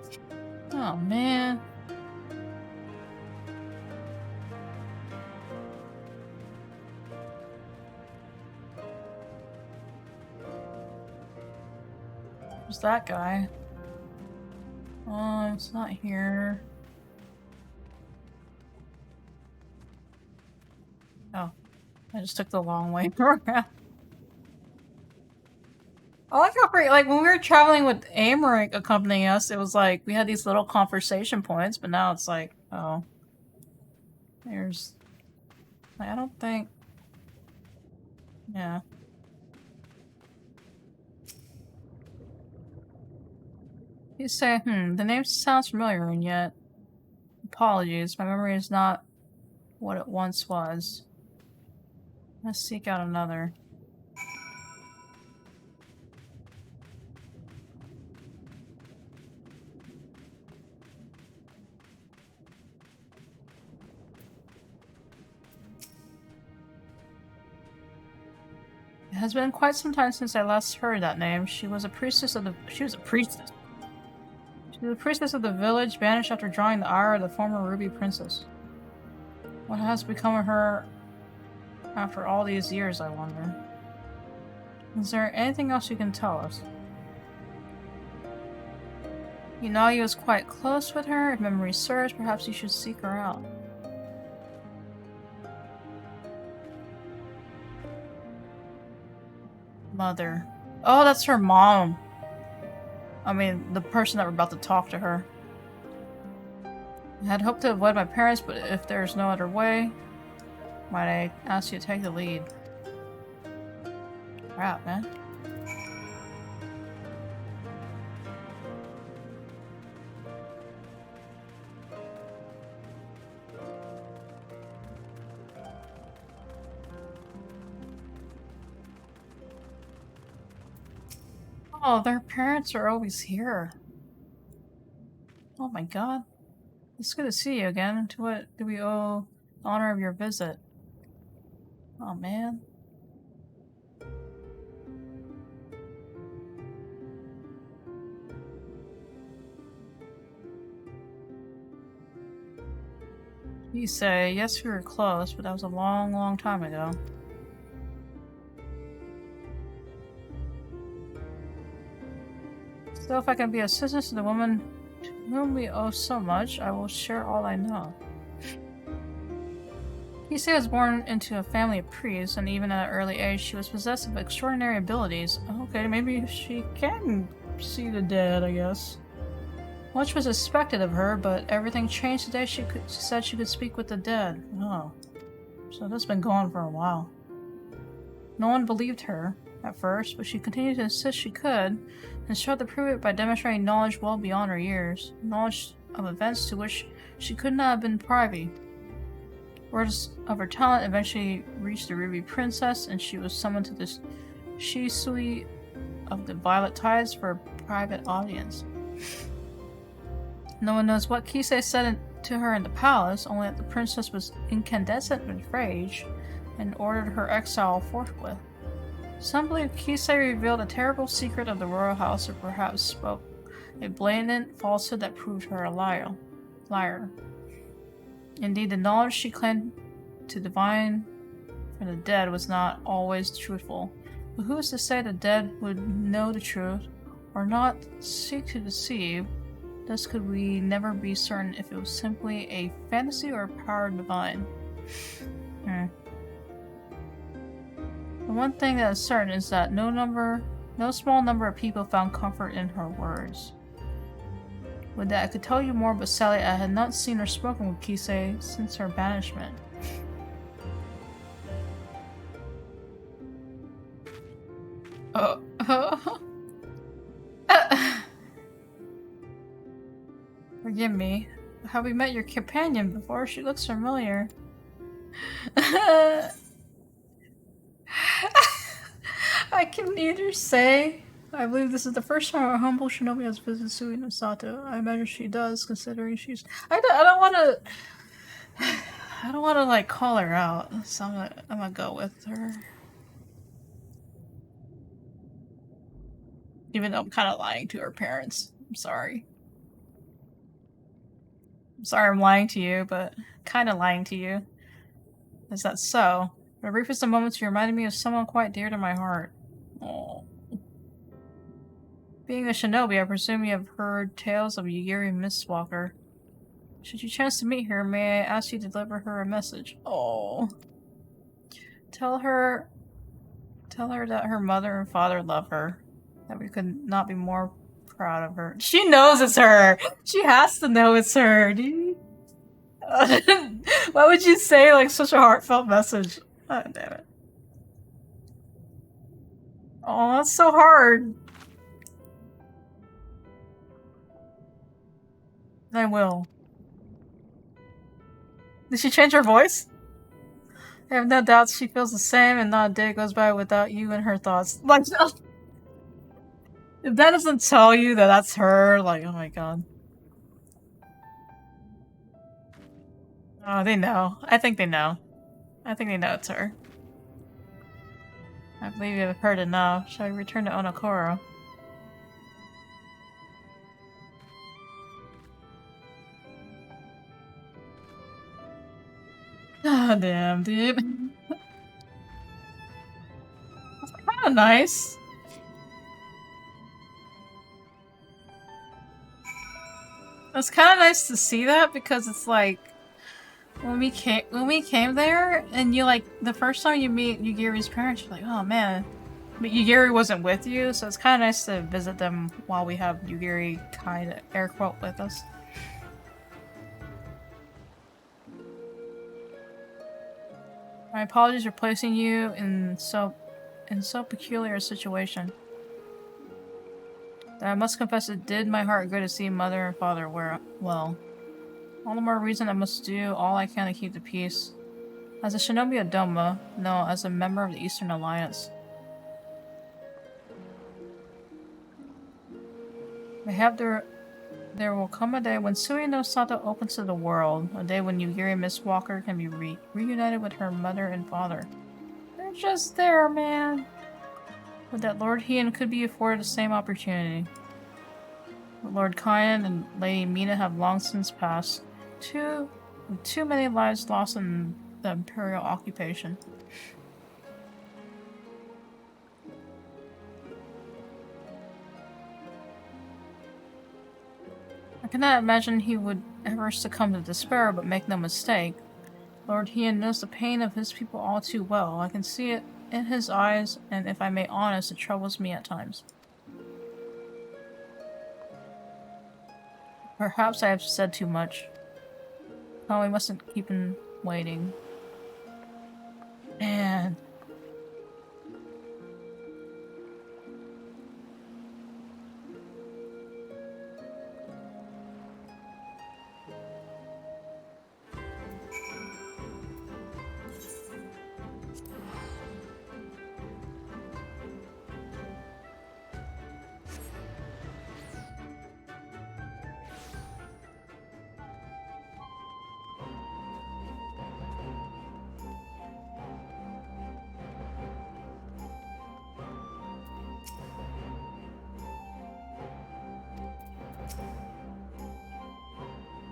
Oh man. Who's that guy? Oh, it's not here. Oh, I just took the long way around. I like how great, like when we were traveling with Amerik accompanying us, it was like we had these little conversation points, but now it's like, oh, there's, like, I don't think, yeah. You say, the name sounds familiar, and yet, apologies, my memory is not what it once was. Let's seek out another. It has been quite some time since I last heard that name. She was a priestess of the- She was a priestess of the village, banished after drawing the ire of the former Ruby Princess. What has become of her after all these years, I wonder? Is there anything else you can tell us? Unagi was quite close with her. If memory serves, perhaps you should seek her out. Mother. Oh, that's her mom. I mean, the person that we're about to talk to her. I had hoped to avoid my parents, but if there's no other way, might I ask you to take the lead? Crap, man. Oh, their parents are always here. Oh my god. It's good to see you again. To what do we owe the honor of your visit? Oh man. You say, yes, we were close, but that was a long, long time ago. So if I can be assistance to the woman to whom we owe so much, I will share all I know. Kisei was born into a family of priests, and even at an early age, she was possessed of extraordinary abilities. Okay, maybe she can see the dead, I guess. Much was expected of her, but everything changed the day she said she could speak with the dead. Oh. So that's been going for a while. No one believed her at first, but she continued to insist she could, and strove to prove it by demonstrating knowledge well beyond her years. Knowledge of events to which she could not have been privy. Words of her talent eventually reached the Ruby Princess, and she was summoned to this Shisui of the Violet Tides for a private audience. No one knows what Kisei said to her in the palace, only that the princess was incandescent with rage and ordered her exile forthwith. Some believe Kisei revealed a terrible secret of the royal house, or perhaps spoke a blatant falsehood that proved her a liar. Indeed, the knowledge she claimed to divine from the dead was not always truthful. But who is to say the dead would know the truth, or not seek to deceive? Thus could we never be certain if it was simply a fantasy or a power divine. The one thing that is certain is that no small number of people found comfort in her words. With that, I could tell you more, but sadly I had not seen or spoken with Kisei since her banishment. Forgive me. Have we met your companion before? She looks familiar. I can neither say. I believe this is the first time our humble shinobi has visited Sui no Sato. I imagine she does, considering she's. I don't want to. I don't want to like call her out, so I'm gonna go with her. Even though I'm kind of lying to her parents. I'm sorry. I'm sorry I'm lying to you, but kind of lying to you. Is that so? The briefest of moments you reminded me of someone quite dear to my heart. Aww. Being a shinobi, I presume you have heard tales of Yugiri Mistwalker. Should you chance to meet her, may I ask you to deliver her a message? Oh. Tell her that her mother and father love her. That we could not be more proud of her. She knows it's her! She has to know it's her, dude. Why would you say like such a heartfelt message? Oh, damn it. Oh, that's so hard. I will. Did she change her voice? I have no doubts she feels the same, and not a day goes by without you and her thoughts. Like, if that doesn't tell you that that's her, like, oh my god. Oh, they know. I think they know. I think they know it's her. I believe you have heard enough. Shall we return to Onokoro? Ah, damn, dude. That's kinda nice. It's kinda nice to see that because it's like when we came there and you like the first time you meet Yugiri's parents, you're like, oh man. But Yugiri wasn't with you, so it's kinda nice to visit them while we have Yugiri kinda air quote with us. My apologies for placing you in so peculiar a situation. That I must confess it did my heart good to see mother and father well. All the more reason I must do all I can to keep the peace. As a shinobi of Doma, no, as a member of the Eastern Alliance. Mayhap there will come a day when Sui no Sato opens to the world, a day when Yugiri Mistwalker can be reunited with her mother and father. They're just there, man. But that Lord Heian could be afforded the same opportunity. But Lord Kyan and Lady Mina have long since passed. Too many lives lost in the Imperial occupation. I cannot imagine he would ever succumb to despair, but make no mistake. Lord Heian knows the pain of his people all too well. I can see it in his eyes, and if I may be honest, it troubles me at times. Perhaps I have said too much. Oh, we mustn't keep him waiting. Man.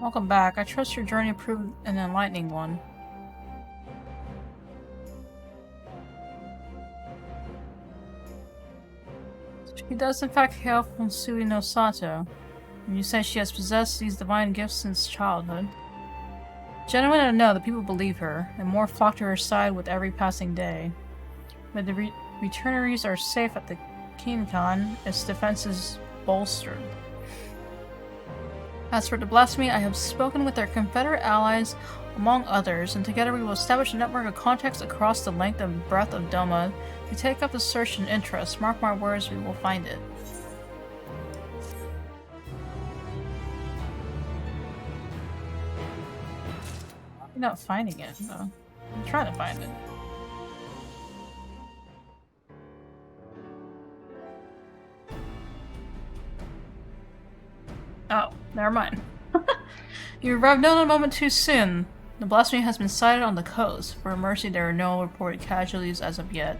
Welcome back. I trust your journey proved an enlightening one. She does in fact hail from Sui no Sato, and you say she has possessed these divine gifts since childhood. Genuine or no, the people believe her, and more flock to her side with every passing day. But the returnees are safe at the Kinkan, its defense is bolstered. As for the blasphemy, I have spoken with our Confederate allies, among others, and together we will establish a network of contacts across the length and breadth of Doma to take up the search and interest. Mark my words, we will find it. I'm not finding it, though. I'm trying to find it. Oh, never mind. You arrived not a moment too soon. The blasphemy has been sighted on the coast. For mercy, there are no reported casualties as of yet.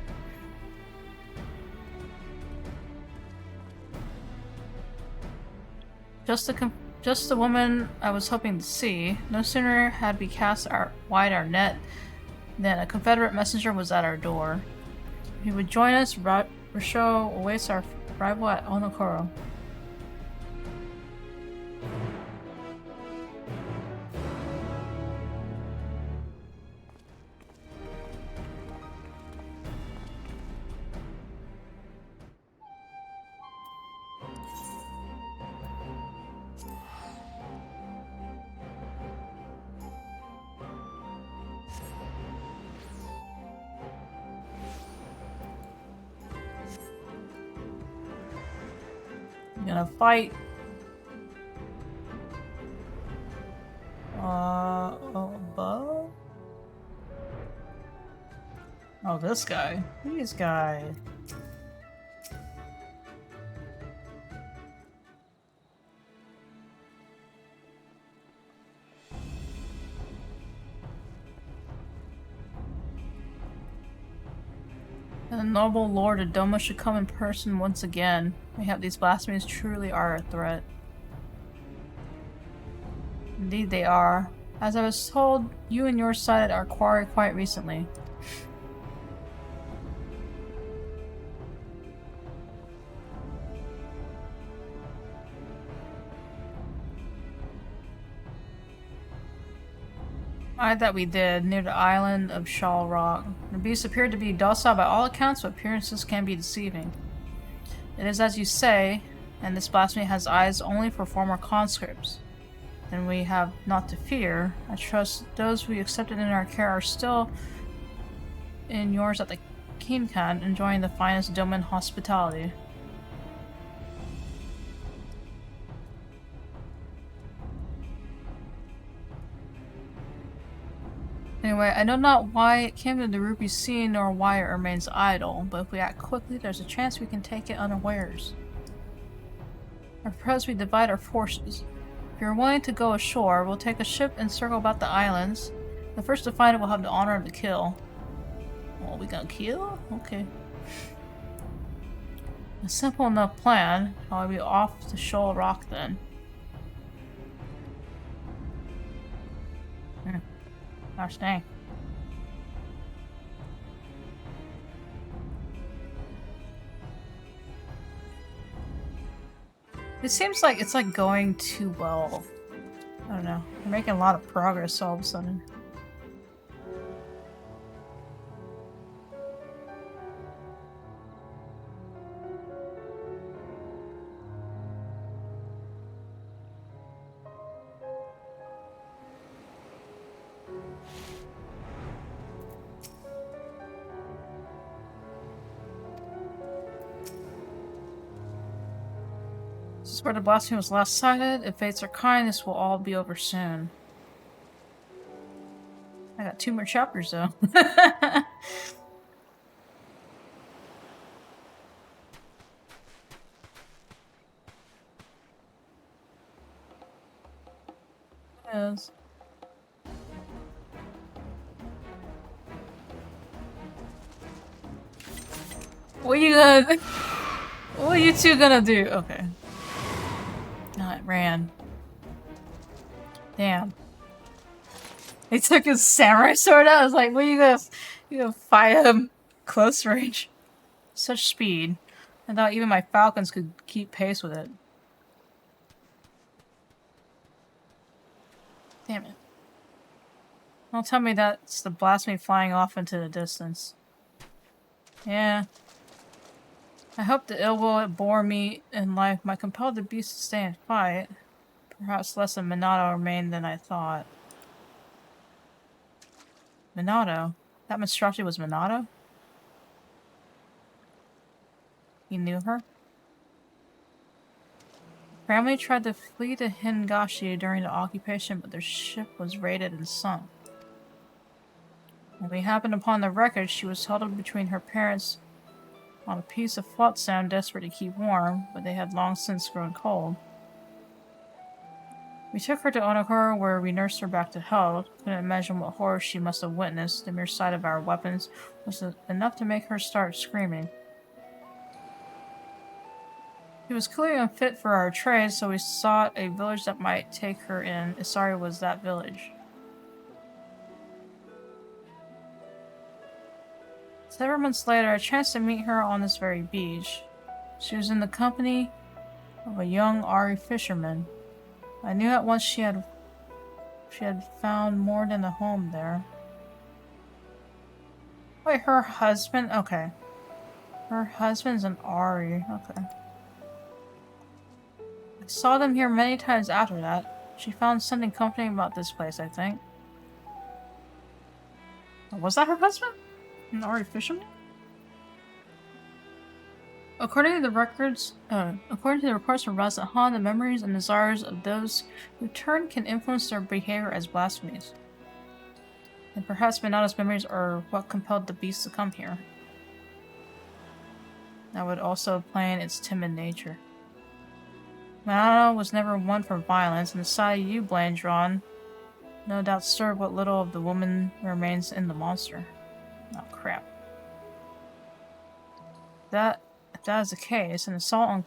Just the woman I was hoping to see. No sooner had we cast wide our net than a Confederate messenger was at our door. If he would join us, Risho awaits our arrival at Onokoro. I'm gonna fight. Above? Oh, this guy. These guys. The noble Lord Adoma should come in person once again. Mayhap these blasphemies truly are a threat. Indeed they are. As I was told, you and yours sighted our quarry quite recently. Aye, that we did, near the island of Shawl Rock. The beast appeared to be docile by all accounts, but appearances can be deceiving. It is as you say, and this blasphemy has eyes only for former conscripts. Then we have not to fear. I trust those we accepted in our care are still in yours at the Kinkan, enjoying the finest Doman hospitality. Anyway, I know not why it came to the rupee sea nor why it remains idle, but if we act quickly, there's a chance we can take it unawares. I propose we divide our forces. If you're willing to go ashore, we'll take a ship and circle about the islands. The first to find it will have the honor of the kill. Well, we gonna kill? Okay. A simple enough plan. I'll be off to Shoal Rock then. Gosh dang. It seems like it's like going too well. I don't know. We're making a lot of progress all of a sudden. This is where the blasphemy was last sighted. If fates are kind, this will all be over soon. I got 2 more chapters though. Yes. What are you gonna What are you two gonna do? Okay. No, it ran. Damn. He took his samurai sword out. I was like, what are you gonna fight him close range? Such speed. I thought even my falcons could keep pace with it. Damn it. Don't tell me that's the blasphemy flying off into the distance. Yeah. I hope the ill will it bore me in life might compel the beast to stay and fight. Perhaps less of Minato remained than I thought. Minato? That monstrosity was Minato? He knew her? Family tried to flee to Hingashi during the occupation, but their ship was raided and sunk. When we happened upon the wreckage, she was held up between her parents on a piece of flotsam, desperate to keep warm, but they had long since grown cold. We took her to Onokoro, where we nursed her back to health. Couldn't imagine what horror she must have witnessed. The mere sight of our weapons was enough to make her start screaming. She was clearly unfit for our trade, so we sought a village that might take her in. Isari was that village. Several months later, I chanced to meet her on this very beach. She was in the company of a young Ari fisherman. I knew at once she had found more than a home there. Wait, her husband? Okay. Her husband's an Ari. Okay. I saw them here many times after that. She found something comforting about this place, I think. Was that her husband? An Ari fisherman? According to the reports from Razahan, the memories and desires of those who turn can influence their behavior as blasphemies. And perhaps Minato's memories are what compelled the beast to come here. That would also explain its timid nature. Minato was never one for violence, and the side you blame, Drawn, no doubt stirred what little of the woman remains in the monster. Oh crap. If that is the case, an assault on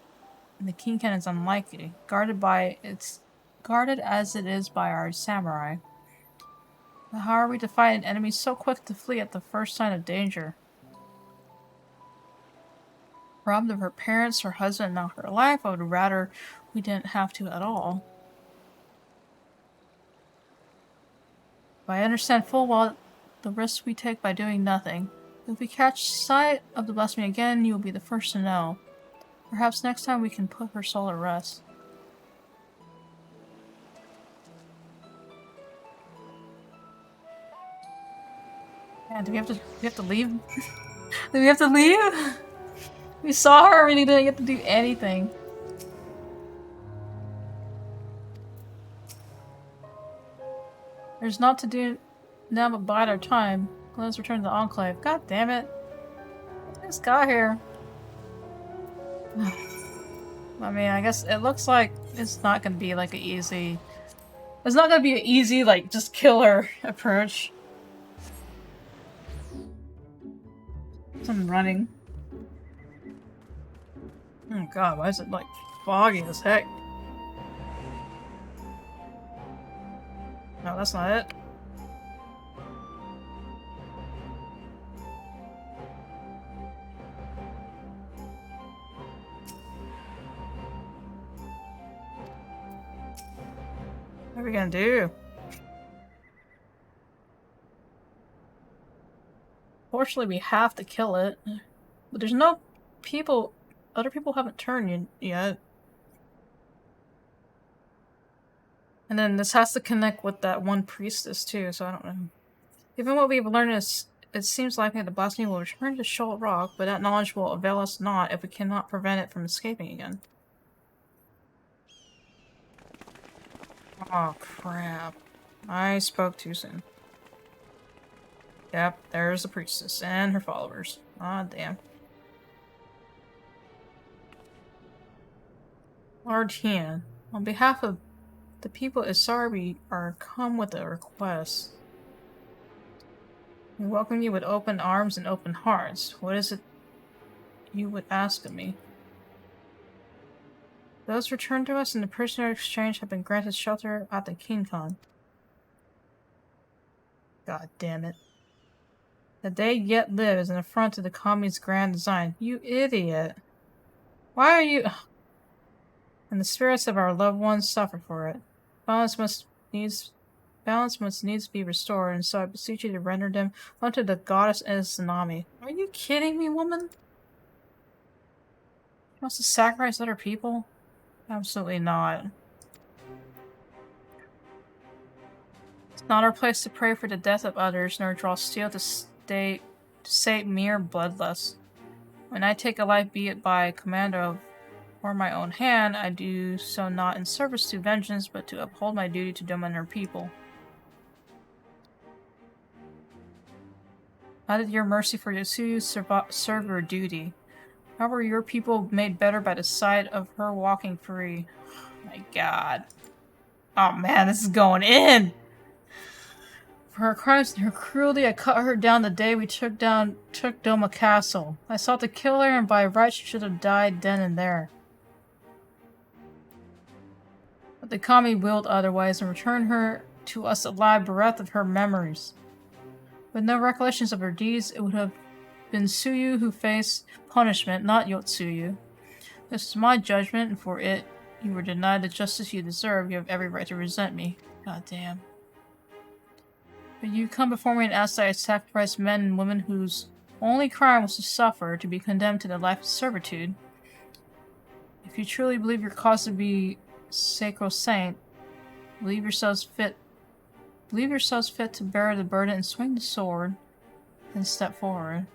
the Kinkan is unlikely, guarded as it is by our samurai. But how are we to fight an enemy so quick to flee at the first sign of danger? Robbed of her parents, her husband, and now her life, I would rather we didn't have to at all. But I understand full well the risks we take by doing nothing. If we catch sight of the blasphemy again, you will be the first to know. Perhaps next time we can put her soul at rest. Yeah, do we have to leave? Do we have to leave? We saw her and we didn't get to do anything. There's not to do now but bide our time. Let's return to the Enclave. God damn it. I just got here. I mean, I guess it looks like it's not gonna be like an easy... It's not gonna be an easy, like, just kill her approach. I'm running. Oh god, why is it, like, foggy as heck? No, that's not it. What are we gonna do? Fortunately, we have to kill it. But there's no people... Other people haven't turned yet. And then this has to connect with that one priestess too, so I don't know. Given what we've learned, it seems likely the blasphemy will return to Shoal Rock, but that knowledge will avail us not if we cannot prevent it from escaping again. Oh crap. I spoke too soon. Yep, there's the priestess and her followers. Ah, damn. Lord Hian, on behalf of the people of Isari are come with a request. We welcome you with open arms and open hearts. What is it you would ask of me? Those returned to us in the prisoner exchange have been granted shelter at the King Khan. God damn it. That they yet live is an affront to the Kami's grand design. You idiot. Why are you... And the spirits of our loved ones suffer for it. Balance must needs be restored, and so I beseech you to render them unto the goddess Izanami. Are you kidding me, woman? She wants to sacrifice other people? Absolutely not. It's not our place to pray for the death of others, nor draw steel to sate mere bloodlust. When I take a life, be it by command of or my own hand, I do so not in service to vengeance, but to uphold my duty to them and their people. How did your mercy for Yasuyu serve your duty? How were your people made better by the sight of her walking free? Oh my god. Oh man, this is going in! For her crimes and her cruelty, I cut her down the day we took Doma Castle. I sought to kill her, and by rights she should have died then and there. But the Kami willed otherwise and returned her to us alive, bereft of her memories. With no recollections of her deeds, it would have been Tsuyu who faced punishment, not Yotsuyu. This is my judgment, and for it you were denied the justice you deserve. You have every right to resent me. God damn. But you come before me and ask that I sacrifice men and women whose only crime was to suffer, to be condemned to the life of servitude. If you truly believe your cause to be sacrosanct, believe yourselves fit to bear the burden and swing the sword, and step forward.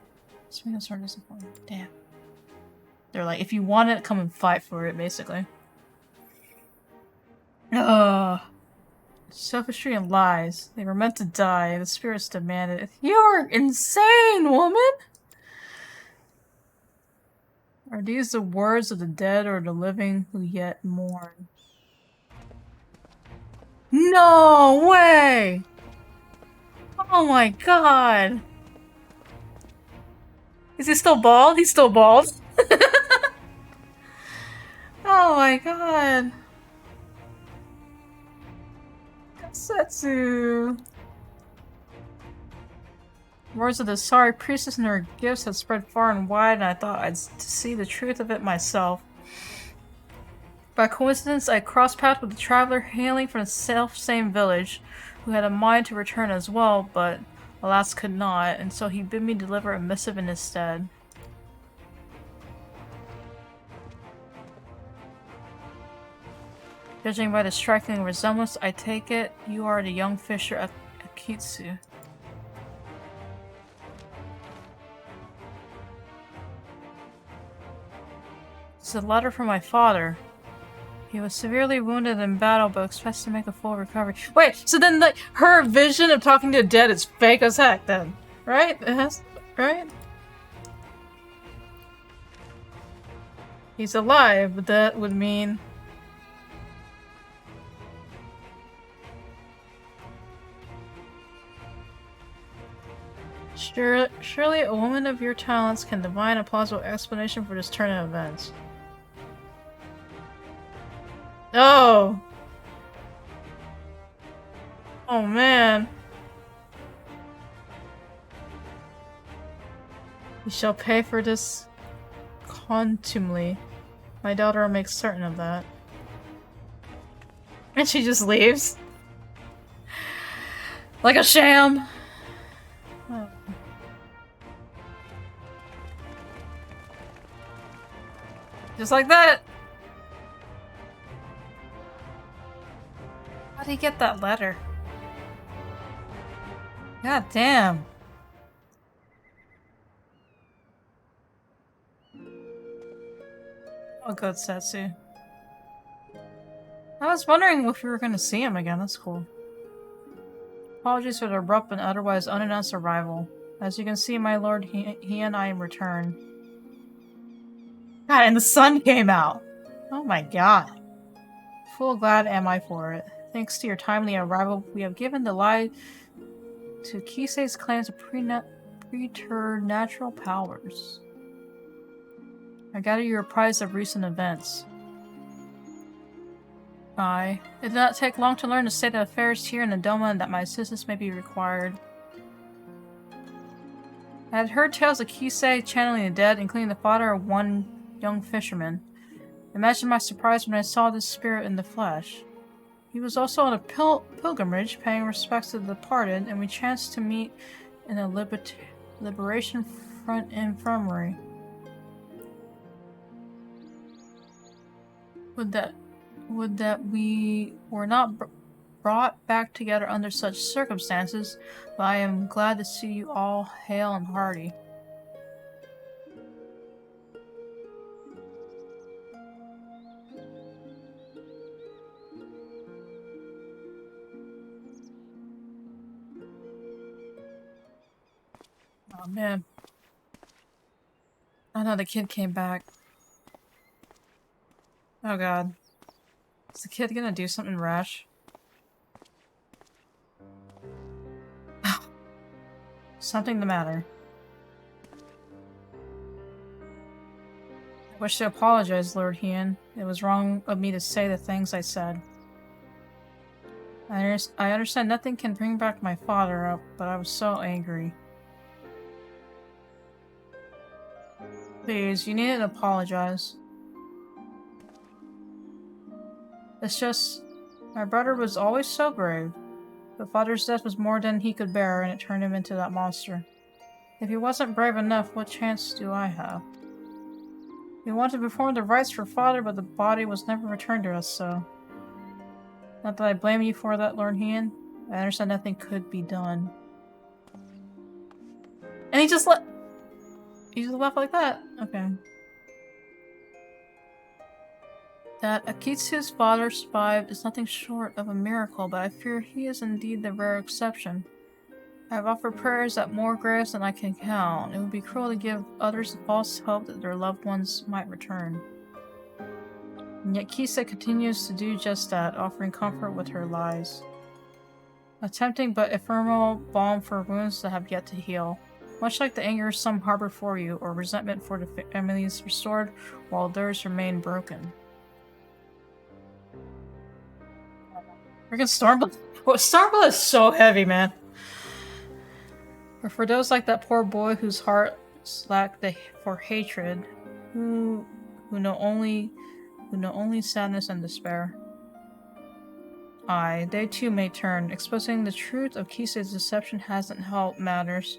Swing the sword and step forward. Damn. They're like, if you want it, come and fight for it, basically. Ugh. Sophistry and lies. They were meant to die. The spirits demanded it. You're insane, woman! Are these the words of the dead or the living who yet mourn? No way! Oh my god! Is he still bald? He's still bald. Oh my god. Setsu. Words of the sorry priestess and her gifts had spread far and wide, and I thought I'd see the truth of it myself. By coincidence, I crossed paths with a traveler hailing from the self-same village, who had a mind to return as well, but alas could not, and so he bid me deliver a missive in his stead. Judging by the striking resemblance, I take it you are the young fisher at Akitsu. It's a letter from my father. He was severely wounded in battle, but expects to make a full recovery. Wait, so then like her vision of talking to the dead is fake as heck then, right? Right? He's alive, but that would mean... Surely a woman of your talents can divine a plausible explanation for this turn of events. Oh! Oh man. You shall pay for this contumely. My daughter will make certain of that. And she just leaves. Like a sham. Oh. Just like that! How did he get that letter? God damn. Oh good, Setsu. I was wondering if we were gonna see him again, that's cool. Apologies for the abrupt and otherwise unannounced arrival. As you can see, my lord, he and I return. God, and the sun came out! Oh my god. Full glad am I for it. Thanks to your timely arrival, we have given the lie to Kisei's claims of preternatural powers. I gather you are apprised of recent events. Aye. It did not take long to learn the state of affairs here in the Doma and that my assistance may be required. I had heard tales of Kisei channeling the dead, including the father of one young fisherman. Imagine my surprise when I saw this spirit in the flesh. He was also on a pilgrimage, paying respects to the departed, and we chanced to meet in a Liberation Front infirmary. Would that we were not brought back together under such circumstances, but I am glad to see you all hale and hearty. Oh man. Oh no, the kid came back. Oh god. Is the kid gonna do something rash? Something the matter. I wish to apologize, Lord Hien. It was wrong of me to say the things I said. I understand nothing can bring back my father up, but I was so angry. Please, you needn't apologize. It's just, my brother was always so brave. But father's death was more than he could bear, and it turned him into that monster. If he wasn't brave enough, what chance do I have? We wanted to perform the rites for father, but the body was never returned to us, so... Not that I blame you for that, Lord Hien. I understand nothing could be done. And he just left like that? Okay. That Akitsu's father survived is nothing short of a miracle, but I fear he is indeed the rare exception. I have offered prayers at more graves than I can count. It would be cruel to give others the false hope that their loved ones might return. And yet Kisa continues to do just that, offering comfort with her lies. A tempting but ephemeral balm for wounds that have yet to heal. Much like the anger some harbor for you, or resentment for the families restored, while theirs remain broken. Freaking Stormblood. Oh, Stormblood is so heavy, man. Or for those like that poor boy whose heart lacked for hatred, who know only sadness and despair. Aye, they too may turn. Exposing the truth of Kisei's deception hasn't helped matters.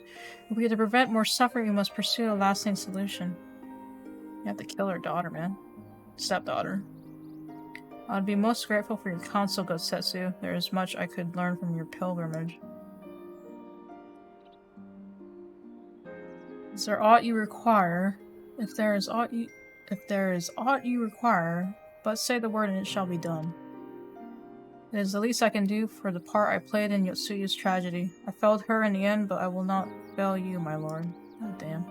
If we are to prevent more suffering, we must pursue a lasting solution. You have to kill her daughter, man. Stepdaughter. I'd be most grateful for your counsel, Gosetsu. There is much I could learn from your pilgrimage. Is there aught you require? If there is aught you require, but say the word and it shall be done. It is the least I can do for the part I played in Yotsuyu's tragedy. I failed her in the end, but I will not fail you, my lord. Oh, damn.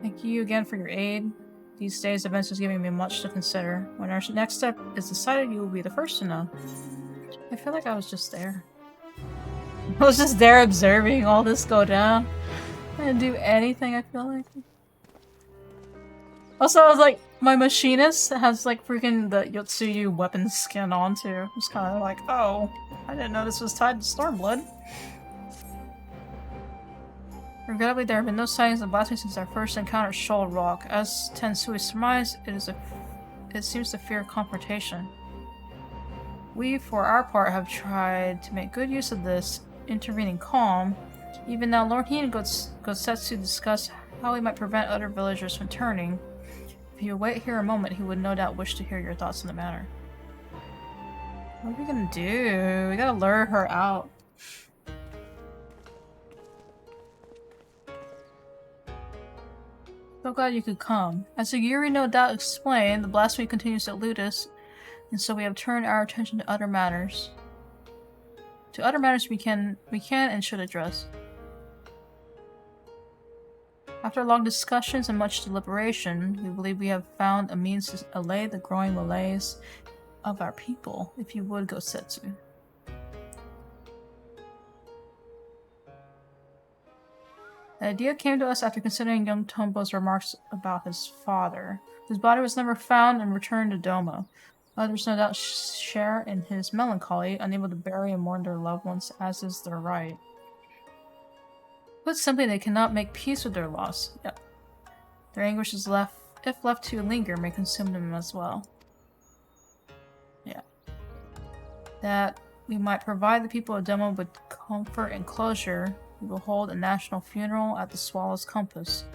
Thank you again for your aid. These days, events is giving me much to consider. When our next step is decided, you will be the first to know. I feel like I was just there. I was just there observing all this go down. I didn't do anything, I feel like. Also, I was like, my machinist has like freaking the Yotsuyu weapon skin on too. It's kind of like, oh, I didn't know this was tied to Stormblood. Regrettably, there have been no sightings of blasphemy since our first encounter at Shoal Rock. As Tensui surmised, it seems to fear confrontation. We, for our part, have tried to make good use of this intervening calm. Even now, Lord Hien and Gosetsu discuss how we might prevent other villagers from turning. If you wait here a moment, he would no doubt wish to hear your thoughts on the matter. What are we gonna do? We gotta lure her out. So glad you could come. As Yuri no doubt explained, the blasphemy continues to elude us, and so we have turned our attention to other matters. To other matters we can and should address. After long discussions and much deliberation, we believe we have found a means to allay the growing malaise of our people, if you would, Gosetsu. The idea came to us after considering young Tombo's remarks about his father, whose body was never found and returned to Doma. Others no doubt share in his melancholy, unable to bury and mourn their loved ones as is their right. Put simply, they cannot make peace with their loss. Yep. Their anguish is if left to linger, may consume them as well. Yeah. That we might provide the people of Demo with comfort and closure, we will hold a national funeral at the Swallow's Compass.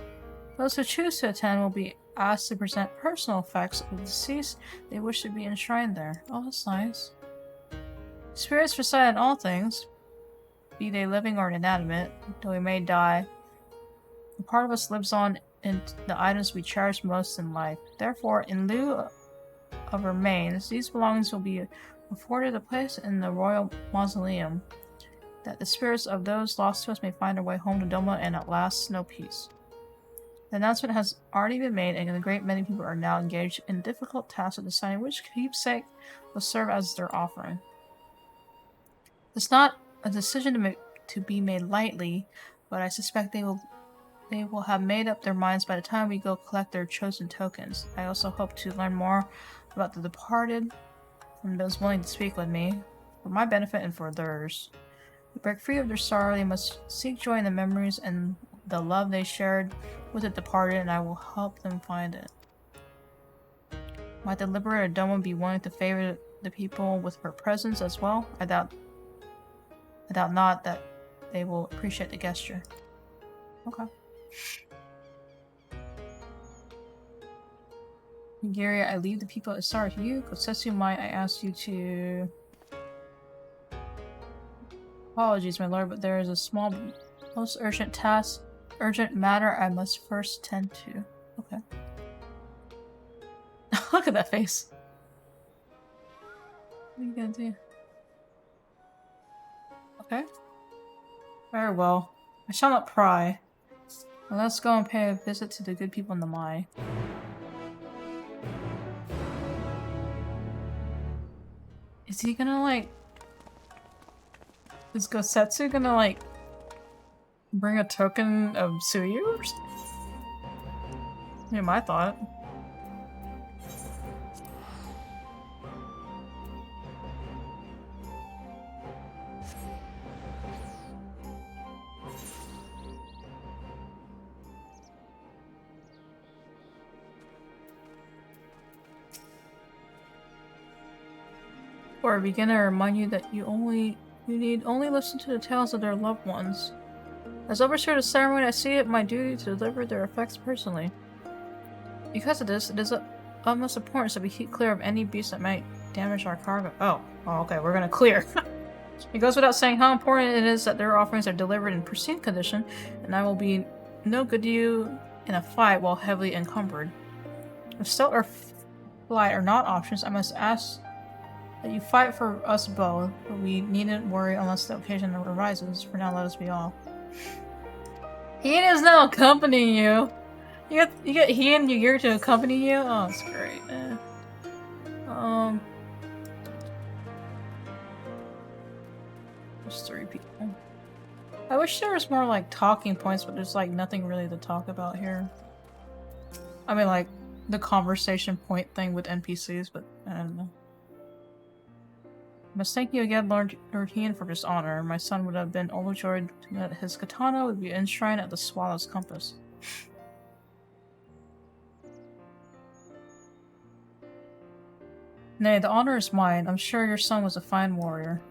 Those who choose to attend will be asked to present personal effects of the deceased they wish to be enshrined there. Oh, that's nice. Spirits reside in all things, be they living or inanimate, though we may die. A part of us lives on in the items we cherish most in life. Therefore, in lieu of remains, these belongings will be afforded a place in the royal mausoleum, that the spirits of those lost to us may find their way home to Doma and at last know peace. The announcement has already been made, and a great many people are now engaged in difficult tasks of deciding which keepsake will serve as their offering. It's not a decision to be made lightly, but I suspect they will have made up their minds by the time we go collect their chosen tokens. I also hope to learn more about the departed from those willing to speak with me, for my benefit and for theirs. To break free of their sorrow, they must seek joy in the memories and the love they shared with the departed, and I will help them find it. Might the liberator Doma be willing to favor the people with her presence as well? I doubt not that they will appreciate the gesture. Okay. Nigeria, I leave the people at Star to you. Kosetsu might I ask you to... Apologies, my lord, but there is a small, most urgent matter I must first tend to. Okay. Look at that face. What are you gonna do? Okay. Very well. I shall not pry. Now let's go and pay a visit to the good people in the Mai. Is he gonna like... Is Gosetsu gonna like... bring a token of Suyu or something? Yeah, my thought. For a beginner, I remind you that you need only listen to the tales of their loved ones. As overseer of the ceremony, I see it my duty to deliver their effects personally. Because of this, it is of utmost importance that we keep clear of any beast that might damage our cargo. Oh, okay, we're gonna clear. It goes without saying how important it is that their offerings are delivered in pristine condition, and I will be no good to you in a fight while heavily encumbered. If stealth or flight are not options, I must ask that you fight for us both, but we needn't worry unless the occasion arises. For now, let us be off. Hien is now accompanying you. You get Hien Yugir to accompany you? Oh, that's great. There's 3 people. I wish there was more like talking points, but there's like nothing really to talk about here. I mean, like the conversation point thing with NPCs, but I don't know. I must thank you again, Lord Hien, for this honor. My son would have been overjoyed that his katana would be enshrined at the Swallow's Compass. Nay, the honor is mine. I'm sure your son was a fine warrior.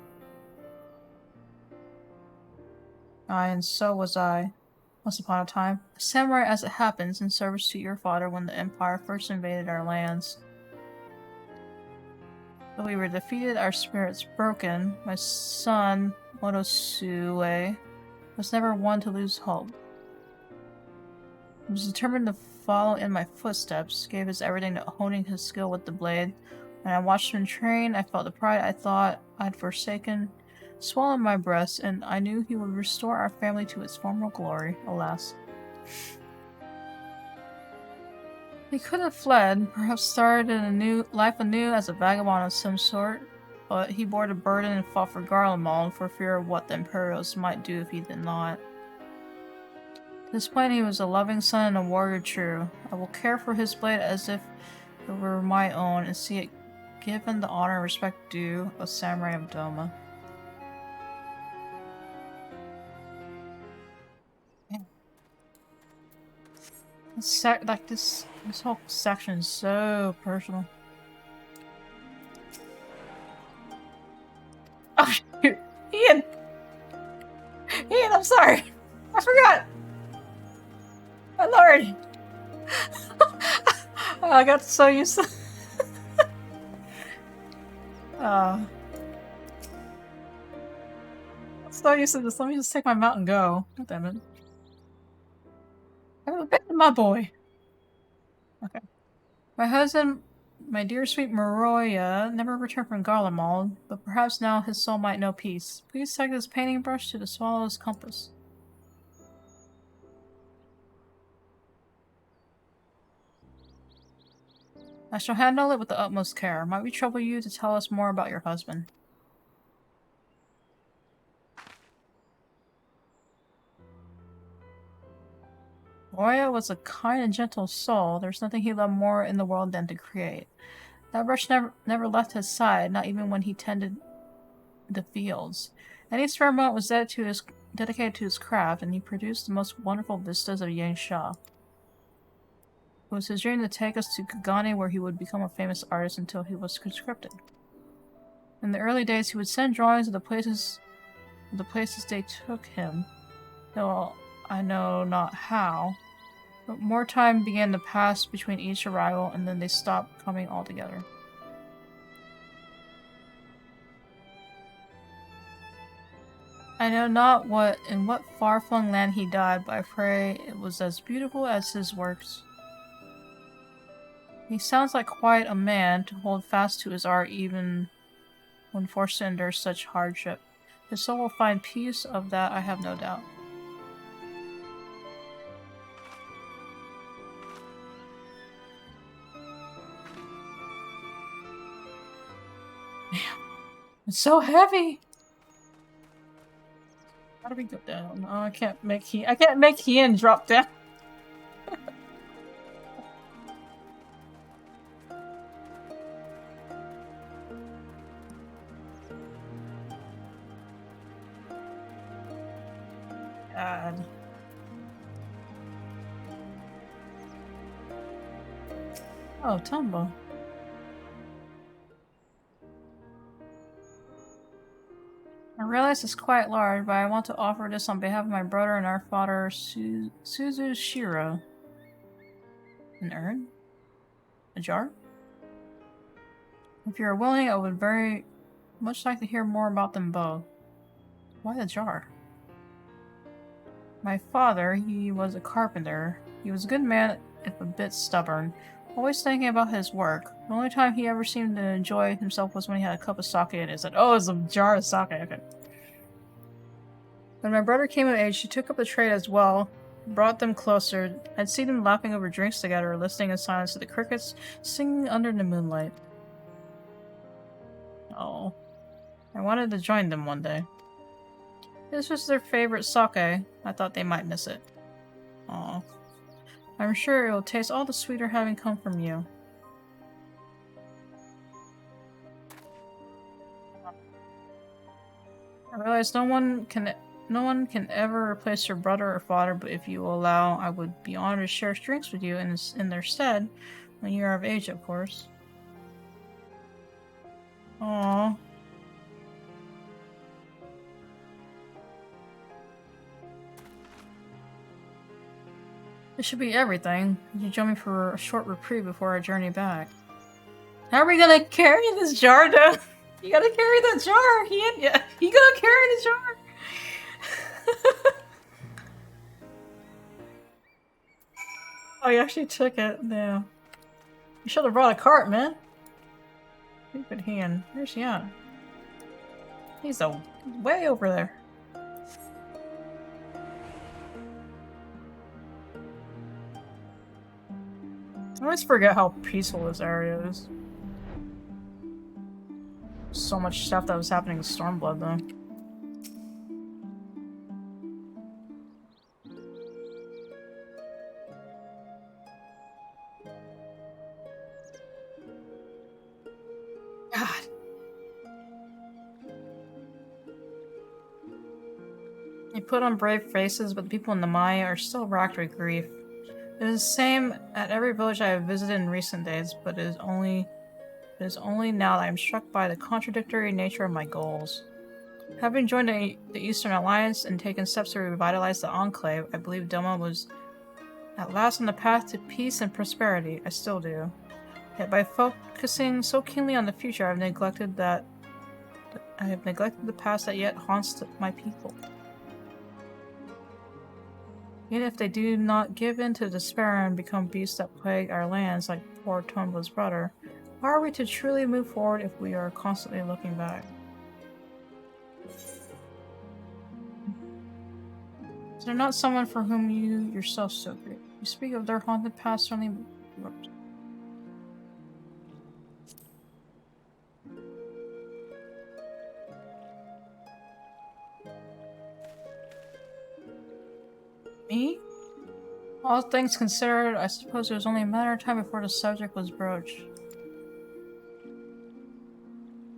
Aye, and so was I. Once upon a time, a samurai as it happens, in service to your father when the Empire first invaded our lands. Though we were defeated, our spirits broken, my son, Motosue, was never one to lose hope. He was determined to follow in my footsteps, gave his everything to honing his skill with the blade. When I watched him train, I felt the pride I thought I'd forsaken swell in my breast, and I knew he would restore our family to its former glory. Alas. He could have fled, perhaps started a new life anew as a vagabond of some sort, but he bore the burden and fought for Garlemald for fear of what the Imperials might do if he did not. To this point, he was a loving son and a warrior true. I will care for his blade as if it were my own and see it given the honor and respect due a samurai of Doma. This whole section is so personal. Oh shoot, Ian, I'm sorry, I forgot. My lord, I got so used to. So used to this. Let me just take my mount and go. God damn it. I'm a bit my boy. Okay. My husband, my dear sweet Maroya, never returned from Garlemald, but perhaps now his soul might know peace. Please take this painting brush to the swallow's compass. I shall handle it with the utmost care. Might we trouble you to tell us more about your husband? Roya was a kind and gentle soul. There's nothing he loved more in the world than to create. That brush never left his side, not even when he tended the fields. Any spare moment was dedicated to his craft, and he produced the most wonderful vistas of Yangsha. It was his dream to take us to Kagane, where he would become a famous artist until he was conscripted. In the early days, he would send drawings of the places they took him, though I know not how. But more time began to pass between each arrival, and then they stopped coming altogether. I know not in what far-flung land he died, but I pray it was as beautiful as his works. He sounds like quite a man to hold fast to his art even when forced to endure such hardship. His soul will find peace, of that I have no doubt. Damn. It's so heavy! How do we go down? Oh, I can't make Hien drop down. God. Oh, Tumbo. I realize it's quite large, but I want to offer this on behalf of my brother and our father, Suzu Shiro. An urn? A jar? If you're willing, I would very much like to hear more about them both. Why the jar? My father, he was a carpenter. He was a good man, if a bit stubborn. Always thinking about his work. The only time he ever seemed to enjoy himself was when he had a cup of sake and he said, "Oh, it's a jar of sake." Okay. When my brother came of age, he took up the trade as well, brought them closer. I'd see them laughing over drinks together, listening in silence to the crickets singing under the moonlight. Oh. I wanted to join them one day. This was their favorite sake. I thought they might miss it. Aw. I'm sure it will taste all the sweeter having come from you. I realize no one can ever replace your brother or father, but if you will allow, I would be honored to share drinks with you in their stead, when you are of age, of course. Aww. This should be everything. You join me for a short reprieve before our journey back. How are we gonna carry this jar down? You gotta carry that jar! You gotta carry the jar! Oh, you actually took it. Yeah. You should have brought a cart, man. Stupid hand. Where's he at? He's way over there. I always forget how peaceful this area is. So much stuff that was happening in Stormblood, though. They put on brave faces, but the people in the Maya are still racked with grief. It is the same at every village I have visited in recent days, but it is only now that I am struck by the contradictory nature of my goals. Having joined the Eastern Alliance and taken steps to revitalize the Enclave, I believe Doma was at last on the path to peace and prosperity. I still do. Yet by focusing so keenly on the future, I have neglected the past that yet haunts my people. Yet if they do not give in to despair and become beasts that plague our lands like poor Tombo's brother, how are we to truly move forward if we are constantly looking back? Is there not someone for whom you yourself so grieve? You speak of their haunted past certainly. Me? All things considered, I suppose it was only a matter of time before the subject was broached.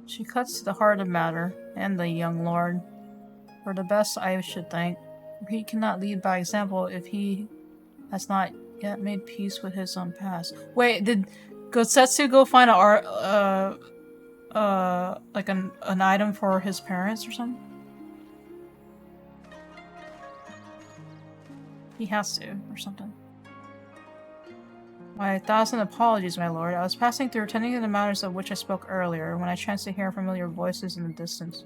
She cuts to the heart of the matter, and the young lord. For the best, I should think. For he cannot lead by example if he has not yet made peace with his own past. Wait, did Gosetsu go find like an item for his parents or something? He has to, or something. My 1,000 apologies, my lord. I was passing through, attending to the matters of which I spoke earlier, when I chanced to hear familiar voices in the distance.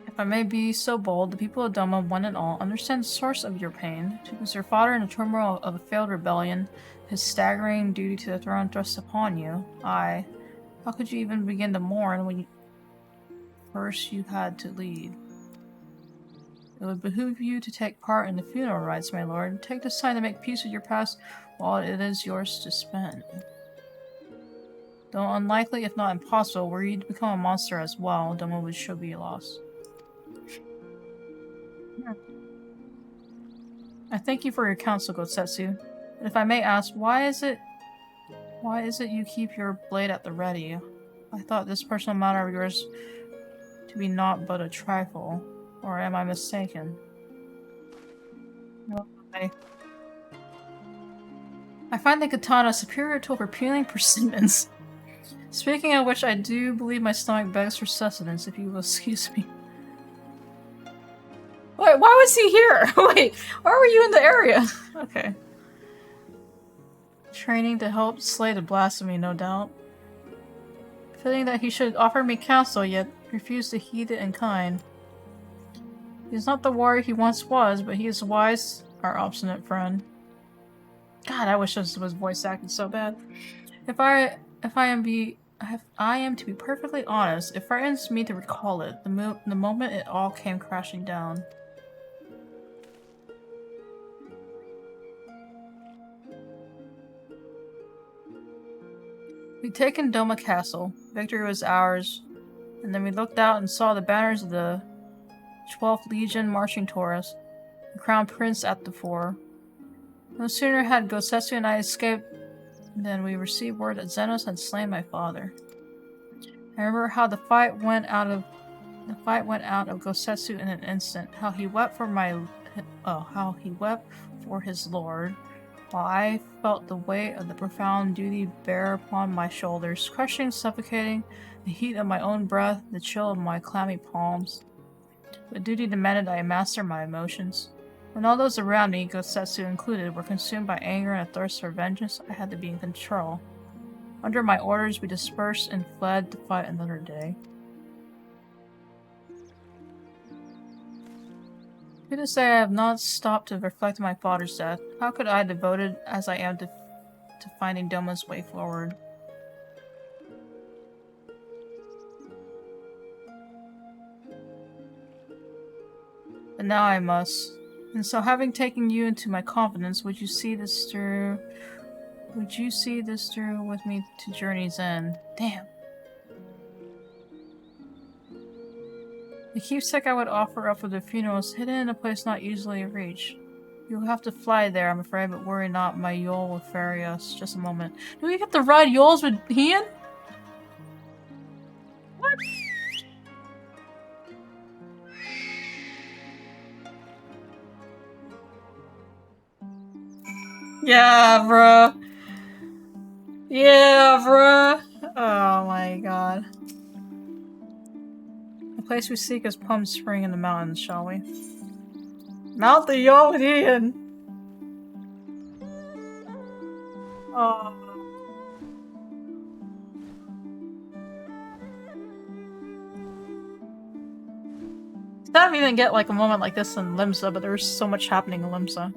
If I may be so bold, the people of Doma, one and all, understand the source of your pain. It was your father in the turmoil of a failed rebellion, his staggering duty to the throne thrust upon you. How could you even begin to mourn when first you had to lead? It would behoove you to take part in the funeral rites, my lord. Take this time to make peace with your past while it is yours to spend. Though unlikely, if not impossible, were you to become a monster as well, Doma would show be lost. I thank you for your counsel, Gosetsu. But if I may ask, why is it you keep your blade at the ready? I thought this personal matter of yours to be naught but a trifle. Or am I mistaken? No, I find the katana superior to repealing persimmons. Speaking of which, I do believe my stomach begs for sustenance, if you will excuse me. Wait, why was he here? Wait, why were you in the area? Okay. Training to help slay the blasphemy, no doubt. Fitting that he should offer me counsel, yet refuse to heed it in kind. He is not the warrior he once was, but he is wise, our obstinate friend. God, I wish this was voice acted so bad. If I am to be perfectly honest, it frightens me to recall it, the moment it all came crashing down. We'd taken Doma Castle. Victory was ours. And then we looked out and saw the banners of the 12th Legion marching toward us, the Crown Prince at the fore. No sooner had Gosetsu and I escaped than we received word that Zenos had slain my father. I remember how the fight went out of Gosetsu in an instant, how he wept for his lord, while I felt the weight of the profound duty bear upon my shoulders, crushing, suffocating, the heat of my own breath, the chill of my clammy palms. But duty demanded I master my emotions. When all those around me, Gosetsu included, were consumed by anger and a thirst for vengeance, I had to be in control. Under my orders, we dispersed and fled to fight another day. To this day, I have not stopped to reflect on my father's death. How could I, devoted as I am to finding Doma's way forward? But now I must. And so, having taken you into my confidence, would you see this through with me to journey's end? Damn. The keepsake I would offer up for the funeral is hidden in a place not easily reached. You will have to fly there, I'm afraid, but worry not, my Yule will ferry us. Just a moment. Do we have to ride Yules with Hien? What? Yeah, bruh. Yeah, bruh. Oh my god. The place we seek is Plum Spring in the mountains, shall we? Mount the Yodian! Oh. Sad we didn't get like a moment like this in Limsa, but there's so much happening in Limsa.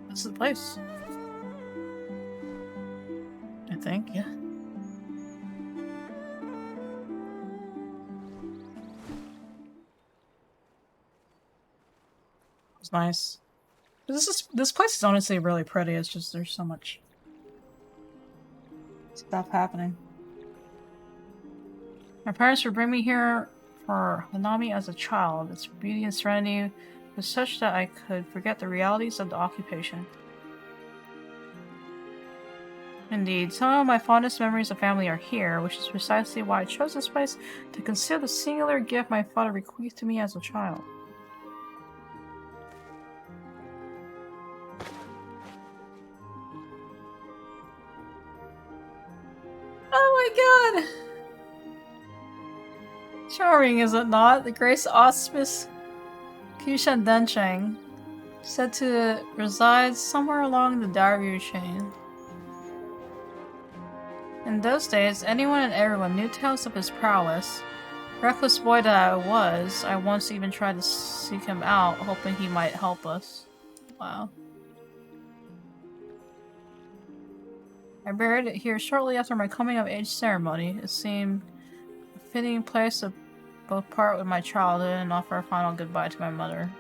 This is the place. I think, yeah. It's nice. This place is honestly really pretty. It's just there's so much stuff happening. My parents would bring me here for Hanami as a child. Its beauty and serenity was such that I could forget the realities of the occupation. Indeed, some of my fondest memories of family are here, which is precisely why I chose this place to conceal the singular gift my father bequeathed to me as a child. Oh my god! Charming, is it not? The Grace Auspice Kishan Dencheng, said to reside somewhere along the Daryu chain. In those days, anyone and everyone knew tales of his prowess. Reckless boy that I was, I once even tried to seek him out, hoping he might help us. Wow. I buried it here shortly after my coming-of-age ceremony. It seemed a fitting place to both part with my childhood and offer a final goodbye to my mother.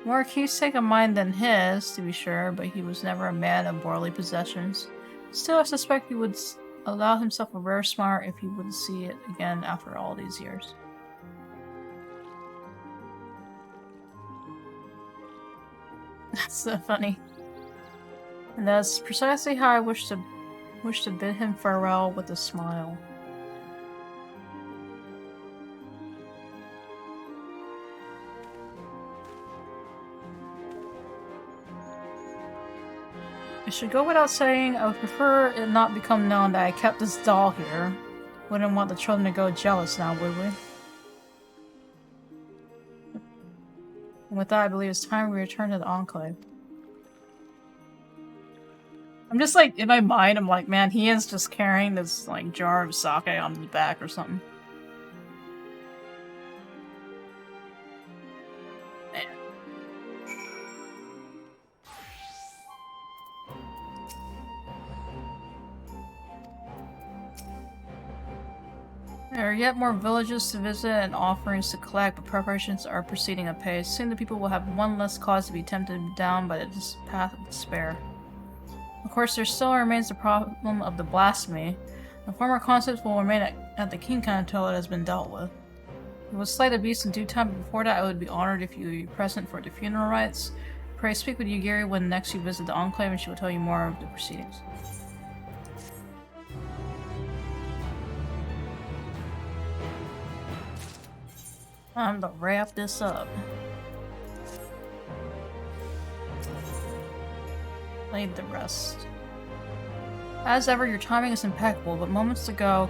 More a keepsake of mine than his, to be sure, but he was never a man of worldly possessions. Still, I suspect he would allow himself a rare smile if he would see it again after all these years. That's so funny. And that's precisely how I wish to bid him farewell with a smile. It should go without saying, I would prefer it not become known that I kept this doll here. Wouldn't want the children to go jealous now, would we? And with that, I believe it's time we return to the Enclave. I'm just like, in my mind, I'm like, man, he is just carrying this, like, jar of sake on his back or something. Man. There are yet more villages to visit and offerings to collect, but preparations are proceeding apace. Soon the people will have one less cause to be tempted down by this path of despair. Of course, there still remains the problem of the blasphemy. The former concepts will remain at the Kinkan until it has been dealt with. We will slay the beast in due time, but before that I would be honored if you would be present for the funeral rites. Pray speak with Yugiri when next you visit the Enclave and she will tell you more of the proceedings. Time to wrap this up. Laid the rest. As ever, your timing is impeccable, but moments ago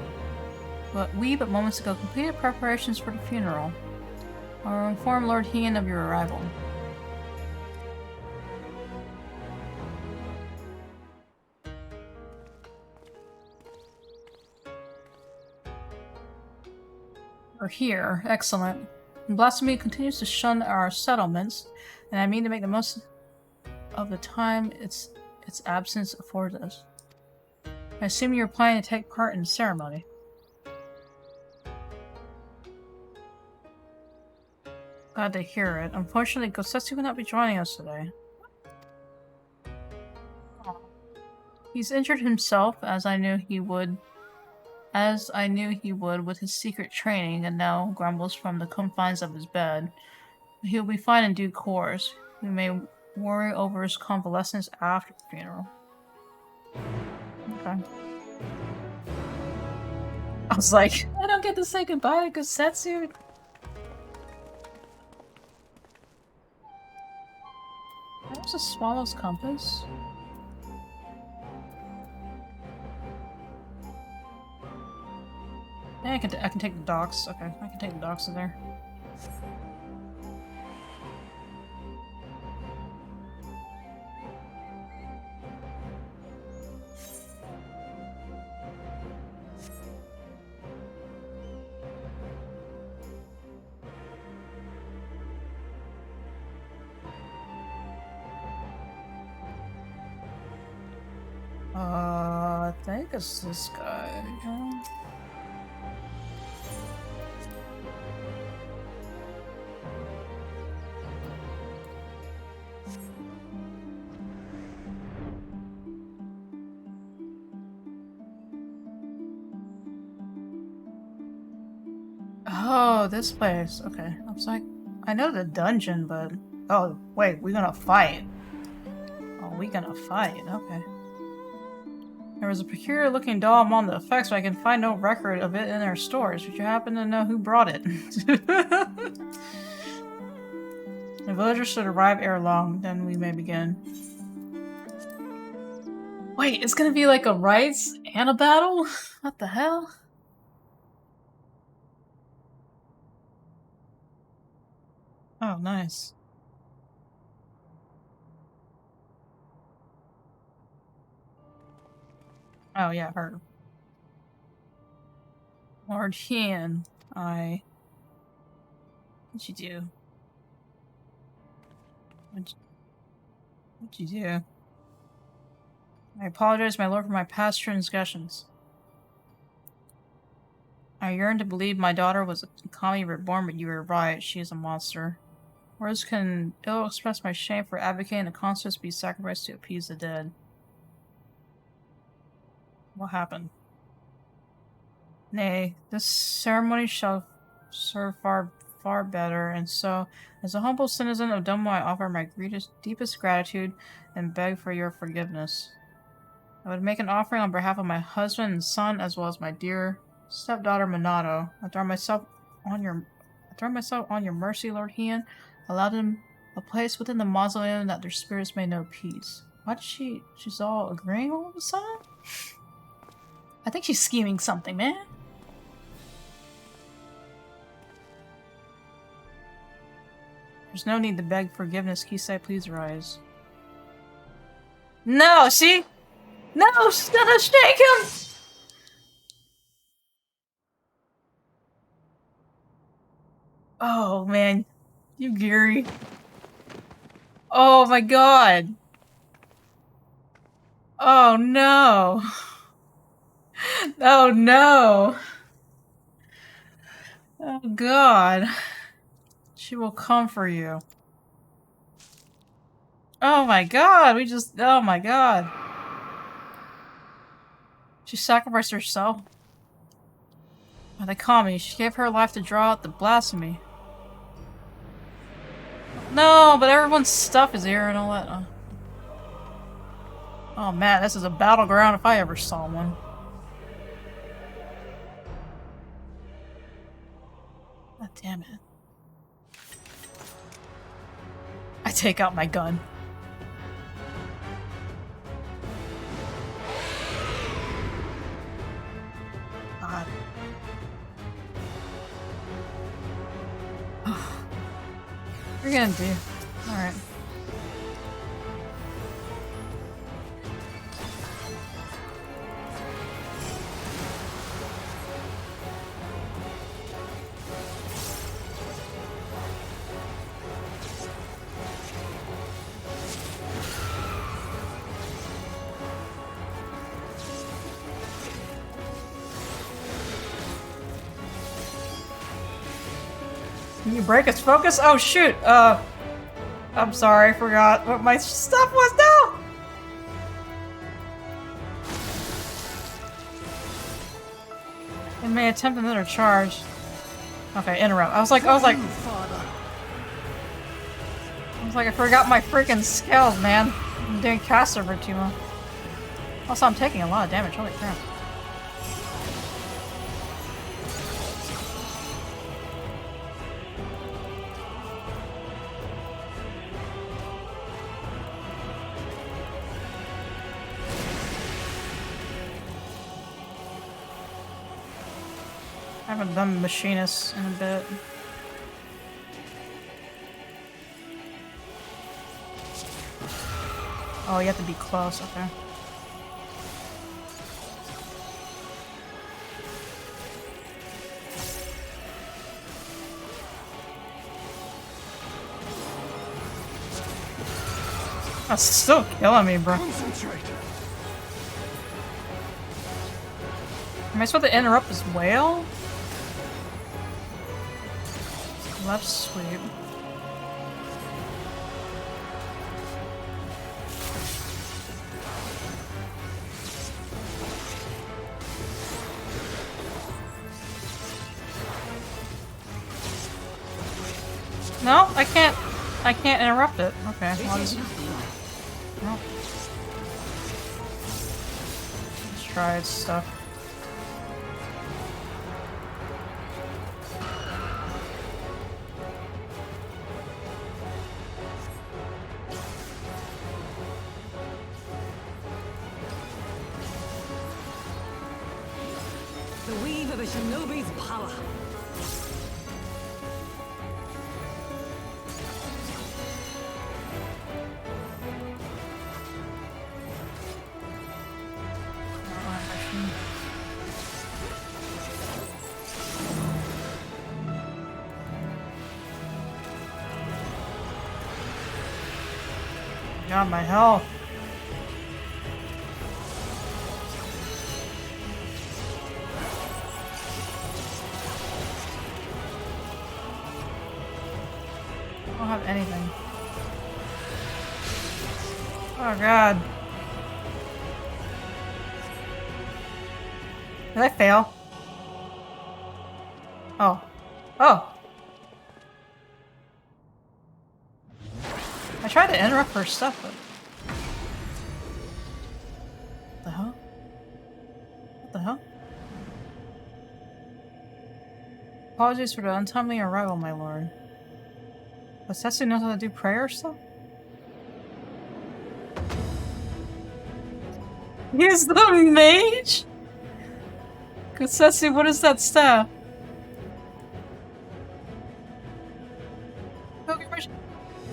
completed preparations for the funeral. I will inform Lord Heian of your arrival. We're here. Excellent. Blasphemy continues to shun our settlements, and I mean to make the most of the time its absence affords us. I assume you're planning to take part in the ceremony. Glad to hear it. Unfortunately, Gosetsu will not be joining us today. He's injured himself, as I knew he would with his secret training, and now grumbles from the confines of his bed. He'll be fine in due course. We may worry over his convalescence after the funeral. Okay. I was like, I don't get to say goodbye to Gosetsu. That was a swallow's compass. Yeah, I can take the docks. Okay, I can take the docks in there. I think it's this guy. Oh, this place. Okay. I was like, I know the dungeon, but... Oh, wait, we're gonna fight. Oh, we gonna fight. Okay. There was a peculiar looking doll among the effects, but I can find no record of it in their stores. Would you happen to know who brought it? The villagers should arrive ere long, then we may begin. Wait, it's gonna be like a rites and a battle? What the hell? Oh, nice. Oh, yeah, her. Lord Hien, what'd you do? What'd you do? I apologize, my lord, for my past transgressions. I yearn to believe my daughter was a kami reborn, but you were right. She is a monster. Words can ill express my shame for advocating a concerts be sacrificed to appease the dead. What happened? Nay, this ceremony shall serve far better, and so, as a humble citizen of Domo, I offer my deepest gratitude and beg for your forgiveness. I would make an offering on behalf of my husband and son, as well as my dear stepdaughter Minato. I throw myself on your mercy, Lord Hien. Allow them a place within the mausoleum that their spirits may know peace. Why she's all agreeing all of a sudden? I think she's scheming something, man. There's no need to beg forgiveness. Kisai, please rise. No, see? No, she's gonna shake him! Oh, man. You Gary. Oh my god. Oh no. Oh no. Oh god. She will come for you. Oh my god, oh my god. She sacrificed herself. Oh, they call me. She gave her life to draw out the blasphemy. No, but everyone's stuff is here and all that. Oh man, this is a battleground if I ever saw one. God damn it. I take out my gun. God. What are you gonna do? Alright. Can you break its focus? Oh shoot! I'm sorry, I forgot what my stuff was now! It may attempt another charge. Okay, interrupt. I was like, I forgot my freaking skills, man. I'm doing caster for too long. Also, I'm taking a lot of damage, holy crap. I haven't done machinist in a bit. Oh, you have to be close, okay. That's still killing me, bro. Concentrate. Am I supposed to interrupt this whale? Left sweep. No, I can't. I can't interrupt it. Okay, I'll just. No. Let's try its stuff. The weave of a shinobi's power. God, my health. I don't have anything. Oh god. Did I fail? Oh. Oh! I tried to interrupt her stuff, but... What the hell? What the hell? Apologies for the untimely arrival, my lord. Does Setsu know how to do prayer stuff? He's the mage? Setsu, what is that staff? Pilgrimage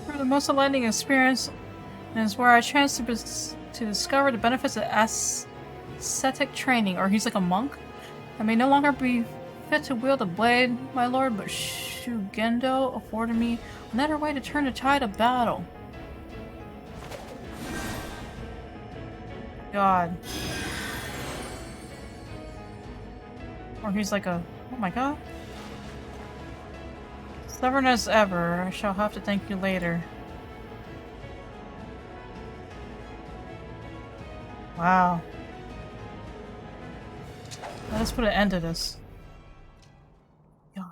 for the most enlightening experience, and is where I chance to discover the benefits of ascetic training. Or he's like a monk? I may no longer be fit to wield a blade, my lord, but Shugendo afforded me another way to turn the tide of battle. God. Or he's like a... Oh my god. Stubborn as ever, I shall have to thank you later. Wow. Let's put an end to this. God.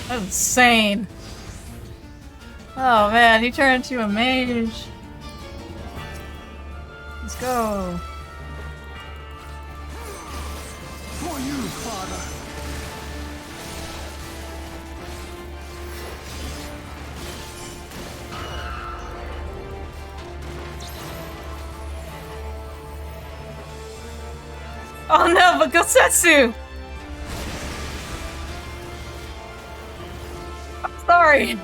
That's insane. Oh man, he turned into a mage. Let's go. For you, Father. Oh no, but Gosetsu! I'm sorry.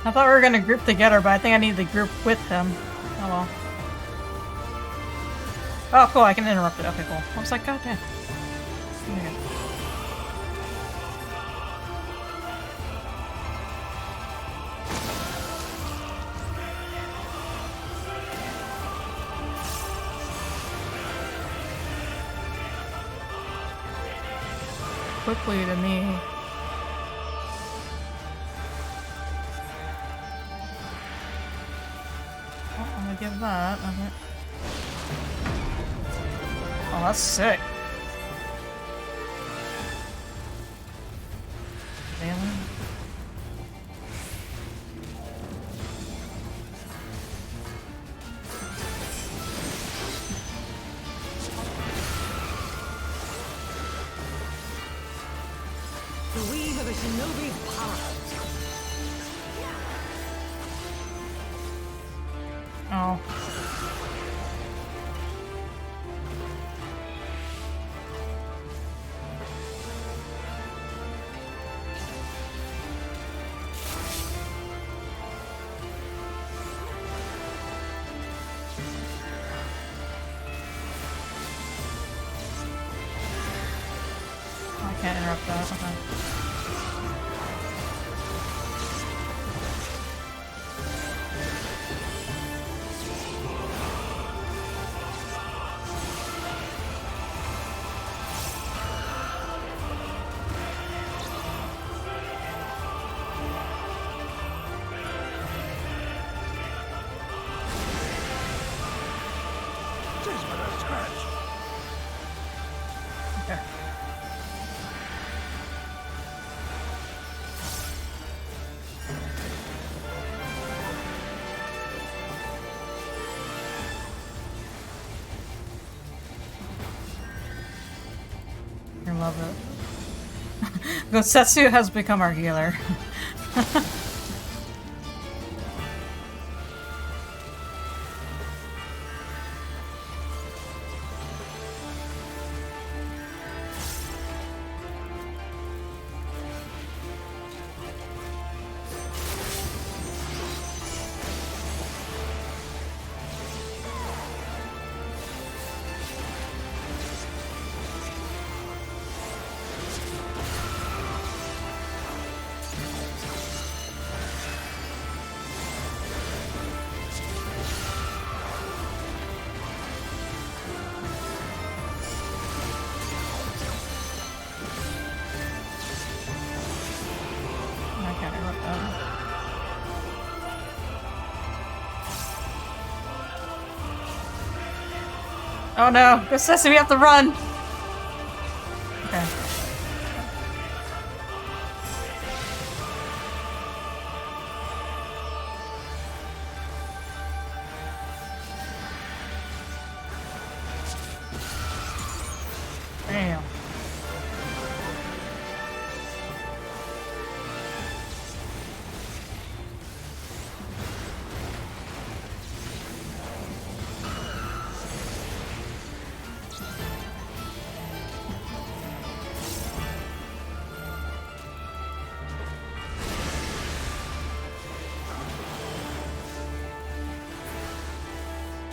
I thought we were gonna group together, but I think I need to group with him. Oh well. Oh cool, I can interrupt it. Okay, cool. I was like, god damn. Okay. quickly to me. Oh, I'm gonna give that. Okay. Oh, that's sick. Damn. The weave of a shinobi's power. Oh. I can't interrupt that. Okay. Just but a scratch. Okay. I love it. Gotsetsu has become our healer. I can't interrupt that. Oh no! Gotsetsu, we have to run! Okay. Damn.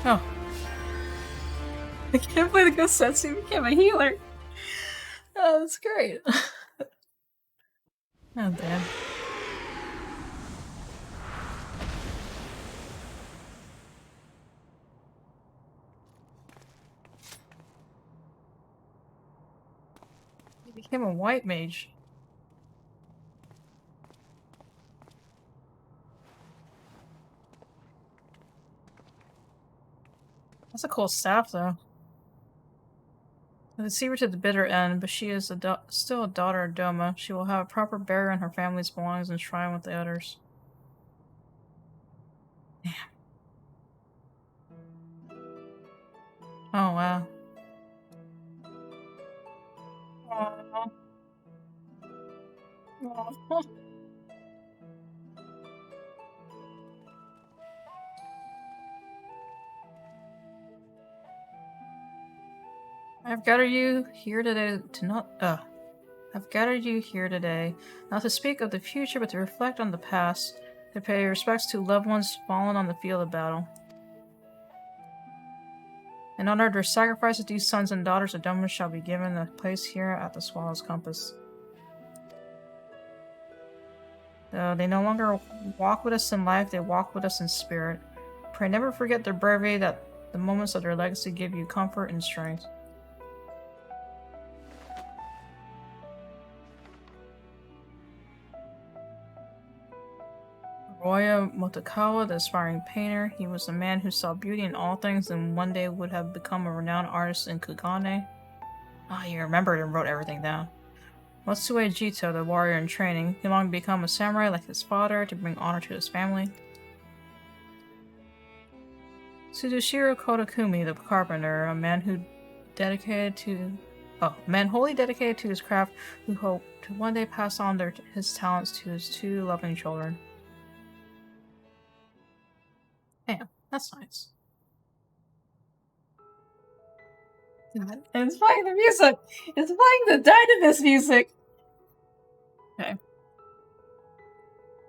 Oh. I can't believe the Gotsetsu became a healer! Oh, that's great. Oh, damn. He became a white mage. That's a cool staff, though. I see her to the bitter end, but she is still a daughter of Doma. She will have a proper burial in her family's belongings and shrine with the others. Damn. Oh, wow. Aww. Aww. I've gathered you here today I've gathered you here today, not to speak of the future, but to reflect on the past, to pay respects to loved ones fallen on the field of battle. In honor of their sacrifices, these sons and daughters of Doma shall be given a place here at the Swallow's Compass. Though they no longer walk with us in life, they walk with us in spirit. Pray never forget their bravery, that the moments of their legacy give you comfort and strength. Roya Motokawa, the aspiring painter. He was a man who saw beauty in all things and one day would have become a renowned artist in Kugane. Ah, he remembered and wrote everything down. Matsue Jito, the warrior in training. He longed to become a samurai like his father to bring honor to his family. Tsudushiro Kodakumi, the carpenter, a man who man wholly dedicated to his craft, who hoped to one day pass on his talents to his two loving children. Damn, that's nice. God, and it's playing the music! It's playing the Dynamist music! Okay.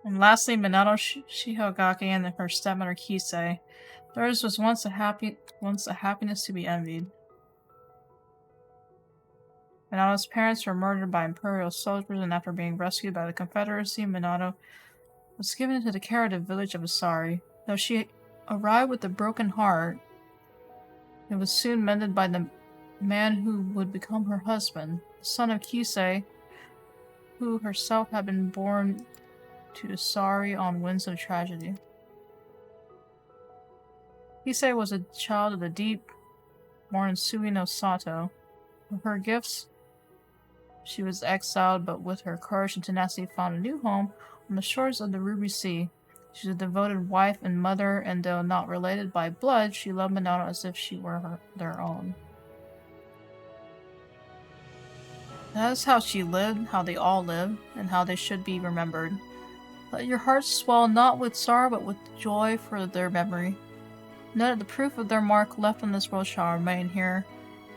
And lastly, Minato Shihogaki and her stepmother Kisei. Theirs was once a happiness to be envied. Minato's parents were murdered by Imperial soldiers, and after being rescued by the Confederacy, Minato was given into the care of the village of Asari. Though she arrived with a broken heart, it was soon mended by the man who would become her husband, the son of Kisei, who herself had been born to Asari on winds of tragedy. Kisei was a child of the deep, born in Suino Sato. With her gifts, she was exiled, but with her courage and tenacity found a new home on the shores of the Ruby Sea. She was a devoted wife and mother, and though not related by blood, she loved Minato as if she were their own. That is how she lived, how they all live, and how they should be remembered. Let your hearts swell not with sorrow, but with joy for their memory. Know that the proof of their mark left on this world shall remain here,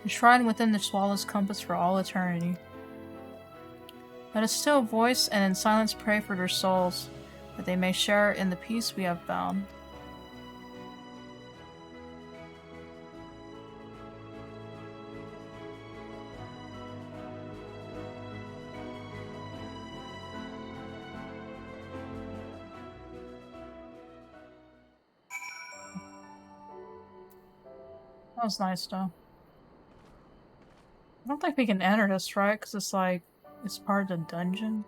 enshrined within the swallow's compass for all eternity. Let us still voice and in silence pray for their souls, that they may share in the peace we have found. That was nice, though. I don't think we can enter this, right? Because it's like, it's part of the dungeon.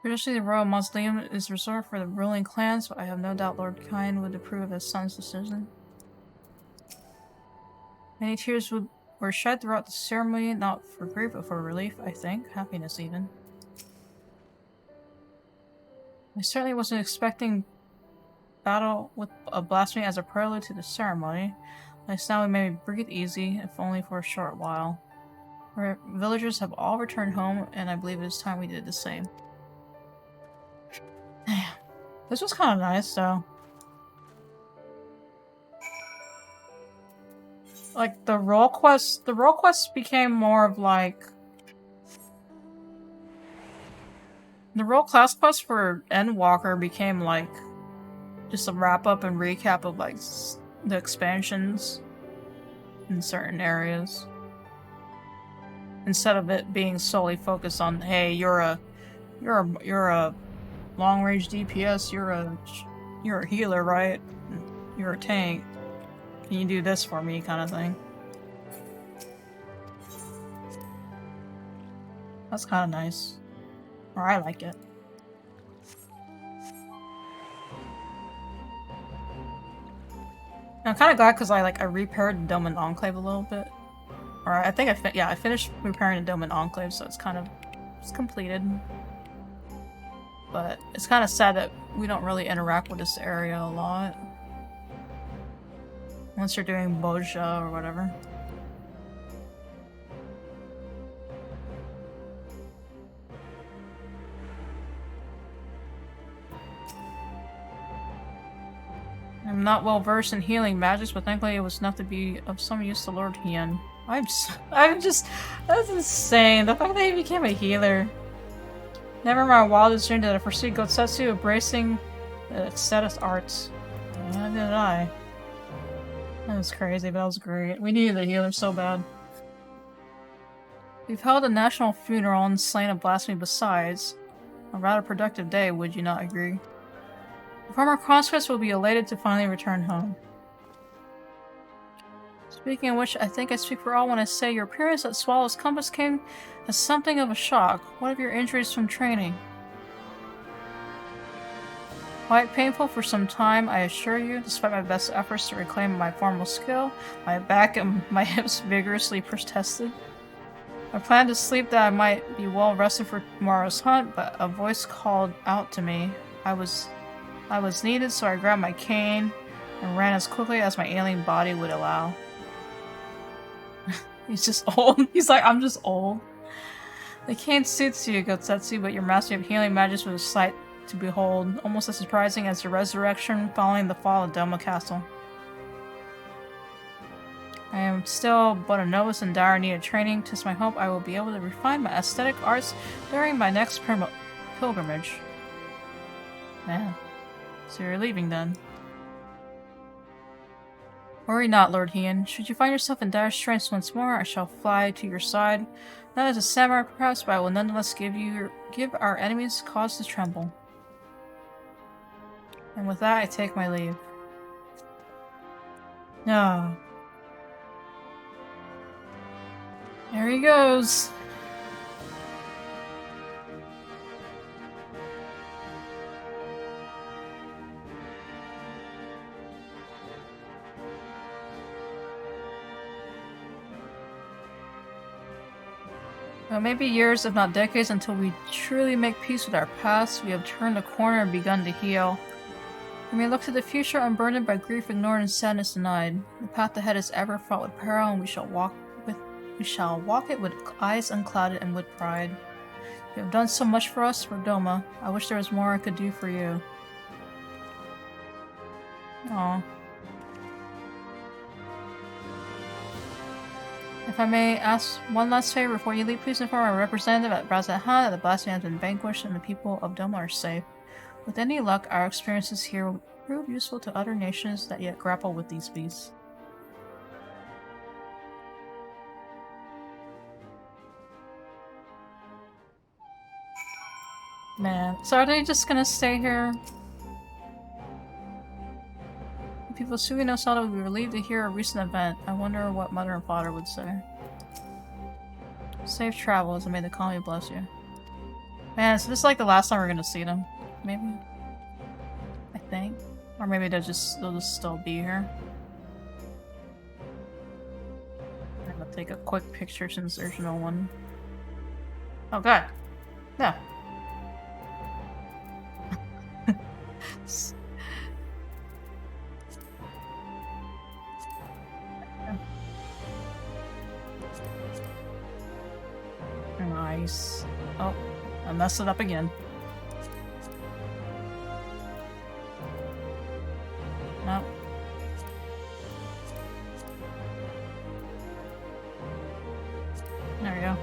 Traditionally, the royal mausoleum is reserved for the ruling clans, but I have no doubt Lord Kine would approve of his son's decision. Many tears were shed throughout the ceremony, not for grief, but for relief, I think. Happiness, even. I certainly wasn't expecting battle with a blasphemy as a prelude to the ceremony. Like now we may breathe easy, if only for a short while. Our villagers have all returned home, and I believe it is time we did the same. This was kind of nice, though. Like, the role quests became more of like... The role class quests for Endwalker became like just a wrap-up and recap of like the expansions in certain areas. Instead of it being solely focused on, hey, you're a long-range DPS, you're a healer, right? You're a tank. Can you do this for me, kind of thing. That's kind of nice. Or I like it. I'm kind of glad because I repaired the Dome and Enclave a little bit. Or I think I finished repairing the Dome and Enclave, so it's completed. But it's kind of sad that we don't really interact with this area a lot. Once you're doing Boja or whatever. I'm not well versed in healing magics, but thankfully it was enough to be of some use to Lord Hien. That's insane. The fact that he became a healer. Never my wildest dream did I foresee Gotsetsu embracing the status arts. Neither did I. That was crazy, but that was great. We needed a healer so bad. We've held a national funeral and slain a blasphemy besides. A rather productive day, would you not agree? The former conscripts will be elated to finally return home. Speaking of which, I think I speak for all when I say your appearance at Swallow's Compass came as something of a shock. What of your injuries from training? Quite painful for some time, I assure you. Despite my best efforts to reclaim my formal skill, my back and my hips vigorously protested. I planned to sleep that I might be well rested for tomorrow's hunt, but a voice called out to me. I was needed, so I grabbed my cane and ran as quickly as my alien body would allow. He's just old. He's like, I'm just old. The cane suits you, Gotsetsu, but your mastery of healing magic was a sight to behold, almost as surprising as the resurrection following the fall of Doma Castle. I am still but a novice in dire need of training. 'Tis my hope I will be able to refine my aesthetic arts during my next pilgrimage. Man. So you're leaving then. Worry not, Lord Heian. Should you find yourself in dire straits once more, I shall fly to your side. Not as a samurai perhaps, but I will nonetheless give our enemies cause to tremble. And with that, I take my leave. No. There he goes. Well, maybe years, if not decades, until we truly make peace with our past. We have turned a corner and begun to heal. We may look to the future unburdened by grief ignored and sadness denied. The path ahead is ever fraught with peril, and we shall walk it with eyes unclouded and with pride. You have done so much for us, for Doma. I wish there was more I could do for you. Aww. If I may ask one last favor before you leave, please inform our representative at Brazzahan that the blasphemy has been vanquished and the people of Doma are safe. With any luck, our experiences here will prove useful to other nations that yet grapple with these beasts. Man, so are they just gonna stay here? People Sugi no Sato would be relieved to hear a recent event. I wonder what mother and father would say. Safe travels and may the colony bless you. Man, so this is like the last time we're gonna see them. Maybe? I think. Or maybe they'll just still be here. I'm gonna take a quick picture since there's no one. Oh god. No. Nice. Oh, I messed it up again. No. There we go.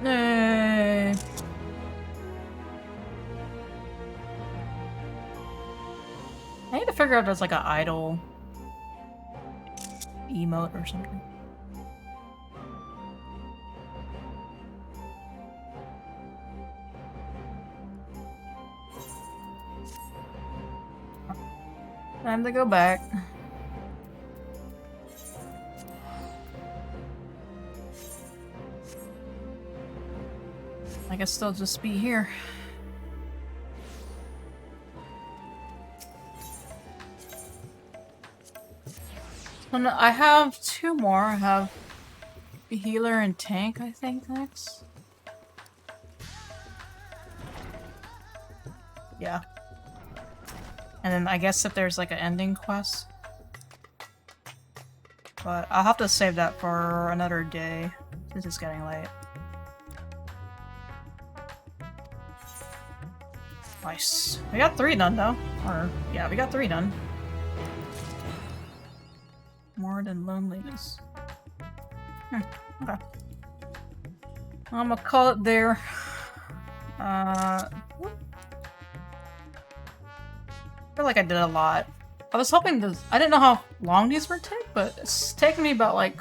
Yay! I need to figure out if there's like an idle emote or something. Time to go back. I guess they'll just be here. So no, I have two more. I have the healer and tank, I think, next. Yeah. And then I guess if there's like an ending quest. But I'll have to save that for another day since it's getting late. Nice. We got 3 done though. Or, yeah, we got 3 done. More than loneliness. Okay. I'm gonna call it there. I feel like I did a lot. I was hoping this. I didn't know how long these would take, but it's taken me about like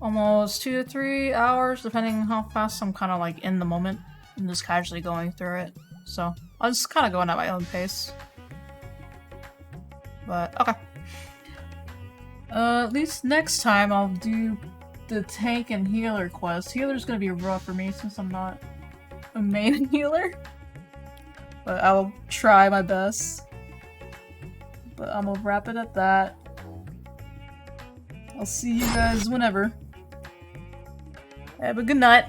almost 2 to 3 hours, depending on how fast I'm kind of like in the moment and just casually going through it. So I'm just kind of going at my own pace. But okay. At least next time I'll do the tank and healer quest. Healer's gonna be rough for me since I'm not a main healer. But I will try my best. But I'm gonna wrap it at that. I'll see you guys whenever. Have a good night.